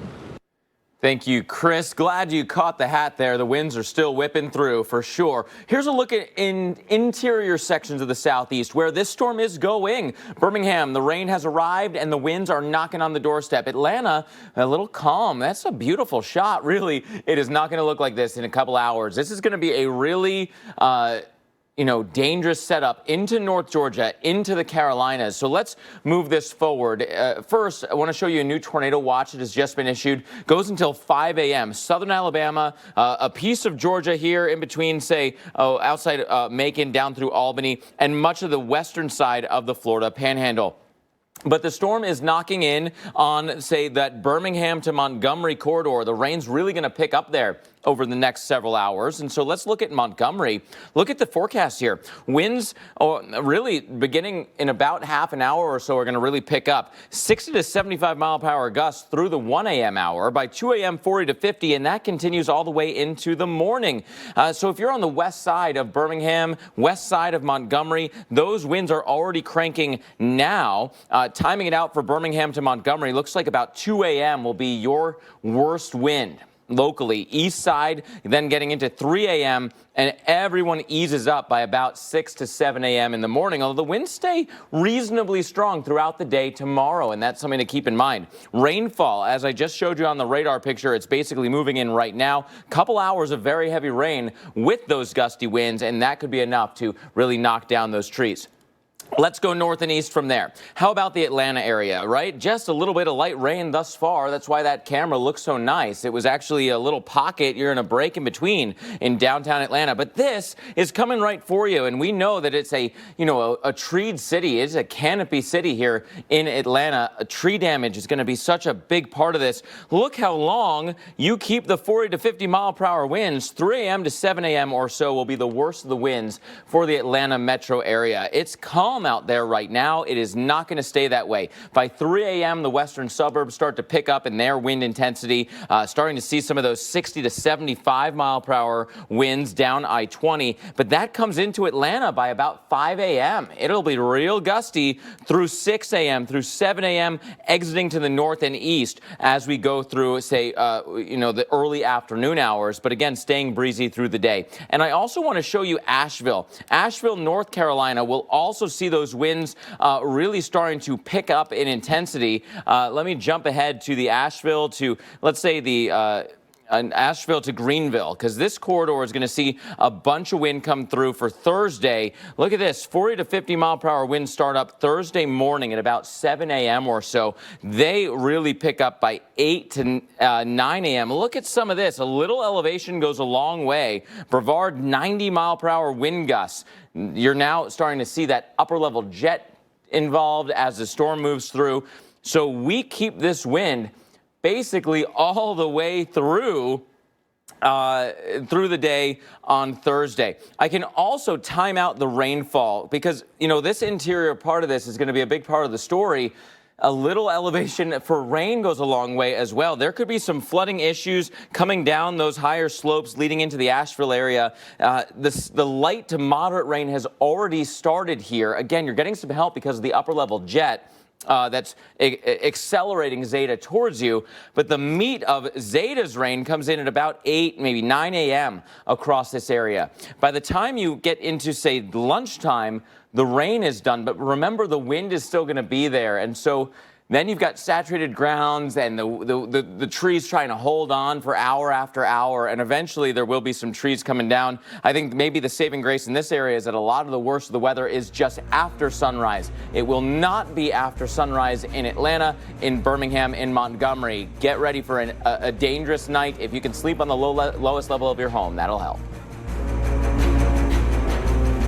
Thank you, Chris. Glad you caught the hat there. The winds are still whipping through for sure. Here's a look at interior sections of the southeast where this storm is going. Birmingham, the rain has arrived and the winds are knocking on the doorstep. Atlanta, a little calm. That's a beautiful shot. Really, it is not going to look like this in a couple hours. This is going to be a really dangerous setup into North Georgia, into the Carolinas. So let's move this forward. First, I want to show you a new tornado watch that has just been issued. Goes until 5 a.m. Southern Alabama, a piece of Georgia here in between, outside Macon down through Albany, and much of the western side of the Florida Panhandle. But the storm is knocking in on, that Birmingham to Montgomery corridor. The rain's really going to pick up there over the next several hours. And so let's look at Montgomery. Look at the forecast here. Winds really beginning in about half an hour or so are going to really pick up. 60 to 75 mile per hour gusts through the 1 a.m. hour. By 2 a.m., 40 to 50, and that continues all the way into the morning. So if you're on the west side of Birmingham, west side of Montgomery, those winds are already cranking now. Timing it out for Birmingham to Montgomery, looks like about 2 a.m. will be your worst wind. Locally, east side, then getting into 3 a.m., and everyone eases up by about 6 to 7 a.m. in the morning, although the winds stay reasonably strong throughout the day tomorrow, and that's something to keep in mind. Rainfall, as I just showed you on the radar picture, it's basically moving in right now. Couple hours of very heavy rain with those gusty winds, and that could be enough to really knock down those trees. Let's go north and east from there. How about the Atlanta area, right? Just a little bit of light rain thus far. That's why that camera looks so nice. It was actually a little pocket. You're in a break in between in downtown Atlanta. But this is coming right for you. And we know that it's a treed city. It's a canopy city here in Atlanta. Tree damage is going to be such a big part of this. Look how long you keep the 40 to 50 mile per hour winds. 3 a.m. to 7 a.m. or so will be the worst of the winds for the Atlanta metro area. It's calm out there right now. It is not going to stay that way. By 3 a.m., the western suburbs start to pick up in their wind intensity, starting to see some of those 60 to 75 mile per hour winds down I-20. But that comes into Atlanta by about 5 a.m. It'll be real gusty through 6 a.m., through 7 a.m., exiting to the north and east as we go through, the early afternoon hours, but again, staying breezy through the day. And I also want to show you Asheville. Asheville, North Carolina will also see those winds really starting to pick up in intensity. Let me jump ahead to the Asheville to, let's say, the Asheville to Greenville, because this corridor is going to see a bunch of wind come through for Thursday. Look at this, 40 to 50 mile per hour winds start up Thursday morning at about 7 a.m. or so. They really pick up by 8 to 9 a.m. Look at some of this. A little elevation goes a long way. Brevard, 90 mile per hour wind gusts. You're now starting to see that upper level jet involved as the storm moves through. So we keep this wind basically all the way through through the day on Thursday. I can also time out the rainfall because, this interior part of this is going to be a big part of the story. A little elevation for rain goes a long way as well. There could be some flooding issues coming down those higher slopes leading into the Asheville area. The light to moderate rain has already started here. Again, you're getting some help because of the upper level jet that's accelerating Zeta towards you. But the meat of Zeta's rain comes in at about 8, maybe 9 a.m. across this area. By the time you get into, say, lunchtime, the rain is done, but remember the wind is still going to be there. And so then you've got saturated grounds and the trees trying to hold on for hour after hour. And eventually there will be some trees coming down. I think maybe the saving grace in this area is that a lot of the worst of the weather is just after sunrise. It will not be after sunrise in Atlanta, in Birmingham, in Montgomery. Get ready for a dangerous night. If you can sleep on the lowest level of your home, that'll help.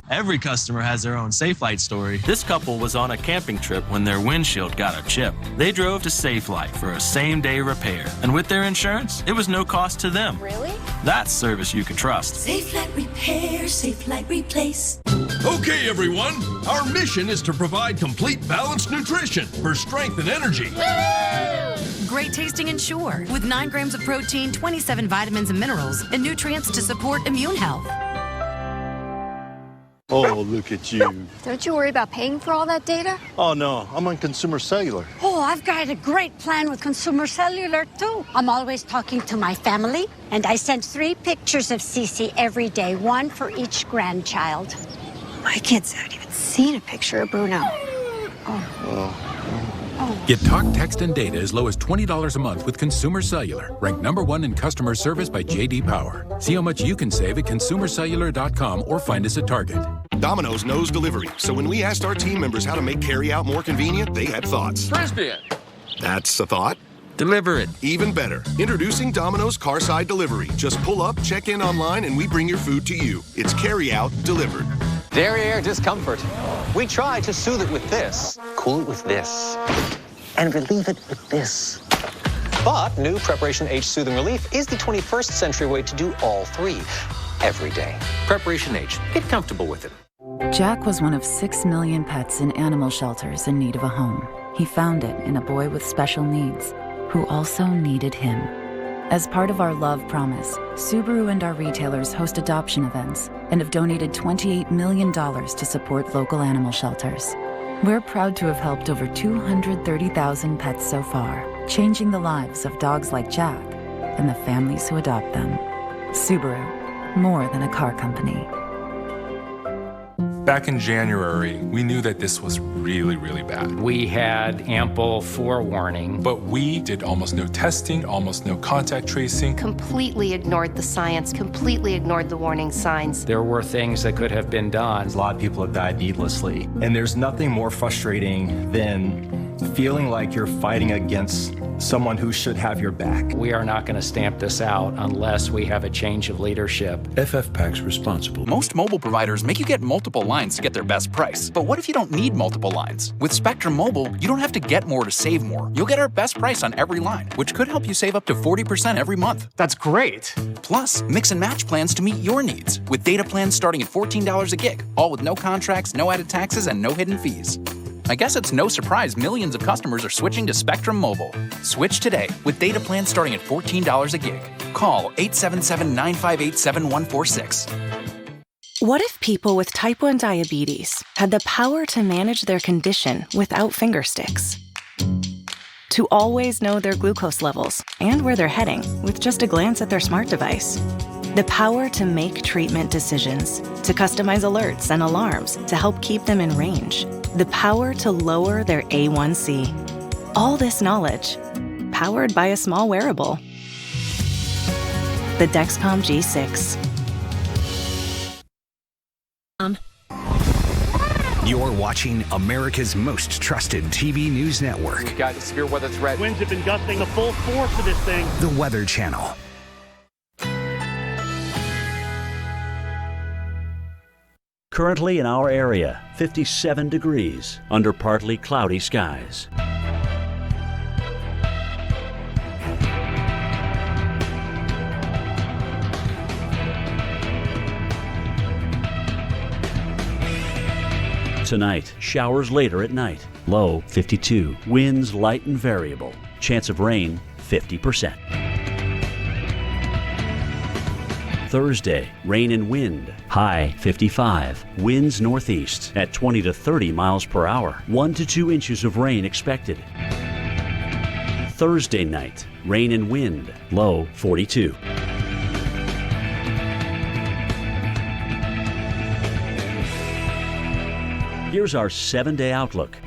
Every customer has their own Safe Light story. This couple was on a camping trip when their windshield got a chip. They drove to Safe Light for a same-day repair. And with their insurance, it was no cost to them. Really? That's service you can trust. Safe Light Repair, Safe Light Replace. Okay, everyone. Our mission is to provide complete balanced nutrition for strength and energy. Great tasting Ensure with 9 grams of protein, 27 vitamins and minerals, and nutrients to support immune health. Oh, look at you. Don't you worry about paying for all that data? Oh, no, I'm on Consumer Cellular. Oh, I've got a great plan with Consumer Cellular, too. I'm always talking to my family, and I send 3 pictures of Cece every day, 1 for each grandchild. My kids haven't even seen a picture of Bruno. Get talk, text, and data as low as $20 a month with Consumer Cellular. Ranked #1 in customer service by J.D. Power. See how much you can save at consumercellular.com or find us at Target. Domino's knows delivery, so when we asked our team members how to make carry-out more convenient, they had thoughts. Frisbee it. That's a thought. Deliver it. Even better. Introducing Domino's Carside Delivery. Just pull up, check in online, and we bring your food to you. It's carry-out delivered. Derriere discomfort. We try to soothe it with this, cool it with this, and relieve it with this. But new Preparation H Soothing Relief is the 21st century way to do all 3 every day. Preparation H. Get comfortable with it. Jack was one of 6 million pets in animal shelters in need of a home. He found it in a boy with special needs who also needed him. As part of our love promise, Subaru and our retailers host adoption events and have donated $28 million to support local animal shelters. We're proud to have helped over 230,000 pets so far, changing the lives of dogs like Jack and the families who adopt them. Subaru, more than a car company. Back in January, we knew that this was really, really bad. We had ample forewarning. But we did almost no testing, almost no contact tracing. Completely ignored the science, completely ignored the warning signs. There were things that could have been done. A lot of people have died needlessly. And there's nothing more frustrating than feeling like you're fighting against someone who should have your back. We are not going to stamp this out unless we have a change of leadership. FFPAC's responsible. Most mobile providers make you get multiple lines to get their best price. But what if you don't need multiple lines? With Spectrum Mobile, you don't have to get more to save more. You'll get our best price on every line, which could help you save up to 40% every month. That's great. Plus, mix and match plans to meet your needs, with data plans starting at $14 a gig, all with no contracts, no added taxes, and no hidden fees. I guess it's no surprise millions of customers are switching to Spectrum Mobile. Switch today with data plans starting at $14 a gig. Call 877-958-7146. What if people with type 1 diabetes had the power to manage their condition without finger sticks? To always know their glucose levels and where they're heading with just a glance at their smart device. The power to make treatment decisions, to customize alerts and alarms to help keep them in range. The power to lower their A1C. All this knowledge, powered by a small wearable. The Dexcom G6. You're watching America's most trusted TV news network. We've got a severe weather threat. Winds have been gusting the full force of this thing. The Weather Channel. Currently in our area, 57 degrees under partly cloudy skies. Tonight, showers later at night. Low 52. Winds light and variable. Chance of rain 50%. Thursday, rain and wind. High 55. Winds northeast at 20 to 30 miles per hour. 1 to 2 inches of rain expected. Thursday night, rain and wind. Low 42. Here's our 7-day outlook.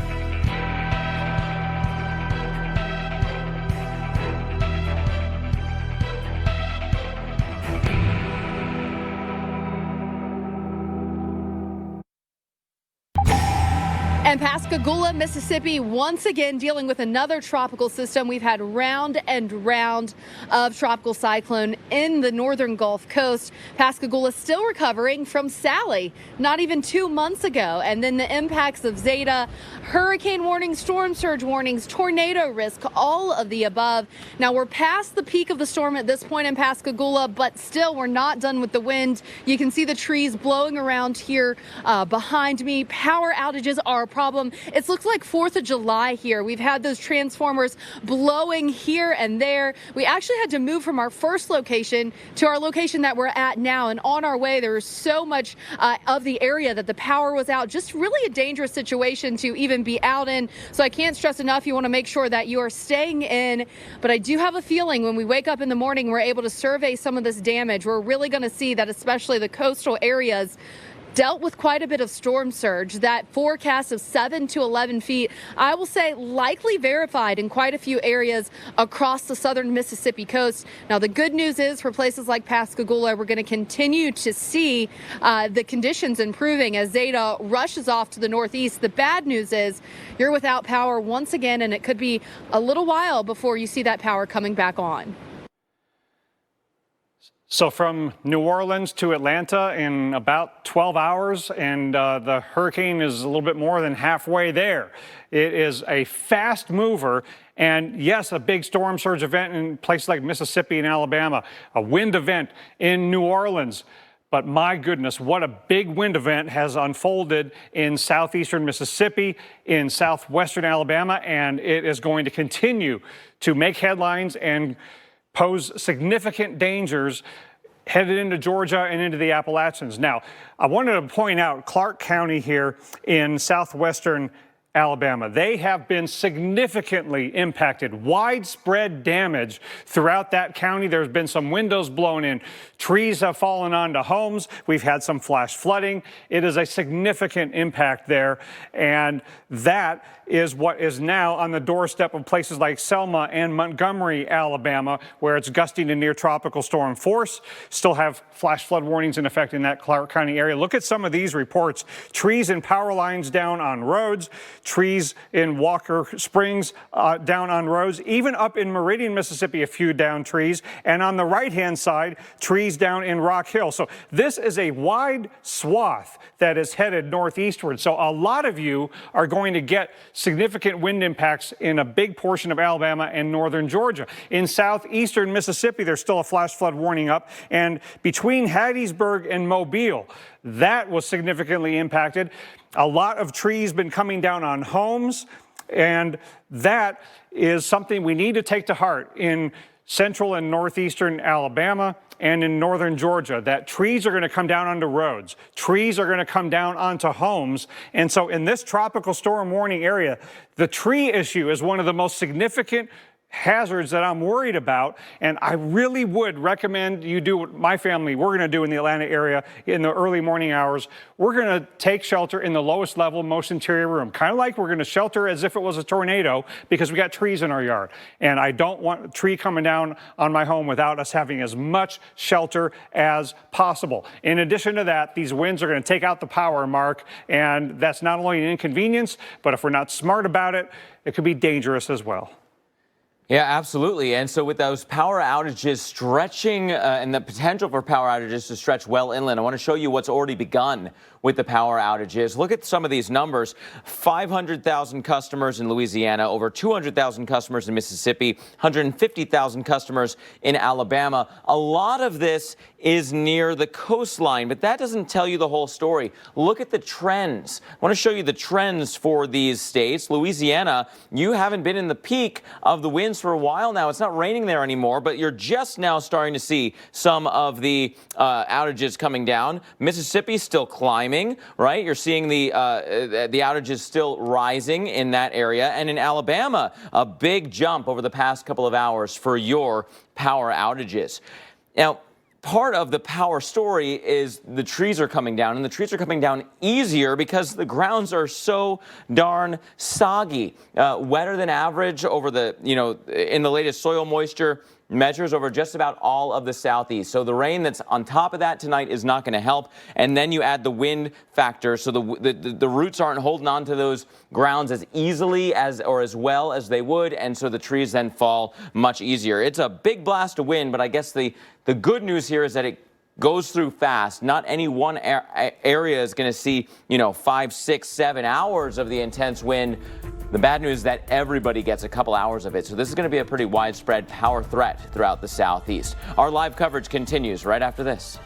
And Pascagoula, Mississippi, once again dealing with another tropical system. We've had round and round of tropical cyclone in the northern Gulf Coast. Pascagoula still recovering from Sally, not even 2 months ago. And then the impacts of Zeta, hurricane warnings, storm surge warnings, tornado risk, all of the above. Now we're past the peak of the storm at this point in Pascagoula, but still we're not done with the wind. You can see the trees blowing around here behind me. Power outages are a problem. It looks like 4th of July here. We've had those transformers blowing here and there. We actually had to move from our first location to our location that we're at now. And on our way, there was so much of the area that the power was out. Just really a dangerous situation to even be out in. So I can't stress enough, you want to make sure that you are staying in. But I do have a feeling when we wake up in the morning, we're able to survey some of this damage. We're really going to see that especially the coastal areas dealt with quite a bit of storm surge. That forecast of 7 to 11 feet, I will say likely verified in quite a few areas across the southern Mississippi coast. Now, the good news is for places like Pascagoula, we're going to continue to see the conditions improving as Zeta rushes off to the northeast. The bad news is you're without power once again, and it could be a little while before you see that power coming back on. So from New Orleans to Atlanta in about 12 hours, and the hurricane is a little bit more than halfway there. It is a fast mover, and yes, a big storm surge event in places like Mississippi and Alabama, a wind event in New Orleans. But my goodness, what a big wind event has unfolded in southeastern Mississippi, in southwestern Alabama, and it is going to continue to make headlines and pose significant dangers headed into Georgia and into the Appalachians. Now, I wanted to point out Clark County here in southwestern Alabama. They have been significantly impacted. Widespread damage throughout that county. There's been some windows blown in. Trees have fallen onto homes. We've had some flash flooding. It is a significant impact there. And that is what is now on the doorstep of places like Selma and Montgomery, Alabama, where it's gusting to near tropical storm force. Still have flash flood warnings in effect in that Clark County area. Look at some of these reports. Trees and power lines down on roads. Trees in Walker Springs down on roads. Even up in Meridian, Mississippi, a few down trees. And on the right-hand side, trees down in Rock Hill. So this is a wide swath that is headed northeastward. So a lot of you are going to get significant wind impacts in a big portion of Alabama and northern Georgia. In southeastern Mississippi, there's still a flash flood warning up. And between Hattiesburg and Mobile, that was significantly impacted. A lot of trees been coming down on homes, and that is something we need to take to heart in central and northeastern Alabama and in northern Georgia, that trees are going to come down onto roads. Trees are going to come down onto homes. And so in this tropical storm warning area, the tree issue is one of the most significant hazards that I'm worried about, and I really would recommend you do what my family, we're going to do in the Atlanta area in the early morning hours. We're going to take shelter in the lowest level, most interior room, kind of like we're going to shelter as if it was a tornado because we got trees in our yard. And I don't want a tree coming down on my home without us having as much shelter as possible. In addition to that, these winds are going to take out the power, Mark, and that's not only an inconvenience, but if we're not smart about it, it could be dangerous as well. Yeah, absolutely. And so with those power outages stretching and the potential for power outages to stretch well inland, I want to show you what's already begun with the power outages. Look at some of these numbers. 500,000 customers in Louisiana, over 200,000 customers in Mississippi, 150,000 customers in Alabama. A lot of this is near the coastline, but that doesn't tell you the whole story. Look at the trends. I want to show you the trends for these states. Louisiana, you haven't been in the peak of the winds for a while now. It's not raining there anymore, but you're just now starting to see some of the outages coming down. Mississippi still climbing, right? You're seeing the outages still rising in that area. And in Alabama, a big jump over the past couple of hours for your power outages. Now, part of the power story is the trees are coming down, and the trees are coming down easier because the grounds are so darn soggy. Wetter than average over the, in the latest soil moisture measures over just about all of the southeast. So the rain that's on top of that tonight is not going to help. And then you add the wind factor, so the roots aren't holding on to those grounds as easily as well as they would, and so the trees then fall much easier. It's a big blast of wind, but I guess the good news here is that it goes through fast. Not any one area is going to see, 5, 6, 7 hours of the intense wind. The bad news is that everybody gets a couple hours of it. So this is going to be a pretty widespread power threat throughout the southeast. Our live coverage continues right after this.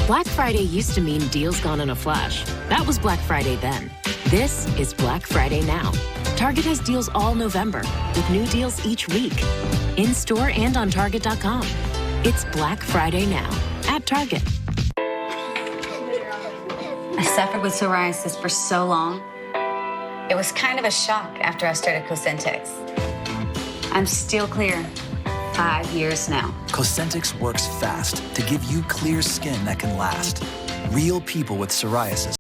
Black Friday used to mean deals gone in a flash. That was Black Friday then. This is Black Friday now. Target has deals all November, with new deals each week, in store and on Target.com. It's Black Friday now at Target. I suffered with psoriasis for so long. It was kind of a shock after I started Cosentyx. I'm still clear. 5 years now. Cosentyx works fast to give you clear skin that can last. Real people with psoriasis